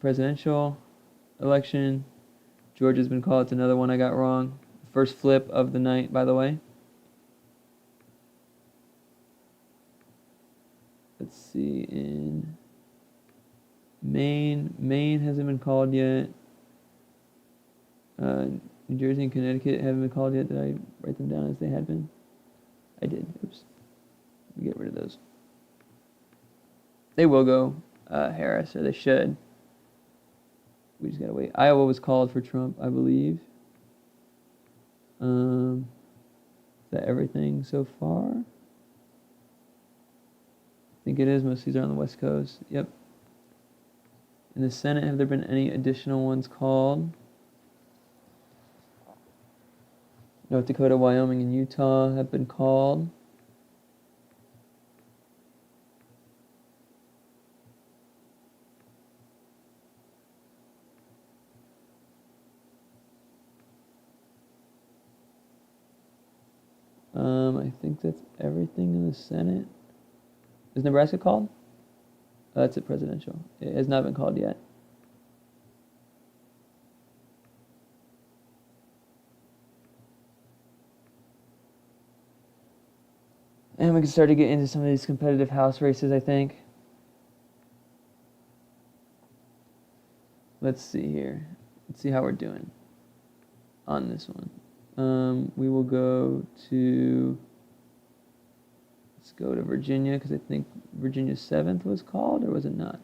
presidential election. Georgia's been called. It's another one I got wrong. First flip of the night, by the way. Let's see, in Maine hasn't been called yet. New Jersey and Connecticut haven't been called yet. Did I write them down as they had been? I did. Oops. Let me get rid of those. They will go Harris, or they should. We just gotta wait. Iowa was called for Trump, I believe. Is that everything so far? I think it is. Most of these are on the West Coast. Yep. In the Senate, have there been any additional ones called? North Dakota, Wyoming, and Utah have been called. I think that's everything in the Senate. Is Nebraska called? Oh, that's a presidential. It has not been called yet. And we can start to get into some of these competitive House races, I think. Let's see here. Let's see how we're doing on this one. We will go to, let's go to Virginia, because I think Virginia 7th was called, or was it not?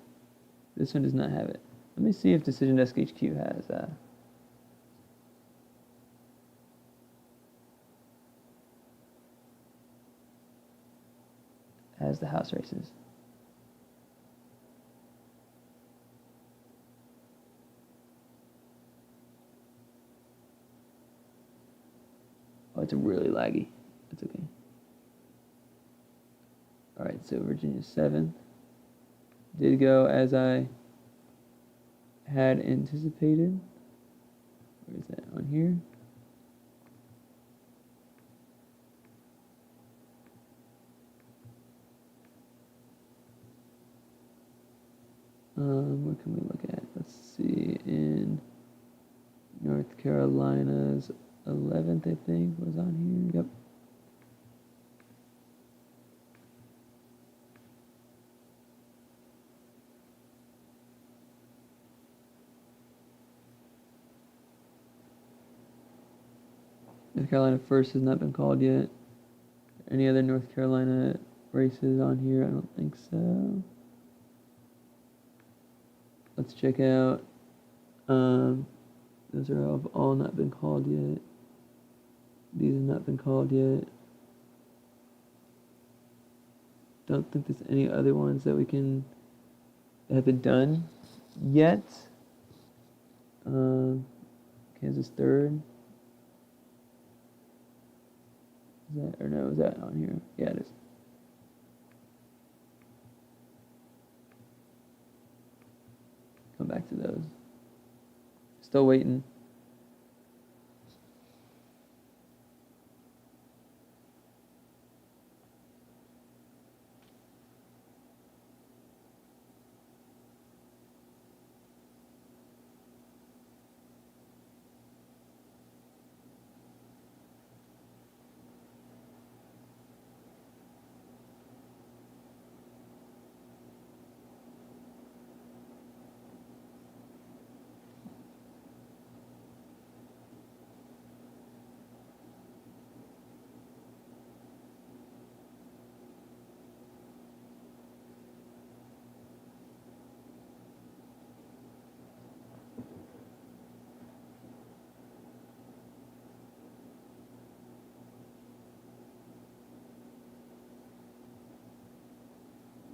This one does not have it. Let me see if Decision Desk HQ has the House races. Oh, it's really laggy. That's okay. All right, so Virginia 7th did go as I had anticipated. Where is that? On here? What can we look at? Let's see. In North Carolina's 11th, I think, was on here. Yep. North Carolina 1st has not been called yet. Any other North Carolina races on here? I don't think so. Let's check out. Those have all not been called yet. These have not been called yet. Don't think there's any other ones that that have been done yet. Kansas 3rd. Is that on here? Yeah, it is. Come back to those. Still waiting.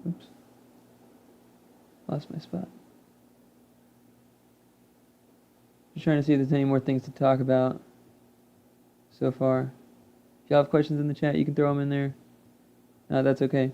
Oops. Lost my spot. Just trying to see if there's any more things to talk about so far. If y'all have questions in the chat, you can throw them in there. That's okay.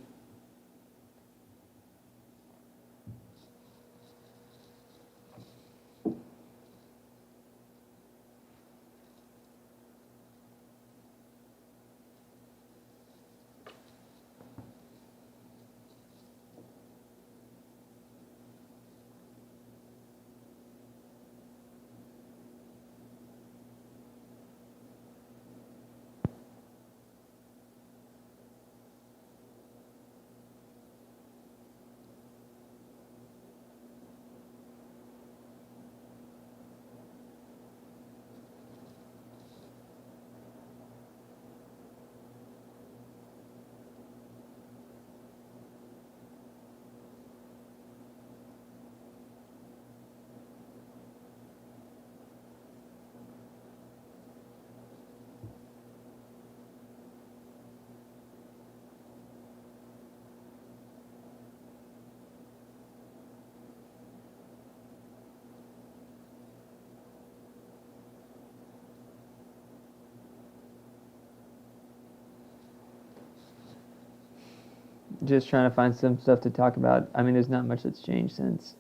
Just trying to find some stuff to talk about. I mean, there's not much that's changed since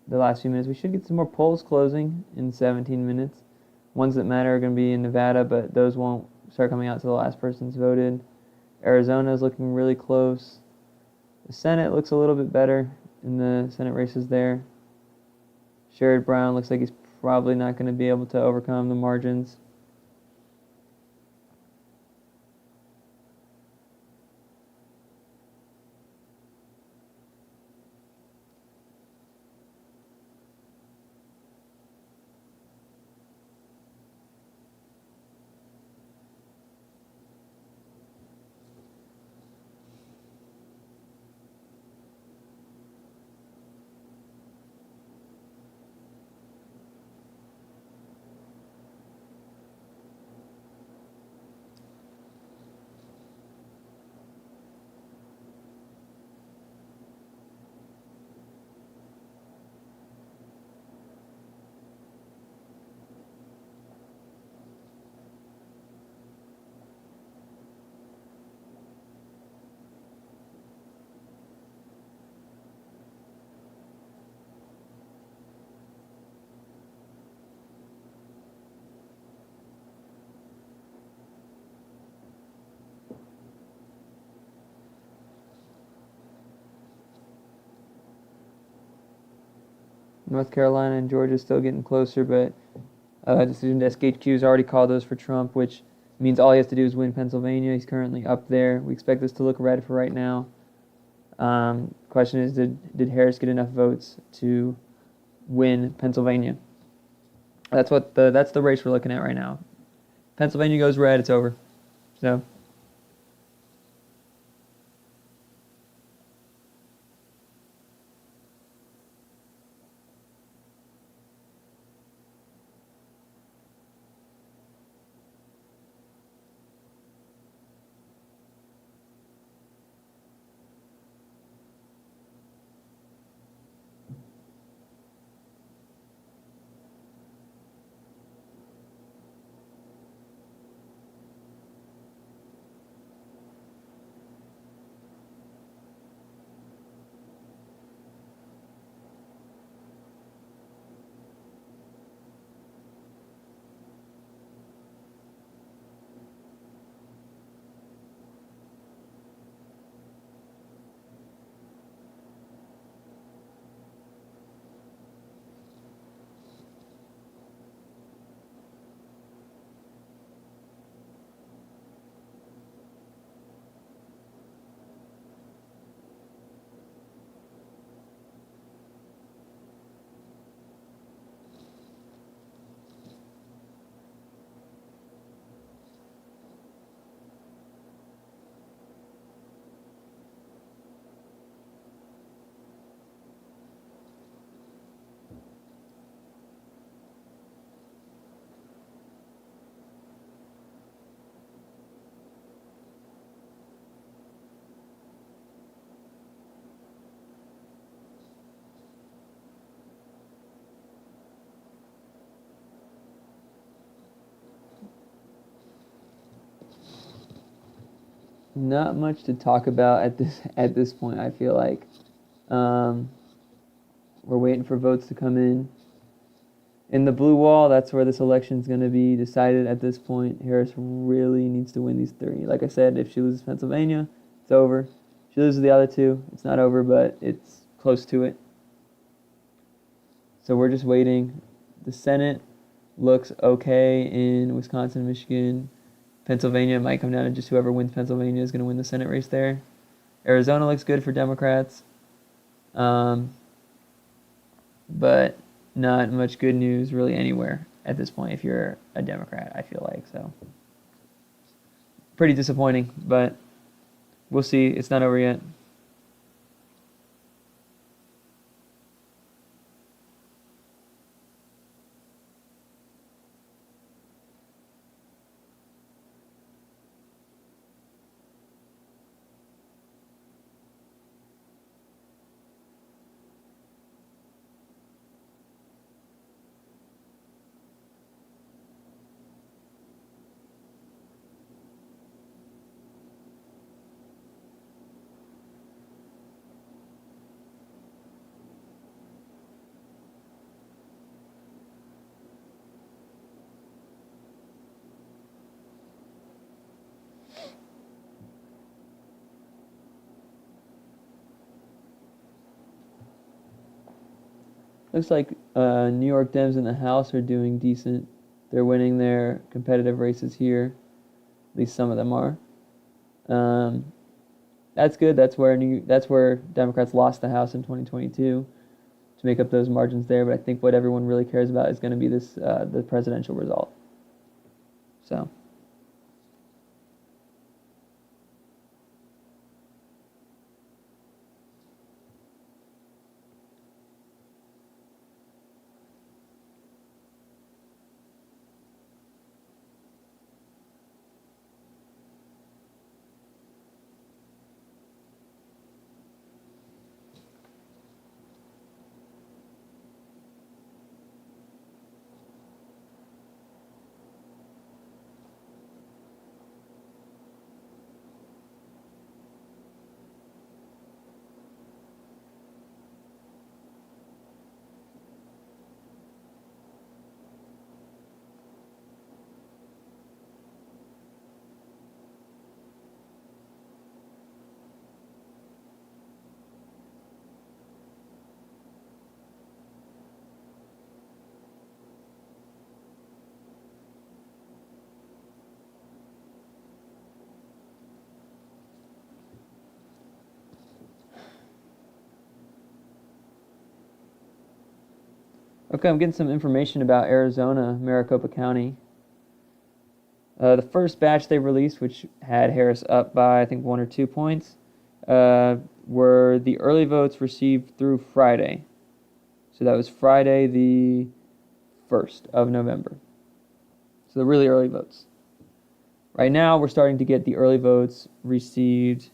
the last few minutes. We should get some more polls closing in 17 minutes. Ones that matter are going to be in Nevada, but those won't start coming out till the last person's voted. Arizona is looking really close. The Senate looks a little bit better in the Senate races there. Sherrod Brown looks like he's probably not going to be able to overcome the margins. North Carolina and Georgia still getting closer, but decision desk HQ has already called those for Trump, which means all he has to do is win Pennsylvania. He's currently up there. We expect this to look red for right now. Question is, did Harris get enough votes to win Pennsylvania? That's the race we're looking at right now. Pennsylvania goes red, it's over. So. Not much to talk about at this point. I feel like we're waiting for votes to come in. In the blue wall, that's where this election is going to be decided at this point. Harris really needs to win these three. Like I said, if she loses Pennsylvania, it's over. If she loses the other two, it's not over, but it's close to it. So we're just waiting. The Senate looks okay in Wisconsin, Michigan. Pennsylvania might come down to just whoever wins Pennsylvania is going to win the Senate race there. Arizona looks good for Democrats. But not much good news really anywhere at this point if you're a Democrat, I feel like. So pretty disappointing, but we'll see. It's not over yet. Looks like New York Dems in the House are doing decent. They're winning their competitive races here. At least some of them are. That's good. That's where Democrats lost the House in 2022 to make up those margins there. But I think what everyone really cares about is going to be the presidential result. So. Okay, I'm getting some information about Arizona, Maricopa County. The first batch they released, which had Harris up by, I think, 1 or 2 points, were the early votes received through Friday. So that was Friday the 1st of November. So the really early votes. Right now, we're starting to get the early votes received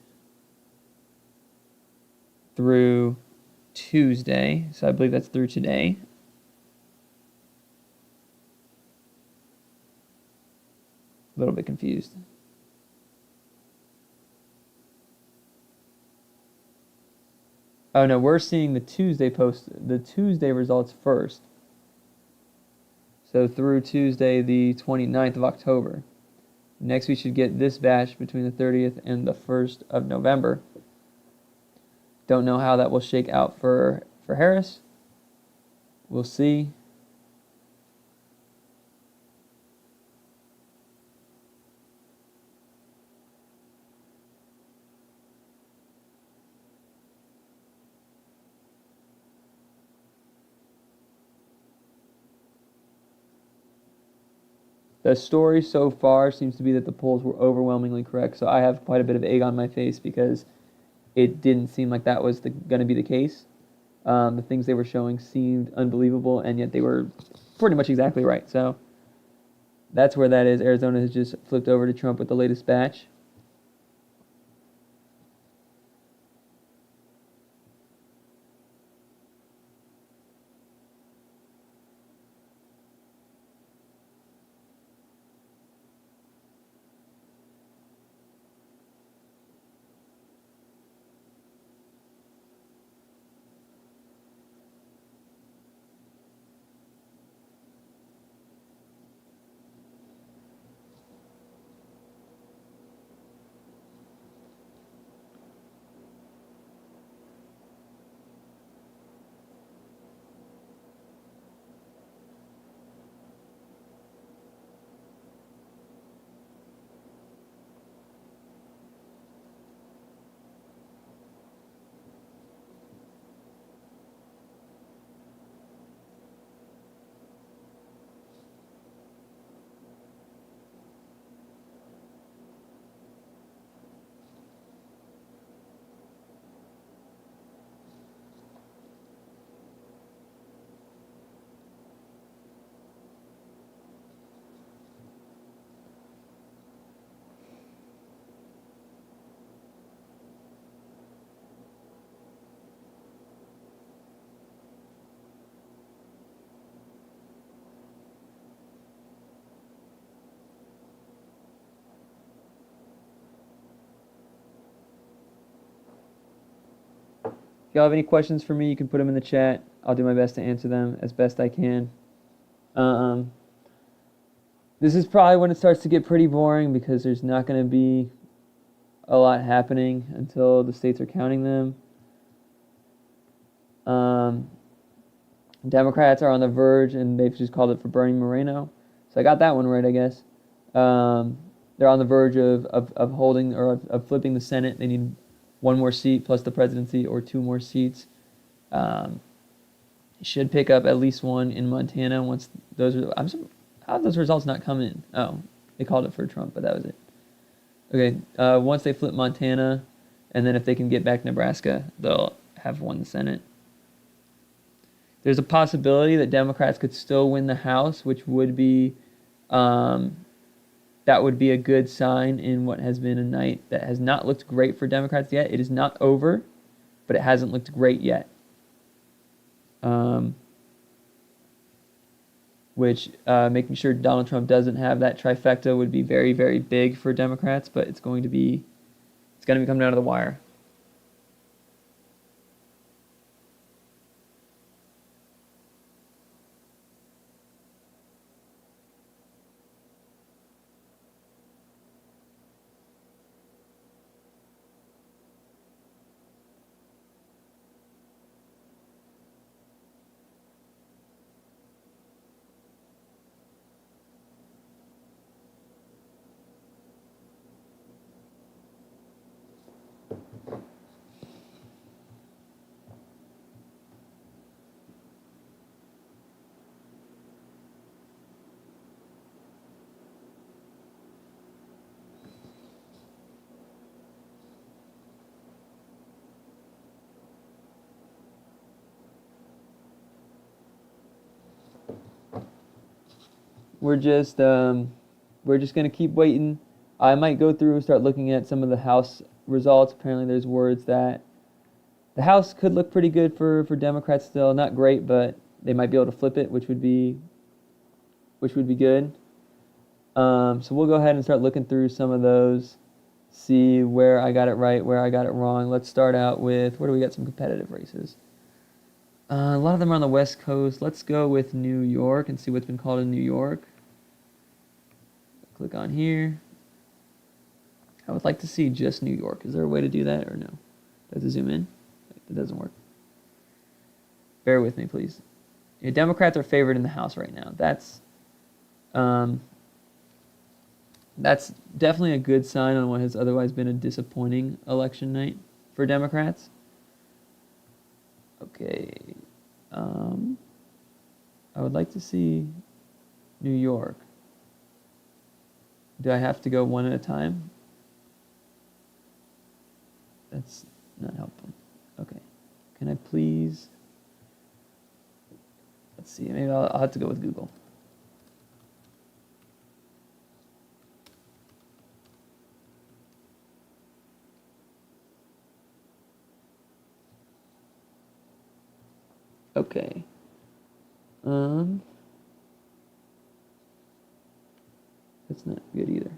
through Tuesday. So I believe that's through today. A little bit confused. Oh no, we're seeing the Tuesday results first. So through Tuesday the 29th of October. Next we should get this batch between the 30th and the 1st of November. Don't know how that will shake out for Harris. We'll see. The story so far seems to be that the polls were overwhelmingly correct, so I have quite a bit of egg on my face because it didn't seem like that was going to be the case. The things they were showing seemed unbelievable, and yet they were pretty much exactly right. So that's where that is. Arizona has just flipped over to Trump with the latest batch. If y'all have any questions for me, you can put them in the chat. I'll do my best to answer them as best I can. This is probably when it starts to get pretty boring because there's not going to be a lot happening until the states are counting them. Democrats are on the verge, and they've just called it for Bernie Moreno. So I got that one right, I guess. They're on the verge of holding or of flipping the Senate. They need one more seat plus the presidency or two more seats. Should pick up at least one in Montana once those are. How did those results not come in? Oh, they called it for Trump, but that was it. Okay, once they flip Montana, and then if they can get back Nebraska, they'll have won the Senate. There's a possibility that Democrats could still win the House, which would be, that would be a good sign in what has been a night that has not looked great for Democrats yet. It is not over, but it hasn't looked great yet. Which making sure Donald Trump doesn't have that trifecta would be very, very big for Democrats, but it's going to be coming down to the wire. We're just gonna keep waiting. I might go through and start looking at some of the House results. Apparently, there's words that the House could look pretty good for Democrats still. Not great, but they might be able to flip it, which would be good. So we'll go ahead and start looking through some of those, see where I got it right, where I got it wrong. Let's start out with where do we got some competitive races. A lot of them are on the West Coast. Let's go with New York and see what's been called in New York. Click on here. I would like to see just New York. Is there a way to do that or no? Does it zoom in? It doesn't work. Bear with me, please. Yeah, Democrats are favored in the House right now. That's definitely a good sign on what has otherwise been a disappointing election night for Democrats. Okay. I would like to see New York. Do I have to go one at a time? That's not helpful. Okay. Can I please? Let's see. Maybe I'll have to go with Google. Okay. That's not good either.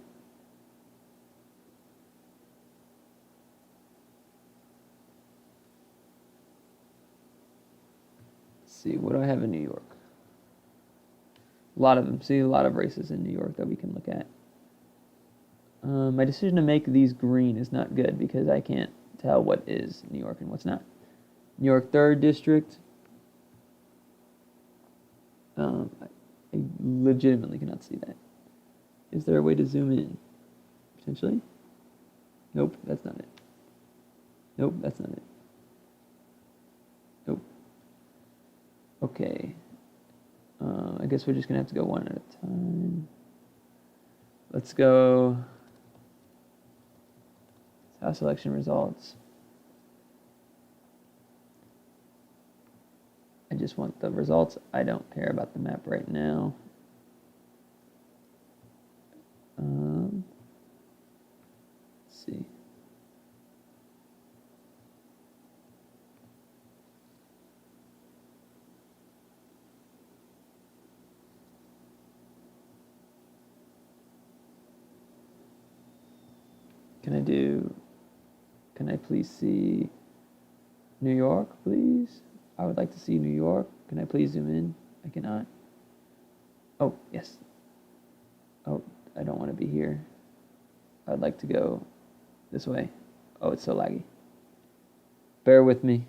Let's see, what do I have in New York? A lot of them. See, a lot of races in New York that we can look at. My decision to make these green is not good because I can't tell what is New York and what's not. New York 3rd District. I legitimately cannot see that. Is there a way to zoom in? Potentially? Nope, that's not it. Nope, that's not it. Nope. Okay. I guess we're just going to have to go one at a time. Let's go House election results. I just want the results. I don't care about the map right now. Let's see. Can I please see New York, please? I would like to see New York. Can I please zoom in? I cannot. Oh, yes. Oh, I don't want to be here. I'd like to go this way. Oh, it's so laggy. Bear with me.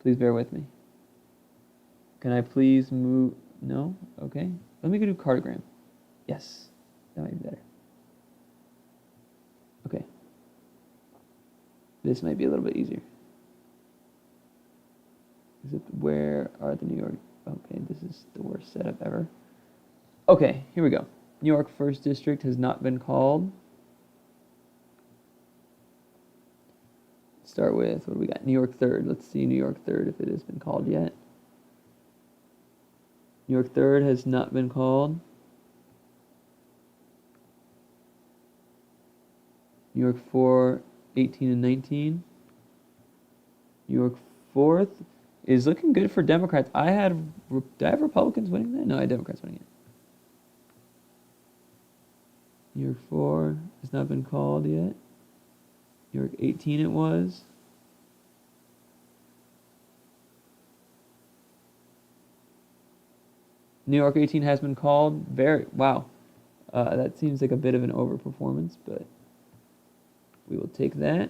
Please bear with me. Can I please move? No? Okay. Let me go do cartogram. Yes. That might be better. Okay. This might be a little bit easier. Where are the New York? Okay, this is the worst setup ever. Okay, here we go. New York 1st District has not been called. Start with, what do we got? New York 3rd. Let's see New York 3rd if it has been called yet. New York 3rd has not been called. New York 4, 18 and 19. New York 4th is looking good for Democrats. Did I have Republicans winning that? No, I had Democrats winning it. New York 4 has not been called yet. New York 18 it was. New York 18 has been called. Wow. That seems like a bit of an overperformance, but we will take that.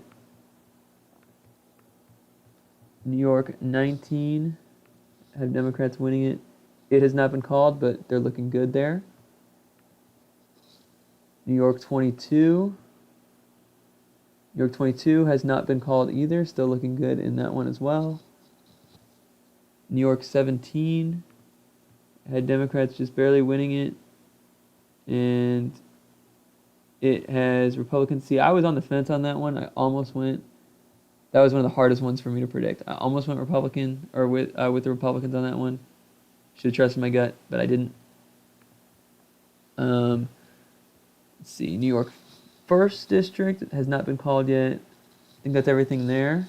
New York 19 have Democrats winning it. It has not been called, but they're looking good there. New York 22. New York 22 has not been called either. Still looking good in that one as well. New York 17 had Democrats just barely winning it. And it has Republicans. See, I was on the fence on that one. I almost went. That was one of the hardest ones for me to predict. I almost went Republican, or with the Republicans on that one. Should have trusted my gut, but I didn't. Let's see. New York 1st District has not been called yet. I think that's everything there.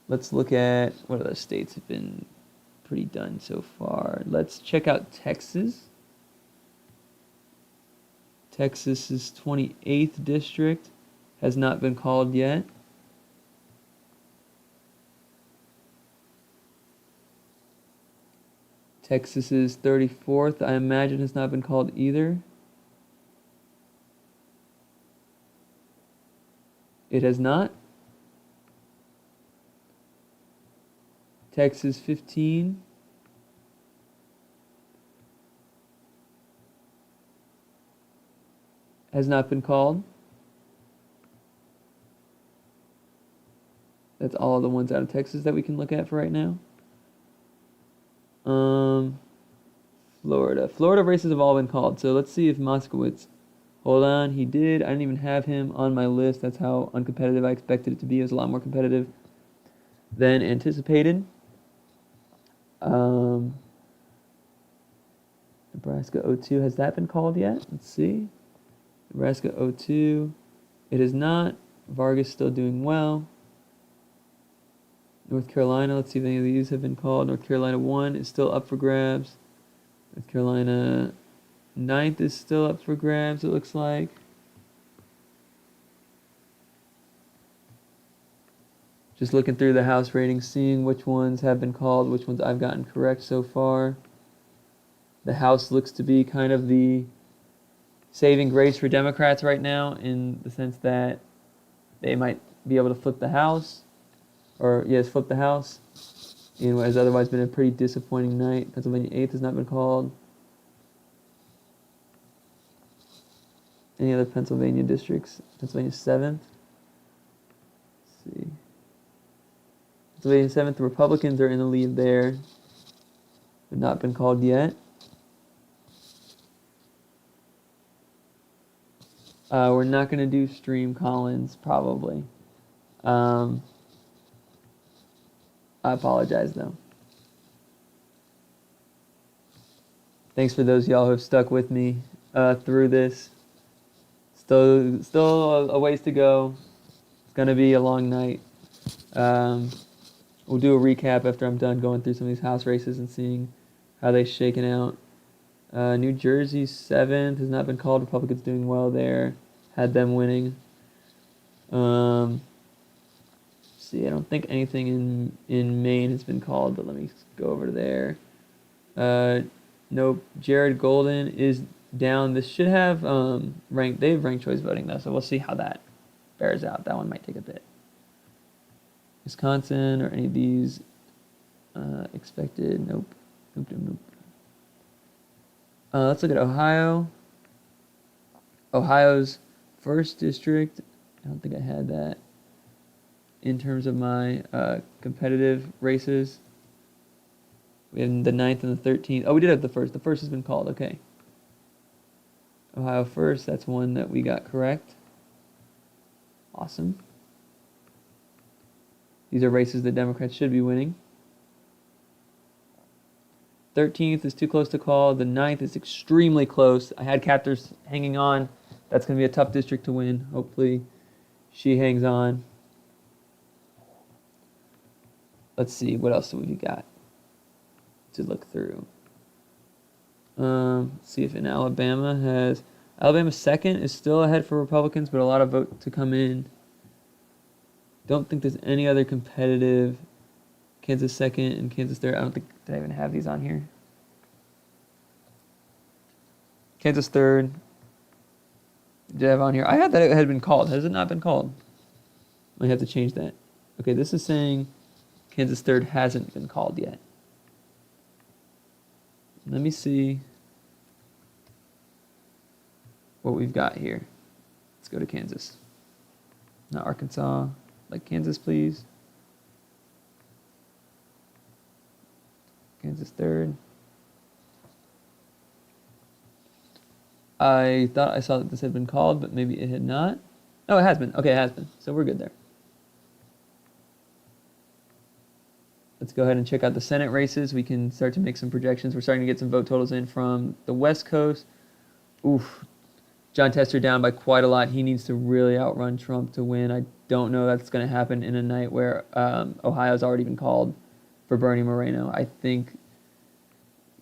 Let's look at what other states have been pretty done so far. Let's check out Texas. Texas's 28th District has not been called yet. Texas's 34th, I imagine, has not been called either. It has not. Texas 15. Has not been called. That's all the ones out of Texas that we can look at for right now. Florida. Florida races have all been called. So let's see if Moskowitz. Hold on, he did. I didn't even have him on my list. That's how uncompetitive I expected it to be. It was a lot more competitive than anticipated. Nebraska 02. Has that been called yet? Let's see. Nebraska 02. It is not. Vargas still doing well. North Carolina. Let's see if any of these have been called. North Carolina 1 is still up for grabs. North Carolina 9th is still up for grabs, it looks like. Just looking through the House ratings, seeing which ones have been called, which ones I've gotten correct so far. The House looks to be kind of the saving grace for Democrats right now, in the sense that they might be able to flip the House. Flip the House. In what has otherwise been a pretty disappointing night. Pennsylvania 8th has not been called. Any other Pennsylvania districts? Pennsylvania 7th. Let's see. Pennsylvania 7th, the Republicans are in the lead there. Have not been called yet. We're not going to do Stream Collins, probably. I apologize, though. Thanks for those of y'all who have stuck with me through this. Still a ways to go. It's going to be a long night. We'll do a recap after I'm done going through some of these House races and seeing how they're shaking out. New Jersey 7th has not been called. Republicans doing well there. Had them winning. See, I don't think anything in Maine has been called, but let me go over to there. Nope. Jared Golden is down. This should have they have ranked choice voting though, so we'll see how that bears out. That one might take a bit. Wisconsin or any of these Expected, nope. Nope. Let's look at Ohio. Ohio's 1st district. I don't think I had that in terms of my competitive races. We have the 9th and the 13th. Oh, we did have the 1st. The 1st has been called. Okay. Ohio 1st. That's one that we got correct. Awesome. These are races the Democrats should be winning. 13th is too close to call. The 9th is extremely close. I had captors hanging on. That's going to be a tough district to win. Hopefully she hangs on. Let's see. What else do we got to look through? See if in Alabama has... Alabama's 2nd is still ahead for Republicans, but a lot of vote to come in. Don't think there's any other competitive. Kansas 2nd and Kansas 3rd. I don't think, did I even have these on here? Kansas 3rd. Did I have on here? I had that it had been called. Has it not been called? Might have to change that. Okay, this is saying Kansas 3rd hasn't been called yet. Let me see what we've got here. Let's go to Kansas. Not Arkansas. Like Kansas, please. Kansas 3rd. I thought I saw that this had been called, but maybe it had not. Oh, it has been. Okay, it has been. So we're good there. Let's go ahead and check out the Senate races. We can start to make some projections. We're starting to get some vote totals in from the West Coast. Oof. John Tester down by quite a lot. He needs to really outrun Trump to win. I don't know that's going to happen in a night where Ohio's already been called for Bernie Moreno. I think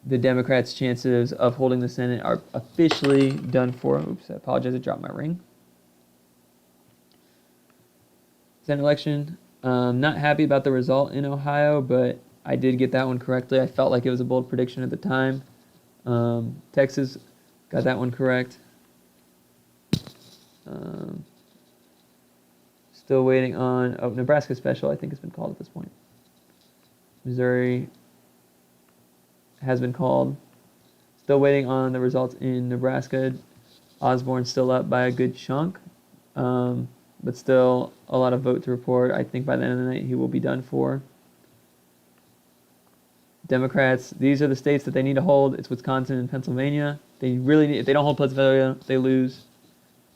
the Democrats' chances of holding the Senate are officially done for. Oops, I apologize, I dropped my ring. Senate election. Not happy about the result in Ohio, but I did get that one correctly. I felt like it was a bold prediction at the time. Texas got that one correct. Still waiting on Nebraska special, I think has been called at this point. Missouri has been called. Still waiting on the results in Nebraska. Osborne's still up by a good chunk, but still a lot of vote to report. I think by the end of the night he will be done for. Democrats, these are the states that they need to hold. It's Wisconsin and Pennsylvania. They really need, if they don't hold Pennsylvania, they lose.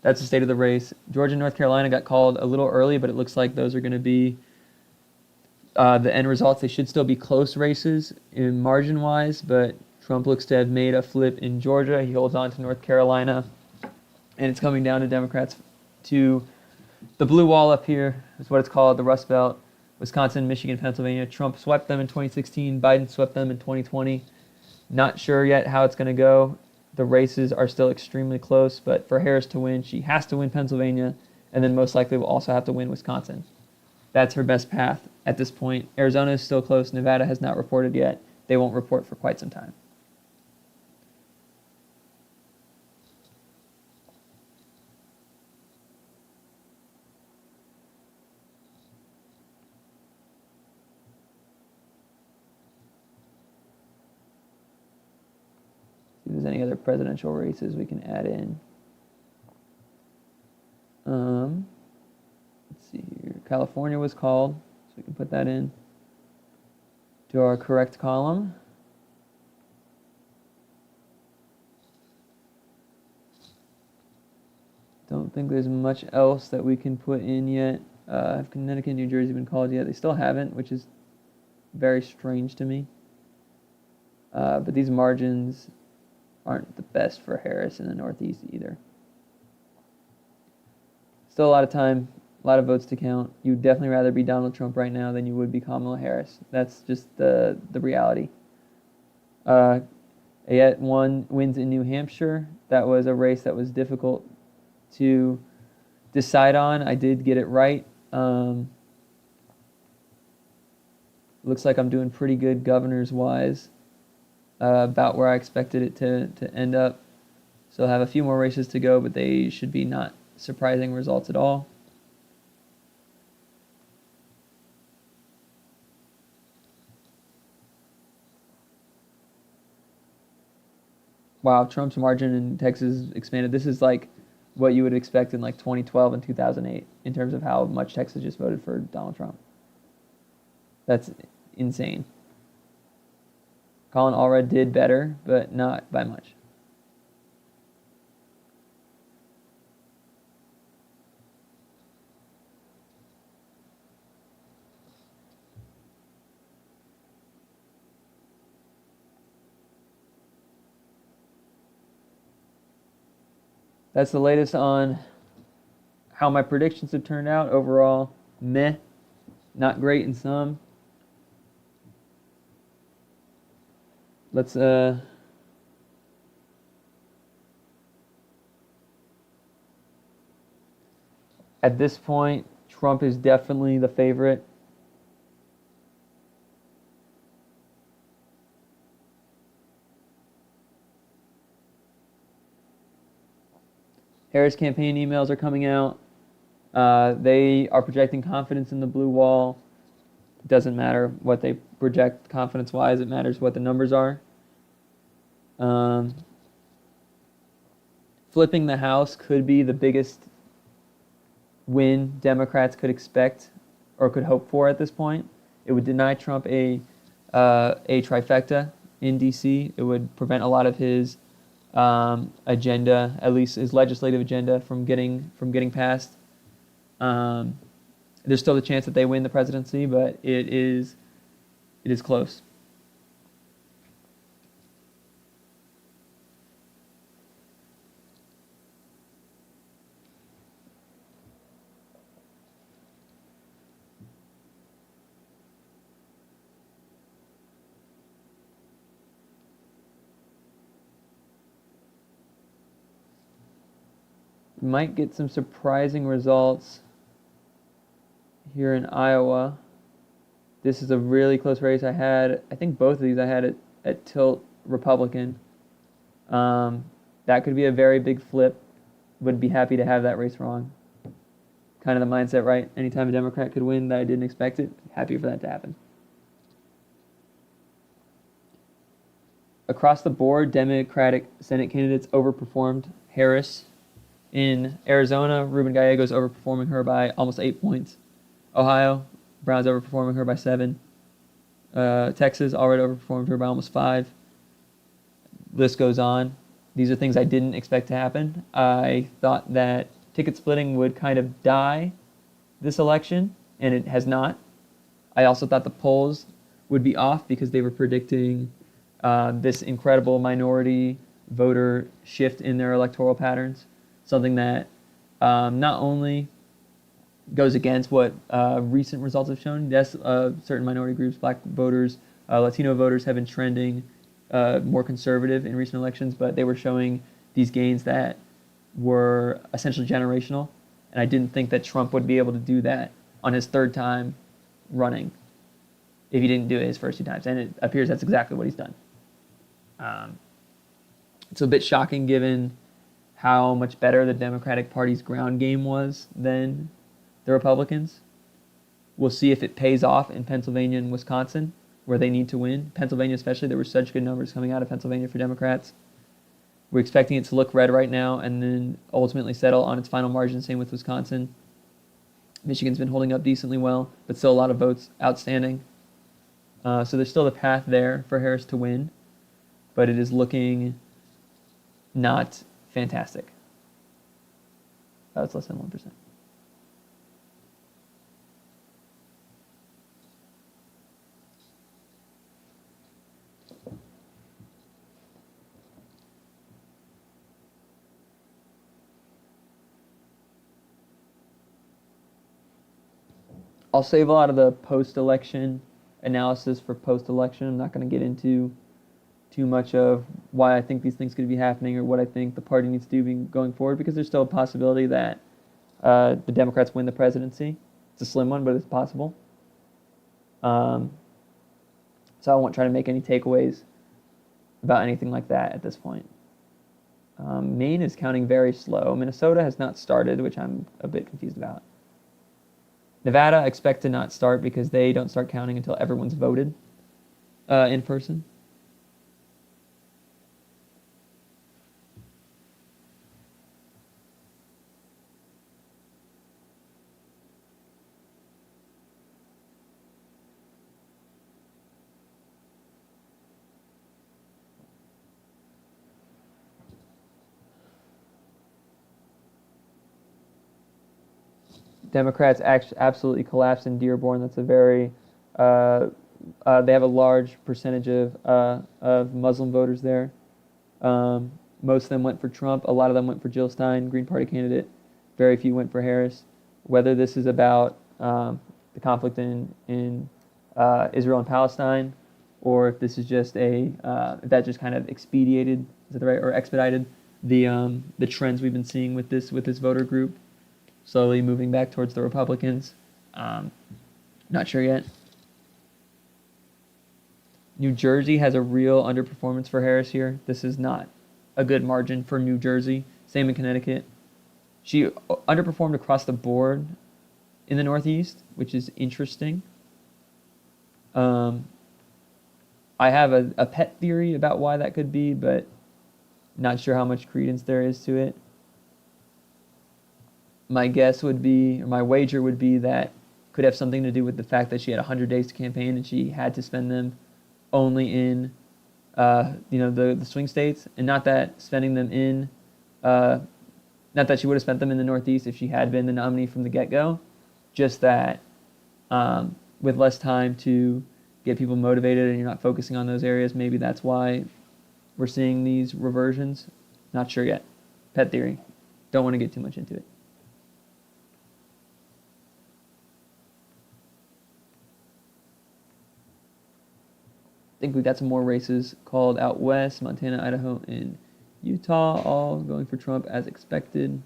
That's the state of the race. Georgia and North Carolina got called a little early, but it looks like those are going to be the end results. They should still be close races in margin-wise, but Trump looks to have made a flip in Georgia. He holds on to North Carolina, and it's coming down to Democrats to the blue wall up here is what it's called, the Rust Belt. Wisconsin, Michigan, Pennsylvania. Trump swept them in 2016. Biden swept them in 2020. Not sure yet how it's going to go. The races are still extremely close, but for Harris to win, she has to win Pennsylvania, and then most likely will also have to win Wisconsin. That's her best path at this point. Arizona is still close. Nevada has not reported yet. They won't report for quite some time. See if there's any other presidential races we can add in. Let's see here. California was called, so we can put that in to our correct column. Don't think there's much else that we can put in yet. Have Connecticut and New Jersey been called yet? They still haven't, which is very strange to me. But these margins aren't the best for Harris in the Northeast either. Still a lot of time, a lot of votes to count. You'd definitely rather be Donald Trump right now than you would be Kamala Harris. That's just the reality. Yet one wins in New Hampshire. That was a race that was difficult to decide on. I did get it right. Looks like I'm doing pretty good governors-wise. About where I expected it to end up. So I'll have a few more races to go, but they should be not surprising results at all. wow, Trump's margin in Texas expanded. This is like what you would expect in like 2012 and 2008 in terms of how much Texas just voted for Donald Trump. That's insane. Colin Allred did better, but not by much. That's the latest on how my predictions have turned out. Overall, meh. Not great in some. Let's at this point, Trump is definitely the favorite. Harris campaign emails are coming out. They are projecting confidence in the blue wall. It doesn't matter what they project confidence-wise. It matters what the numbers are. Flipping the House could be the biggest win Democrats could expect or could hope for at this point. It would deny Trump a trifecta in D.C. It would prevent a lot of his agenda, at least his legislative agenda, from getting passed. There's still the chance that they win the presidency, but it is close. Might get some surprising results here in Iowa. This is a really close race. I think both of these I had at tilt Republican. That could be a very big flip. Would be happy to have that race wrong. Kind of the mindset, right? Anytime a Democrat could win that I didn't expect it, happy for that to happen. Across the board, Democratic Senate candidates overperformed Harris. In Arizona, Ruben Gallego's overperforming her by almost 8 points. Ohio, Brown's overperforming her by 7. Texas already overperformed her by almost 5. List goes on. These are things I didn't expect to happen. I thought that ticket splitting would kind of die this election, and it has not. I also thought the polls would be off because they were predicting this incredible minority voter shift in their electoral patterns. Something that not only goes against what recent results have shown. Yes, certain minority groups, black voters, Latino voters have been trending more conservative in recent elections, but they were showing these gains that were essentially generational. And I didn't think that Trump would be able to do that on his third time running if he didn't do it his first 2 times. And it appears that's exactly what he's done. It's a bit shocking given how much better the Democratic Party's ground game was than the Republicans. We'll see if it pays off in Pennsylvania and Wisconsin, where they need to win. Pennsylvania especially, there were such good numbers coming out of Pennsylvania for Democrats. We're expecting it to look red right now and then ultimately settle on its final margin, same with Wisconsin. Michigan's been holding up decently well, but still a lot of votes outstanding. So there's still the path there for Harris to win, but it is looking not fantastic. It's less than 1%. I'll save a lot of the post-election analysis for post-election. I'm not going to get into too much of why I think these things could be happening or what I think the party needs to do going forward, because there's still a possibility that the Democrats win the presidency. It's a slim one, but it's possible. So I won't try to make any takeaways about anything like that at this point. Maine is counting very slow. Minnesota has not started, which I'm a bit confused about. Nevada, I expect to not start because they don't start counting until everyone's voted in person. Democrats absolutely collapsed in Dearborn. That's a very they have a large percentage of Muslim voters there. Most of them went for Trump. A lot of them went for Jill Stein, Green Party candidate. Very few went for Harris. Whether this is about the conflict in Israel and Palestine, or if this is just if that just kind of expedited, is that the right, or expedited the trends we've been seeing with this voter group, slowly moving back towards the Republicans. Not sure yet. New Jersey has a real underperformance for Harris here. This is not a good margin for New Jersey. Same in Connecticut. She underperformed across the board in the Northeast, which is interesting. I have a pet theory about why that could be, but not sure how much credence there is to it. My guess would be, or my wager would be, that could have something to do with the fact that she had 100 days to campaign and she had to spend them only in the swing states, and not that spending them in not that she would have spent them in the Northeast if she had been the nominee from the get-go, just that with less time to get people motivated and you're not focusing on those areas, maybe that's why we're seeing these reversions. Not sure yet. Pet theory. Don't want to get too much into it. I think we got some more races called out west: Montana, Idaho, and Utah, all going for Trump as expected.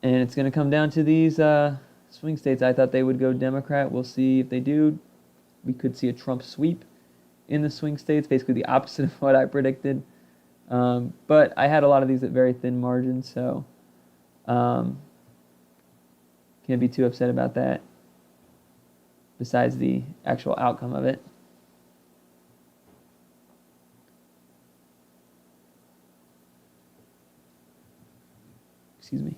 And it's going to come down to these swing states. I thought they would go Democrat. We'll see if they do. We could see a Trump sweep in the swing states, basically the opposite of what I predicted. But I had a lot of these at very thin margins, so can't be too upset about that, besides the actual outcome of it. Excuse me.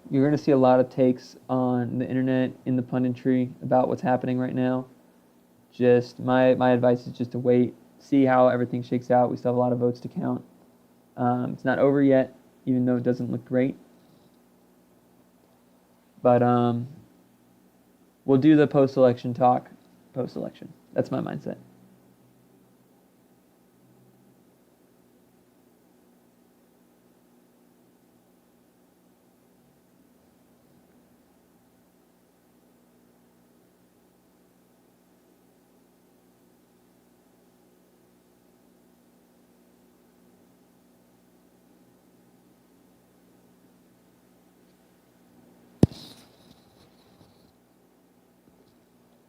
You're going to see a lot of takes on the internet, in the punditry, about what's happening right now. Just my advice is just to wait, see how everything shakes out. We still have a lot of votes to count. It's not over yet, even though it doesn't look great. But we'll do the post-election talk post-election. That's my mindset.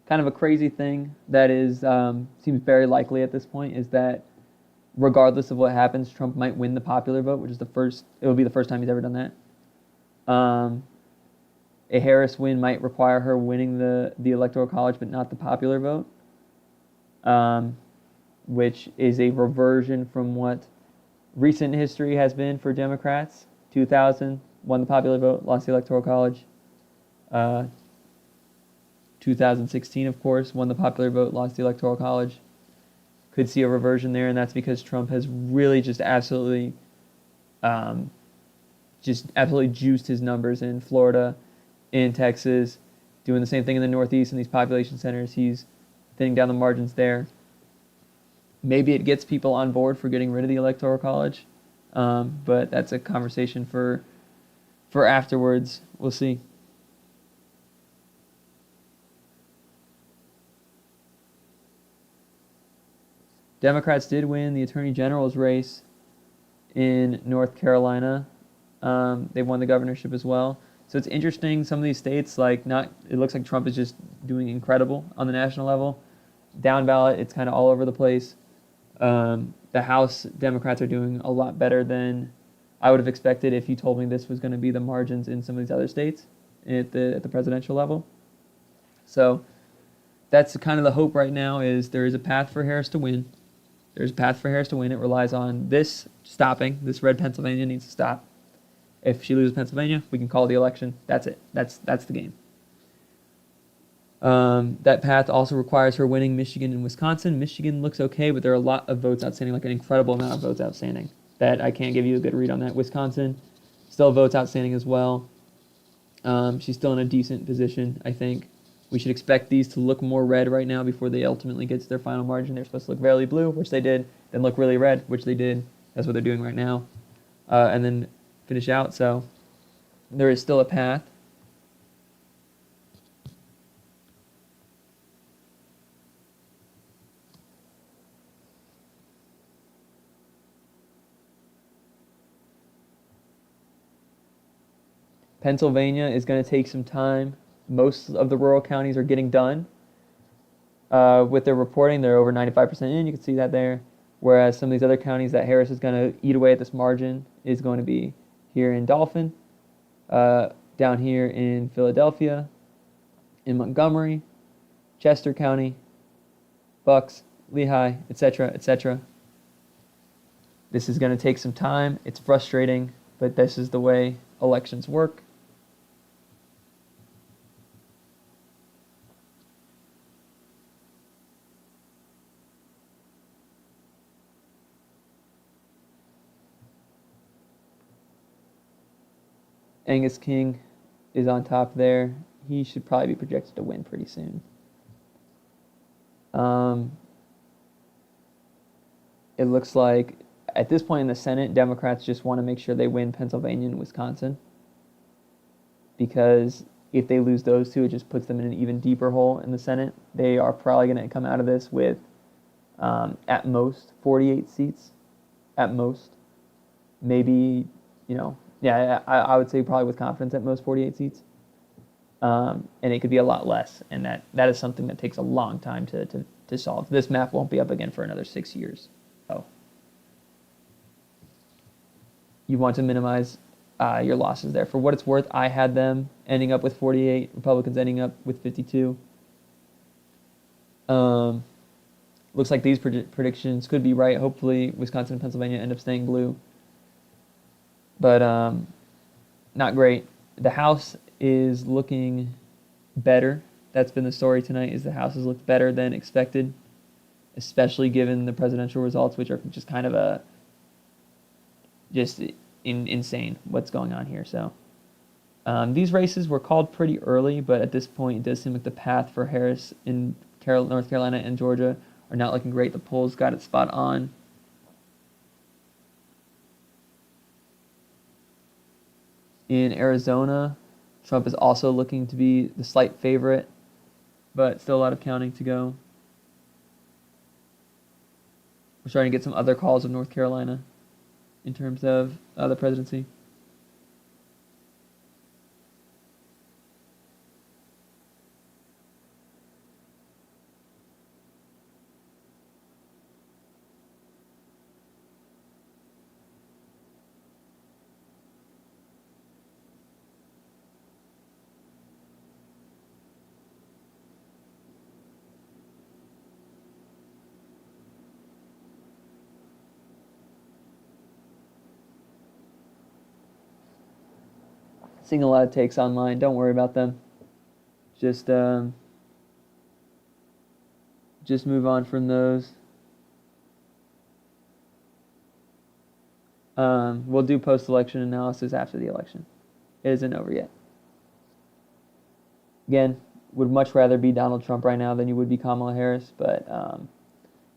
Kind of a crazy thing that is seems very likely at this point is that regardless of what happens, Trump might win the popular vote, which is it will be the first time he's ever done that. A Harris win might require her winning the Electoral College, but not the popular vote, which is a reversion from what recent history has been for Democrats. 2000, won the popular vote, lost the Electoral College. 2016, of course, won the popular vote, lost the Electoral College. Could see a reversion there, and that's because Trump has really just absolutely juiced his numbers in Florida, in Texas, doing the same thing in the Northeast in these population centers. He's thinning down the margins there. Maybe it gets people on board for getting rid of the Electoral College, but that's a conversation for afterwards. We'll see. Democrats did win the Attorney General's race in North Carolina. They won the governorship as well. So it's interesting. Some of these states, like not, it looks like Trump is just doing incredible on the national level. Down ballot, it's kind of all over the place. The House Democrats are doing a lot better than I would have expected if you told me this was going to be the margins in some of these other states at the presidential level. So that's kind of the hope right now is there is a path for Harris to win. There's a path for Harris to win. It relies on this stopping. This red Pennsylvania needs to stop. If she loses Pennsylvania, we can call the election. That's it. That's the game. That path also requires her winning Michigan and Wisconsin. Michigan looks okay, but there are a lot of votes outstanding, like an incredible amount of votes outstanding. That I can't give you a good read on that. Wisconsin, still votes outstanding as well. She's still in a decent position, I think. We should expect these to look more red right now before they ultimately get to their final margin. They're supposed to look very blue, which they did, then look really red, which they did. That's what they're doing right now. And then finish out. So there is still a path. Pennsylvania is going to take some time. Most of the rural counties are getting done with their reporting. They're over 95% in. You can see that there. Whereas some of these other counties that Harris is going to eat away at this margin is going to be here in Dauphin, down here in Philadelphia, in Montgomery, Chester County, Bucks, Lehigh, etc., etc. This is going to take some time. It's frustrating, but this is the way elections work. Angus King is on top there. He should probably be projected to win pretty soon. It looks like at this point in the Senate, Democrats just want to make sure they win Pennsylvania and Wisconsin. Because if they lose those two, it just puts them in an even deeper hole in the Senate. They are probably going to come out of this with, at most, 48 seats. At most. Maybe, I would say probably with confidence at most 48 seats. And it could be a lot less. And that is something that takes a long time to solve. This map won't be up again for another 6 years. So you want to minimize your losses there. For what it's worth, I had them ending up with 48, Republicans ending up with 52. Looks like these predictions could be right. Hopefully, Wisconsin and Pennsylvania end up staying blue. But not great. The House is looking better. That's been the story tonight, is the House has looked better than expected, especially given the presidential results, which are just kind of insane what's going on here. So these races were called pretty early, but at this point, it does seem like the path for Harris in North Carolina and Georgia are not looking great. The polls got it spot on. In Arizona, Trump is also looking to be the slight favorite, but still a lot of counting to go. We're starting to get some other calls of North Carolina in terms of the presidency. Seeing a lot of takes online. Don't worry about them. Just move on from those. We'll do post-election analysis after the election. It isn't over yet. Again, would much rather be Donald Trump right now than you would be Kamala Harris, but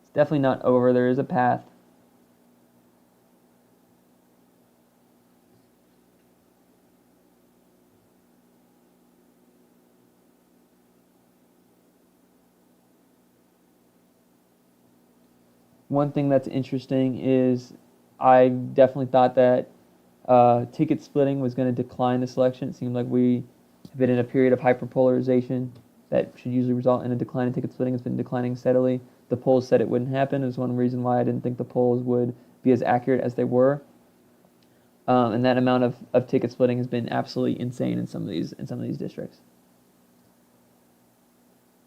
it's definitely not over. There is a path. One thing that's interesting is I definitely thought that ticket splitting was going to decline this election. It seemed like we have been in a period of hyperpolarization that should usually result in a decline in ticket splitting. It's been declining steadily. The polls said it wouldn't happen. It was one reason why I didn't think the polls would be as accurate as they were. And that amount of ticket splitting has been absolutely insane in some of these districts.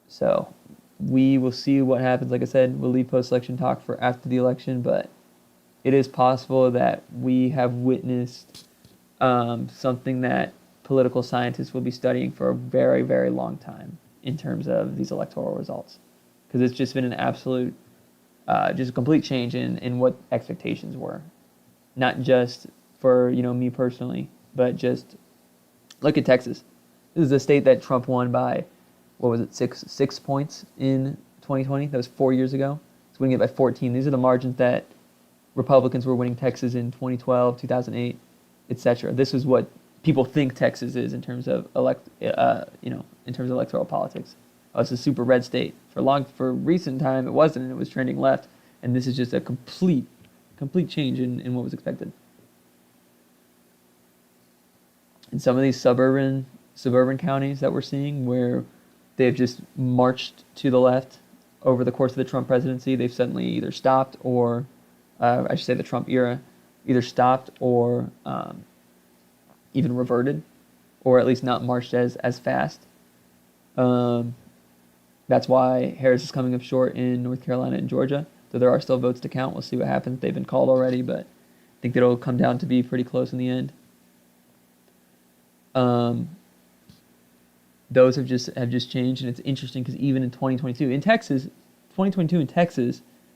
So we will see what happens. Like I said, we'll leave post-election talk for after the election, but it is possible that we have witnessed something that political scientists will be studying for a very, very long time in terms of these electoral results. Because it's just been an absolute, just a complete change in what expectations were. Not just for, me personally, but just look at Texas. This is a state that Trump won by, what was it, six points in 2020? That was 4 years ago. He's winning it by 14. These are the margins that Republicans were winning Texas in 2012, 2008, etc. This is what people think Texas is in terms of in terms of electoral politics. Oh, it's a super red state. For recent time, it wasn't, and it was trending left. And this is just a complete change in what was expected. In some of these suburban counties that we're seeing, where they've just marched to the left over the course of the Trump presidency, they've suddenly either stopped or, I should say the Trump era, either stopped or even reverted, or at least not marched as fast. That's why Harris is coming up short in North Carolina and Georgia. So there are still votes to count. We'll see what happens. They've been called already, but I think that it'll come down to be pretty close in the end. Those have just changed, and it's interesting because even in 2022 in Texas,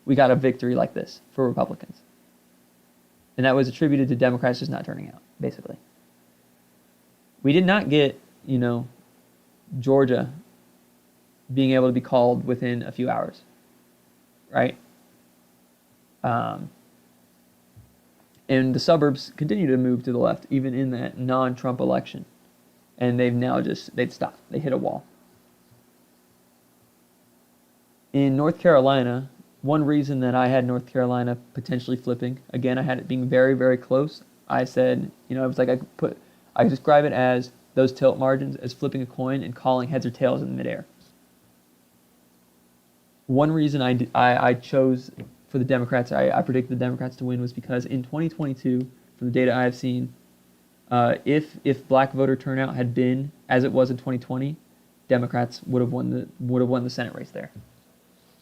we got a victory like this for Republicans, and that was attributed to Democrats just not turning out. Basically, we did not get Georgia being able to be called within a few hours, right? And the suburbs continue to move to the left, even in that non-Trump election. And they've stopped. They hit a wall. In North Carolina, one reason that I had North Carolina potentially flipping, again, I had it being very, very close. I said, it was like I describe it as those tilt margins as flipping a coin and calling heads or tails in midair. One reason I chose for the Democrats, I predicted the Democrats to win was because in 2022, from the data I have seen, if black voter turnout had been as it was in 2020, Democrats would have won the Senate race there.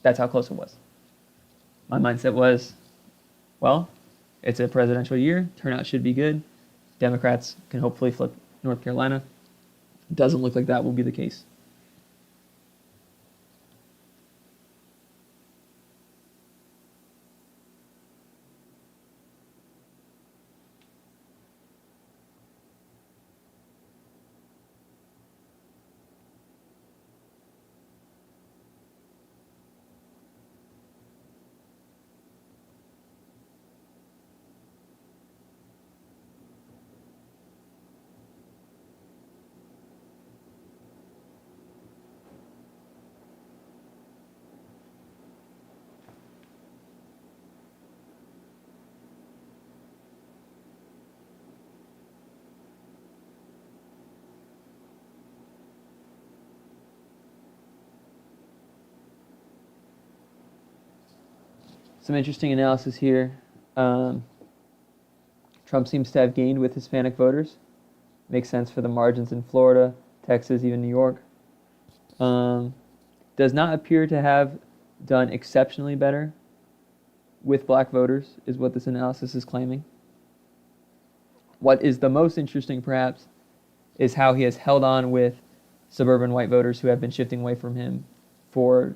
That's how close it was. My mindset was, well, it's a presidential year, turnout should be good. Democrats can hopefully flip North Carolina. Doesn't look like that will be the case. Some interesting analysis here. Trump seems to have gained with Hispanic voters. Makes sense for the margins in Florida, Texas, even New York. Does not appear to have done exceptionally better with black voters, is what this analysis is claiming. What is the most interesting, perhaps, is how he has held on with suburban white voters who have been shifting away from him for,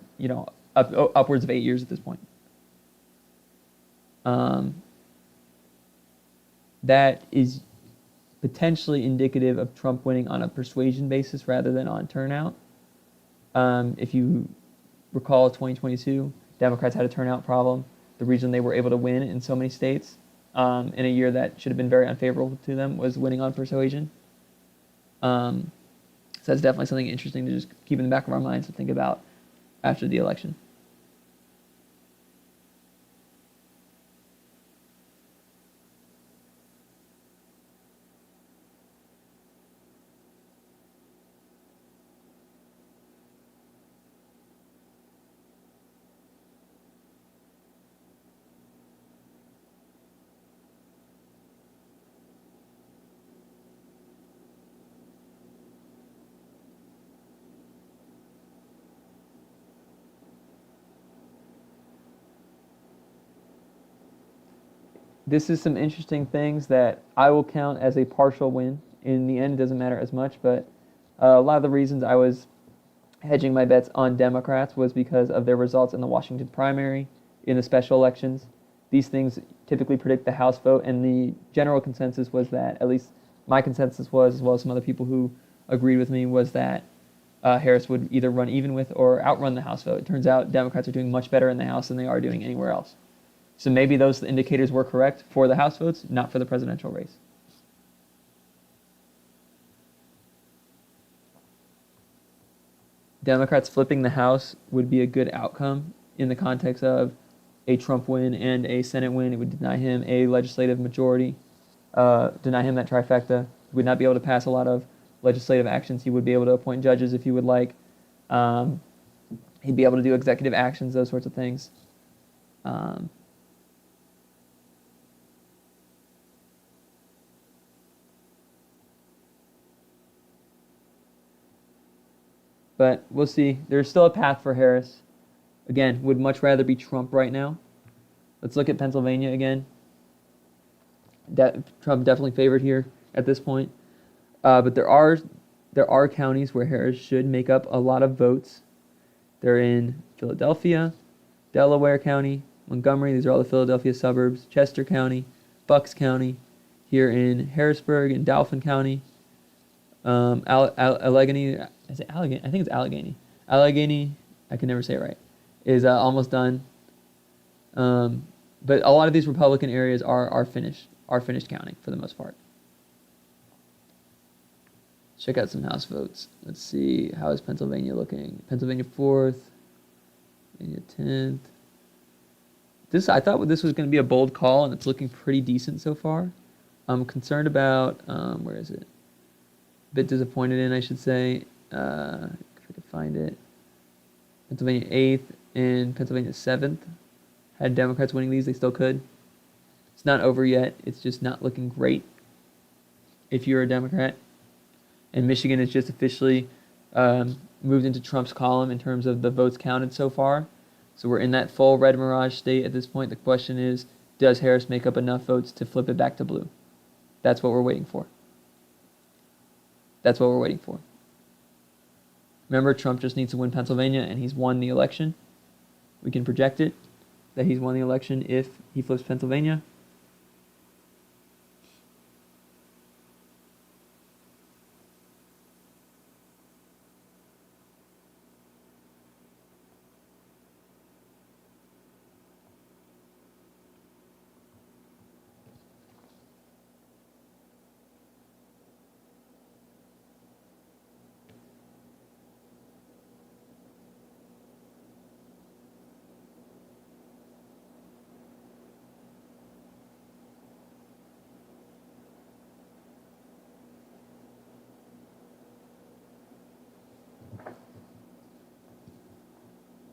upwards of 8 years at this point. That is potentially indicative of Trump winning on a persuasion basis rather than on turnout. If you recall 2022, Democrats had a turnout problem. The reason they were able to win in so many states in a year that should have been very unfavorable to them was winning on persuasion. So that's definitely something interesting to just keep in the back of our minds to think about after the election. this is some interesting things that I will count as a partial win. In the end, it doesn't matter as much, but a lot of the reasons I was hedging my bets on Democrats was because of their results in the Washington primary, in the special elections. These things typically predict the House vote, and the general consensus was that, at least my consensus was, as well as some other people who agreed with me, was that Harris would either run even with or outrun the House vote. It turns out Democrats are doing much better in the House than they are doing anywhere else. So maybe those indicators were correct for the House votes, not for the presidential race. Democrats flipping the House would be a good outcome in the context of a Trump win and a Senate win. It would deny him a legislative majority, deny him that trifecta. He would not be able to pass a lot of legislative actions. He would be able to appoint judges if he would like. He'd be able to do executive actions, those sorts of things. But we'll see. There's still a path for Harris. Again, would much rather be Trump right now. Let's look at Pennsylvania again. Trump definitely favored here at this point. But there are counties where Harris should make up a lot of votes. They're in Philadelphia, Delaware County, Montgomery. These are all the Philadelphia suburbs. Chester County, Bucks County. Here in Harrisburg and Dauphin County. Allegheny, is it Allegheny? I think it's Allegheny. Allegheny, I can never say it right, is almost done. But a lot of these Republican areas are finished counting for the most part. Check out some House votes. Let's see, how is Pennsylvania looking? Pennsylvania 4th, Pennsylvania 10th. I thought this was going to be a bold call, and it's looking pretty decent so far. I'm concerned about, where is it? A bit disappointed in, I should say. If I could find it. Pennsylvania 8th and Pennsylvania 7th. Had Democrats winning these, they still could. It's not over yet. It's just not looking great if you're a Democrat. And Michigan has just officially moved into Trump's column in terms of the votes counted so far. So we're in that full red mirage state at this point. The question is, does Harris make up enough votes to flip it back to blue? That's what we're waiting for. That's what we're waiting for. Remember, Trump just needs to win Pennsylvania, and he's won the election. We can project it, that he's won the election if he flips Pennsylvania.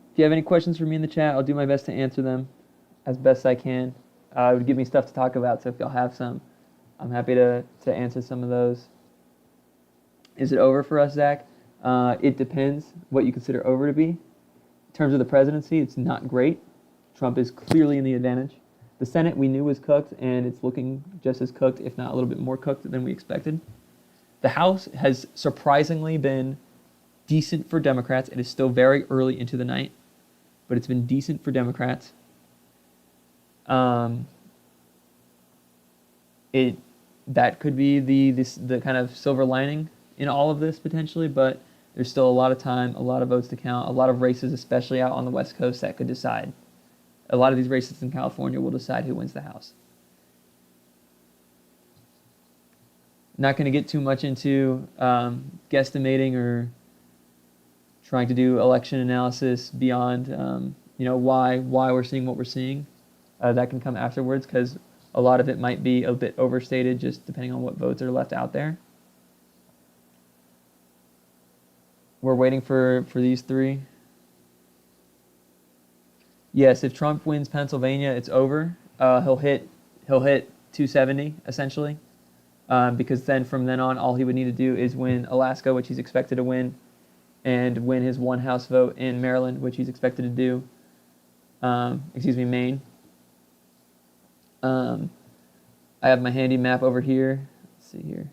If you have any questions for me in the chat, I'll do my best to answer them as best I can. It would give me stuff to talk about, so if y'all have some, I'm happy to answer some of those. Is it over for us, Zach? It depends what you consider over to be. In terms of the presidency, it's not great. Trump is clearly in the advantage. The Senate we knew was cooked, and it's looking just as cooked, if not a little bit more cooked than we expected. The House has surprisingly been decent for Democrats. It is still very early into the night, but it's been decent for Democrats. That could be the kind of silver lining in all of this potentially, but there's still a lot of time, a lot of votes to count, a lot of races, especially out on the West Coast, that could decide. A lot of these races in California will decide who wins the House. Not going to get too much into guesstimating or trying to do election analysis beyond, why we're seeing what we're seeing. That can come afterwards because a lot of it might be a bit overstated just depending on what votes are left out there. We're waiting for these three. Yes, if Trump wins Pennsylvania, it's over. He'll hit 270 essentially, because then from then on, all he would need to do is win Alaska, which he's expected to win, and win his one House vote in Maryland, which he's expected to do. Maine. I have my handy map over here. Let's see here.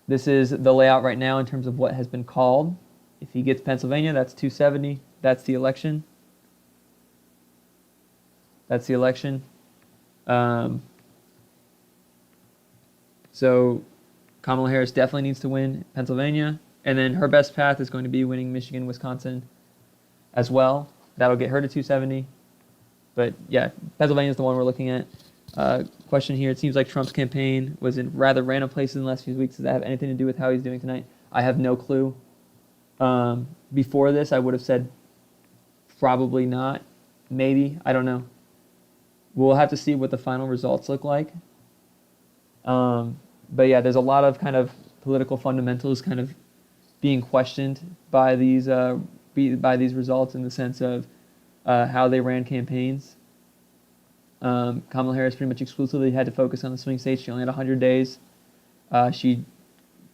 This is the layout right now in terms of what has been called. If he gets Pennsylvania, that's 270. That's the election. That's the election. So Kamala Harris definitely needs to win Pennsylvania. And then her best path is going to be winning Michigan, Wisconsin as well. That'll get her to 270. But yeah, Pennsylvania is the one we're looking at. Question here, it seems like Trump's campaign was in rather random places in the last few weeks. Does that have anything to do with how he's doing tonight? I have no clue. Before this, I would have said probably not. Maybe. I don't know. We'll have to see what the final results look like. But yeah, there's a lot of kind of political fundamentals kind of being questioned by these results in the sense of how they ran campaigns. Kamala Harris pretty much exclusively had to focus on the swing states. She only had 100 days. She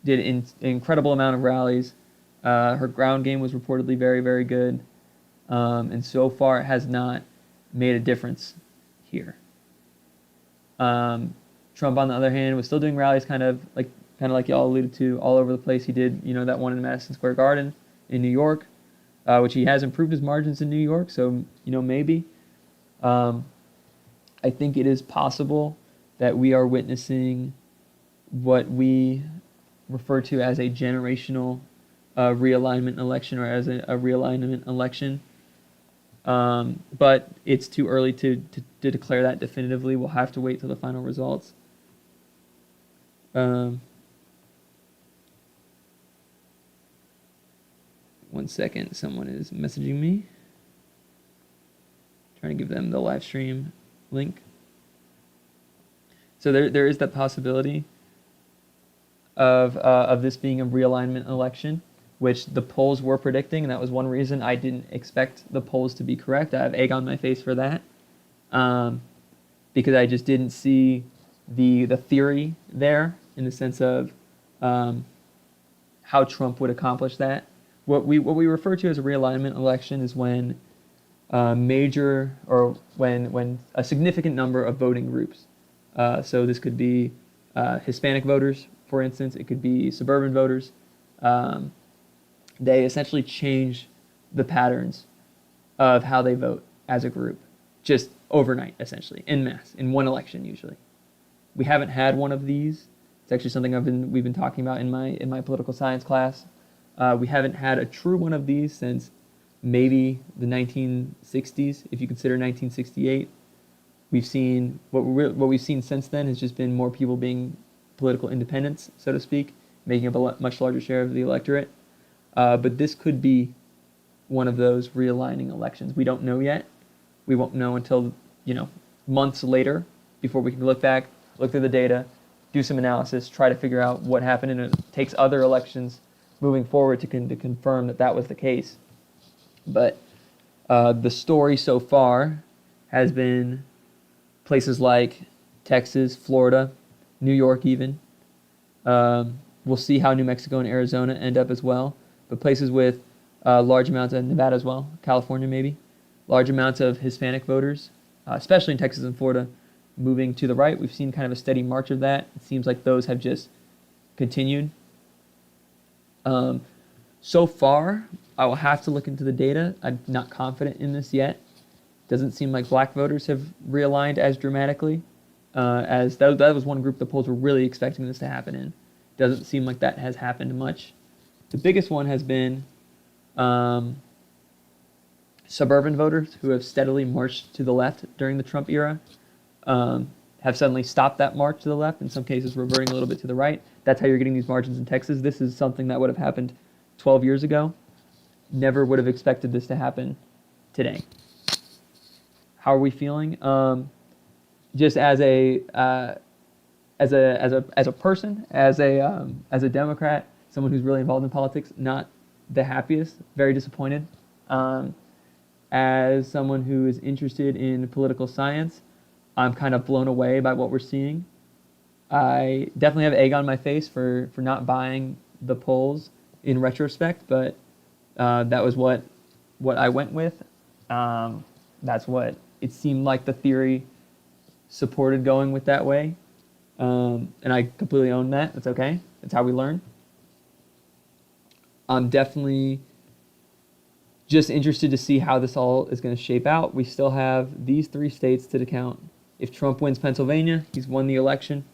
did an incredible amount of rallies. Her ground game was reportedly very, very good. And so far it has not made a difference here. Trump, on the other hand, was still doing rallies kind of like y'all alluded to, all over the place. He did, that one in Madison Square Garden in New York, which he has improved his margins in New York, so, maybe. I think it is possible that we are witnessing what we refer to as a generational realignment election, or as a realignment election. But it's too early to declare that definitively. We'll have to wait till the final results. One second, someone is messaging me. Trying to give them the live stream link. So there is that possibility of this being a realignment election, which the polls were predicting, and that was one reason I didn't expect the polls to be correct. I have egg on my face for that, because I just didn't see the theory there in the sense of how Trump would accomplish that. What we refer to as a realignment election is when when a significant number of voting groups. So this could be Hispanic voters, for instance. It could be suburban voters. They essentially change the patterns of how they vote as a group, just overnight, essentially, en masse, in one election usually. We haven't had one of these. It's actually something we've been talking about in my political science class. We haven't had a true one of these since maybe the 1960s, if you consider 1968. We've seen what we've seen since then has just been more people being political independents, so to speak, making up a much larger share of the electorate. But this could be one of those realigning elections. We don't know yet. We won't know until months later, before we can look back, look through the data, do some analysis, try to figure out what happened, and it takes other elections moving forward to confirm that was the case. But the story so far has been places like Texas, Florida, New York even. We'll see how New Mexico and Arizona end up as well. But places with large amounts of Nevada as well, California maybe, large amounts of Hispanic voters, especially in Texas and Florida, moving to the right. We've seen kind of a steady march of that. It seems like those have just continued. So far, I will have to look into the data. I'm not confident in this yet. Doesn't seem like black voters have realigned as dramatically as that was one group the polls were really expecting this to happen in. Doesn't seem like that has happened much. The biggest one has been suburban voters who have steadily marched to the left during the Trump era, have suddenly stopped that march to the left, in some cases reverting a little bit to the right. That's how you're getting these margins in Texas. This is something that would have happened 12 years ago. Never would have expected this to happen today. How are we feeling? Just as a person, as a Democrat, someone who's really involved in politics, not the happiest, very disappointed. As someone who is interested in political science, I'm kind of blown away by what we're seeing. I definitely have egg on my face for not buying the polls in retrospect, but that was what I went with. That's what it seemed like the theory supported going with that way. And I completely own that. That's okay. That's how we learn. I'm definitely just interested to see how this all is going to shape out. We still have these 3 states to count. If Trump wins Pennsylvania, he's won the election.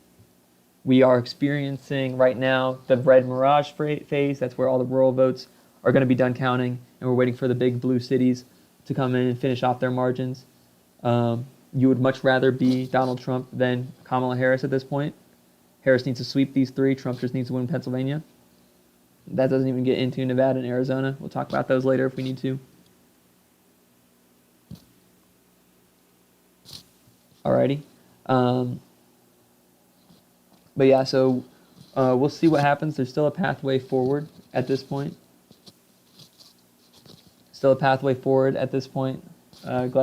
We are experiencing right now the red mirage phase. That's where all the rural votes are going to be done counting, and we're waiting for the big blue cities to come in and finish off their margins. You would much rather be Donald Trump than Kamala Harris at this point. Harris needs to sweep these 3. Trump just needs to win Pennsylvania. That doesn't even get into Nevada and Arizona. We'll talk about those later if we need to. Alrighty. But yeah, so we'll see what happens. There's still a pathway forward at this point. Glad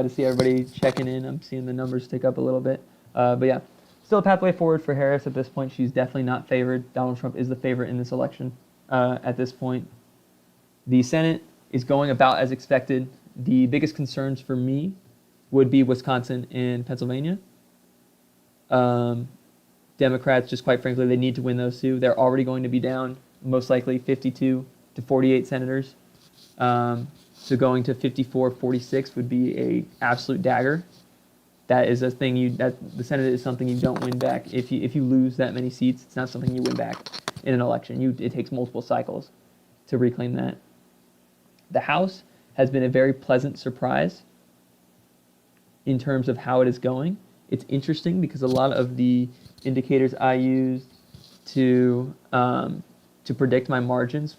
to see everybody checking in. I'm seeing the numbers tick up a little bit. But yeah, still a pathway forward for Harris at this point. She's definitely not favored. Donald Trump is the favorite in this election at this point. The Senate is going about as expected. The biggest concerns for me would be Wisconsin and Pennsylvania. Democrats, just quite frankly, they need to win those 2. They're already going to be down, most likely 52 to 48 senators. So going to 54-46 would be a absolute dagger. That is a thing the Senate is something you don't win back. If you lose that many seats, it's not something you win back in an election. It takes multiple cycles to reclaim that. The House has been a very pleasant surprise in terms of how it is going. It's interesting because a lot of the indicators I used to predict my margins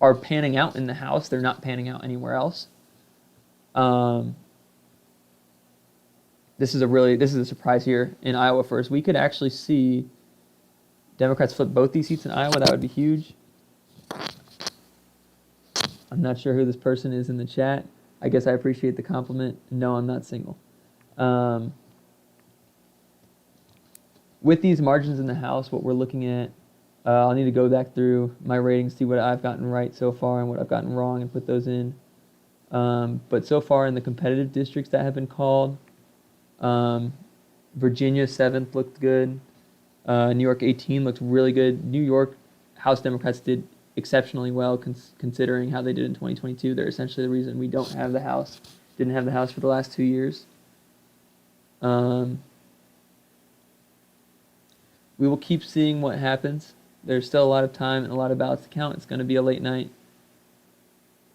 are panning out in the House. They're not panning out anywhere else. This is a surprise here in Iowa first. We could actually see Democrats flip both these seats in Iowa. That would be huge. I'm not sure who this person is in the chat. I guess I appreciate the compliment. No, I'm not single. With these margins in the House, what we're looking at, I'll need to go back through my ratings, see what I've gotten right so far and what I've gotten wrong and put those in. But so far in the competitive districts that have been called, Virginia 7th looked good. New York 18 looked really good. New York House Democrats did exceptionally well considering how they did in 2022. They're essentially the reason we didn't have the House for the last 2 years. We will keep seeing what happens. There's still a lot of time and a lot of ballots to count. It's going to be a late night.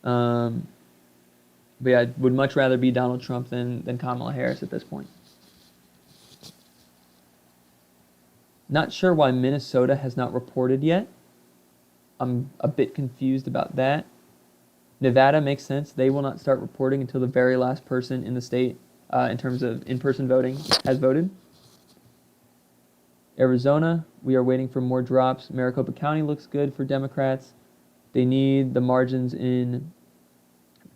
But yeah, I would much rather be Donald Trump than Kamala Harris at this point. Not sure why Minnesota has not reported yet. I'm a bit confused about that. Nevada makes sense. They will not start reporting until the very last person in the state, in terms of in-person voting, has voted. Arizona, we are waiting for more drops. Maricopa County looks good for Democrats. They need the margins in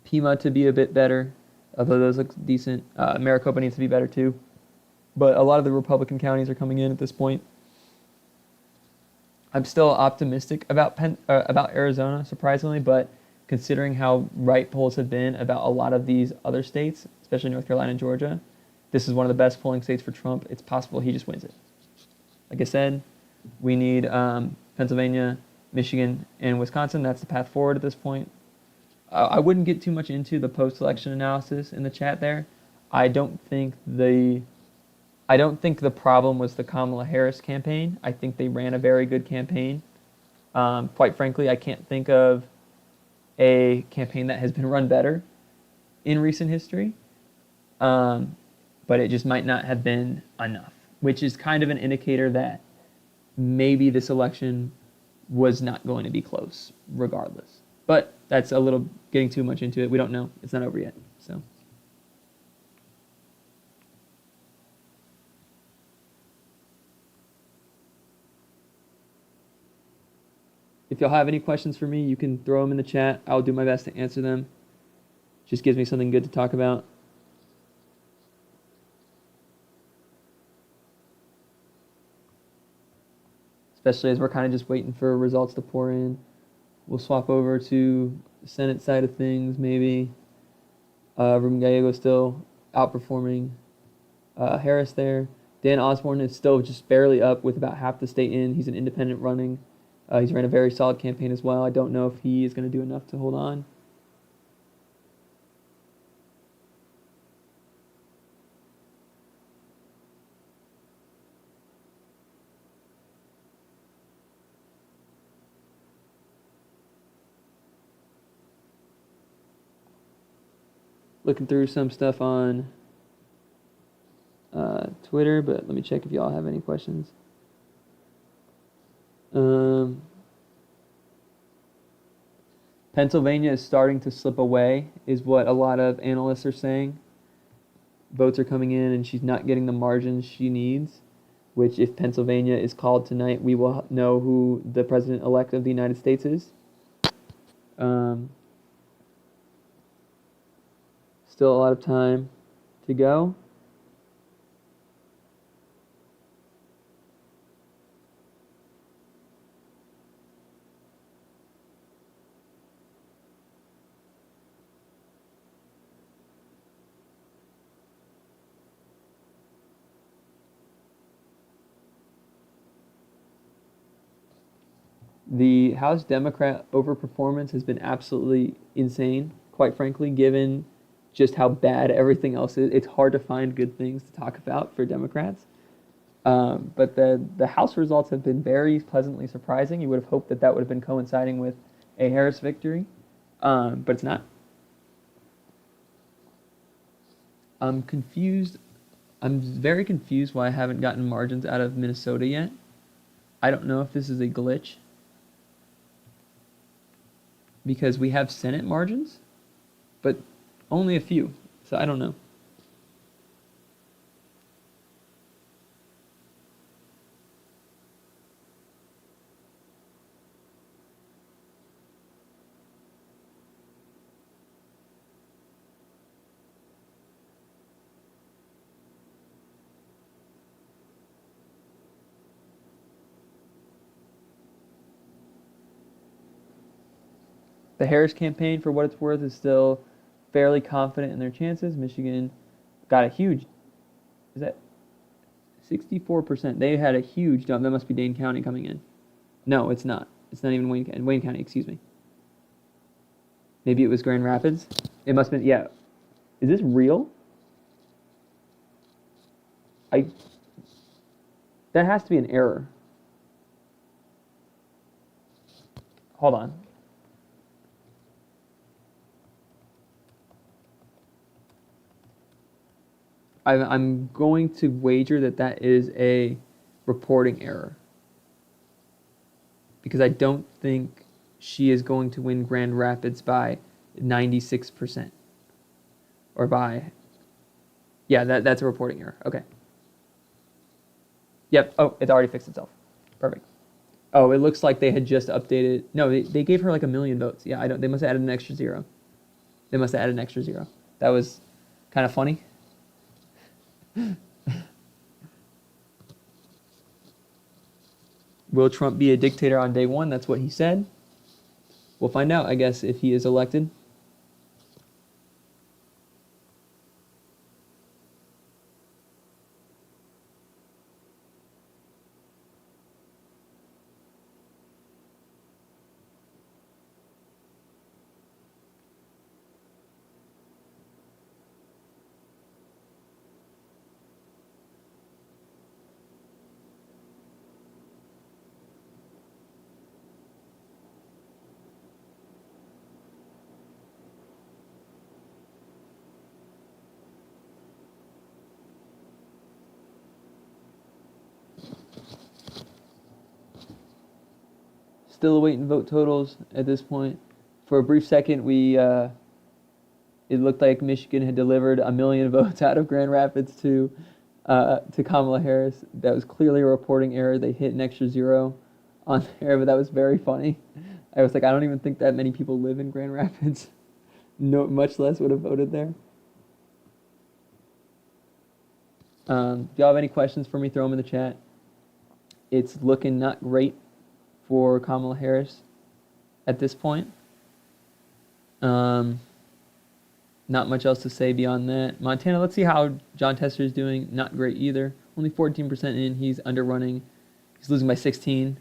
Pima to be a bit better, although those look decent. Maricopa needs to be better too. But a lot of the Republican counties are coming in at this point. I'm still optimistic about Arizona, surprisingly, but considering how right polls have been about a lot of these other states, especially North Carolina and Georgia, this is one of the best polling states for Trump. It's possible he just wins it. Like I said, we need Pennsylvania, Michigan, and Wisconsin. That's the path forward at this point. I wouldn't get too much into the post-election analysis in the chat there. I don't think the problem was the Kamala Harris campaign. I think they ran a very good campaign. Quite frankly, I can't think of a campaign that has been run better in recent history. But it just might not have been enough, which is kind of an indicator that maybe this election was not going to be close regardless. But that's a little getting too much into it. We don't know. It's not over yet. So. If y'all have any questions for me, you can throw them in the chat. I'll do my best to answer them. Just gives me something good to talk about. Especially as we're kind of just waiting for results to pour in. We'll swap over to the Senate side of things, maybe. Ruben Gallego still outperforming Harris there. Dan Osborne is still just barely up with about half the state in. He's an independent running. He's ran a very solid campaign as well. I don't know if he is going to do enough to hold on. Looking through some stuff on Twitter, but let me check if y'all have any questions. Pennsylvania is starting to slip away, is what a lot of analysts are saying. Votes are coming in, and she's not getting the margins she needs, which if Pennsylvania is called tonight, we will know who the president-elect of the United States is. Still a lot of time to go. The House Democrat overperformance has been absolutely insane, quite frankly, given just how bad everything else is. It's hard to find good things to talk about for Democrats. But the House results have been very pleasantly surprising. You would have hoped that that would have been coinciding with a Harris victory, but it's not. I'm confused. I'm very confused why I haven't gotten margins out of Minnesota yet. I don't know if this is a glitch, because we have Senate margins, but only a few, so I don't know. The Harris campaign, for what it's worth, is still fairly confident in their chances. Michigan got a huge, is that 64%? They had a huge dump. That must be Dane County coming in. No, it's not. It's not even Wayne County, excuse me. Maybe it was Grand Rapids. It must have been, yeah. Is this real? That has to be an error. Hold on. I'm going to wager that that is a reporting error, because I don't think she is going to win Grand Rapids by 96%. Or by, yeah, that's a reporting error. Okay. Yep. Oh, it's already fixed itself. Perfect. Oh, it looks like they had just updated. No, they gave her like 1 million votes. Yeah, they must have added an extra zero. They must have added an extra zero. That was kind of funny. Will Trump be a dictator on day one? That's what he said. We'll find out, I guess, if he is elected. Still awaiting vote totals at this point. For a brief second, it looked like Michigan had delivered 1 million votes out of Grand Rapids to Kamala Harris. That was clearly a reporting error. They hit an extra zero on there, but that was very funny. I was like, I don't even think that many people live in Grand Rapids. No, much less would have voted there. If y'all have any questions for me, throw them in the chat. It's looking not great for Kamala Harris at this point. Not much else to say beyond that. Montana, let's see how John Tester is doing. Not great either. only 14% in. He's underrunning. He's losing by 16.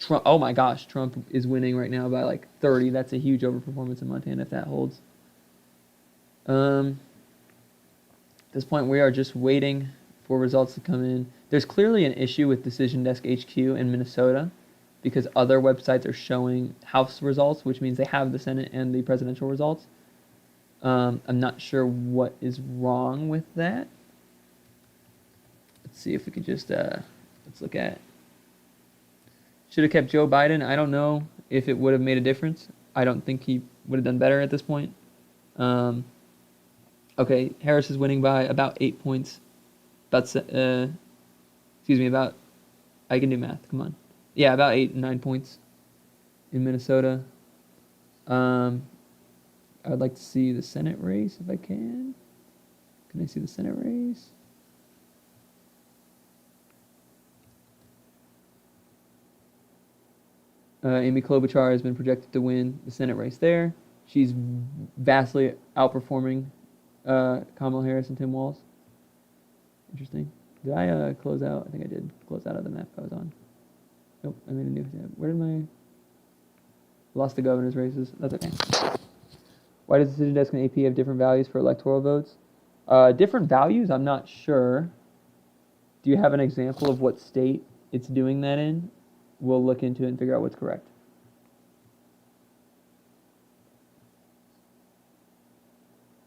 Trump, oh my gosh, Trump is winning right now by like 30. That's a huge overperformance in Montana if that holds. At this point, we are just waiting for results to come in. There's clearly an issue with Decision Desk HQ in Minnesota because other websites are showing House results, which means they have the Senate and the presidential results. I'm not sure what is wrong with that. Let's see if we could just, let's look at, should have kept Joe Biden. I don't know if it would have made a difference. I don't think he would have done better at this point. Okay, Harris is winning by about 8 points. About, I can do math, come on. Yeah, about 8 and 9 points in Minnesota. I would like to see the Senate race if I can. Can I see the Senate race? Amy Klobuchar has been projected to win the Senate race there. She's vastly outperforming Kamala Harris and Tim Walz. Interesting. Did I close out? I think I did close out of the map I was on. Nope, I made a new tab. Where did my... Lost the governor's races. That's okay. Why does Decision Desk and AP have different values for electoral votes? Different values? I'm not sure. Do you have an example of what state it's doing that in? We'll look into it and figure out what's correct.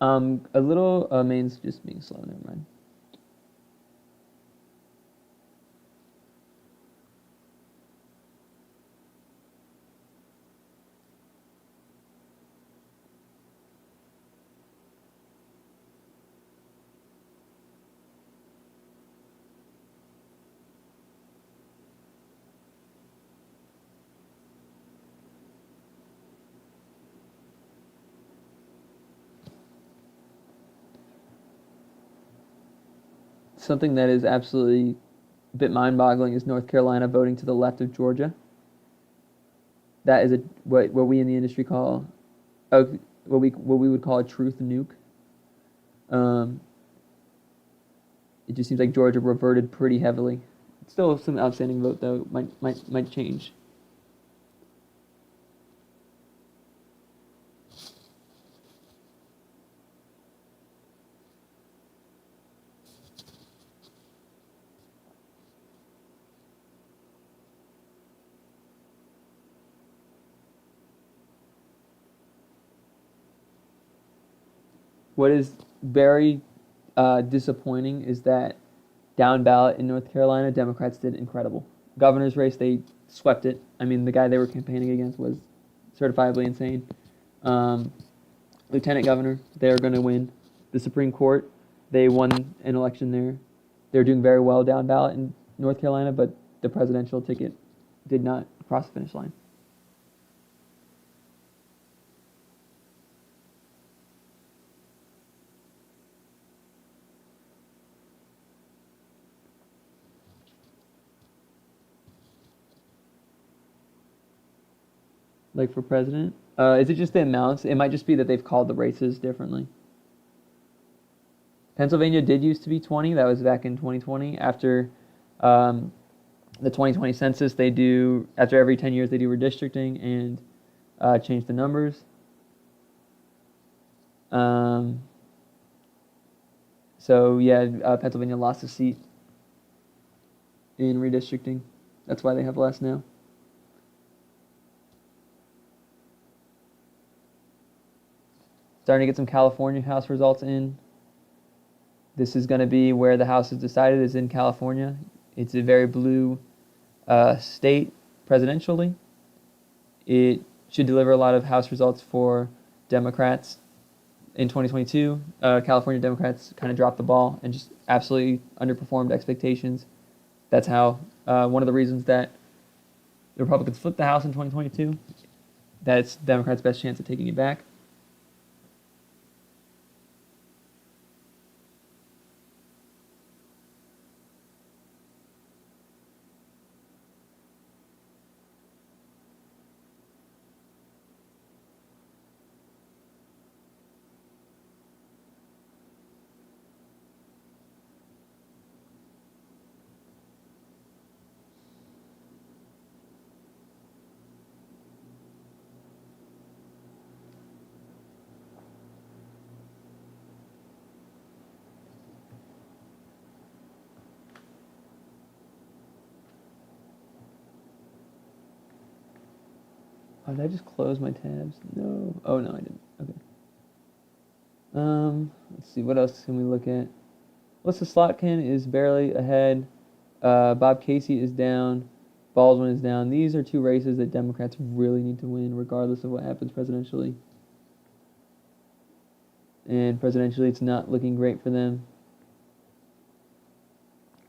A little, main's just being slow, never mind. Something that is absolutely a bit mind-boggling is North Carolina voting to the left of Georgia. That is what we in the industry call what we would call a truth nuke. It just seems like Georgia reverted pretty heavily. Still some outstanding vote though. Might change. What is very disappointing is that down ballot in North Carolina, Democrats did incredible. Governor's race, they swept it. I mean, the guy they were campaigning against was certifiably insane. Lieutenant governor, they're going to win. The Supreme Court, they won an election there. They're doing very well down ballot in North Carolina, but the presidential ticket did not cross the finish line. Like for president? Is it just the amounts? It might just be that they've called the races differently. Pennsylvania did used to be 20. That was back in 2020. After the 2020 census, they do, after every 10 years, they do redistricting and change the numbers. So, yeah, Pennsylvania lost a seat in redistricting. That's why they have less now. Starting to get some California House results in. This is going to be where the House is decided, is in California. It's a very blue state presidentially. It should deliver a lot of House results for Democrats in 2022. California Democrats kind of dropped the ball and just absolutely underperformed expectations. That's how one of the reasons that the Republicans flipped the House in 2022. That's Democrats' best chance at taking it back. Oh, did I just close my tabs? No. Oh, no, I didn't. Okay. Let's see. What else can we look at? Alyssa Slotkin is barely ahead. Bob Casey is down. Baldwin is down. These are two races that Democrats really need to win, regardless of what happens presidentially. And presidentially, it's not looking great for them.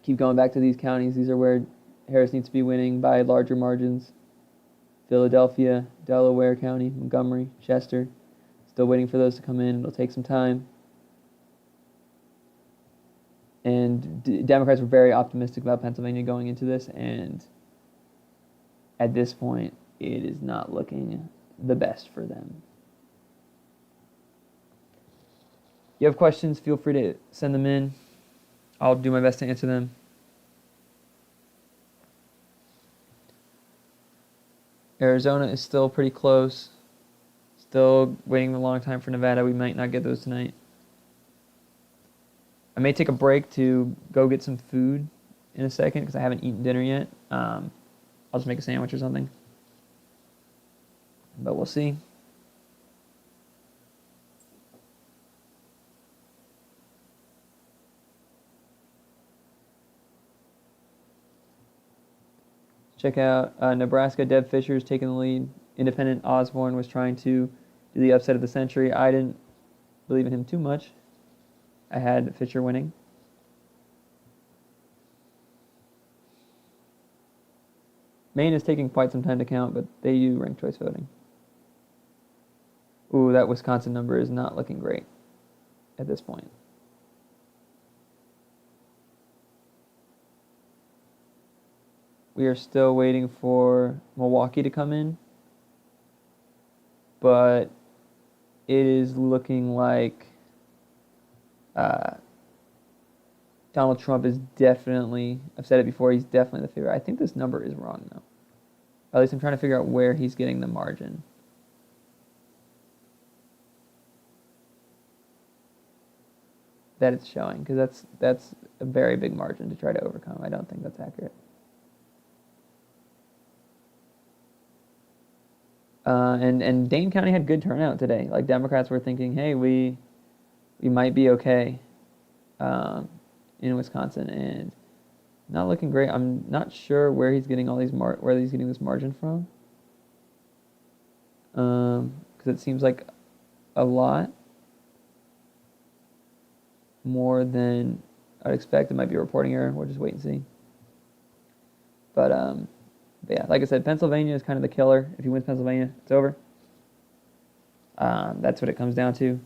Keep going back to these counties. These are where Harris needs to be winning by larger margins. Philadelphia, Delaware County, Montgomery, Chester. Still waiting for those to come in. It'll take some time. And Democrats were very optimistic about Pennsylvania going into this, and at this point, it is not looking the best for them. If you have questions, feel free to send them in. I'll do my best to answer them. Arizona is still pretty close. Still waiting a long time for Nevada. We might not get those tonight. I may take a break to go get some food in a second because I haven't eaten dinner yet. I'll just make a sandwich or something. But we'll see. Check out Nebraska. Deb Fisher is taking the lead. Independent Osborne was trying to do the upset of the century. I didn't believe in him too much. I had Fisher winning. Maine is taking quite some time to count, but they do ranked choice voting. Ooh, that Wisconsin number is not looking great at this point. We are still waiting for Milwaukee to come in, but it is looking like Donald Trump is definitely, I've said it before, he's definitely the favorite. I think this number is wrong, though. At least I'm trying to figure out where he's getting the margin. That it's showing, because that's a very big margin to try to overcome. I don't think that's accurate. And Dane County had good turnout today. Like, Democrats were thinking, hey, we might be okay in Wisconsin, and not looking great. I'm not sure where he's getting all these where he's getting this margin from. Because it seems like a lot more than I'd expect. It might be a reporting error. We'll just wait and see. But yeah, like I said, Pennsylvania is kind of the killer. If he wins Pennsylvania, it's over. That's what it comes down to.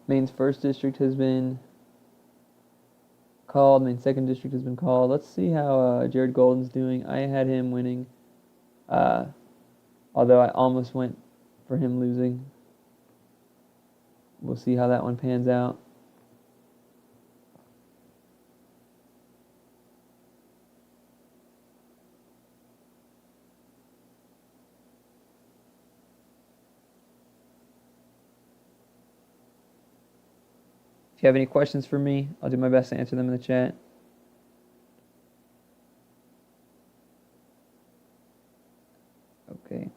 Maine's first district has been called. Maine's second district has been called. Let's see how Jared Golden's doing. I had him winning, although I almost went for him losing. We'll see how that one pans out. If you have any questions for me, I'll do my best to answer them in the chat. Okay.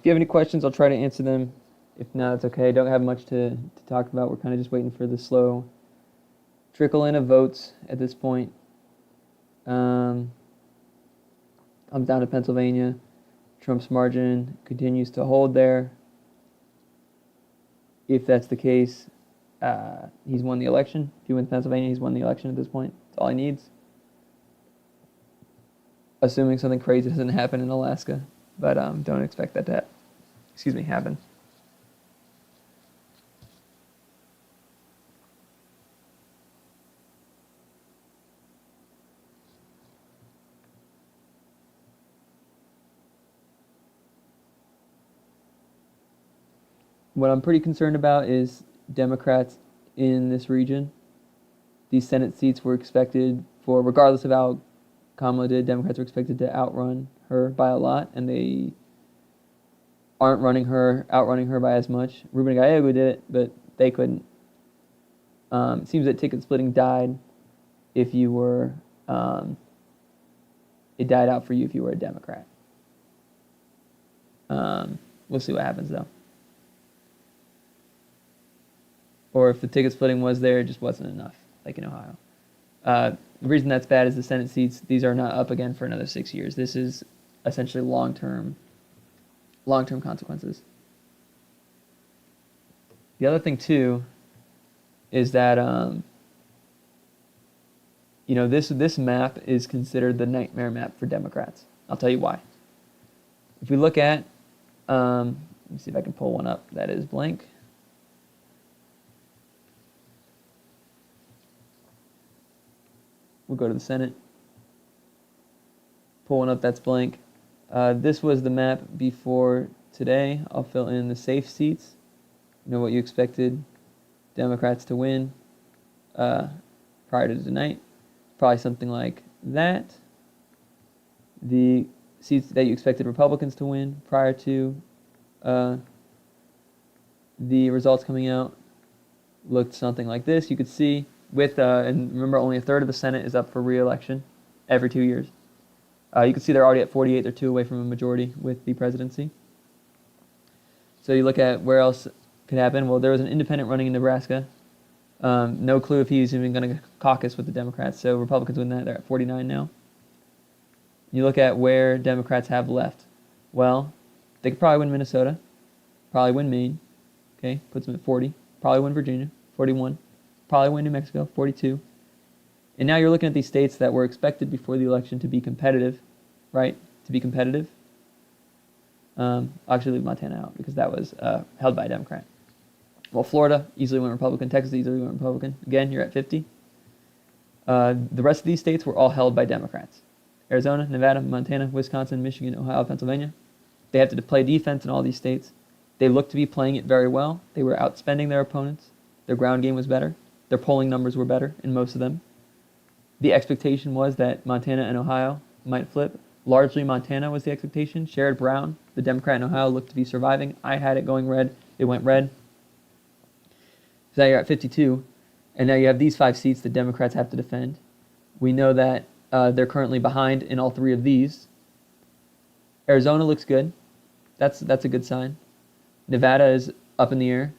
If you have any questions, I'll try to answer them. If not, it's okay. Don't have much to talk about. We're kind of just waiting for the slow trickle in of votes at this point. I'm down to Pennsylvania. Trump's margin continues to hold there. If that's the case, he's won the election. If he wins Pennsylvania, he's won the election at this point. That's all he needs. Assuming something crazy doesn't happen in Alaska, but don't expect that to happen. What I'm pretty concerned about is Democrats in this region. These Senate seats were expected for, regardless of how Kamala did, Democrats were expected to outrun her by a lot, and they aren't outrunning her by as much. Ruben Gallego did it, but they couldn't. It seems that ticket splitting died if you were, it died out for you if you were a Democrat. We'll see what happens, though. Or if the ticket splitting was there, it just wasn't enough, like in Ohio. The reason that's bad is the Senate seats, these are not up again for another 6 years. This is essentially long-term consequences. The other thing, too, is that, this map is considered the nightmare map for Democrats. I'll tell you why. If we look at, let me see if I can pull one up that is blank. We'll go to the Senate. Pull one up that's blank. This was the map before today. I'll fill in the safe seats. You know what you expected Democrats to win prior to tonight. Probably something like that. The seats that you expected Republicans to win prior to the results coming out looked something like this. You could see and remember, only a third of the Senate is up for re-election every 2 years. You can see they're already at 48. They're 2 away from a majority with the presidency. So you look at where else could happen. Well, there was an independent running in Nebraska. No clue if he's even going to caucus with the Democrats. So Republicans win that. They're at 49 now. You look at where Democrats have left. Well, they could probably win Minnesota. Probably win Maine. Okay, puts them at 40. Probably win Virginia, 41. Probably win New Mexico, 42. And now you're looking at these states that were expected before the election to be competitive, right? To be competitive. I'll actually leave Montana out because that was held by a Democrat. Well, Florida easily went Republican. Texas easily went Republican. Again, you're at 50. The rest of these states were all held by Democrats. Arizona, Nevada, Montana, Wisconsin, Michigan, Ohio, Pennsylvania. They have to play defense in all these states. They looked to be playing it very well. They were outspending their opponents. Their ground game was better. Their polling numbers were better in most of them. The expectation was that Montana and Ohio might flip. Largely Montana was the expectation. Sherrod Brown, the Democrat in Ohio, looked to be surviving. I had it going red. It went red. So now you're at 52. And now you have these 5 seats that Democrats have to defend. We know that they're currently behind in all 3 of these. Arizona looks good. That's a good sign. Nevada is up in the air.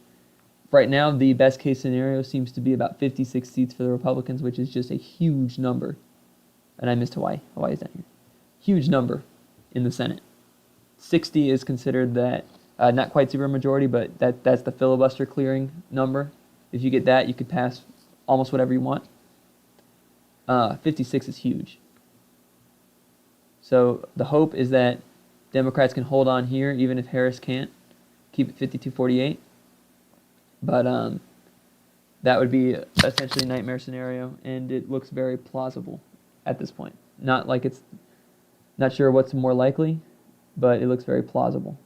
Right now, the best case scenario seems to be about 56 seats for the Republicans, which is just a huge number. And I missed Hawaii. Hawaii's down here. Huge number in the Senate. 60 is considered that, not quite supermajority, but that's the filibuster clearing number. If you get that, you could pass almost whatever you want. 56 is huge. So the hope is that Democrats can hold on here, even if Harris can't. Keep it 52-48. But that would be essentially a nightmare scenario, and it looks very plausible at this point. Not sure what's more likely, but it looks very plausible.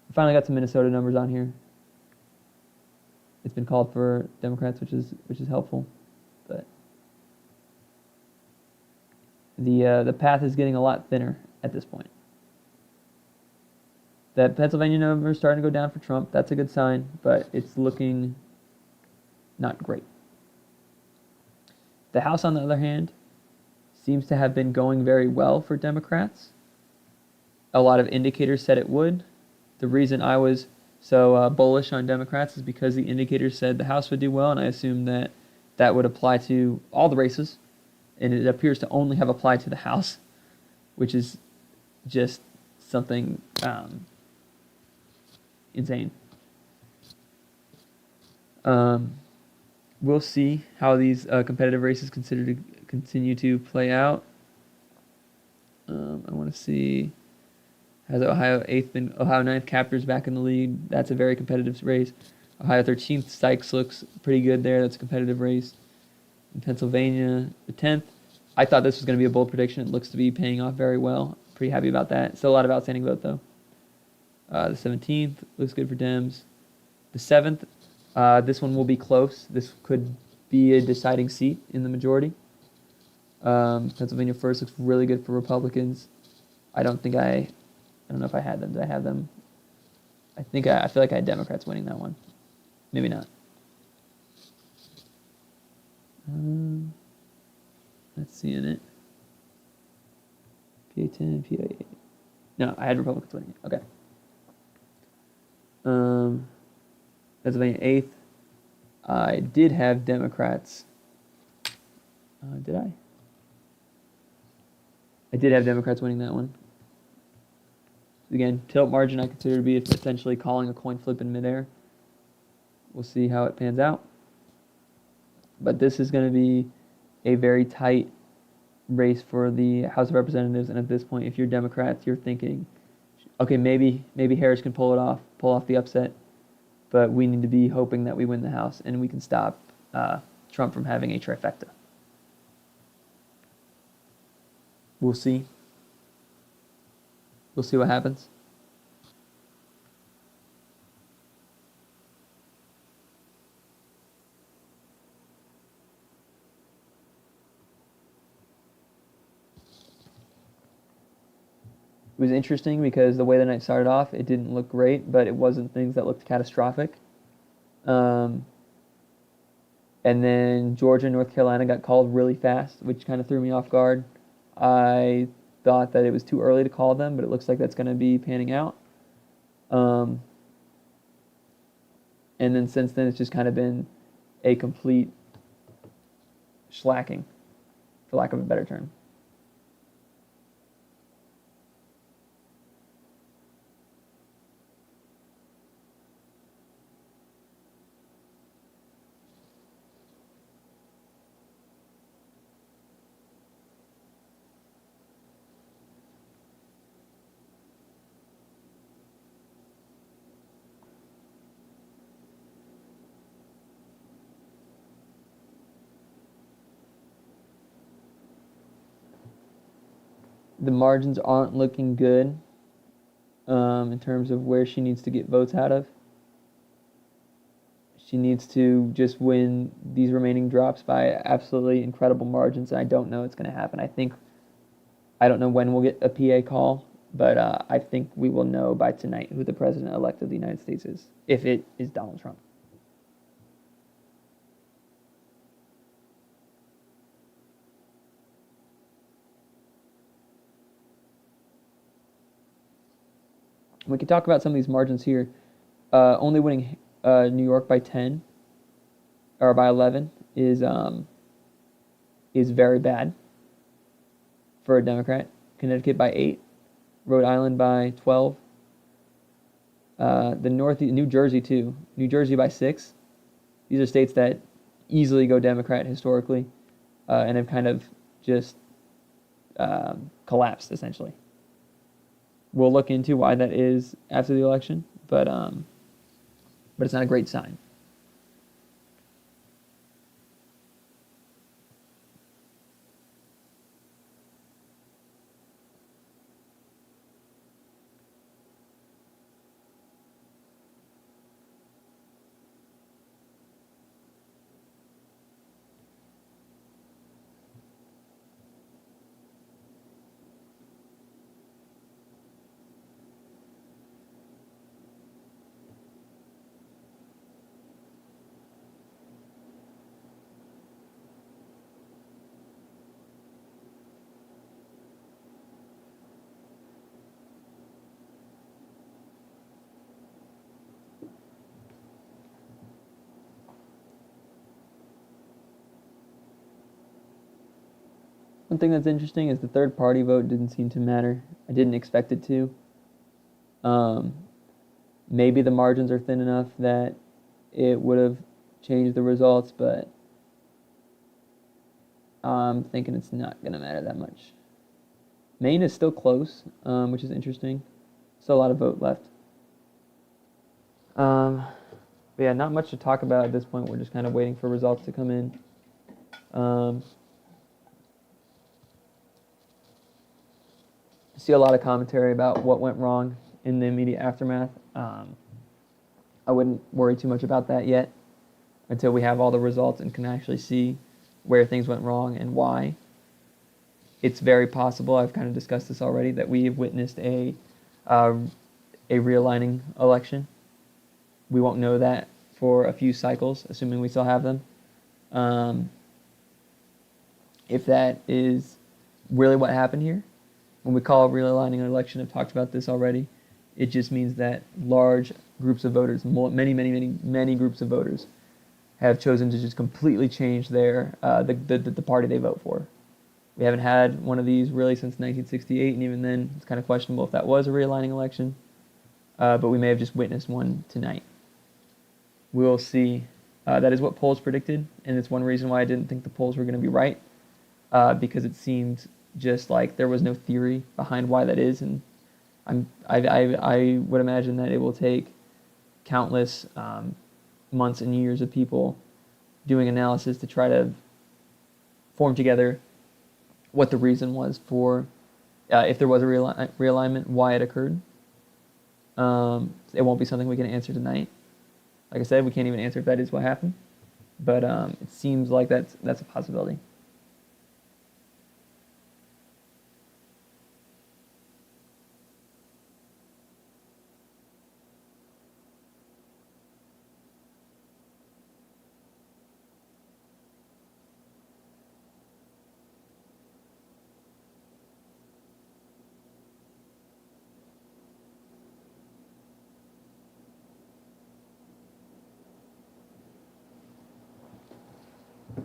We finally got some Minnesota numbers on here. It's been called for Democrats, which is helpful, but the path is getting a lot thinner at this point. That Pennsylvania number is starting to go down for Trump. That's a good sign, but it's looking not great. The House, on the other hand, seems to have been going very well for Democrats. A lot of indicators said it would. the reason I was so bullish on Democrats is because the indicators said the House would do well, and I assumed that that would apply to all the races, and it appears to only have applied to the House, which is just something insane. We'll see how these competitive races continue to play out. I want to see, has Ohio 9th Captors back in the lead. That's a very competitive race. Ohio 13th Sykes looks pretty good there. That's a competitive race. In Pennsylvania, the 10th. I thought this was going to be a bold prediction. It looks to be paying off very well. Pretty happy about that. Still a lot of outstanding vote though. The 17th looks good for Dems. The 7th, this one will be close. This could be a deciding seat in the majority. Pennsylvania 1st looks really good for Republicans. I don't know if I had them. Did I have them? I feel like I had Democrats winning that one. Maybe not. Let's see in it. PA 10, PA 8. No, I had Republicans winning it. Okay. Pennsylvania 8th. I did have Democrats. Did I? I did have Democrats winning that one. Again, tilt margin I consider to be essentially calling a coin flip in midair. We'll see how it pans out. But this is going to be a very tight race for the House of Representatives. And at this point, if you're Democrats, you're thinking, okay, maybe Harris can pull off the upset. But we need to be hoping that we win the House and we can stop Trump from having a trifecta. We'll see. We'll see what happens. It was interesting because the way the night started off, it didn't look great, but it wasn't things that looked catastrophic. And then Georgia and North Carolina got called really fast, which kind of threw me off guard. I thought that it was too early to call them, but it looks like that's going to be panning out. And then since then, it's just kind of been a complete slacking, for lack of a better term. The margins aren't looking good in terms of where she needs to get votes out of. She needs to just win these remaining drops by absolutely incredible margins, and I don't know it's going to happen. I don't know when we'll get a PA call, but I think we will know by tonight who the president-elect of the United States is, if it is Donald Trump. We can talk about some of these margins here. Only winning New York by 10 or by 11 is very bad for a Democrat. Connecticut by 8, Rhode Island by 12. New Jersey too. New Jersey by 6. These are states that easily go Democrat historically, and have kind of just collapsed essentially. We'll look into why that is after the election, but it's not a great sign. One thing that's interesting is the third party vote didn't seem to matter. I didn't expect it to. Um, Maybe the margins are thin enough that it would have changed the results, but I'm thinking it's not going to matter that much. Maine is still close, which is interesting. Still a lot of vote left. But yeah, not much to talk about at this point. We're just kind of waiting for results to come in. See a lot of commentary about what went wrong in the immediate aftermath. I wouldn't worry too much about that yet until we have all the results and can actually see where things went wrong and why. It's very possible, I've kind of discussed this already, that we have witnessed a realigning election. We won't know that for a few cycles, assuming we still have them. If that is really what happened here, when we call a realigning an election, I've talked about this already, it just means that large groups of voters, many groups of voters, have chosen to just completely change their the party they vote for. We haven't had one of these really since 1968, and even then, it's kind of questionable if that was a realigning election. But we may have just witnessed one tonight. We'll see. That is what polls predicted, and it's one reason why I didn't think the polls were going to be right, because it seemed just like there was no theory behind why that is, and I would imagine that it will take countless months and years of people doing analysis to try to form together what the reason was for, if there was a realignment, why it occurred. It won't be something we can answer tonight. Like I said, we can't even answer if that is what happened, but it seems like that's a possibility.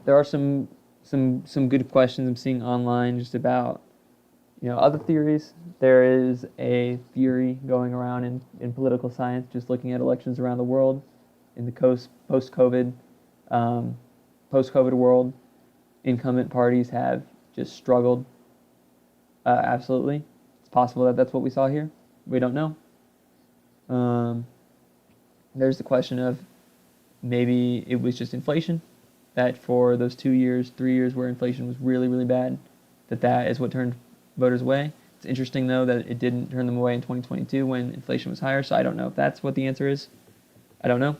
There are some good questions I'm seeing online just about other theories. There is a theory going around in political science just looking at elections around the world in the post-COVID world. Incumbent parties have just struggled. Absolutely, it's possible that that's what we saw here. We don't know. There's the question of maybe it was just inflation, that for those 2 years, 3 years where inflation was really, really bad, that is what turned voters away. It's interesting, though, that it didn't turn them away in 2022 when inflation was higher, so I don't know if that's what the answer is. I don't know.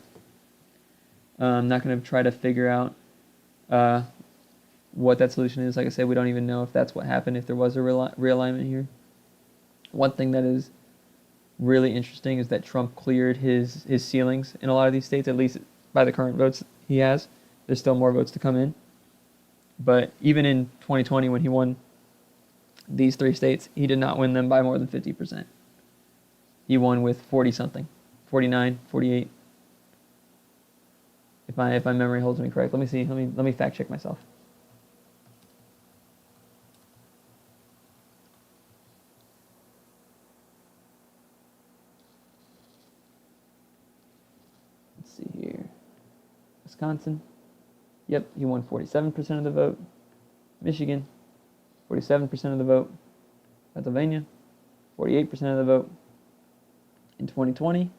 I'm not going to try to figure out what that solution is. Like I said, we don't even know if that's what happened, if there was a realignment here. One thing that is really interesting is that Trump cleared his ceilings in a lot of these states, at least by the current votes he has. There's still more votes to come in. But even in 2020, when he won these 3 states, he did not win them by more than 50%. He won with 40-something, 49, 48. If my memory holds me correct. Let me see. Let me fact check myself. Let's see here. Wisconsin. Yep, he won 47% of the vote. Michigan, 47% of the vote. Pennsylvania, 48% of the vote. In 2020,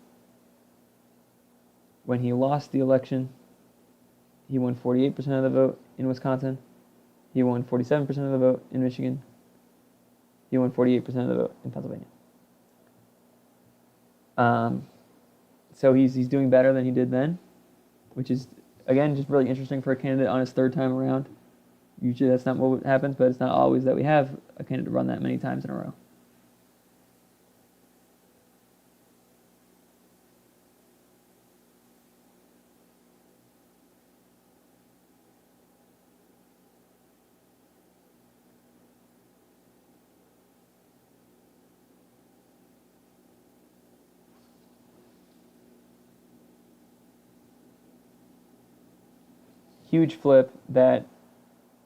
when he lost the election, he won 48% of the vote in Wisconsin. He won 47% of the vote in Michigan. He won 48% of the vote in Pennsylvania. So he's doing better than he did then, which is, again, just really interesting for a candidate on his 3rd time around. Usually that's not what happens, but it's not always that we have a candidate run that many times in a row. Huge flip that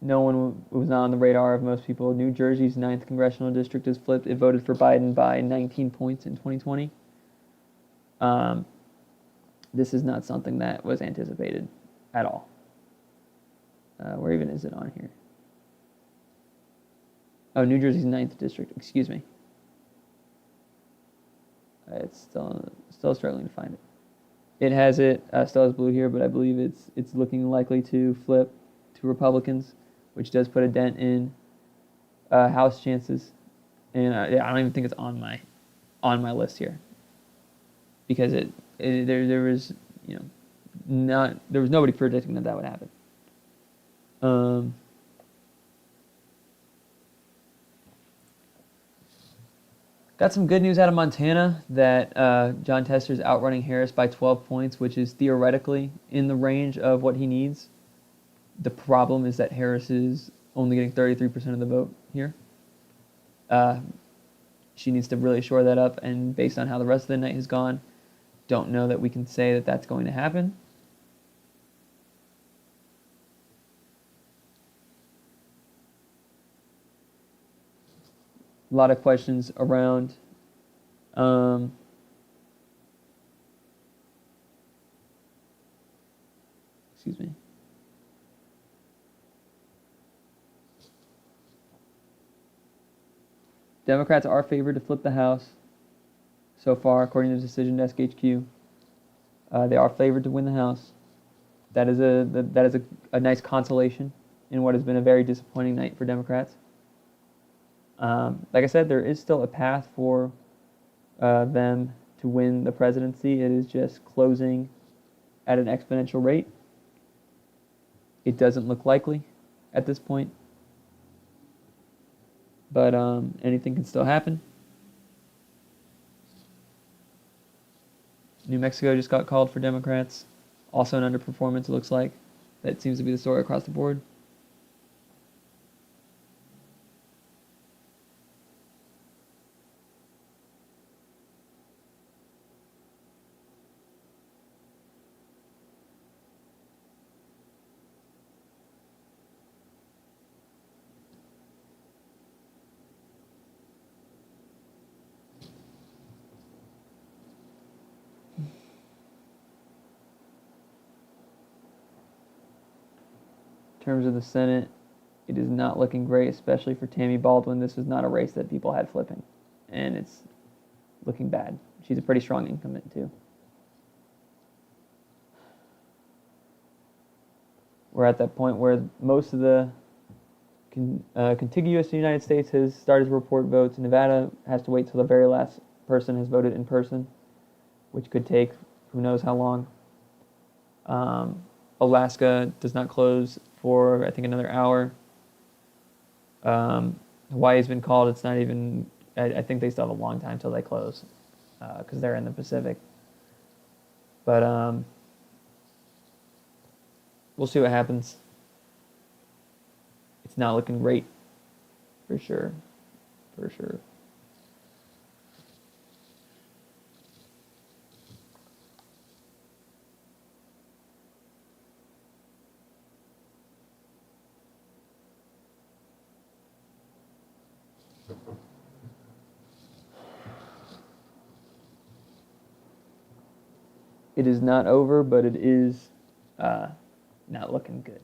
no one was not on the radar of most people. New Jersey's 9th congressional district is flipped. It voted for Biden by 19 points in 2020. This is not something that was anticipated at all. Where even is it on here? Oh, New Jersey's 9th district. Excuse me. It's still struggling to find it. It has it still has blue here, but I believe it's looking likely to flip to Republicans, which does put a dent in House chances. And I don't even think it's on my list here because there was there was nobody predicting that would happen. Got some good news out of Montana that John Tester's outrunning Harris by 12 points, which is theoretically in the range of what he needs. The problem is that Harris is only getting 33% of the vote here. She needs to really shore that up, and based on how the rest of the night has gone, don't know that we can say that that's going to happen. A lot of questions around excuse me. Democrats are favored to flip the House so far, according to the decision desk HQ. They are favored to win the House. That is a nice consolation in what has been a very disappointing night for Democrats. Like I said, there is still a path for them to win the presidency. It is just closing at an exponential rate. It doesn't look likely at this point, but anything can still happen. New Mexico just got called for Democrats. Also an underperformance, it looks like. That seems to be the story across the board. In terms of the Senate, it is not looking great, especially for Tammy Baldwin. This was not a race that people had flipping, and it's looking bad. She's a pretty strong incumbent, too. We're at that point where most of the contiguous United States has started to report votes. Nevada has to wait till the very last person has voted in person, which could take who knows how long. Alaska does not close for, I think, another hour. Hawaii's been called. It's not even, I think they still have a long time till they close because they're in the Pacific. But we'll see what happens. It's not looking great, for sure. For sure. It is not over, but it is not looking good.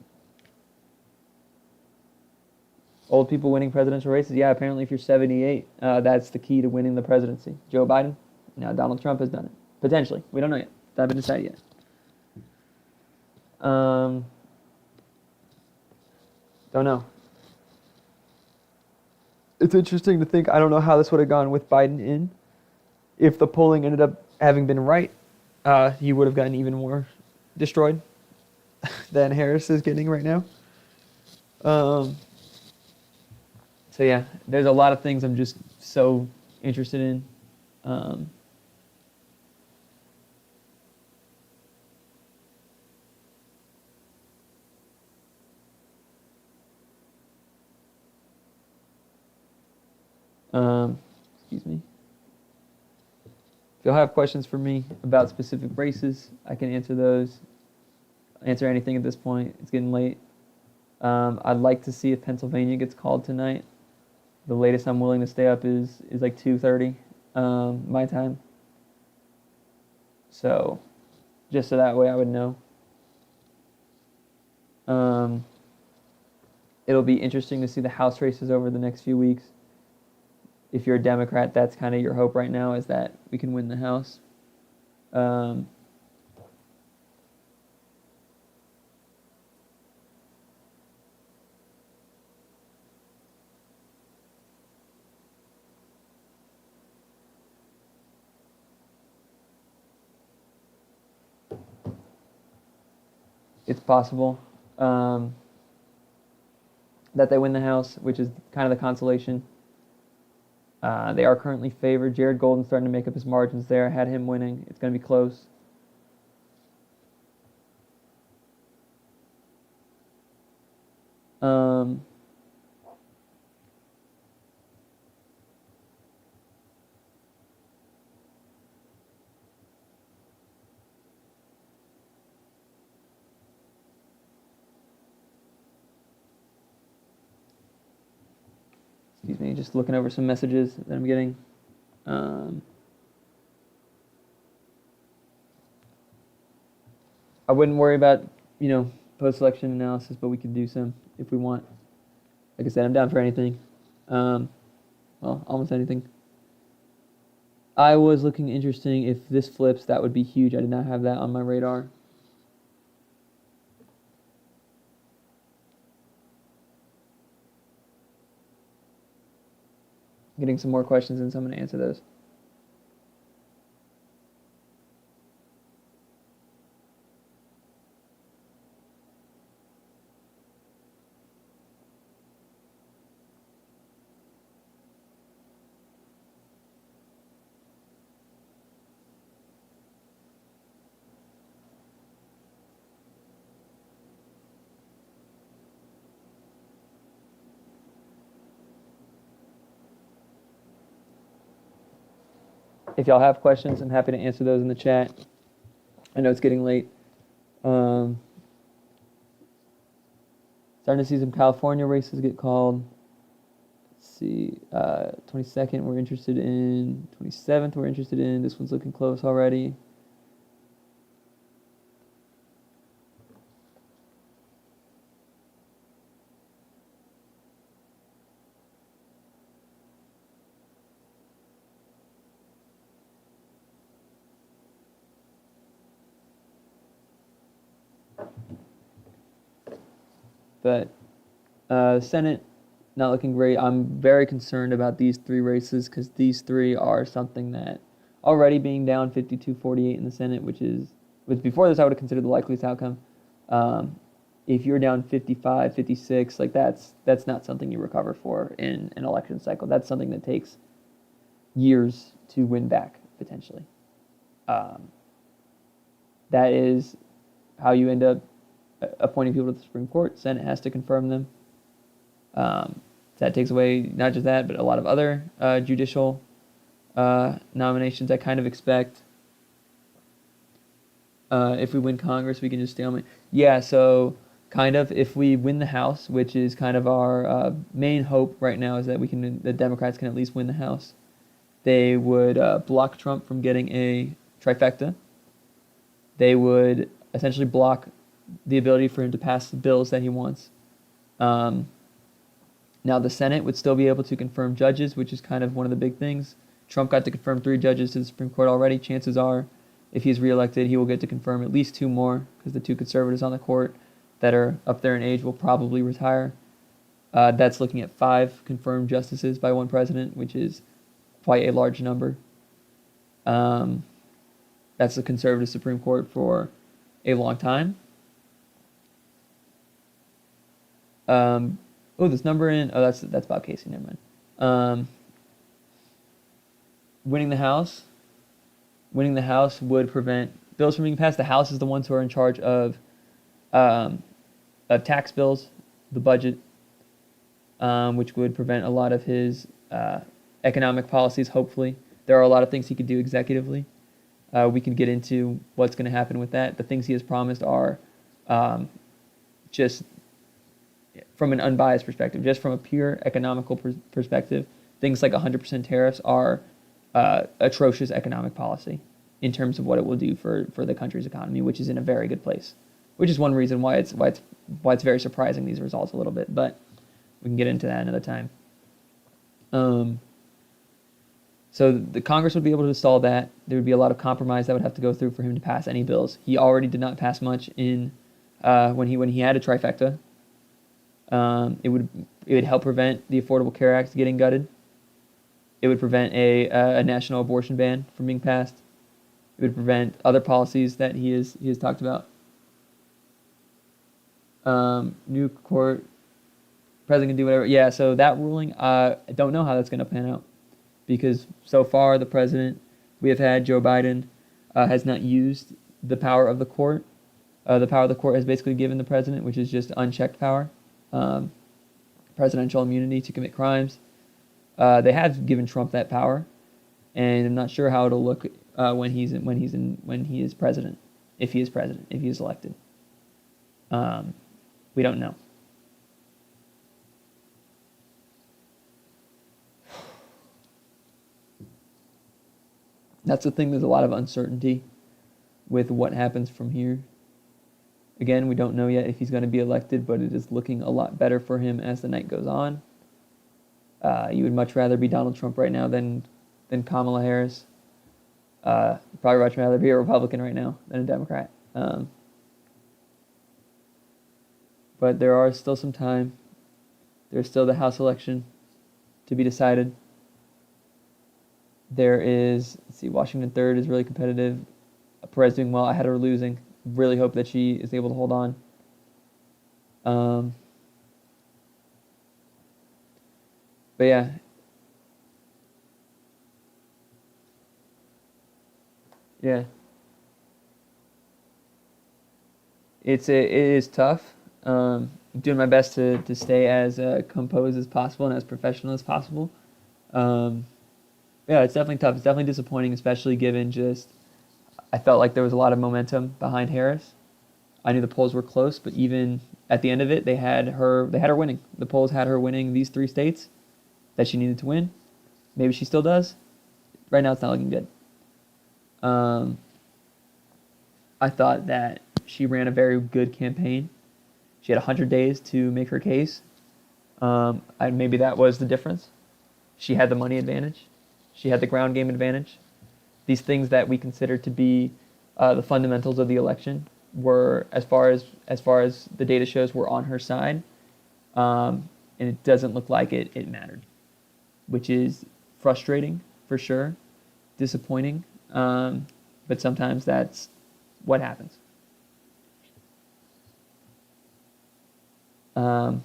Old people winning presidential races? Yeah, apparently if you're 78, that's the key to winning the presidency. Joe Biden? Now Donald Trump has done it. Potentially. We don't know yet. It's not been decided yet. Don't know. It's interesting to think, I don't know how this would have gone with Biden in. If the polling ended up having been right, he would have gotten even more destroyed than Harris is getting right now. So yeah, there's a lot of things I'm just so interested in. Excuse me. If you'll have questions for me about specific races, I can answer those. Answer anything at this point. It's getting late. I'd like to see if Pennsylvania gets called tonight. The latest I'm willing to stay up is like 2:30 my time. So just so that way I would know. Um, it'll be interesting to see the House races over the next few weeks. If you're a Democrat, that's kind of your hope right now, is that we can win the House. Um, it's possible that they win the House, which is kind of the consolation. They are currently favored. Jared Golden's starting to make up his margins there. I had him winning. It's going to be close. Um, excuse me, just looking over some messages that I'm getting. I wouldn't worry about, post-election analysis, but we could do some if we want. Like I said, I'm down for anything. Well, almost anything. I was looking interesting. If this flips, that would be huge. I did not have that on my radar. Getting some more questions, and so I'm going to answer those. If y'all have questions, I'm happy to answer those in the chat. I know it's getting late. Starting to see some California races get called. Let's see, 22nd we're interested in, 27th we're interested in. This one's looking close already. But Senate, not looking great. I'm very concerned about these three races because these three are something that already being down 52-48 in the Senate, which before this I would have considered the likeliest outcome. If you're down 55, 56, like that's not something you recover for in an election cycle. That's something that takes years to win back potentially. That is how you end up appointing people to the Supreme Court. Senate has to confirm them. That takes away not just that, but a lot of other judicial nominations I kind of expect. If we win Congress, we can just stalemate. Yeah, so kind of if we win the House, which is kind of our main hope right now, is that the Democrats can at least win the House. They would block Trump from getting a trifecta. They would essentially block the ability for him to pass the bills that he wants. Now, the Senate would still be able to confirm judges, which is kind of one of the big things. Trump got to confirm 3 judges to the Supreme Court already. Chances are, if he's reelected, he will get to confirm at least 2 more, because the 2 conservatives on the court that are up there in age will probably retire. That's looking at 5 confirmed justices by one president, which is quite a large number. That's the conservative Supreme Court for a long time. This number that's Bob Casey, never mind. Winning the House would prevent bills from being passed. The House is the ones who are in charge of tax bills, the budget, which would prevent a lot of his economic policies, hopefully. There are a lot of things he could do executively. We can get into what's going to happen with that. The things he has promised are just from an unbiased perspective, just from a pure economical perspective, things like 100% tariffs are atrocious economic policy in terms of what it will do for the country's economy, which is in a very good place. Which is one reason why it's very surprising, these results, a little bit, but we can get into that another time. So the Congress would be able to stall that. There would be a lot of compromise that would have to go through for him to pass any bills. He already did not pass much in when he had a trifecta. It would help prevent the Affordable Care Act getting gutted. It would prevent a national abortion ban from being passed. It would prevent other policies that he has talked about. New court, president can do whatever. Yeah, so that ruling, I don't know how that's going to pan out, because so far the president we have had, Joe Biden, has not used the power of the court. The power of the court has basically given the president, which is just unchecked power, presidential immunity to commit crimes. They have given Trump that power, and I'm not sure how it'll look when he is president, if he is elected. We don't know. That's the thing. There's a lot of uncertainty with what happens from here. Again, we don't know yet if he's going to be elected, but it is looking a lot better for him as the night goes on. You would much rather be Donald Trump right now than Kamala Harris. Probably much rather be a Republican right now than a Democrat. But there are still some time. There's still the House election to be decided. There is, Washington 3rd is really competitive. Perez doing well. I had her losing. Really hope that she is able to hold on. But yeah. Yeah. It is tough. Doing my best to stay as composed as possible and as professional as possible. Yeah, it's definitely tough. It's definitely disappointing, especially given I felt like there was a lot of momentum behind Harris. I knew the polls were close, but even at the end of it, they had her winning. The polls had her winning these 3 states that she needed to win. Maybe she still does. Right now, it's not looking good. I thought that she ran a very good campaign. She had 100 days to make her case. Maybe that was the difference. She had the money advantage. She had the ground game advantage. These things that we consider to be the fundamentals of the election were, as far as the data shows, were on her side. And it doesn't look like it mattered, which is frustrating for sure, disappointing. But sometimes that's what happens. And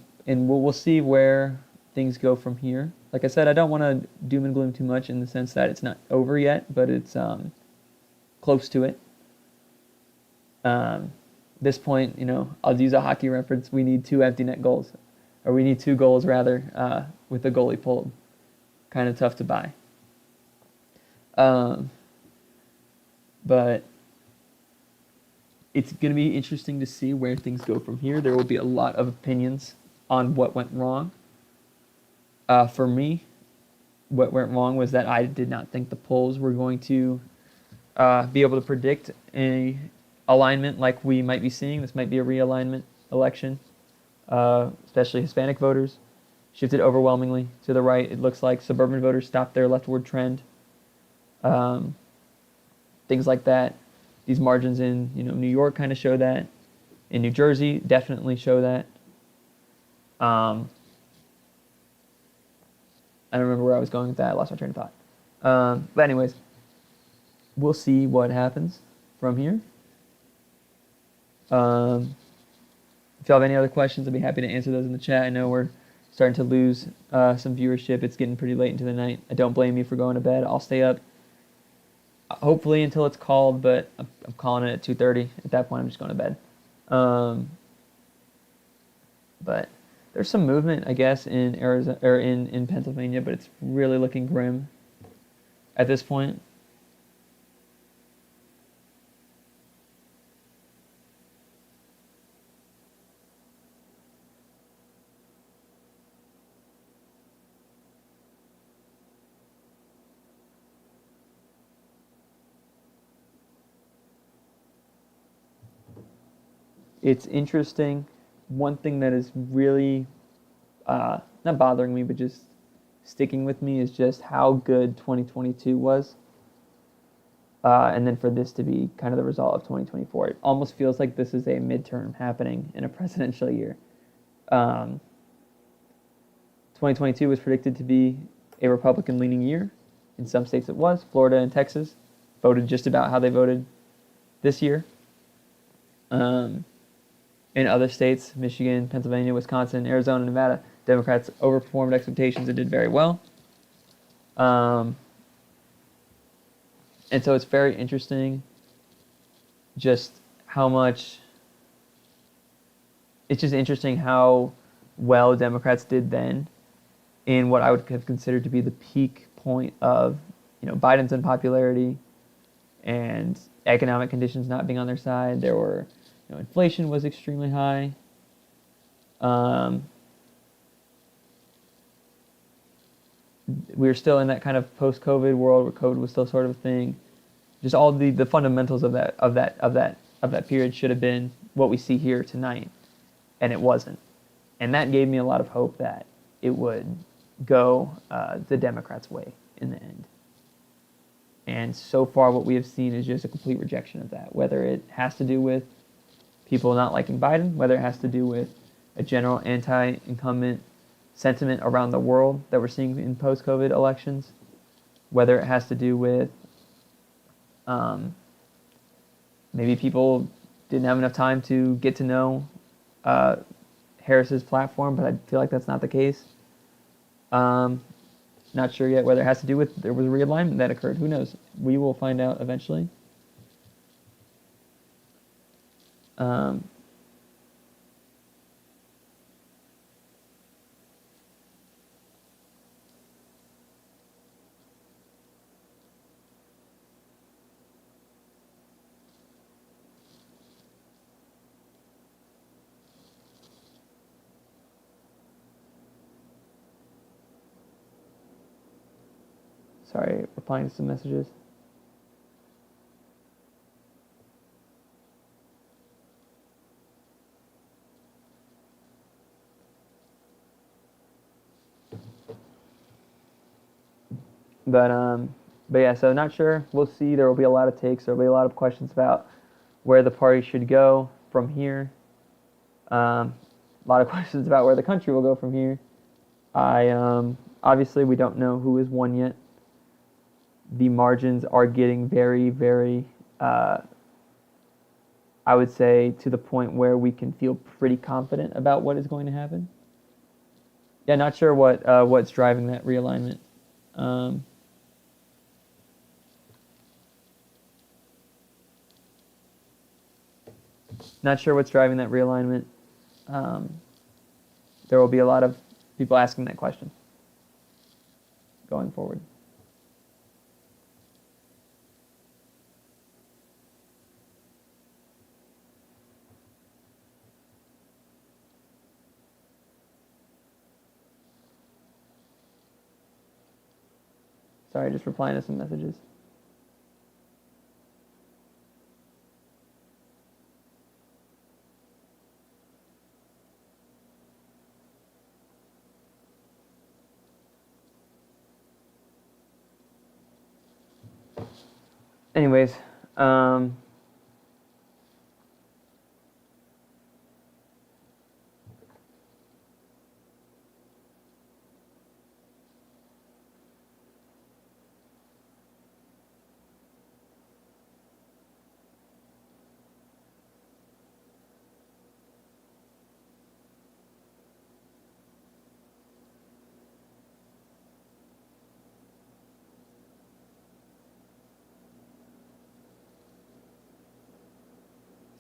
we'll see where things go from here. Like I said, I don't want to doom and gloom too much in the sense that it's not over yet, but it's close to it. This point, I'll use a hockey reference. We need 2 empty net goals, or we need 2 goals rather, with the goalie pulled. Kind of tough to buy. But it's going to be interesting to see where things go from here. There will be a lot of opinions on what went wrong. For me, what went wrong was that I did not think the polls were going to be able to predict a alignment like we might be seeing. This might be a realignment election, especially Hispanic voters shifted overwhelmingly to the right. It looks like suburban voters stopped their leftward trend. Things like that. These margins in New York kind of show that. In New Jersey, definitely show that. I don't remember where I was going with that. I lost my train of thought. But anyways, we'll see what happens from here. If y'all have any other questions, I'd be happy to answer those in the chat. I know we're starting to lose some viewership. It's getting pretty late into the night. I don't blame you for going to bed. I'll stay up hopefully until it's called, but I'm calling it at 2:30. At that point, I'm just going to bed. But there's some movement, I guess, in Arizona or in Pennsylvania, but it's really looking grim at this point. it's interesting. One thing that is really not bothering me, but just sticking with me is just how good 2022 was. And then for this to be kind of the result of 2024. It almost feels like this is a midterm happening in a presidential year. 2022 was predicted to be a Republican-leaning year. In some states it was. Florida and Texas voted just about how they voted this year. In other states, Michigan, Pennsylvania, Wisconsin, Arizona, Nevada, Democrats overperformed expectations and did very well. And so it's very interesting just how much, it's just interesting how well Democrats did then in what I would have considered to be the peak point of, Biden's unpopularity and economic conditions not being on their side. There were, inflation was extremely high. We were still in that kind of post-COVID world where COVID was still sort of a thing. Just all the fundamentals of that period should have been what we see here tonight, and it wasn't. And that gave me a lot of hope that it would go the Democrats' way in the end. And so far what we have seen is just a complete rejection of that, whether it has to do with people not liking Biden, whether it has to do with a general anti-incumbent sentiment around the world that we're seeing in post-COVID elections, whether it has to do with maybe people didn't have enough time to get to know Harris's platform, but I feel like that's not the case. Not sure yet whether it has to do with there was a realignment that occurred. Who knows? We will find out eventually. Sorry, replying to some messages. But yeah, so not sure. We'll see. There will be a lot of takes. There will be a lot of questions about where the party should go from here. A lot of questions about where the country will go from here. Obviously we don't know who has won yet. The margins are getting very, very, I would say, to the point where we can feel pretty confident about what is going to happen. Yeah, not sure what's driving that realignment. Not sure what's driving that realignment. There will be a lot of people asking that question going forward. Sorry, just replying to some messages. Anyways,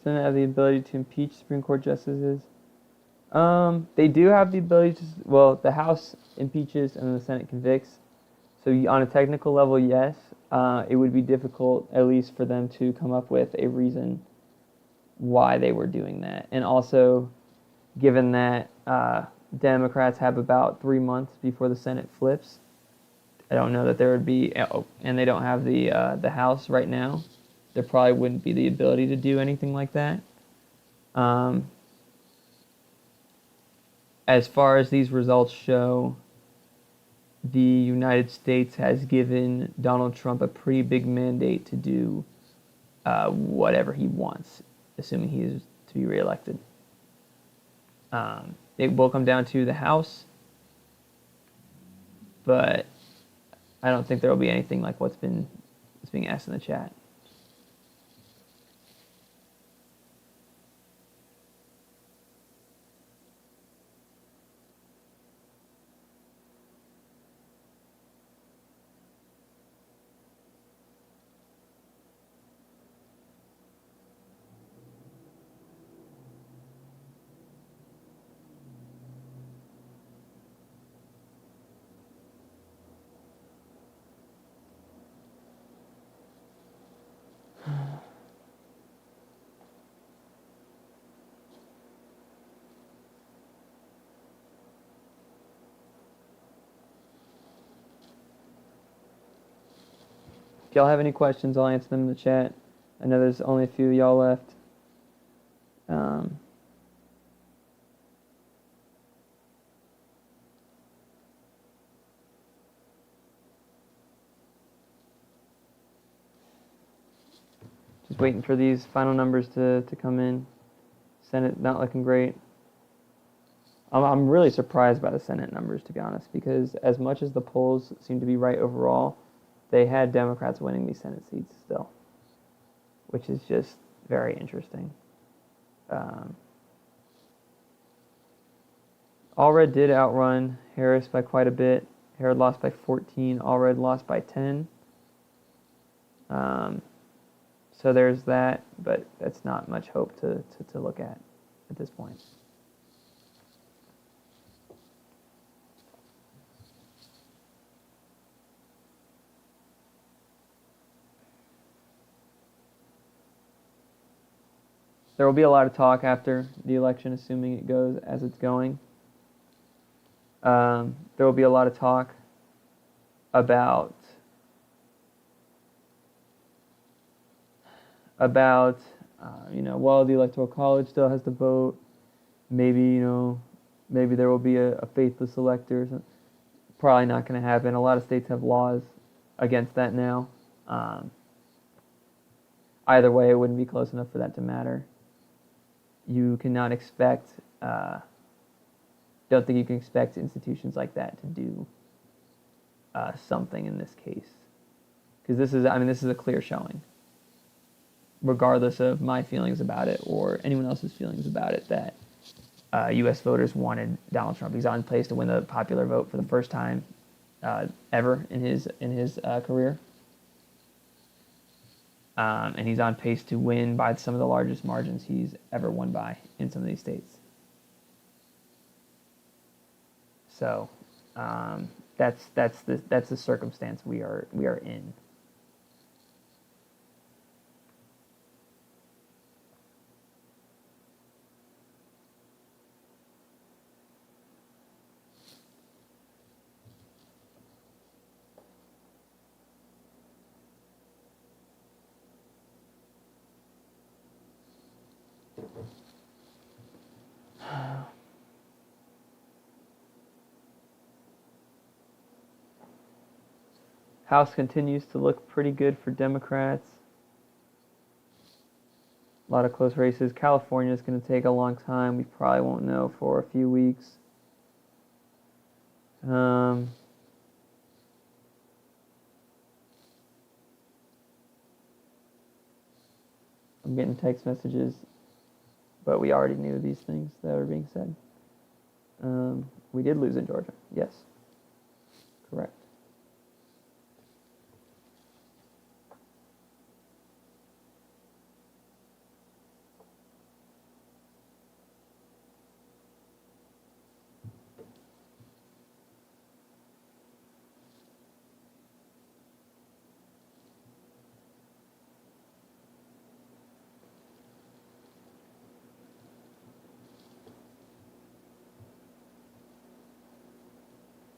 Senate have the ability to impeach Supreme Court justices. They do have the ability to. Well, the House impeaches and then the Senate convicts. So on a technical level, yes, it would be difficult, at least for them to come up with a reason why they were doing that. And also, given that Democrats have about 3 months before the Senate flips, I don't know that there would be, and they don't have the House right now. There probably wouldn't be the ability to do anything like that. Um, as far as these results show, the United States has given Donald Trump a pretty big mandate to do whatever he wants, assuming he is to be reelected. It will come down to the House, but I don't think there will be anything like what's being asked in the chat. If y'all have any questions, I'll answer them in the chat. I know there's only a few of y'all left. Just waiting for these final numbers to come in. Senate not looking great. I'm really surprised by the Senate numbers, to be honest, because as much as the polls seem to be right overall, they had Democrats winning these Senate seats still, which is just very interesting. Allred did outrun Harris by quite a bit. Harris lost by 14. Allred lost by 10. So there's that, but that's not much hope to look at this point. There will be a lot of talk after the election, assuming it goes as it's going. There will be a lot of talk about well, the Electoral College still has to vote. Maybe there will be a faithless elector. Probably not going to happen. A lot of states have laws against that now. Either way, it wouldn't be close enough for that to matter. You cannot expect. Don't think you can expect institutions like that to do something in this case, because this is a clear showing, regardless of my feelings about it or anyone else's feelings about it, that U.S. voters wanted Donald Trump. He's on pace to win the popular vote for the first time ever in his career, and he's on pace to win by some of the largest margins he's ever won by in some of these states. So that's the circumstance we are in. House continues to look pretty good for Democrats. A lot of close races. California is going to take a long time. We probably won't know for a few weeks. I'm getting text messages, but we already knew these things that were being said. We did lose in Georgia. Yes. Correct.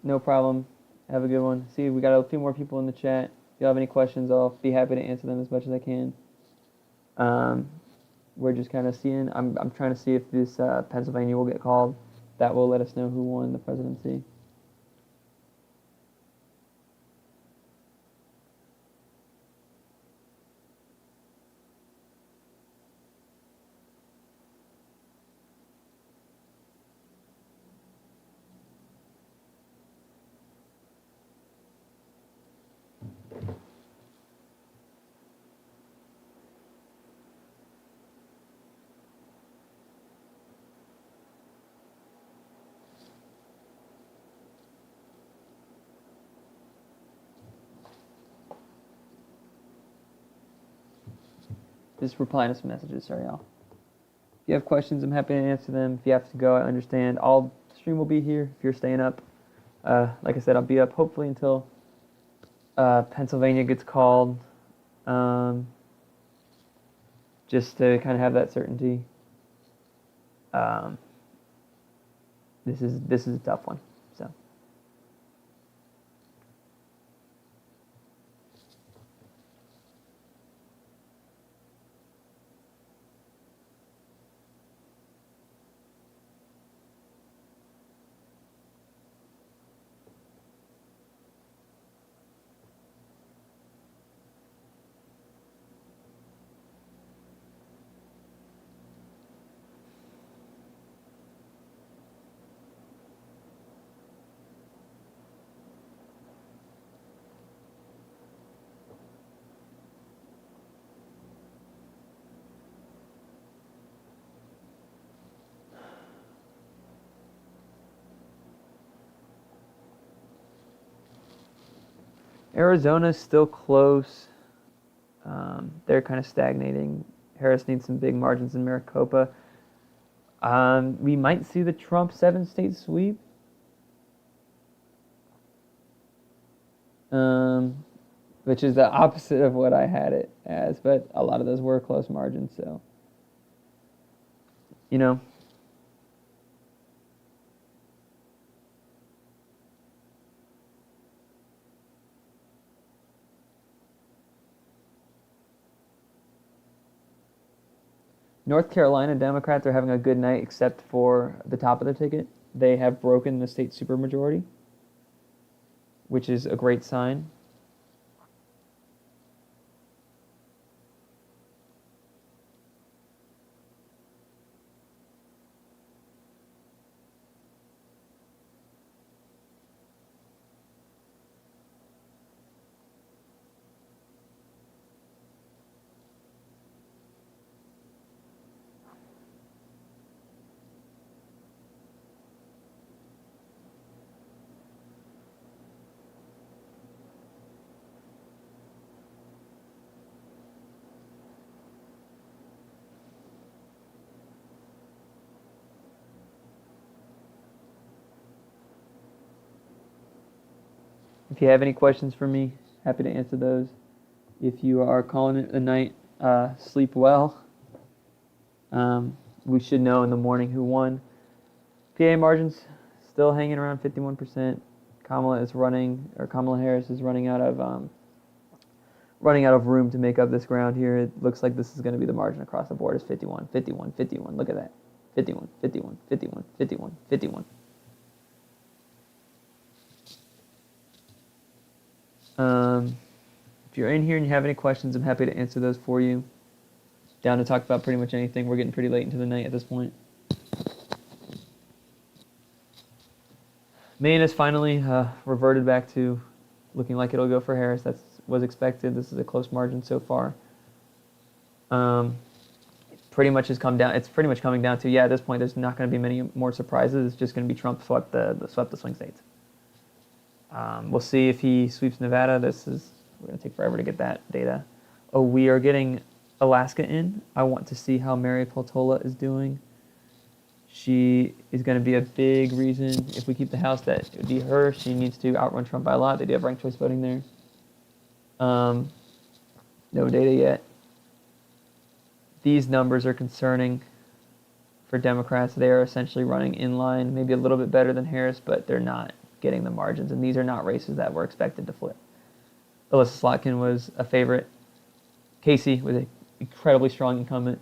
No problem. Have a good one. See, we got a few more people in the chat. If you have any questions, I'll be happy to answer them as much as I can. we're just kind of seeing. I'm trying to see if this Pennsylvania will get called. That will let us know who won the presidency. Just replying to some messages, sorry y'all. If you have questions, I'm happy to answer them. If you have to go, I understand. All stream will be here if you're staying up. Like I said, I'll be up hopefully until Pennsylvania gets called, just to kind of have that certainty. This is a tough one. So. Arizona's still close. They're kind of stagnating. Harris needs some big margins in Maricopa. We might see the Trump 7-state sweep. Which is the opposite of what I had it as, but a lot of those were close margins, so, you know. North Carolina Democrats are having a good night except for the top of the ticket. They have broken the state supermajority, which is a great sign. If you have any questions for me, happy to answer those. If you are calling it a night, sleep well. We should know in the morning who won. PA margins still hanging around 51%. Kamala Harris is running out of room to make up this ground here. It looks like this is going to be the margin across the board is 51, 51, 51. Look at that. 51, 51, 51, 51, 51. If you're in here and you have any questions, I'm happy to answer those for you. Down to talk about pretty much anything. We're getting pretty late into the night at this point. Maine has finally reverted back to looking like it'll go for Harris. That was expected. This is a close margin so far. Pretty much has come down. It's pretty much coming down to, at this point, there's not going to be many more surprises. It's just going to be Trump swept the swing states. We'll see if he sweeps Nevada. We're going to take forever to get that data. Oh, we are getting Alaska in. I want to see how Mary Peltola is doing. She is going to be a big reason, if we keep the House, that it would be her. She needs to outrun Trump by a lot. They do have ranked choice voting there. No data yet. These numbers are concerning for Democrats. They are essentially running in line, maybe a little bit better than Harris, but they're not getting the margins, and these are not races that were expected to flip. Alyssa Slotkin was a favorite. Casey was an incredibly strong incumbent.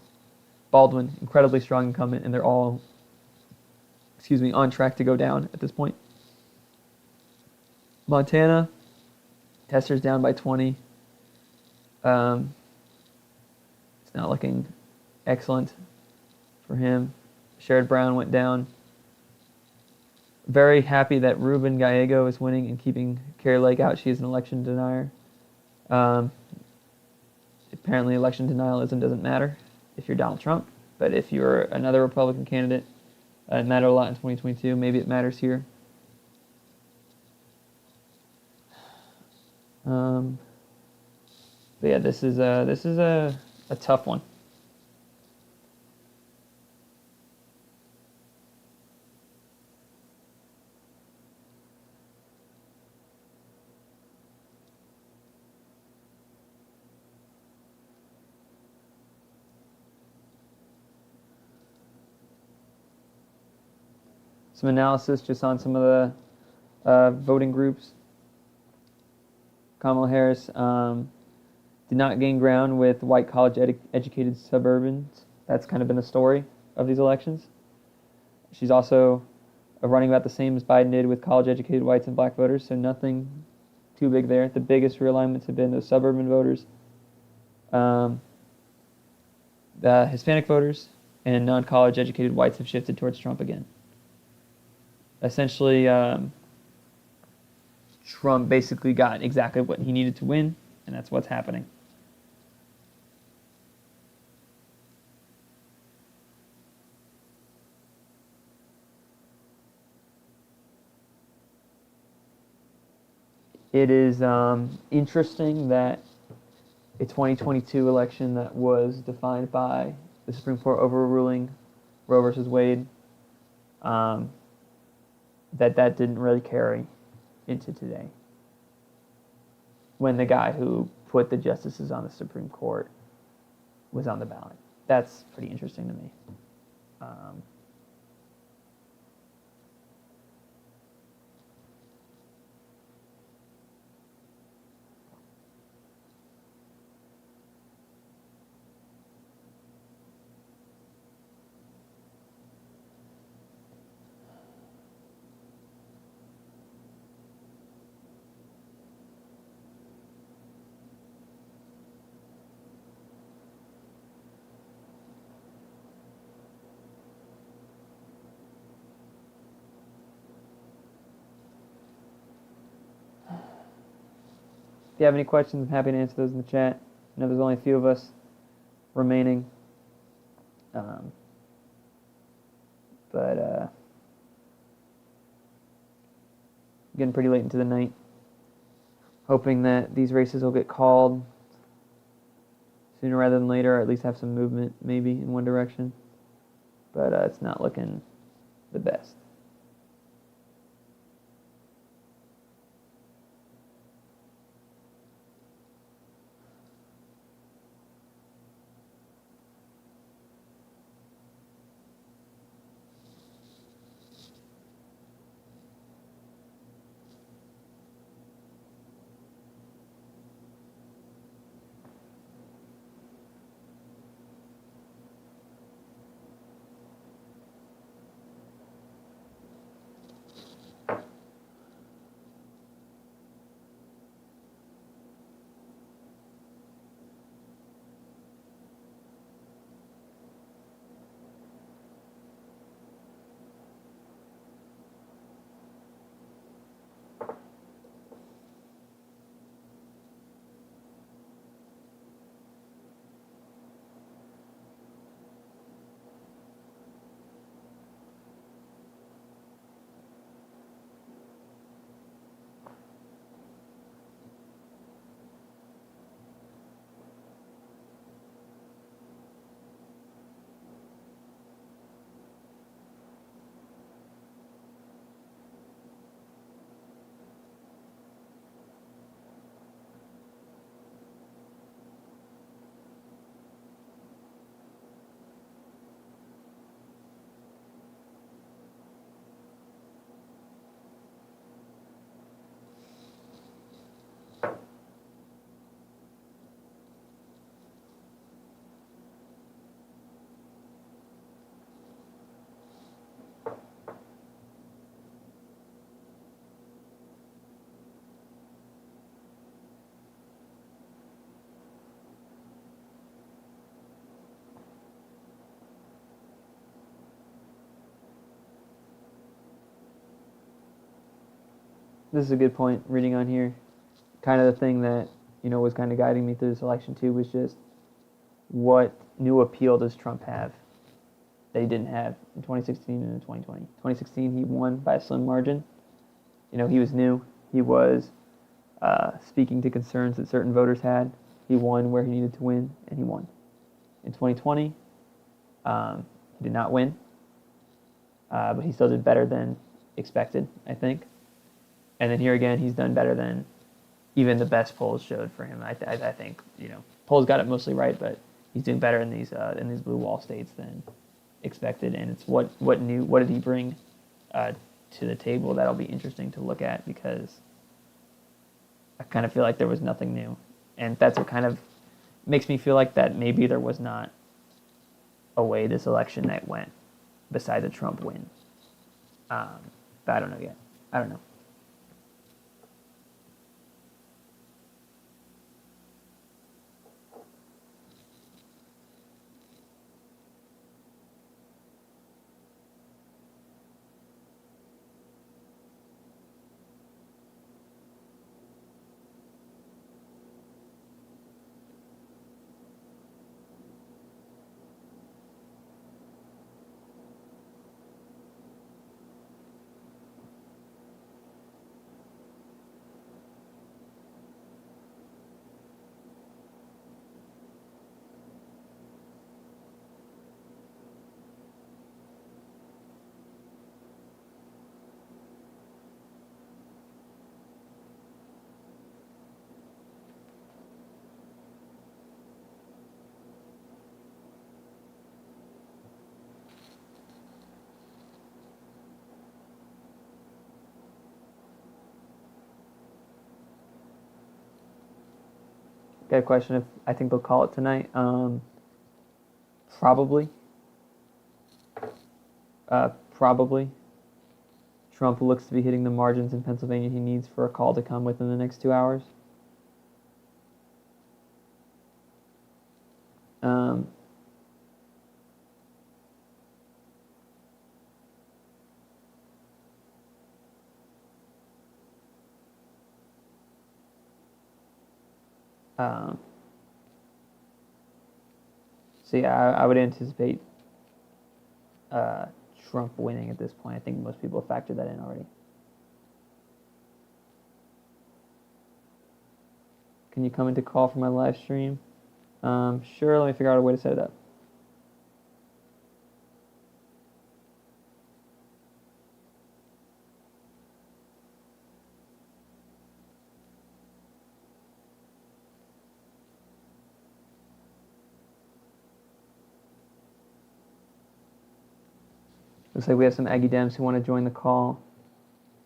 Baldwin, incredibly strong incumbent, and they're all, on track to go down at this point. Montana, Tester's down by 20. It's not looking excellent for him. Sherrod Brown went down. Very happy that Ruben Gallego is winning and keeping Kari Lake out. She is an election denier. Apparently, election denialism doesn't matter if you're Donald Trump, but if you're another Republican candidate, it mattered a lot in 2022. Maybe it matters here. But yeah, this is a tough one. Some analysis just on some of the voting groups. Kamala Harris did not gain ground with white college-educated suburbans. That's kind of been the story of these elections. She's also running about the same as Biden did with college-educated whites and black voters, so nothing too big there. The biggest realignments have been those suburban voters, the Hispanic voters, and non-college educated whites have shifted towards Trump again. Essentially, Trump basically got exactly what he needed to win, and that's what's happening. It is interesting that a 2022 election that was defined by the Supreme Court overruling Roe versus Wade, that didn't really carry into today, when the guy who put the justices on the Supreme Court was on the ballot. That's pretty interesting to me. If you have any questions, I'm happy to answer those in the chat. I know there's only a few of us remaining. But getting pretty late into the night. Hoping that these races will get called sooner rather than later, or at least have some movement maybe in one direction. But it's not looking the best. this is a good point. Reading on here, kind of the thing that was kind of guiding me through this election too was just what new appeal does Trump have that he didn't have in 2016 and in 2020. 2016, he won by a slim margin. He was new. He was speaking to concerns that certain voters had. He won where he needed to win, and he won. In 2020, he did not win, but he still did better than expected, I think. And then here again, he's done better than even the best polls showed for him. I think polls got it mostly right, but he's doing better in these blue wall states than expected. And it's what did he bring to the table that'll be interesting to look at, because I kind of feel like there was nothing new, and that's what kind of makes me feel like that maybe there was not a way this election night went besides a Trump win. But I don't know yet. I don't know. Got a question if I think they'll call it tonight. Probably. Probably. Trump looks to be hitting the margins in Pennsylvania he needs for a call to come within the next 2 hours. So yeah, I would anticipate Trump winning at this point. I think most people have factored that in already. Can you come into call for my live stream? Sure, let me figure out a way to set it up. Looks like we have some Aggie Dems who want to join the call.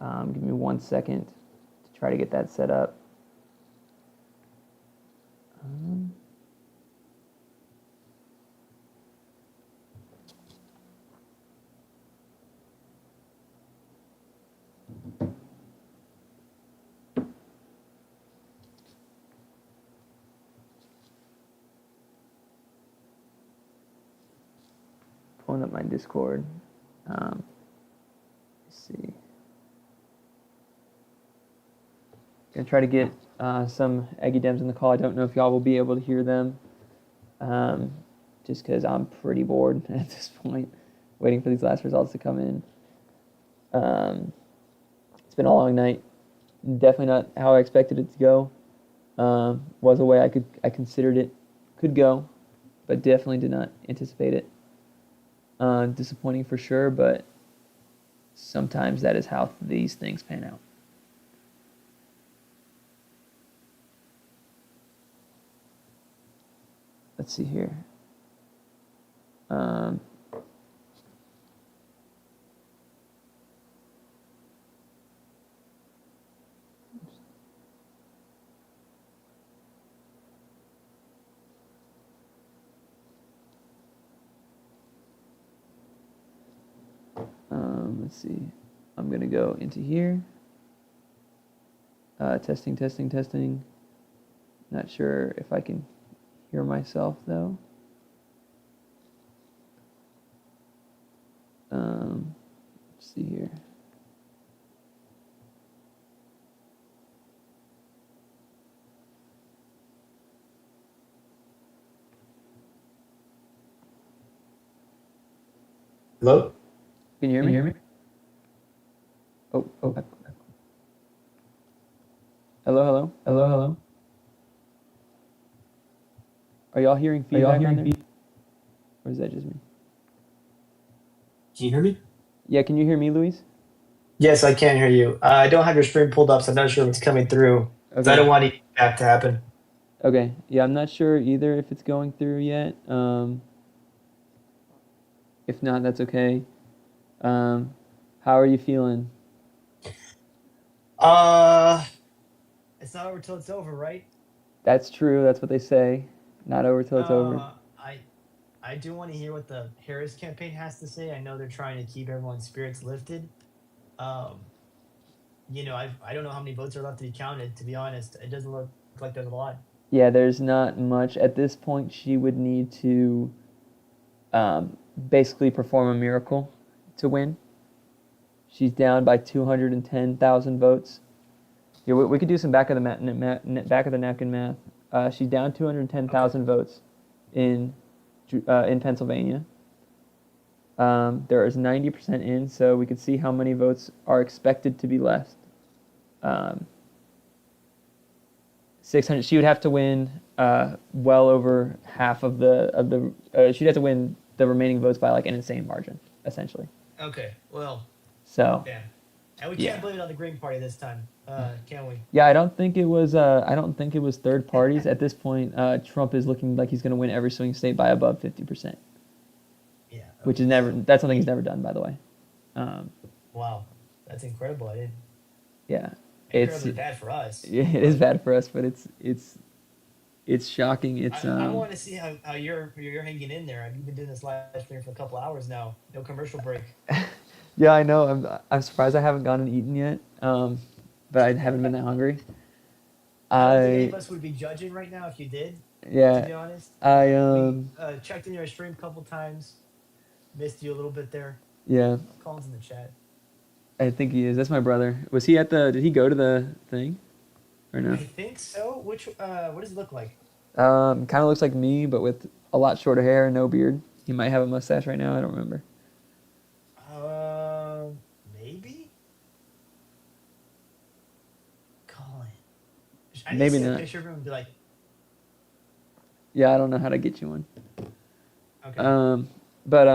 Give me 1 second to try to get that set up. Pulling up my Discord. Let's see. Gonna try to get some Aggie Dems in the call. I don't know if y'all will be able to hear them, just because I'm pretty bored at this point, waiting for these last results to come in. It's been a long night. Definitely not how I expected it to go. Was a way I considered it could go, but definitely did not anticipate it. Disappointing for sure, but sometimes that is how these things pan out. Let's see here. Let's see. I'm gonna go into here. Testing. Not sure if I can hear myself though. Let's see here. Hello? Can you hear Can you me? hear me? Oh, oh. Oh, Hello, hello. hello, hello. Are y'all hearing Are y'all feedback on hearing there? feedback? Or is that just me? Can you hear me? Yeah, can you hear me, Luis? Yes, I can hear you. I don't have your stream pulled up, so I'm not sure if it's coming through. So I Okay. don't want any feedback to happen. Okay. Yeah, I'm not sure either if it's going through yet. If not, that's okay. Um, how are you feeling? Uh, it's not over till it's over, right? That's true. That's what they say. Not over till it's over. Uh, I I do want to hear what the Harris campaign has to say. I know they're trying to keep everyone's spirits lifted. Um, I don't know how many votes are left to be counted. To be honest, it doesn't look like there's a lot. Yeah, there's not much. At this point, she would need to basically perform a miracle to win. She's down by 210,000 votes. Yeah, we could do some back of the napkin math. She's down Okay. 210,000 votes in in Pennsylvania. There is 90% in, so we could see how many votes are expected to be left. Um, 600. She would have to win well over half of the. She'd have to win the remaining votes by like an insane margin, essentially. Okay. Well, So damn. And we can't yeah, blame it on the Green Party this time, can we? yeah. I don't think it was. I don't think it was third parties at this point. Trump is looking like he's going to win every swing state by above 50%, Yeah. which is Okay. never. So That's something he's he. never done, by the way. Um, Wow. That's incredible. I didn't. yeah, it's Incredibly bad for us, it is but bad for us, but it's shocking. It's I want to see how you're hanging in there. You've been doing this live stream for a couple hours now. No commercial break. yeah, I know. I'm surprised I haven't gone and eaten yet. But I haven't been that hungry. I don't think any of I us would be judging right now if you did. To yeah, be honest, I we checked in your stream a couple times. Missed you a little bit there. yeah, Colin's in the chat. I think he is. That's my brother. Was he at the? Did he go to the thing or no? I think so. Which what does it look like? Kind of looks like me, but with a lot shorter hair and no beard. He might have a mustache right now. I don't remember. Maybe Colin. I need to Maybe see a not. picture of him and be like, Yeah, I don't know how to get you one. okay. Um, but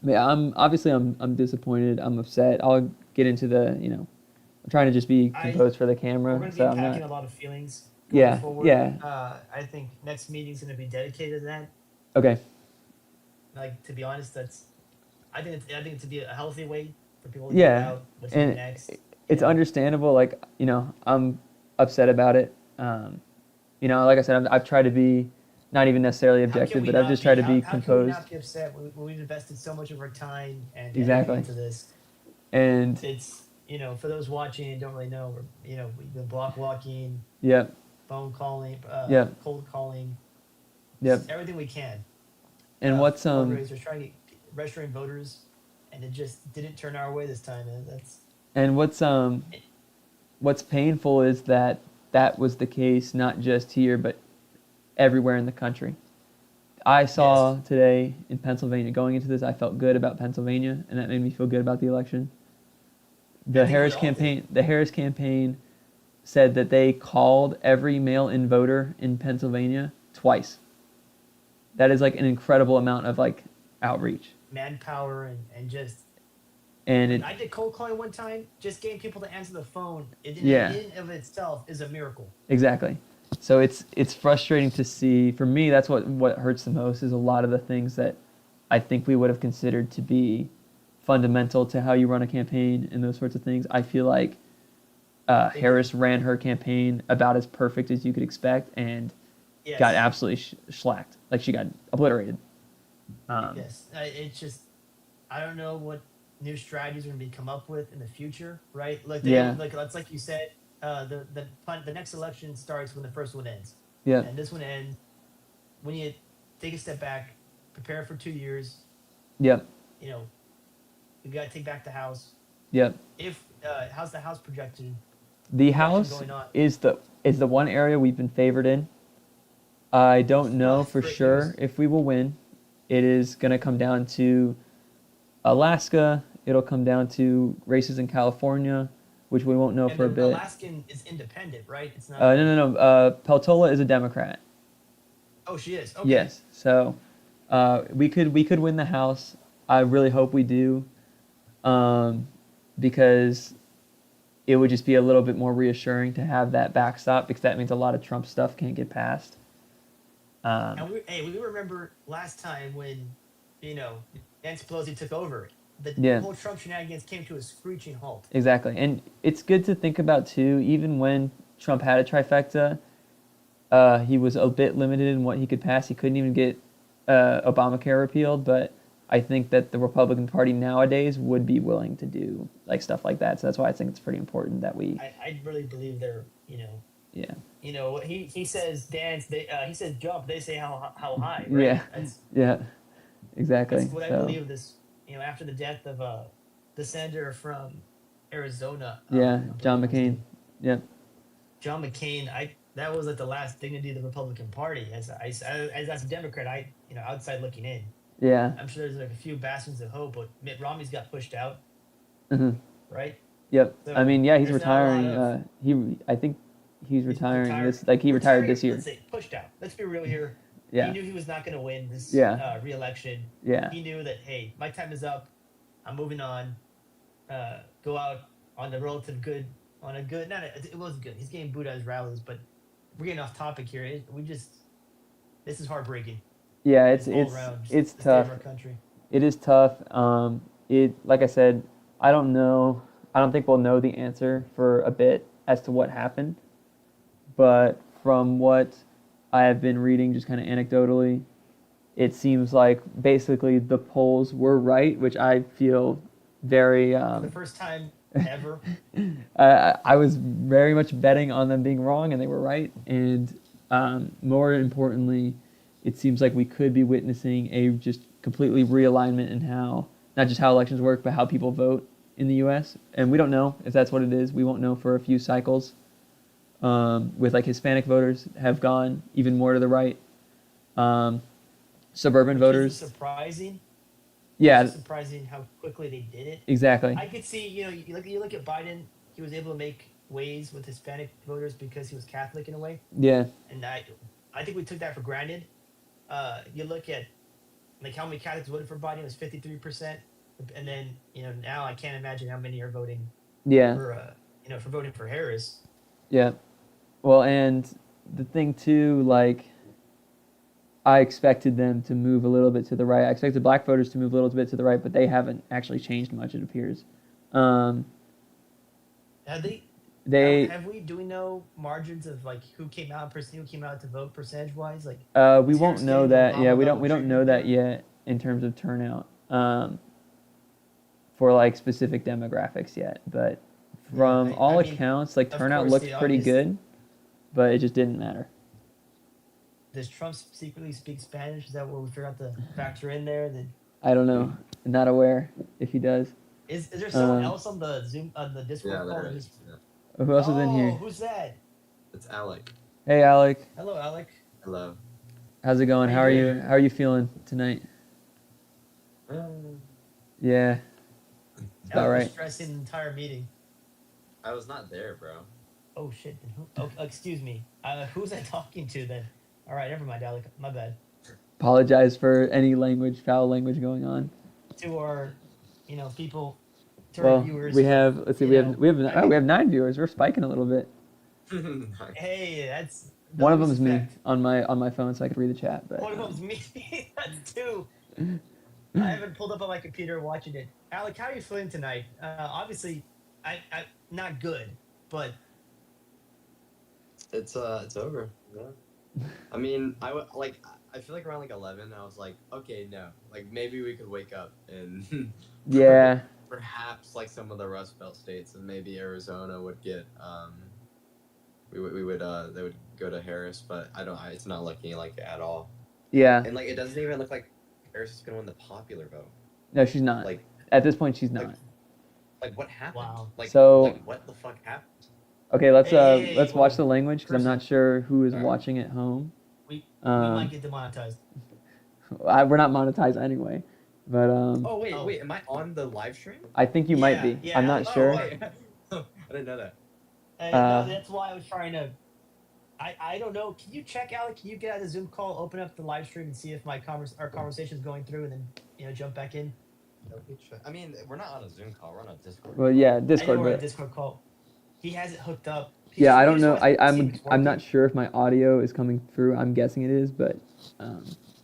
yeah, I'm disappointed. I'm upset. I'll get into the I'm trying to just be I composed for the We're camera, going to be so I'm not. unpacking a lot of feelings going Yeah, forward. yeah. I think next meeting is going to be dedicated to that. Okay. Like to be honest, I think it's to be a healthy way for people to get it Yeah, out. What's coming and next? You it's know, understandable. Like I'm upset about it. Like I said, I've tried to be not even necessarily how can objective, we but I've not just be? tried to be How can we composed. not be upset when we've invested so much of our time and energy Exactly. into this? And It's for those watching and don't really know, we've been block walking, yep, phone calling, yep, cold calling, yep. everything we can. And what's Fundraisers trying to get registering voters, and it just didn't turn our way this time. And that's and what's painful is that that was the case not just here but everywhere in the country. I yes, saw today in Pennsylvania going into this, I felt good about Pennsylvania, and that made me feel good about the election. I think we all did. The Harris campaign said that they called every mail-in voter in Pennsylvania twice. That is like an incredible amount of like outreach. Manpower and just And like it I did cold calling one time, just getting people to answer the phone. yeah, In and of itself is a miracle. exactly. So it's frustrating to see. For me, that's what hurts the most is a lot of the things that I think we would have considered to be fundamental to how you run a campaign and those sorts of things. I feel like They didn't. Harris ran her campaign about as perfect as you could expect and got Yes, absolutely shellacked. Like she got obliterated. Um, yes. It's just I don't know what new strategies are going to be come up with in the future. Right? Like yeah, that's like you said. The next election starts when the first one ends, yeah, and this one ends when you take a step back, prepare for 2 years. yep, You know, we got to take back the house. yep. If how's the house projected The projection House going on? is the one area we've been favored in. I don't No, know that's for great sure news. if we will win. it is going to come down to Alaska. It'll come down to races in California, which we won't know And for a then bit. Alaskan is independent, right? It's not No, like. no, no. Peltola is a Democrat. Oh, she is. Okay. Yes. So we could win the House. I really hope we do, um, because it would just be a little bit more reassuring to have that backstop because that means a lot of Trump stuff can't get passed. Um, And we remember last time when, Nancy Pelosi took over, the yeah, whole Trump shenanigans came to a screeching halt. exactly. And it's good to think about too. Even when Trump had a trifecta, he was a bit limited in what he could pass. He couldn't even get Obamacare repealed, but I think that the Republican Party nowadays would be willing to do like stuff like that. So that's why I think it's pretty important that we, I really believe they're, yeah, he says dance, he says jump, they say how high, right? yeah, yeah, exactly. That's what I So believe. This, after the death of the senator from Arizona, yeah, I John forget his McCain. name, Yeah, John McCain. That was like the last dignity of the Republican Party. As a Democrat, outside looking in, yeah, I'm sure there's like a few bastions of hope, but Mitt Romney's got pushed out, hmm, right? yep. I So mean, yeah, he's there's not a lot retiring. of I think he's he's retiring retired. this. Like he retired Retiring, this year. let's say pushed out. Let's be real here. He Yeah, knew he was not going to win this yeah, re-election. yeah, He knew that, hey, my time is up. I'm moving on. Go out on the relative good, on a good. Not a, it wasn't good. He's getting booed at his rallies, but we're getting off topic here. This is heartbreaking. yeah. It's all around just It's the state of tough. our country. It is tough. Like I said, I don't know. I don't think we'll know the answer for a bit as to what happened. But from what I have been reading, just kind of anecdotally, it seems like basically the polls were right, which I feel very. For the first time ever. I was very much betting on them being wrong, and they were right. And more importantly, it seems like we could be witnessing a just completely realignment in how not just how elections work, but how people vote in the U.S. And we don't know if that's what it is. We won't know for a few cycles. With like Hispanic voters have gone even more to the right. Um, Suburban Which isn't voters, surprising. It's yeah, just surprising how quickly they did it. exactly, I could see, you look at Biden. He was able to make waves with Hispanic voters because he was Catholic in a way, yeah, and I think we took that for granted. You look at like how many Catholics voted for Biden, it was 53%, and then now I can't imagine how many are voting yeah, for for voting for Harris. yeah. Well, and the thing too, like I expected them to move a little bit to the right. I expected black voters to move a little bit to the right, but they haven't actually changed much. It appears. Um, Have they? they Do we know margins of like who came out to vote percentage wise? Like, we is won't Harris know getting the that. Yeah, Obama we don't level we don't know treatment that there? yet in terms of turnout for like specific demographics yet. But Yeah, from I all mean, accounts, like of turnout course, looked the pretty obvious. good, but it just didn't matter. Does Trump secretly speak Spanish? Is that what we forgot to factor in there? Then I don't know. Not aware if he does. is there someone Um, else on the Zoom on the Yeah, Discord call there that is. just? Yeah. who else is in Oh, here? who's that? It's Alec. Hey, Alec. Hello, Alec. Hello. How's it going? How you How are doing? you? How are you feeling tonight? Um, Yeah, it's about Alec was right. stressing the entire meeting. I was not there, bro. Oh shit! Then oh, excuse me. Who's I talking to then? All right, never mind, Alec. My bad. Apologize for any foul language going on. To our, people, to our Well, viewers. we have. Let's see. I We could. have 9 viewers. We're spiking a little bit. Nice. Hey, that's One no of them is me respect. on my phone, so I could read the chat. But One of them's me. That's two. I haven't pulled up on my computer watching it. Alec, how are you feeling tonight? Obviously, I not good, but It's over. Yeah. I mean, like. I feel like around like 11, I was like, okay, no, like maybe we could wake up and yeah, perhaps like some of the Rust Belt states and maybe Arizona would get we would they would go to Harris, but it's not looking like it at all. yeah. And like it doesn't even look like Harris is gonna win the popular vote. No, she's not. Like At this point, she's like not. like what happened? wow. So Like what the fuck happened? okay, let's Hey, let's watch whoa. the language because I'm First, not sure who is Alright. watching at home. we might Um, get demonetized. We're not monetized anyway, but Oh wait, Oh. wait, am I on the live stream? I think you might be. Yeah, I'm not Alex, sure. you are. Wait. I didn't know that. No, Uh, that's why I was trying to. I don't know. Can you check, Alex? Can you get out of the Zoom call, open up the live stream, and see if our conversation is going through, and then jump back in? Let me check. I mean, we're not on a Zoom call. We're on a Discord. well, yeah, I know Discord, we're on a but Discord call. He has it hooked up. yeah, I We don't just know. want to see if it's I'm not working. sure if my audio is coming through. I'm guessing it is, but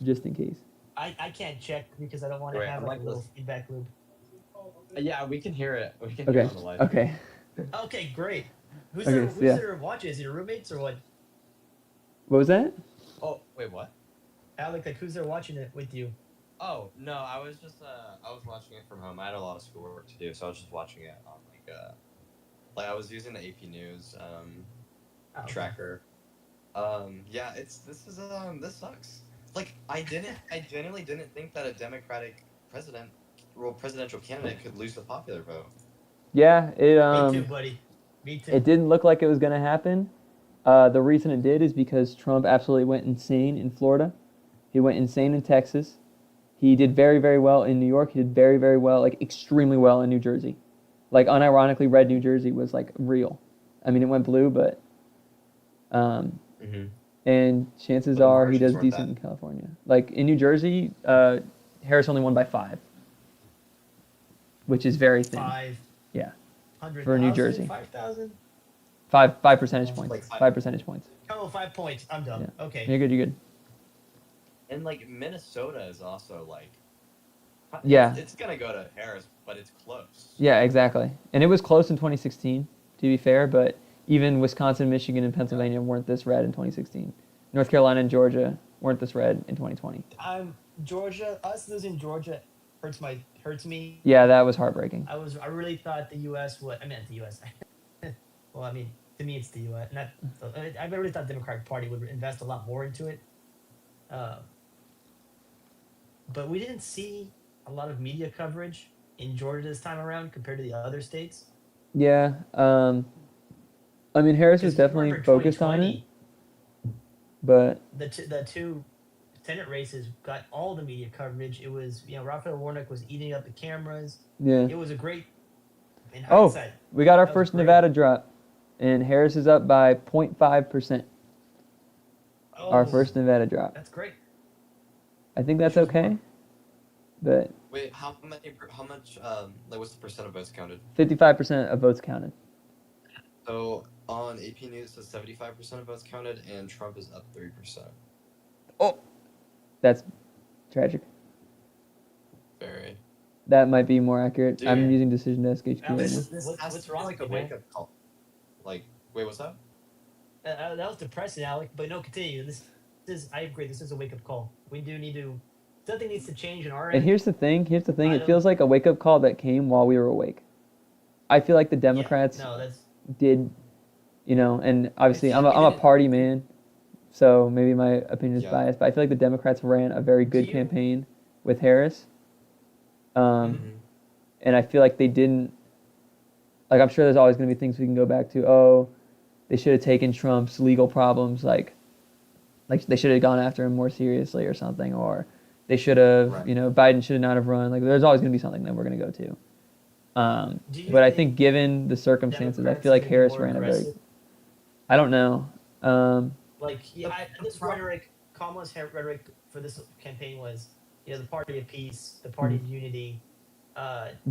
just in case. I can't check because I don't want to Wait, have I'm like a like little this. feedback loop. Yeah, we can hear it. We can hear Okay. it on the live. Okay. Okay, great. Who's Okay, there? so Who's yeah. there watching? Is it your roommates or what? What was that? Oh, wait, what? Alec, like who's there watching it with you? Oh, no, I was just I was watching it from home. I had a lot of schoolwork to do, so I was just watching it on like I was using the AP News Oh, okay. tracker. Yeah, this sucks. Like I genuinely didn't think that a Democratic presidential candidate could lose the popular vote. Yeah, Me too, buddy. Me too. it didn't look like it was going to happen. The reason it did is because Trump absolutely went insane in Florida. He went insane in Texas. He did very, very well in New York. He did very, very well, like extremely well in New Jersey. Like unironically, red New Jersey was like real. I mean, it went blue, but Mm-hmm. and chances But the are he margins does weren't decent that. in California. Like in New Jersey, Harris only won by 5, which is very thin. 500 for New Jersey. 5,000. 5 percentage points. Like 5 percentage points. Oh, 5 points. I'm done. Yeah. Okay. You're good. You're good. And like Minnesota is also like, Yeah. it's gonna go to Harris, but it's close. Yeah, exactly. And it was close in 2016, to be fair, but even Wisconsin, Michigan, and Pennsylvania weren't this red in 2016. North Carolina and Georgia weren't this red in 2020. Georgia. Us losing Georgia hurts me. Yeah, that was heartbreaking. I really thought the U.S. would. I meant the U.S. Well, I mean, to me, it's the U.S. Not. I really thought the Democratic Party would invest a lot more into it. But we didn't see a lot of media coverage in Georgia this time around compared to the other states. Yeah. I mean, Harris was Because definitely remember focused on it, 2020, but the two Senate races got all the media coverage. It was Raphael Warnock was eating up the cameras. yeah. It was a great. In Oh, hindsight, we got our that was first great. Nevada drop, and Harris is up by 0.5%. Our Oh, first Nevada drop. That's great. I think that's Which is okay, more. but Wait, how much? Like, what's the percent of votes counted? 55% of votes counted. So on AP News, it says 75% of votes counted, and Trump is up 3%. Oh, that's tragic. Very. That might be more accurate. Dude. I'm using Decision Desk HQ right This now. is- This What's- has what's to be wrong like a with you, man? wake up call. Like, wait, what's that? That was depressing, Alec. But no, continue. This is. I agree. This is a wake up call. We do need to. Something needs to change in our And end. here's the thing. Here's the thing. I It don't- feels like a wake up call that came while we were awake. I feel like the Yeah, Democrats no, that's. did, and obviously It's- I'm a it- party man, so maybe my opinion is Yeah. biased. But I feel like the Democrats ran a very good you- campaign with Harris, Mhm. and I feel like they didn't. Like I'm sure there's always going to be things we can go back to. Oh, they should have taken Trump's legal problems, like they should have gone after him more seriously or something, or they should have, Right. Biden should not have run. Like there's always going to be something that we're going to go to. Do you But I think given the circumstances, I Democrats feel like need to be Harris more ran a very. aggressive? I don't know. Like, yeah, this rhetoric, Kamala's rhetoric for this campaign was, the party of peace, the party of unity.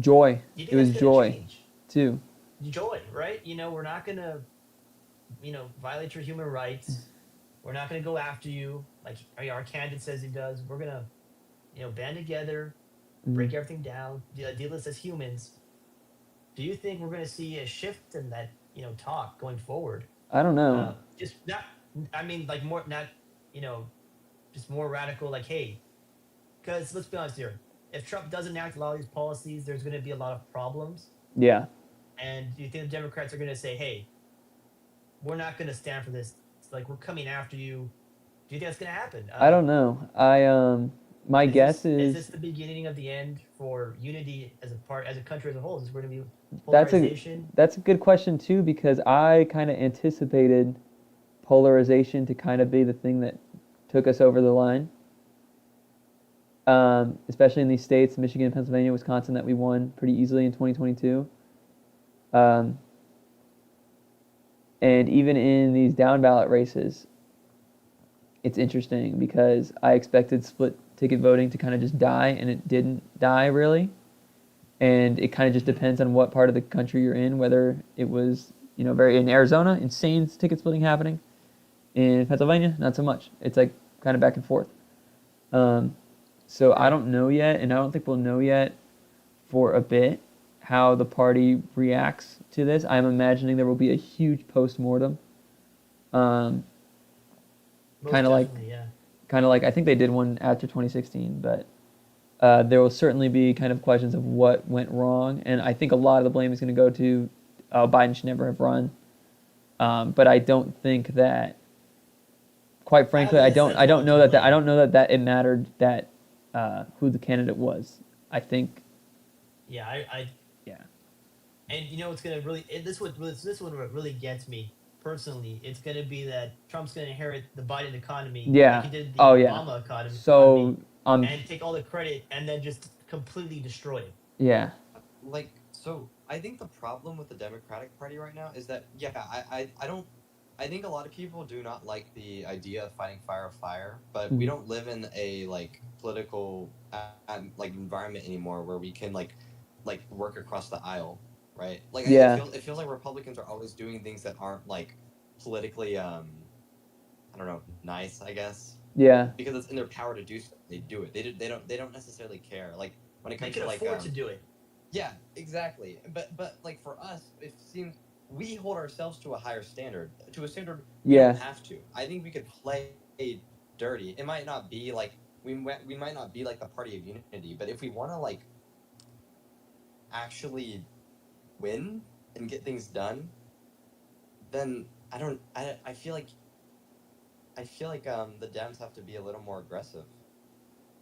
Joy. Do you think It was that's gonna joy change? too. Joy, right? We're not gonna, violate your human rights. We're not gonna go after you like our candidate says he does. We're gonna, band together, break everything down, deal this as humans. Do you think we're gonna see a shift in that, talk going forward? I don't know. Just not. I mean, like more not. Just more radical. Like, hey, because let's be honest here. If Trump doesn't enact a lot of these policies, there's going to be a lot of problems. Yeah. And do you think the Democrats are going to say, hey, we're not going to stand for this? It's like, we're coming after you. Do you think that's going to happen? I don't know. My guess is is this the beginning of the end for unity as a country as a whole? Is this going to be That's a- polarization? that's a good question too, because I kind of anticipated polarization to kind of be the thing that took us over the line. especially in these states, Michigan, Pennsylvania, Wisconsin, that we won pretty easily in 2022. Um, and even in these down ballot races, it's interesting because I expected split ticket voting to kind of just die, and it didn't die really. And it kind of just depends on what part of the country you're in, whether it was, very in Arizona, insane ticket splitting happening. In Pennsylvania, not so much. It's like kind of back and forth. So I don't know yet, and I don't think we'll know yet for a bit how the party reacts to this. I'm imagining there will be a huge post-mortem. Um, Most kind of like, definitely, yeah. I think they did one after 2016, but there will certainly be kind of questions of what went wrong, and I think a lot of the blame is going to go to Biden should never have run. But I don't think that, quite frankly, think it's I don't know everyone to that I blame. don't know that it mattered that who the candidate was. I think, Yeah, I yeah, and it's gonna really this one what really gets me personally. It's gonna be that Trump's gonna inherit the Biden economy like he yeah, did the oh yeah. Obama So economy, and take all the credit and then just completely destroy it. yeah, Like, so I think the problem with the Democratic Party right now is that, yeah, I don't. I think a lot of people do not like the idea of fighting fire with fire, but we mhm. don't live in a like political like environment anymore where we can like work across the aisle, right? Like Yeah, it feels like Republicans are always doing things that aren't like politically I don't know, nice, I guess, yeah, because it's in their power to do so. They do it. They don't necessarily care. Like when it They comes can to like afford to do it. yeah, exactly. But like for us, it seems we hold ourselves to a higher standard, to a standard we don't yeah, have to. I think we could play dirty. It might not be like we might not be like the party of unity, but if we want to like actually win and get things done, then I feel like the Dems have to be a little more aggressive.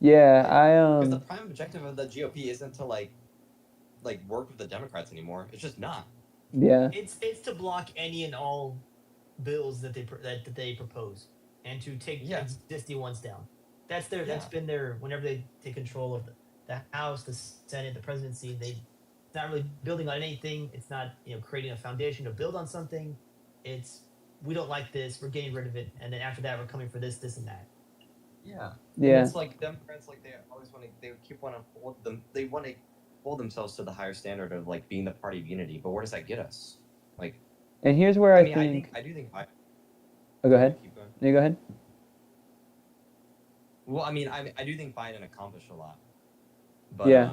yeah. Like I because the prime objective of the GOP isn't to like work with the Democrats anymore. It's just not. yeah, It's to block any and all bills that they propose, and to take Yeah, existing ones down. That's yeah. been their whenever they take control of the House, the Senate, the presidency. It's not really building on anything. It's not creating a foundation to build on something. It's we don't like this. We're getting rid of it, and then after that, we're coming for this and that. Yeah, and yeah. it's like Democrats, like they always want to, they keep want to hold them, they want to hold themselves to the higher standard of like being the party of unity. But where does that get us? Like, And here's where I I mean, think. I do think. Oh, go ahead. Keep going. No, go ahead. Well, I mean, I do think Biden accomplished a lot, but Yeah,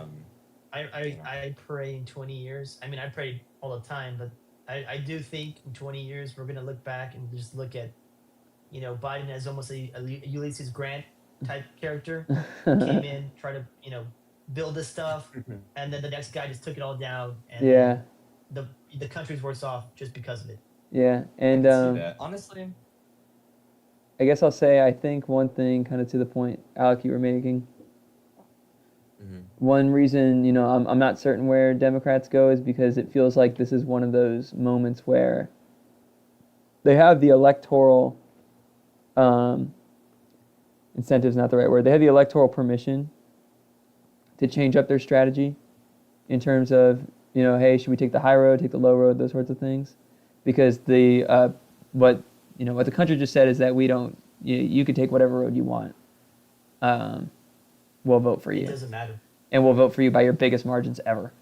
I you know, I pray in 20 years. I mean, I pray all the time, but I do think in 20 years we're gonna look back and just look at Biden as almost a Ulysses Grant type character. Came in, tried to build this stuff, and then the next guy just took it all down, and yeah, then the the country's worse off just because of it. yeah. I And could see that. Honestly, I guess I'll say I think one thing, kind of to the point, Alec, you were making. One reason, I'm not certain where Democrats go is because it feels like this is one of those moments where they have the electoral um, incentives, not the right word. They have the electoral permission to change up their strategy in terms of, hey, should we take the high road, take the low road, those sorts of things, because what what the country just said is that we don't. You can take whatever road you want. Um, we'll vote for It you, doesn't matter. and we'll vote for you by your biggest margins ever,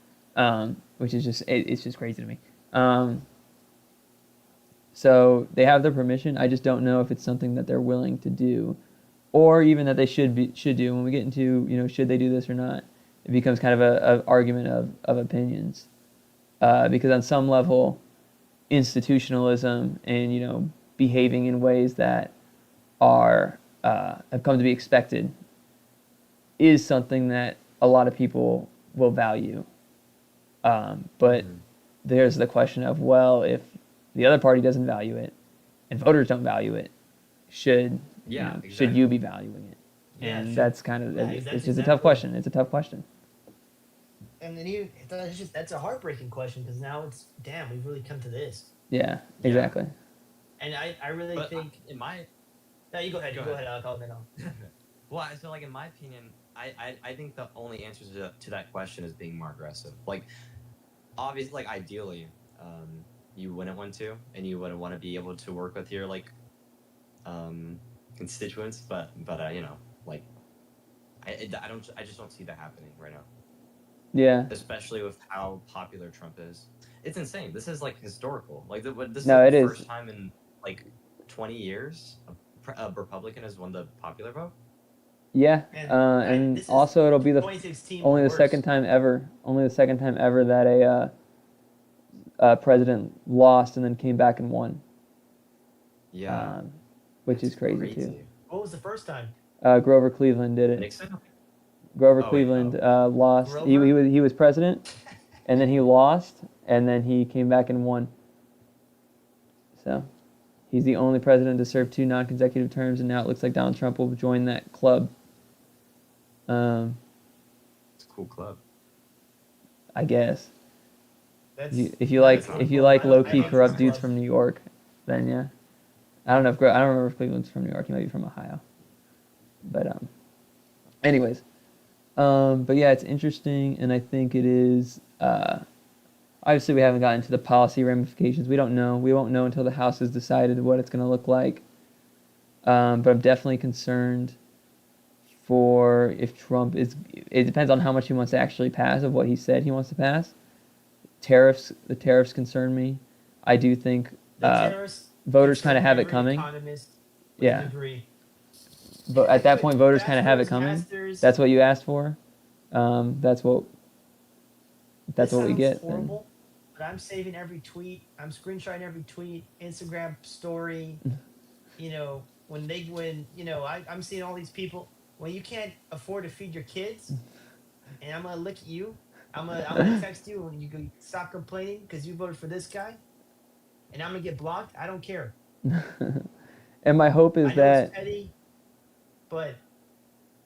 which is it's just crazy to me. So they have their permission. I just don't know if it's something that they're willing to do, or even that they should do. When we get into should they do this or not, it becomes kind of a argument of opinions, because on some level, institutionalism and behaving in ways that are have come to be expected is something that a lot of people will value. But there's the question of, well, if the other party doesn't value it and voters don't value it, should should you be valuing it? Yeah, And sure. that's kind of Yeah, it's that's just a tough exactly. question. It's a tough question. And then that's a heartbreaking question because now it's damn we've really come to this. Yeah, Yeah. exactly. And I really but think in my no, you go ahead. Go You go ahead. ahead. I'll call it then. Well, so like in my opinion, I think the only answer to that question is being more aggressive. Like obviously, like ideally, you wouldn't want to, and you wouldn't want to be able to work with your like um constituents, but like I just don't see that happening right now, Yeah. especially with how popular Trump is. It's insane. This is like historical. Like this is No, like it the is. first time in like 20 years a Republican has won the popular vote. Yeah. And And this is also it'll be 2016 only the worse. second time ever. Only the second time ever that a president lost and then came back and won. Yeah, Which it's is crazy too. What was the first time? Grover Cleveland did it. Nixon. Grover Oh, wait, Cleveland lost. Grover? He was president, and then he lost, and then he came back and won. So he's the only president to serve 2 non-consecutive terms, and now it looks like Donald Trump will join that club. It's a cool club. I guess. If you that's like cool. low I key hate corrupt this dudes club. from New York, then yeah. I don't know if I don't remember if Cleveland's from New York. He might be from Ohio. But anyways, but yeah, it's interesting, and I think it is. Obviously, we haven't gotten to the policy ramifications. We don't know. We won't know until the House has decided what it's going to look like. But I'm definitely concerned for if Trump is. It depends on how much he wants to actually pass of what he said he wants to pass. The tariffs concern me. I do think The terrorists voters kind of have it every coming. economist would Yeah. agree. But at that point, voters kind of have it coming. Masters, That's what you asked for. That's what this we sounds get. horrible, but I'm saving every tweet. I'm screenshotting every tweet, Instagram story. When I'm seeing all these people. When you can't afford to feed your kids, and I'm gonna look at you. I'm gonna text you when you go stop complaining because you voted for this guy, and I'm gonna get blocked. I don't care. And my hope is I know that it's petty, but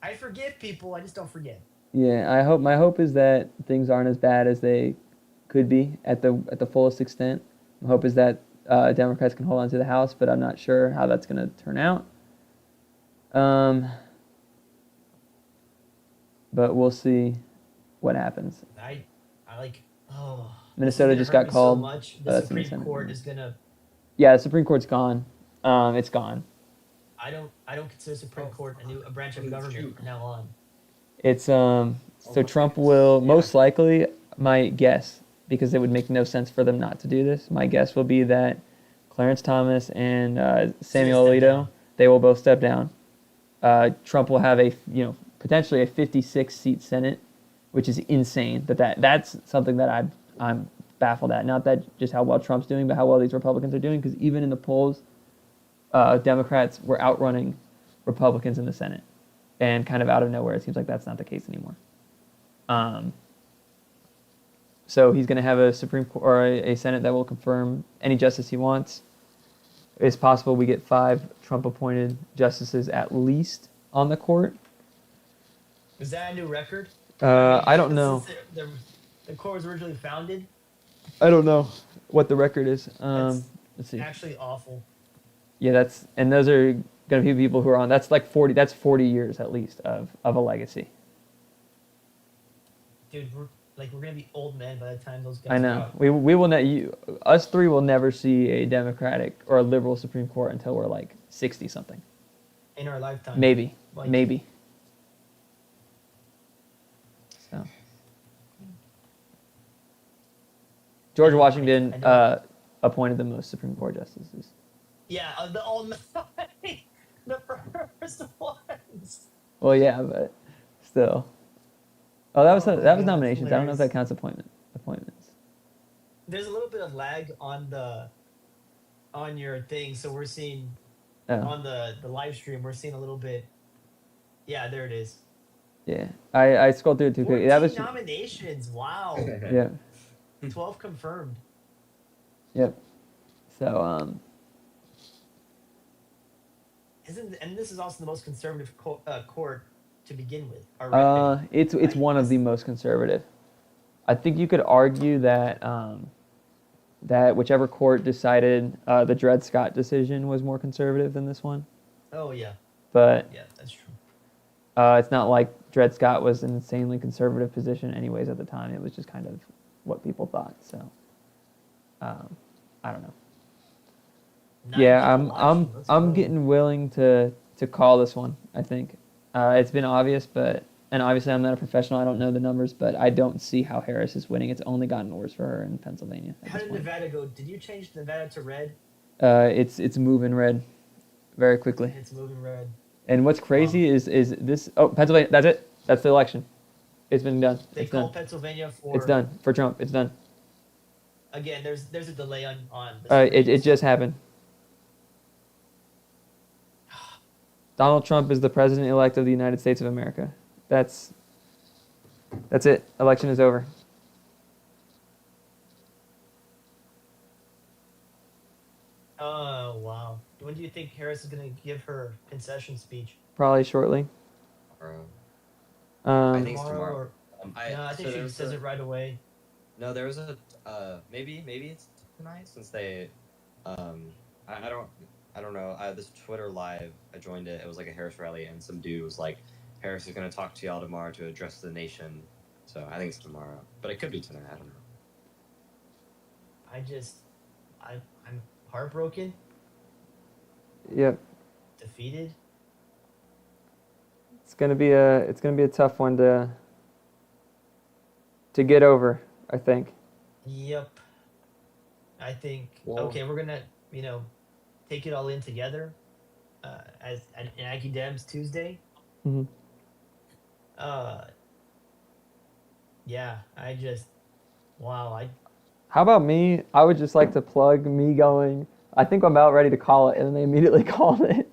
I forgive people. I just don't forget. yeah, my hope is that things aren't as bad as they could be at the fullest extent. My hope is that Democrats can hold on to the House, but I'm not sure how that's going to turn out. But we'll see what happens. I like. Oh, Minnesota just got called. So much. Oh, The that's in the Supreme Senate, Court yeah. is gonna. Yeah, the Supreme Court's gone. It's gone. I don't consider Supreme Court a branch of government from now on. It's so Trump will most likely, my guess, because it would make no sense for them not to do this. My guess will be that Clarence Thomas and Samuel step Alito, down. they will both step down. Trump will have potentially a 56-seat Senate, which is insane. That's something that I'm baffled at. Not that just how well Trump's doing, but how well these Republicans are doing. Because even in the polls, Democrats were outrunning Republicans in the Senate, and kind of out of nowhere, it seems like that's not the case anymore. So he's going to have a Supreme Court or a Senate that will confirm any justice he wants. It's possible we get 5 Trump-appointed justices at least on the court. Is that a new record? I don't know. The court was originally founded. I don't know what the record is. That's Let's see. actually awful. Yeah, and those are going to be people who are on. That's like 40. That's 40 years at least of a legacy. Dude, we're gonna be old men by the time those guys. I are know. out. We will not. Us three will never see a Democratic or a liberal Supreme Court until we're like 60 something. In our lifetime. Maybe. Like- Maybe. So. George Washington appointed the most Supreme Court justices. Yeah, the first ones. Well, yeah, but still. Oh, that was Oh my that was God, nominations. that's I don't know if that hilarious. counts appointments. There's a little bit of lag on your thing, so we're seeing Oh, on the live stream. We're seeing a little bit. Yeah, there it is. yeah. I scrolled through it too quick. 14 That was nominations. Wow. yeah, 12 confirmed. yep. So And this is also the most conservative court to begin with. Already. it's one of the most conservative. I think you could argue that that whichever court decided the Dred Scott decision was more conservative than this one. Oh yeah, But yeah, that's true. It's not like Dred Scott was an insanely conservative position anyways at the time. It was just kind of what people thought. So I don't know. Nice. Yeah, Let's I'm go. getting willing to call this one. I think it's been obvious, and obviously I'm not a professional. I don't know the numbers, but I don't see how Harris is winning. It's only gotten worse for her in Pennsylvania at How this did point. Nevada go? Did you change Nevada to red? It's moving red very quickly. It's moving red. And what's crazy is this. Oh, Pennsylvania. That's it. That's the election. It's been done. They It's call done. Pennsylvania for. It's done for Trump. It's done. Again, there's a delay on the It screens. just happened. Donald Trump is the president-elect of the United States of America. That's it. Election is over. Oh wow! When do you think Harris is gonna give her concession speech? Probably shortly. Or, Um, I think it's tomorrow. Or no, I think so she there's says it right away. No, there was a maybe it's tonight since they I don't know this Twitter live I joined it was like a Harris rally and some dude was like Harris is gonna talk to y'all tomorrow to address the nation, so I think it's tomorrow, but it could be tonight. I don't know. I'm heartbroken, Yep. defeated. It's gonna be a tough one to get over. I think. Yep. I think Well- okay, we're gonna take it all in together as an Aggie Dems Tuesday. Mhm. Yeah, wow. How about me? I would just like to plug me going. I think I'm about ready to call it, and then they immediately called it.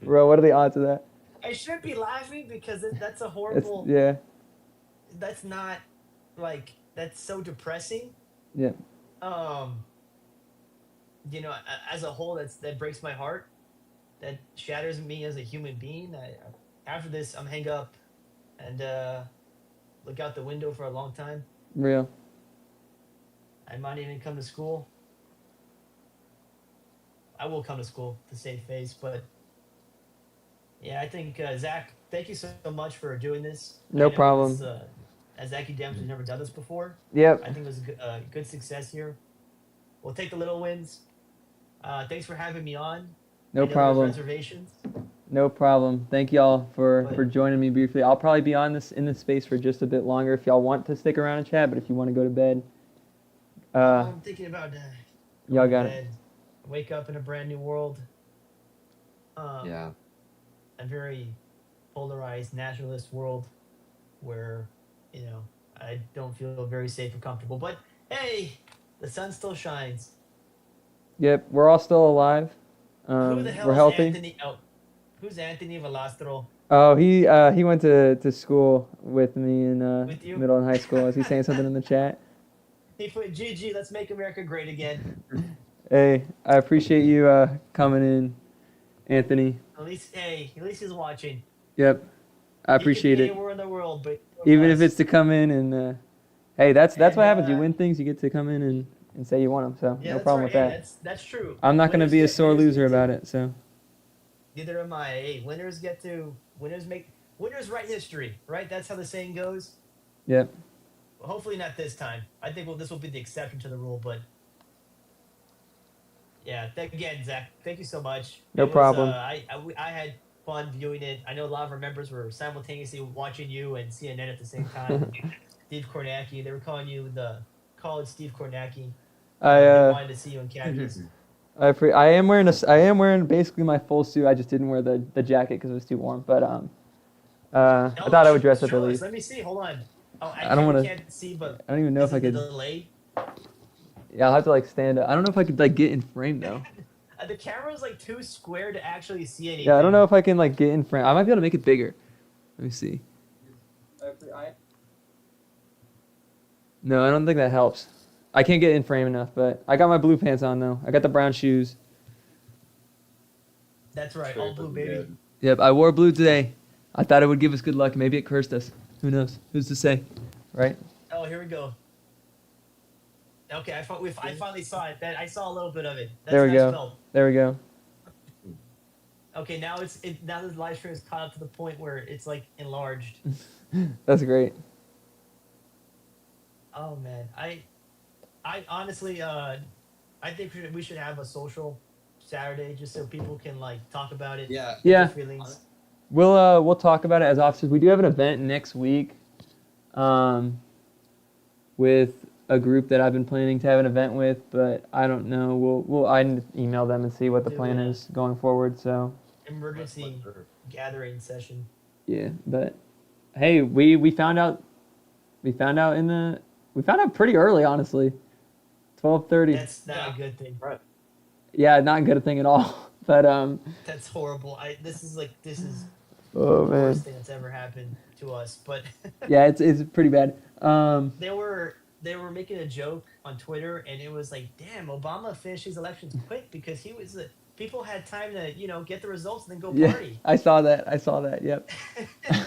Bro, what are the odds of that? I shouldn't be laughing because that's a It's, horrible. yeah, That's not that's so depressing. yeah. Um, as a whole, that breaks my heart. That shatters me as a human being. After this, I'm hang up and look out the window for a long time. Real. I might even come to school. I will come to school to save face, but yeah, I think Zach, thank you so much for doing this. No I know problem. This, as Zachy Dems, we've never done this before. Yep. I think it was a good success here. We'll take the little wins. Thanks for having me on. No I know there's problem. Reservations. No problem. Thank y'all for But- joining me briefly. I'll probably be on this in this space for just a bit longer if y'all want to stick around and chat. But if you want to go to bed, I'm thinking about y'all going got to it. bed, wake up in a brand new world. Yeah. A very polarized nationalist world where I don't feel very safe or comfortable. But hey, the sun still shines. Yep. We're all still alive. Who the hell We're is healthy. Anthony? Oh, who's Anthony Velastro? Oh, he went to school with me in With you? middle and high school. Is he saying something in the chat? He put GG. Let's make America great again. Hey, I appreciate you coming in, Anthony. At least he's watching. Yep, I appreciate He it. could be anywhere in the world, but Even if it's to come in and hey, that's And, what happens. You win things, you get to come in and say you won them. So yeah, no that's problem right. with Hey, that. that's true. I'm not gonna Winners be a get- sore winners loser get about to- it. So Neither am I. Hey, winners write history, right? That's how the saying goes. yep, Well, hopefully not this time. I think this will be the exception to the rule, but yeah. Again, Zach, thank you so much. No problem. I had fun viewing it. I know a lot of our members were simultaneously watching you and CNN at the same time. Steve Kornacki, they were calling you the college Steve Kornacki. They I wanted to see you in khakis. I am wearing basically my full suit. I just didn't wear the jacket because it was too warm. But I thought I would dress up at show us. least. Let me see. Hold on. Oh, I don't wanna- can't see, but I don't even know if I could. delay. Yeah, I'll have to like stand up. I don't know if I could like get in frame though. The camera's like too square to actually see anything. Yeah, I don't know if I can like get in frame. I might be able to make it bigger. Let me see. No, I don't think that helps. I can't get in frame enough, but I got my blue pants on though. I got the brown shoes. That's right. Sure, All blue, looking baby. good. Yep, I wore blue today. I thought it would give us good luck. Maybe it cursed us. Who knows? Who's to say? Right? Oh, here we go. Okay, I finally saw it. I saw a little bit of it. That's There we nice go. felt. There we go. Okay, now the live stream is caught up to the point where it's like enlarged. That's great. Oh man, I honestly I think we should have a social Saturday just so people can like talk about it, Yeah. get their Yeah, feelings. we'll talk about it as officers. We do have an event next week, um, with a group that I've been planning to have an event with, but I don't know. I need to email them and see what the Do plan a is going forward. So What emergency group? gathering session. yeah, but hey, we found out we found out pretty early, honestly. 12:30. That's not Yeah. a good thing. Right. Yeah, not a good thing at all. But That's horrible. This is oh the worst man, thing that's ever happened to us. But yeah, it's pretty bad. they were making a joke on Twitter, and it was like, "Damn, Obama finished his elections quick because people had time to get the results and then go Yeah, party." I saw that. I saw that. Yep. I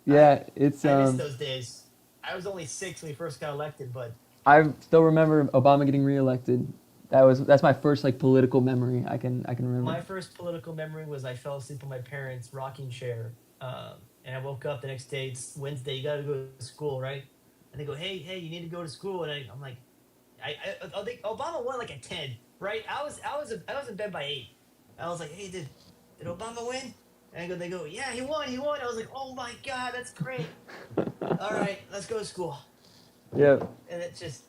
Yeah, it's I miss those days. I was only 6 when we first got elected, but I still remember Obama getting reelected. That's my first like political memory I can remember. my first political memory was I fell asleep on my parents' rocking chair, and I woke up the next day. It's Wednesday. You got to go to school, right? And they go, "Hey, you need to go to school." And I'm like, I think Obama won like at 10, right? I was in bed by 8. I was like, "Hey, did Obama win?" And they go, "Yeah, he won." I was like, "Oh my god, that's great. All right, let's go to school." Yeah, And it just,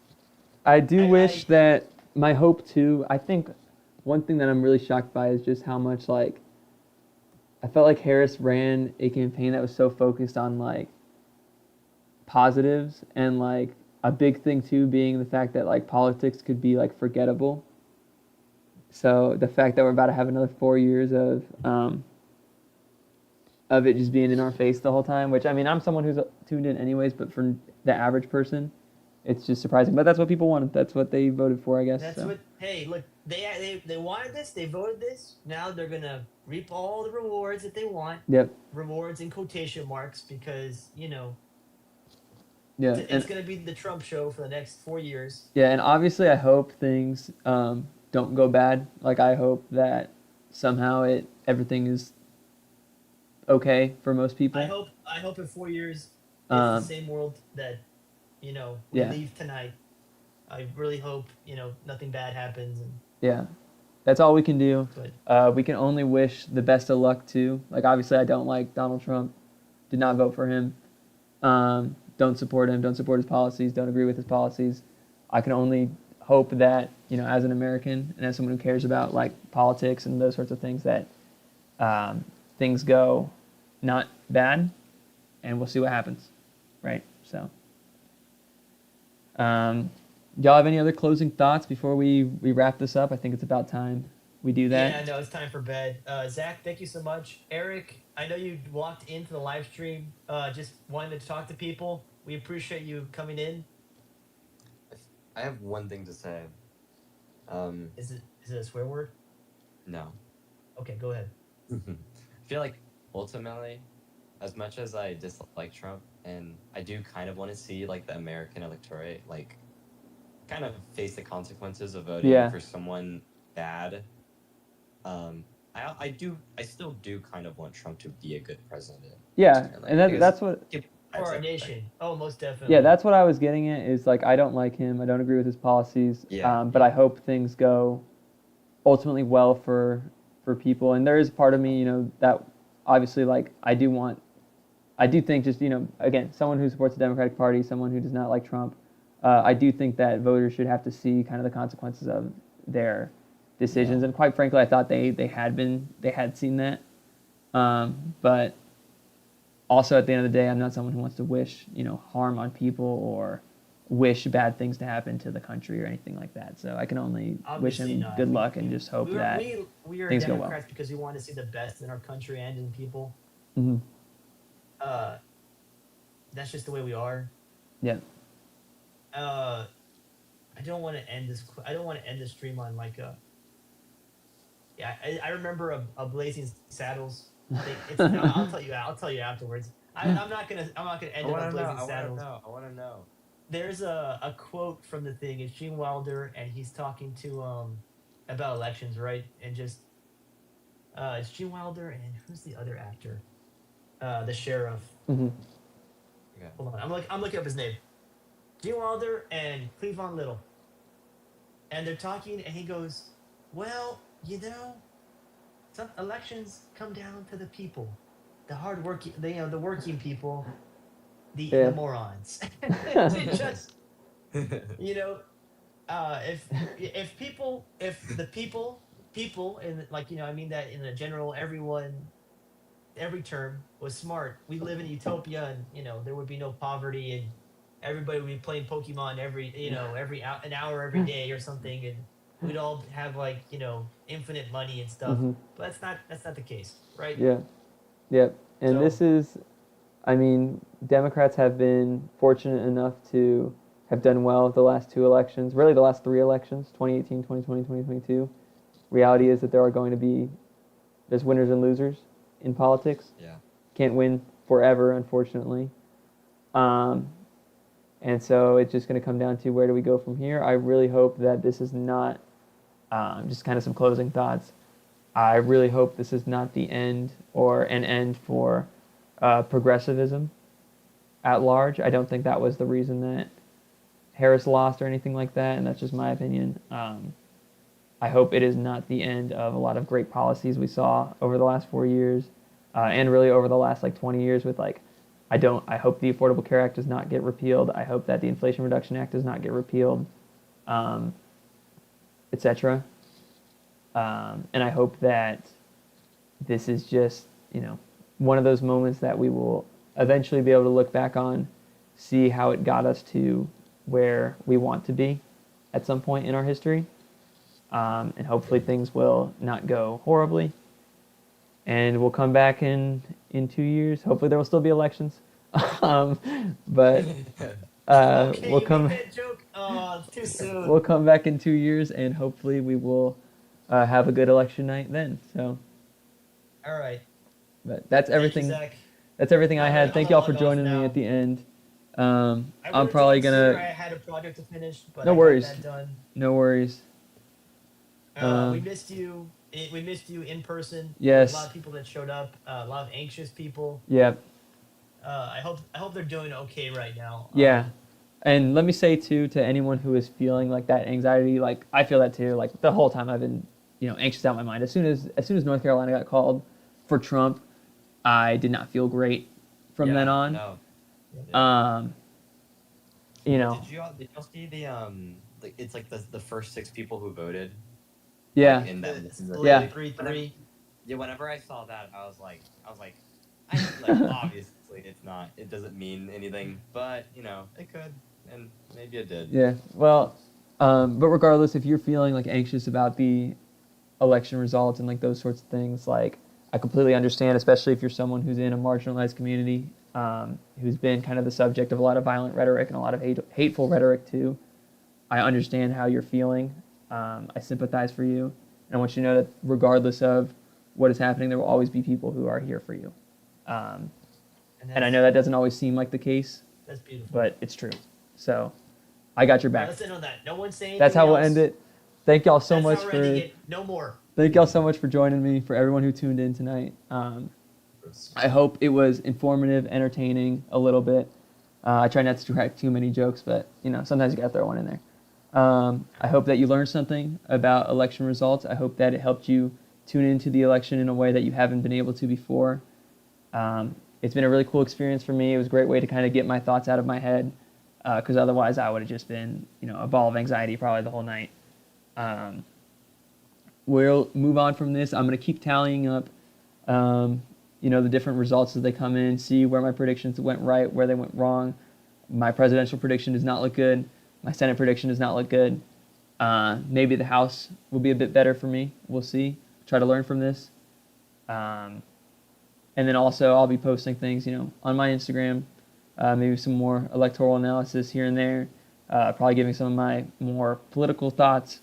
I do wish I that my hope too. I think one thing that I'm really shocked by is just how much like I felt like Harris ran a campaign that was so focused on like positives and like a big thing too being the fact that like politics could be like forgettable. So the fact that we're about to have another 4 years of it just being in our face the whole time, which I mean I'm someone who's tuned in anyways, but for the average person, it's just surprising. But that's what people wanted. That's what they voted for, I guess. That's So what. Hey, look, they wanted this. They voted this. Now they're gonna reap all the rewards that they want. yep, Rewards in quotation marks because yeah, it's and gonna be the Trump show for the next 4 years. yeah, and obviously I hope things don't go bad. Like I hope that somehow everything is okay for most I people. hope I hope in 4 years it's the Um, same world that we yeah, leave tonight. I really hope nothing bad happens. And yeah, that's all we can do. but We can only wish the best of luck to. Like obviously I don't like Donald Trump. Did not vote for him. Don't support him. Don't support his policies. Don't agree with his policies. I can only hope that as an American and as someone who cares about like politics and those sorts of things, that things go not bad, and we'll see what happens, right? So, y'all have any other closing thoughts before we wrap this up? I think it's about time we do that. yeah, no, it's time for bed. Zach, thank you so much. Eric, I know you walked into the live stream just wanting to talk to people. We appreciate you coming in. I have one thing to say. Is it a swear word? No. Okay, go ahead. I feel like ultimately, as much as I dislike Trump, and I do kind of want to see like the American electorate like kind of face the consequences of voting Yeah. for someone bad. I still do kind of want Trump to be a good president. Yeah, ultimately, and because that's what. For our nation. Oh, most definitely. Yeah, that's what I was getting at. Is like I don't like him. I don't agree with his policies. Yeah, But I hope things go ultimately well for people. And there is part of me, that obviously like I do think just again, someone who supports the Democratic Party, someone who does not like Trump, I do think that voters should have to see kind of the consequences of their decisions. Yeah. And quite frankly, I thought they had seen that. But also at the end of the day, I'm not someone who wants to wish harm on people or wish bad things to happen to the country or anything like that. So I can only wish Obviously him not. good luck and just hope that we are things go well. Democrats because we want to see the best in our country and in people. Hmm. That's just the way we are. Yeah. I don't want to end this. I don't want to end the stream on like a. Yeah, I remember a Blazing Saddles. I'll tell you. I'll tell you afterwards. I'm not gonna end it on Blazing Saddles. I want to know. There's a quote from the thing. It's Gene Wilder, and he's talking to about elections, right? And just It's Gene Wilder and who's the other actor? The sheriff. Hmm. Okay. Hold on, I'm looking up his name. Gene Wilder and Cleavon Little, and they're talking, and he goes, "Well, some elections come down to the people, the hard working, the working people, the Yeah. morons." It just, you know, if the people, and like I mean that in a general, everyone, every term was smart, we live in utopia, and there would be no poverty, and everybody would be playing Pokemon an hour every day or something, and we'd all have like infinite money and stuff. Hmm. But that's not the case, right? Yeah. Yep. And So this is, I mean, Democrats have been fortunate enough to have done well the last two elections, really the last three elections, 2018, 2020, 2022. Reality is that there are going to be, there's winners and losers in politics. Yeah. Can't win forever, unfortunately. Um, and so it's just going to come down to where do we go from here. I really hope that this is not, just kind of some closing thoughts. I really hope this is not the end or an end for progressivism at large. I don't think that was the reason that Harris lost or anything like that, and that's just my opinion. I hope it is not the end of a lot of great policies we saw over the last 4 years, and really over the last like 20 years with like, I hope the Affordable Care Act does not get repealed. I hope that the Inflation Reduction Act does not get repealed, etc. And I hope that this is just, one of those moments that we will eventually be able to look back on, see how it got us to where we want to be at some point in our history. And hopefully things will not go horribly. And we'll come back in 2 years. Hopefully there will still be elections. But okay, we'll you come. made that joke. Oh, it's too soon. We'll come back in 2 years, and hopefully we will have a good election night then. So, All right. but that's Thank you, everything. Zach. That's everything I had. I'm Thank gonna y'all for log off joining me now. at the end. I I'm would probably have sooner. I gonna. had a project to finish, but No I got worries. that done. No worries. We Um, missed you. We missed you in person. Yes. A lot of people that showed up. A lot of anxious people. Yeah. I hope they're doing okay right now. Yeah. And let me say too, to anyone who is feeling like that anxiety, like I feel that too. Like the whole time I've been, anxious out of my mind. As soon as North Carolina got called for Trump, I did not feel great from then on. No. Um, Did y'all see the like it's like the first 6 people who voted? yeah. Like, in that Yeah. 3-3. Yeah, whenever I saw that, I was like, obviously it doesn't mean anything, but it could, and maybe it did. Yeah. Well, but regardless, if you're feeling like anxious about the election results and like those sorts of things, like I completely understand, especially if you're someone who's in a marginalized community, who's been kind of the subject of a lot of violent rhetoric and a lot of hateful rhetoric too. I understand how you're feeling. I sympathize for you, and I want you to know that regardless of what is happening, there will always be people who are here for you. And I know that doesn't always seem like the case, That's beautiful. but it's true. So I got your back. Let's end on that. No one's saying. That's how we'll else. end it. Thank y'all so That's much how we're for. ending it. No more. Thank y'all so much for joining me. For everyone who tuned in tonight, I hope it was informative, entertaining a little bit. I try not to crack too many jokes, but sometimes you gotta throw one in there. I hope that you learned something about election results. I hope that it helped you tune into the election in a way that you haven't been able to before. It's been a really cool experience for me. It was a great way to kind of get my thoughts out of my head, because otherwise I would have just been, a ball of anxiety probably the whole night. We'll move on from this. I'm going to keep tallying up, the different results as they come in, see where my predictions went right, where they went wrong. My presidential prediction does not look good. My Senate prediction does not look good. Maybe the House will be a bit better for me. We'll see. Try to learn from this. And then also I'll be posting things, on my Instagram, maybe some more electoral analysis here and there, probably giving some of my more political thoughts.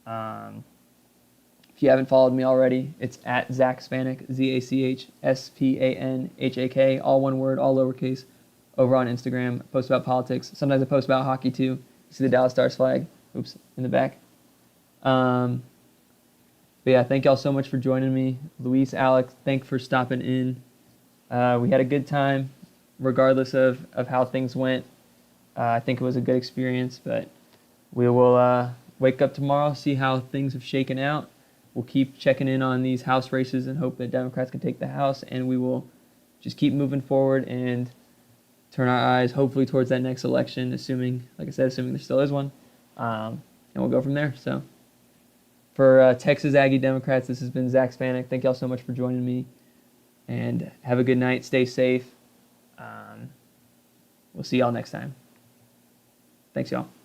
If you haven't followed me already, it's at Zach Spanhak, ZachSpanhak, all one word, all lowercase, over on Instagram. I post about politics. Sometimes I post about hockey too. You see the Dallas Stars flag, in the back. But But yeah, thank y'all so much for joining me. Luis, Alex, thanks for stopping in. We had a good time, regardless of how things went. I think it was a good experience, but we will wake up tomorrow, see how things have shaken out. We'll keep checking in on these House races and hope that Democrats can take the House, and we will just keep moving forward and turn our eyes hopefully towards that next election, assuming, like I said, assuming there still is one, and we'll go from there. So for Texas Aggie Democrats, this has been Zach Spanhak. Thank y'all so much for joining me, and have a good night. Stay safe. We'll see y'all next time. Thanks, y'all.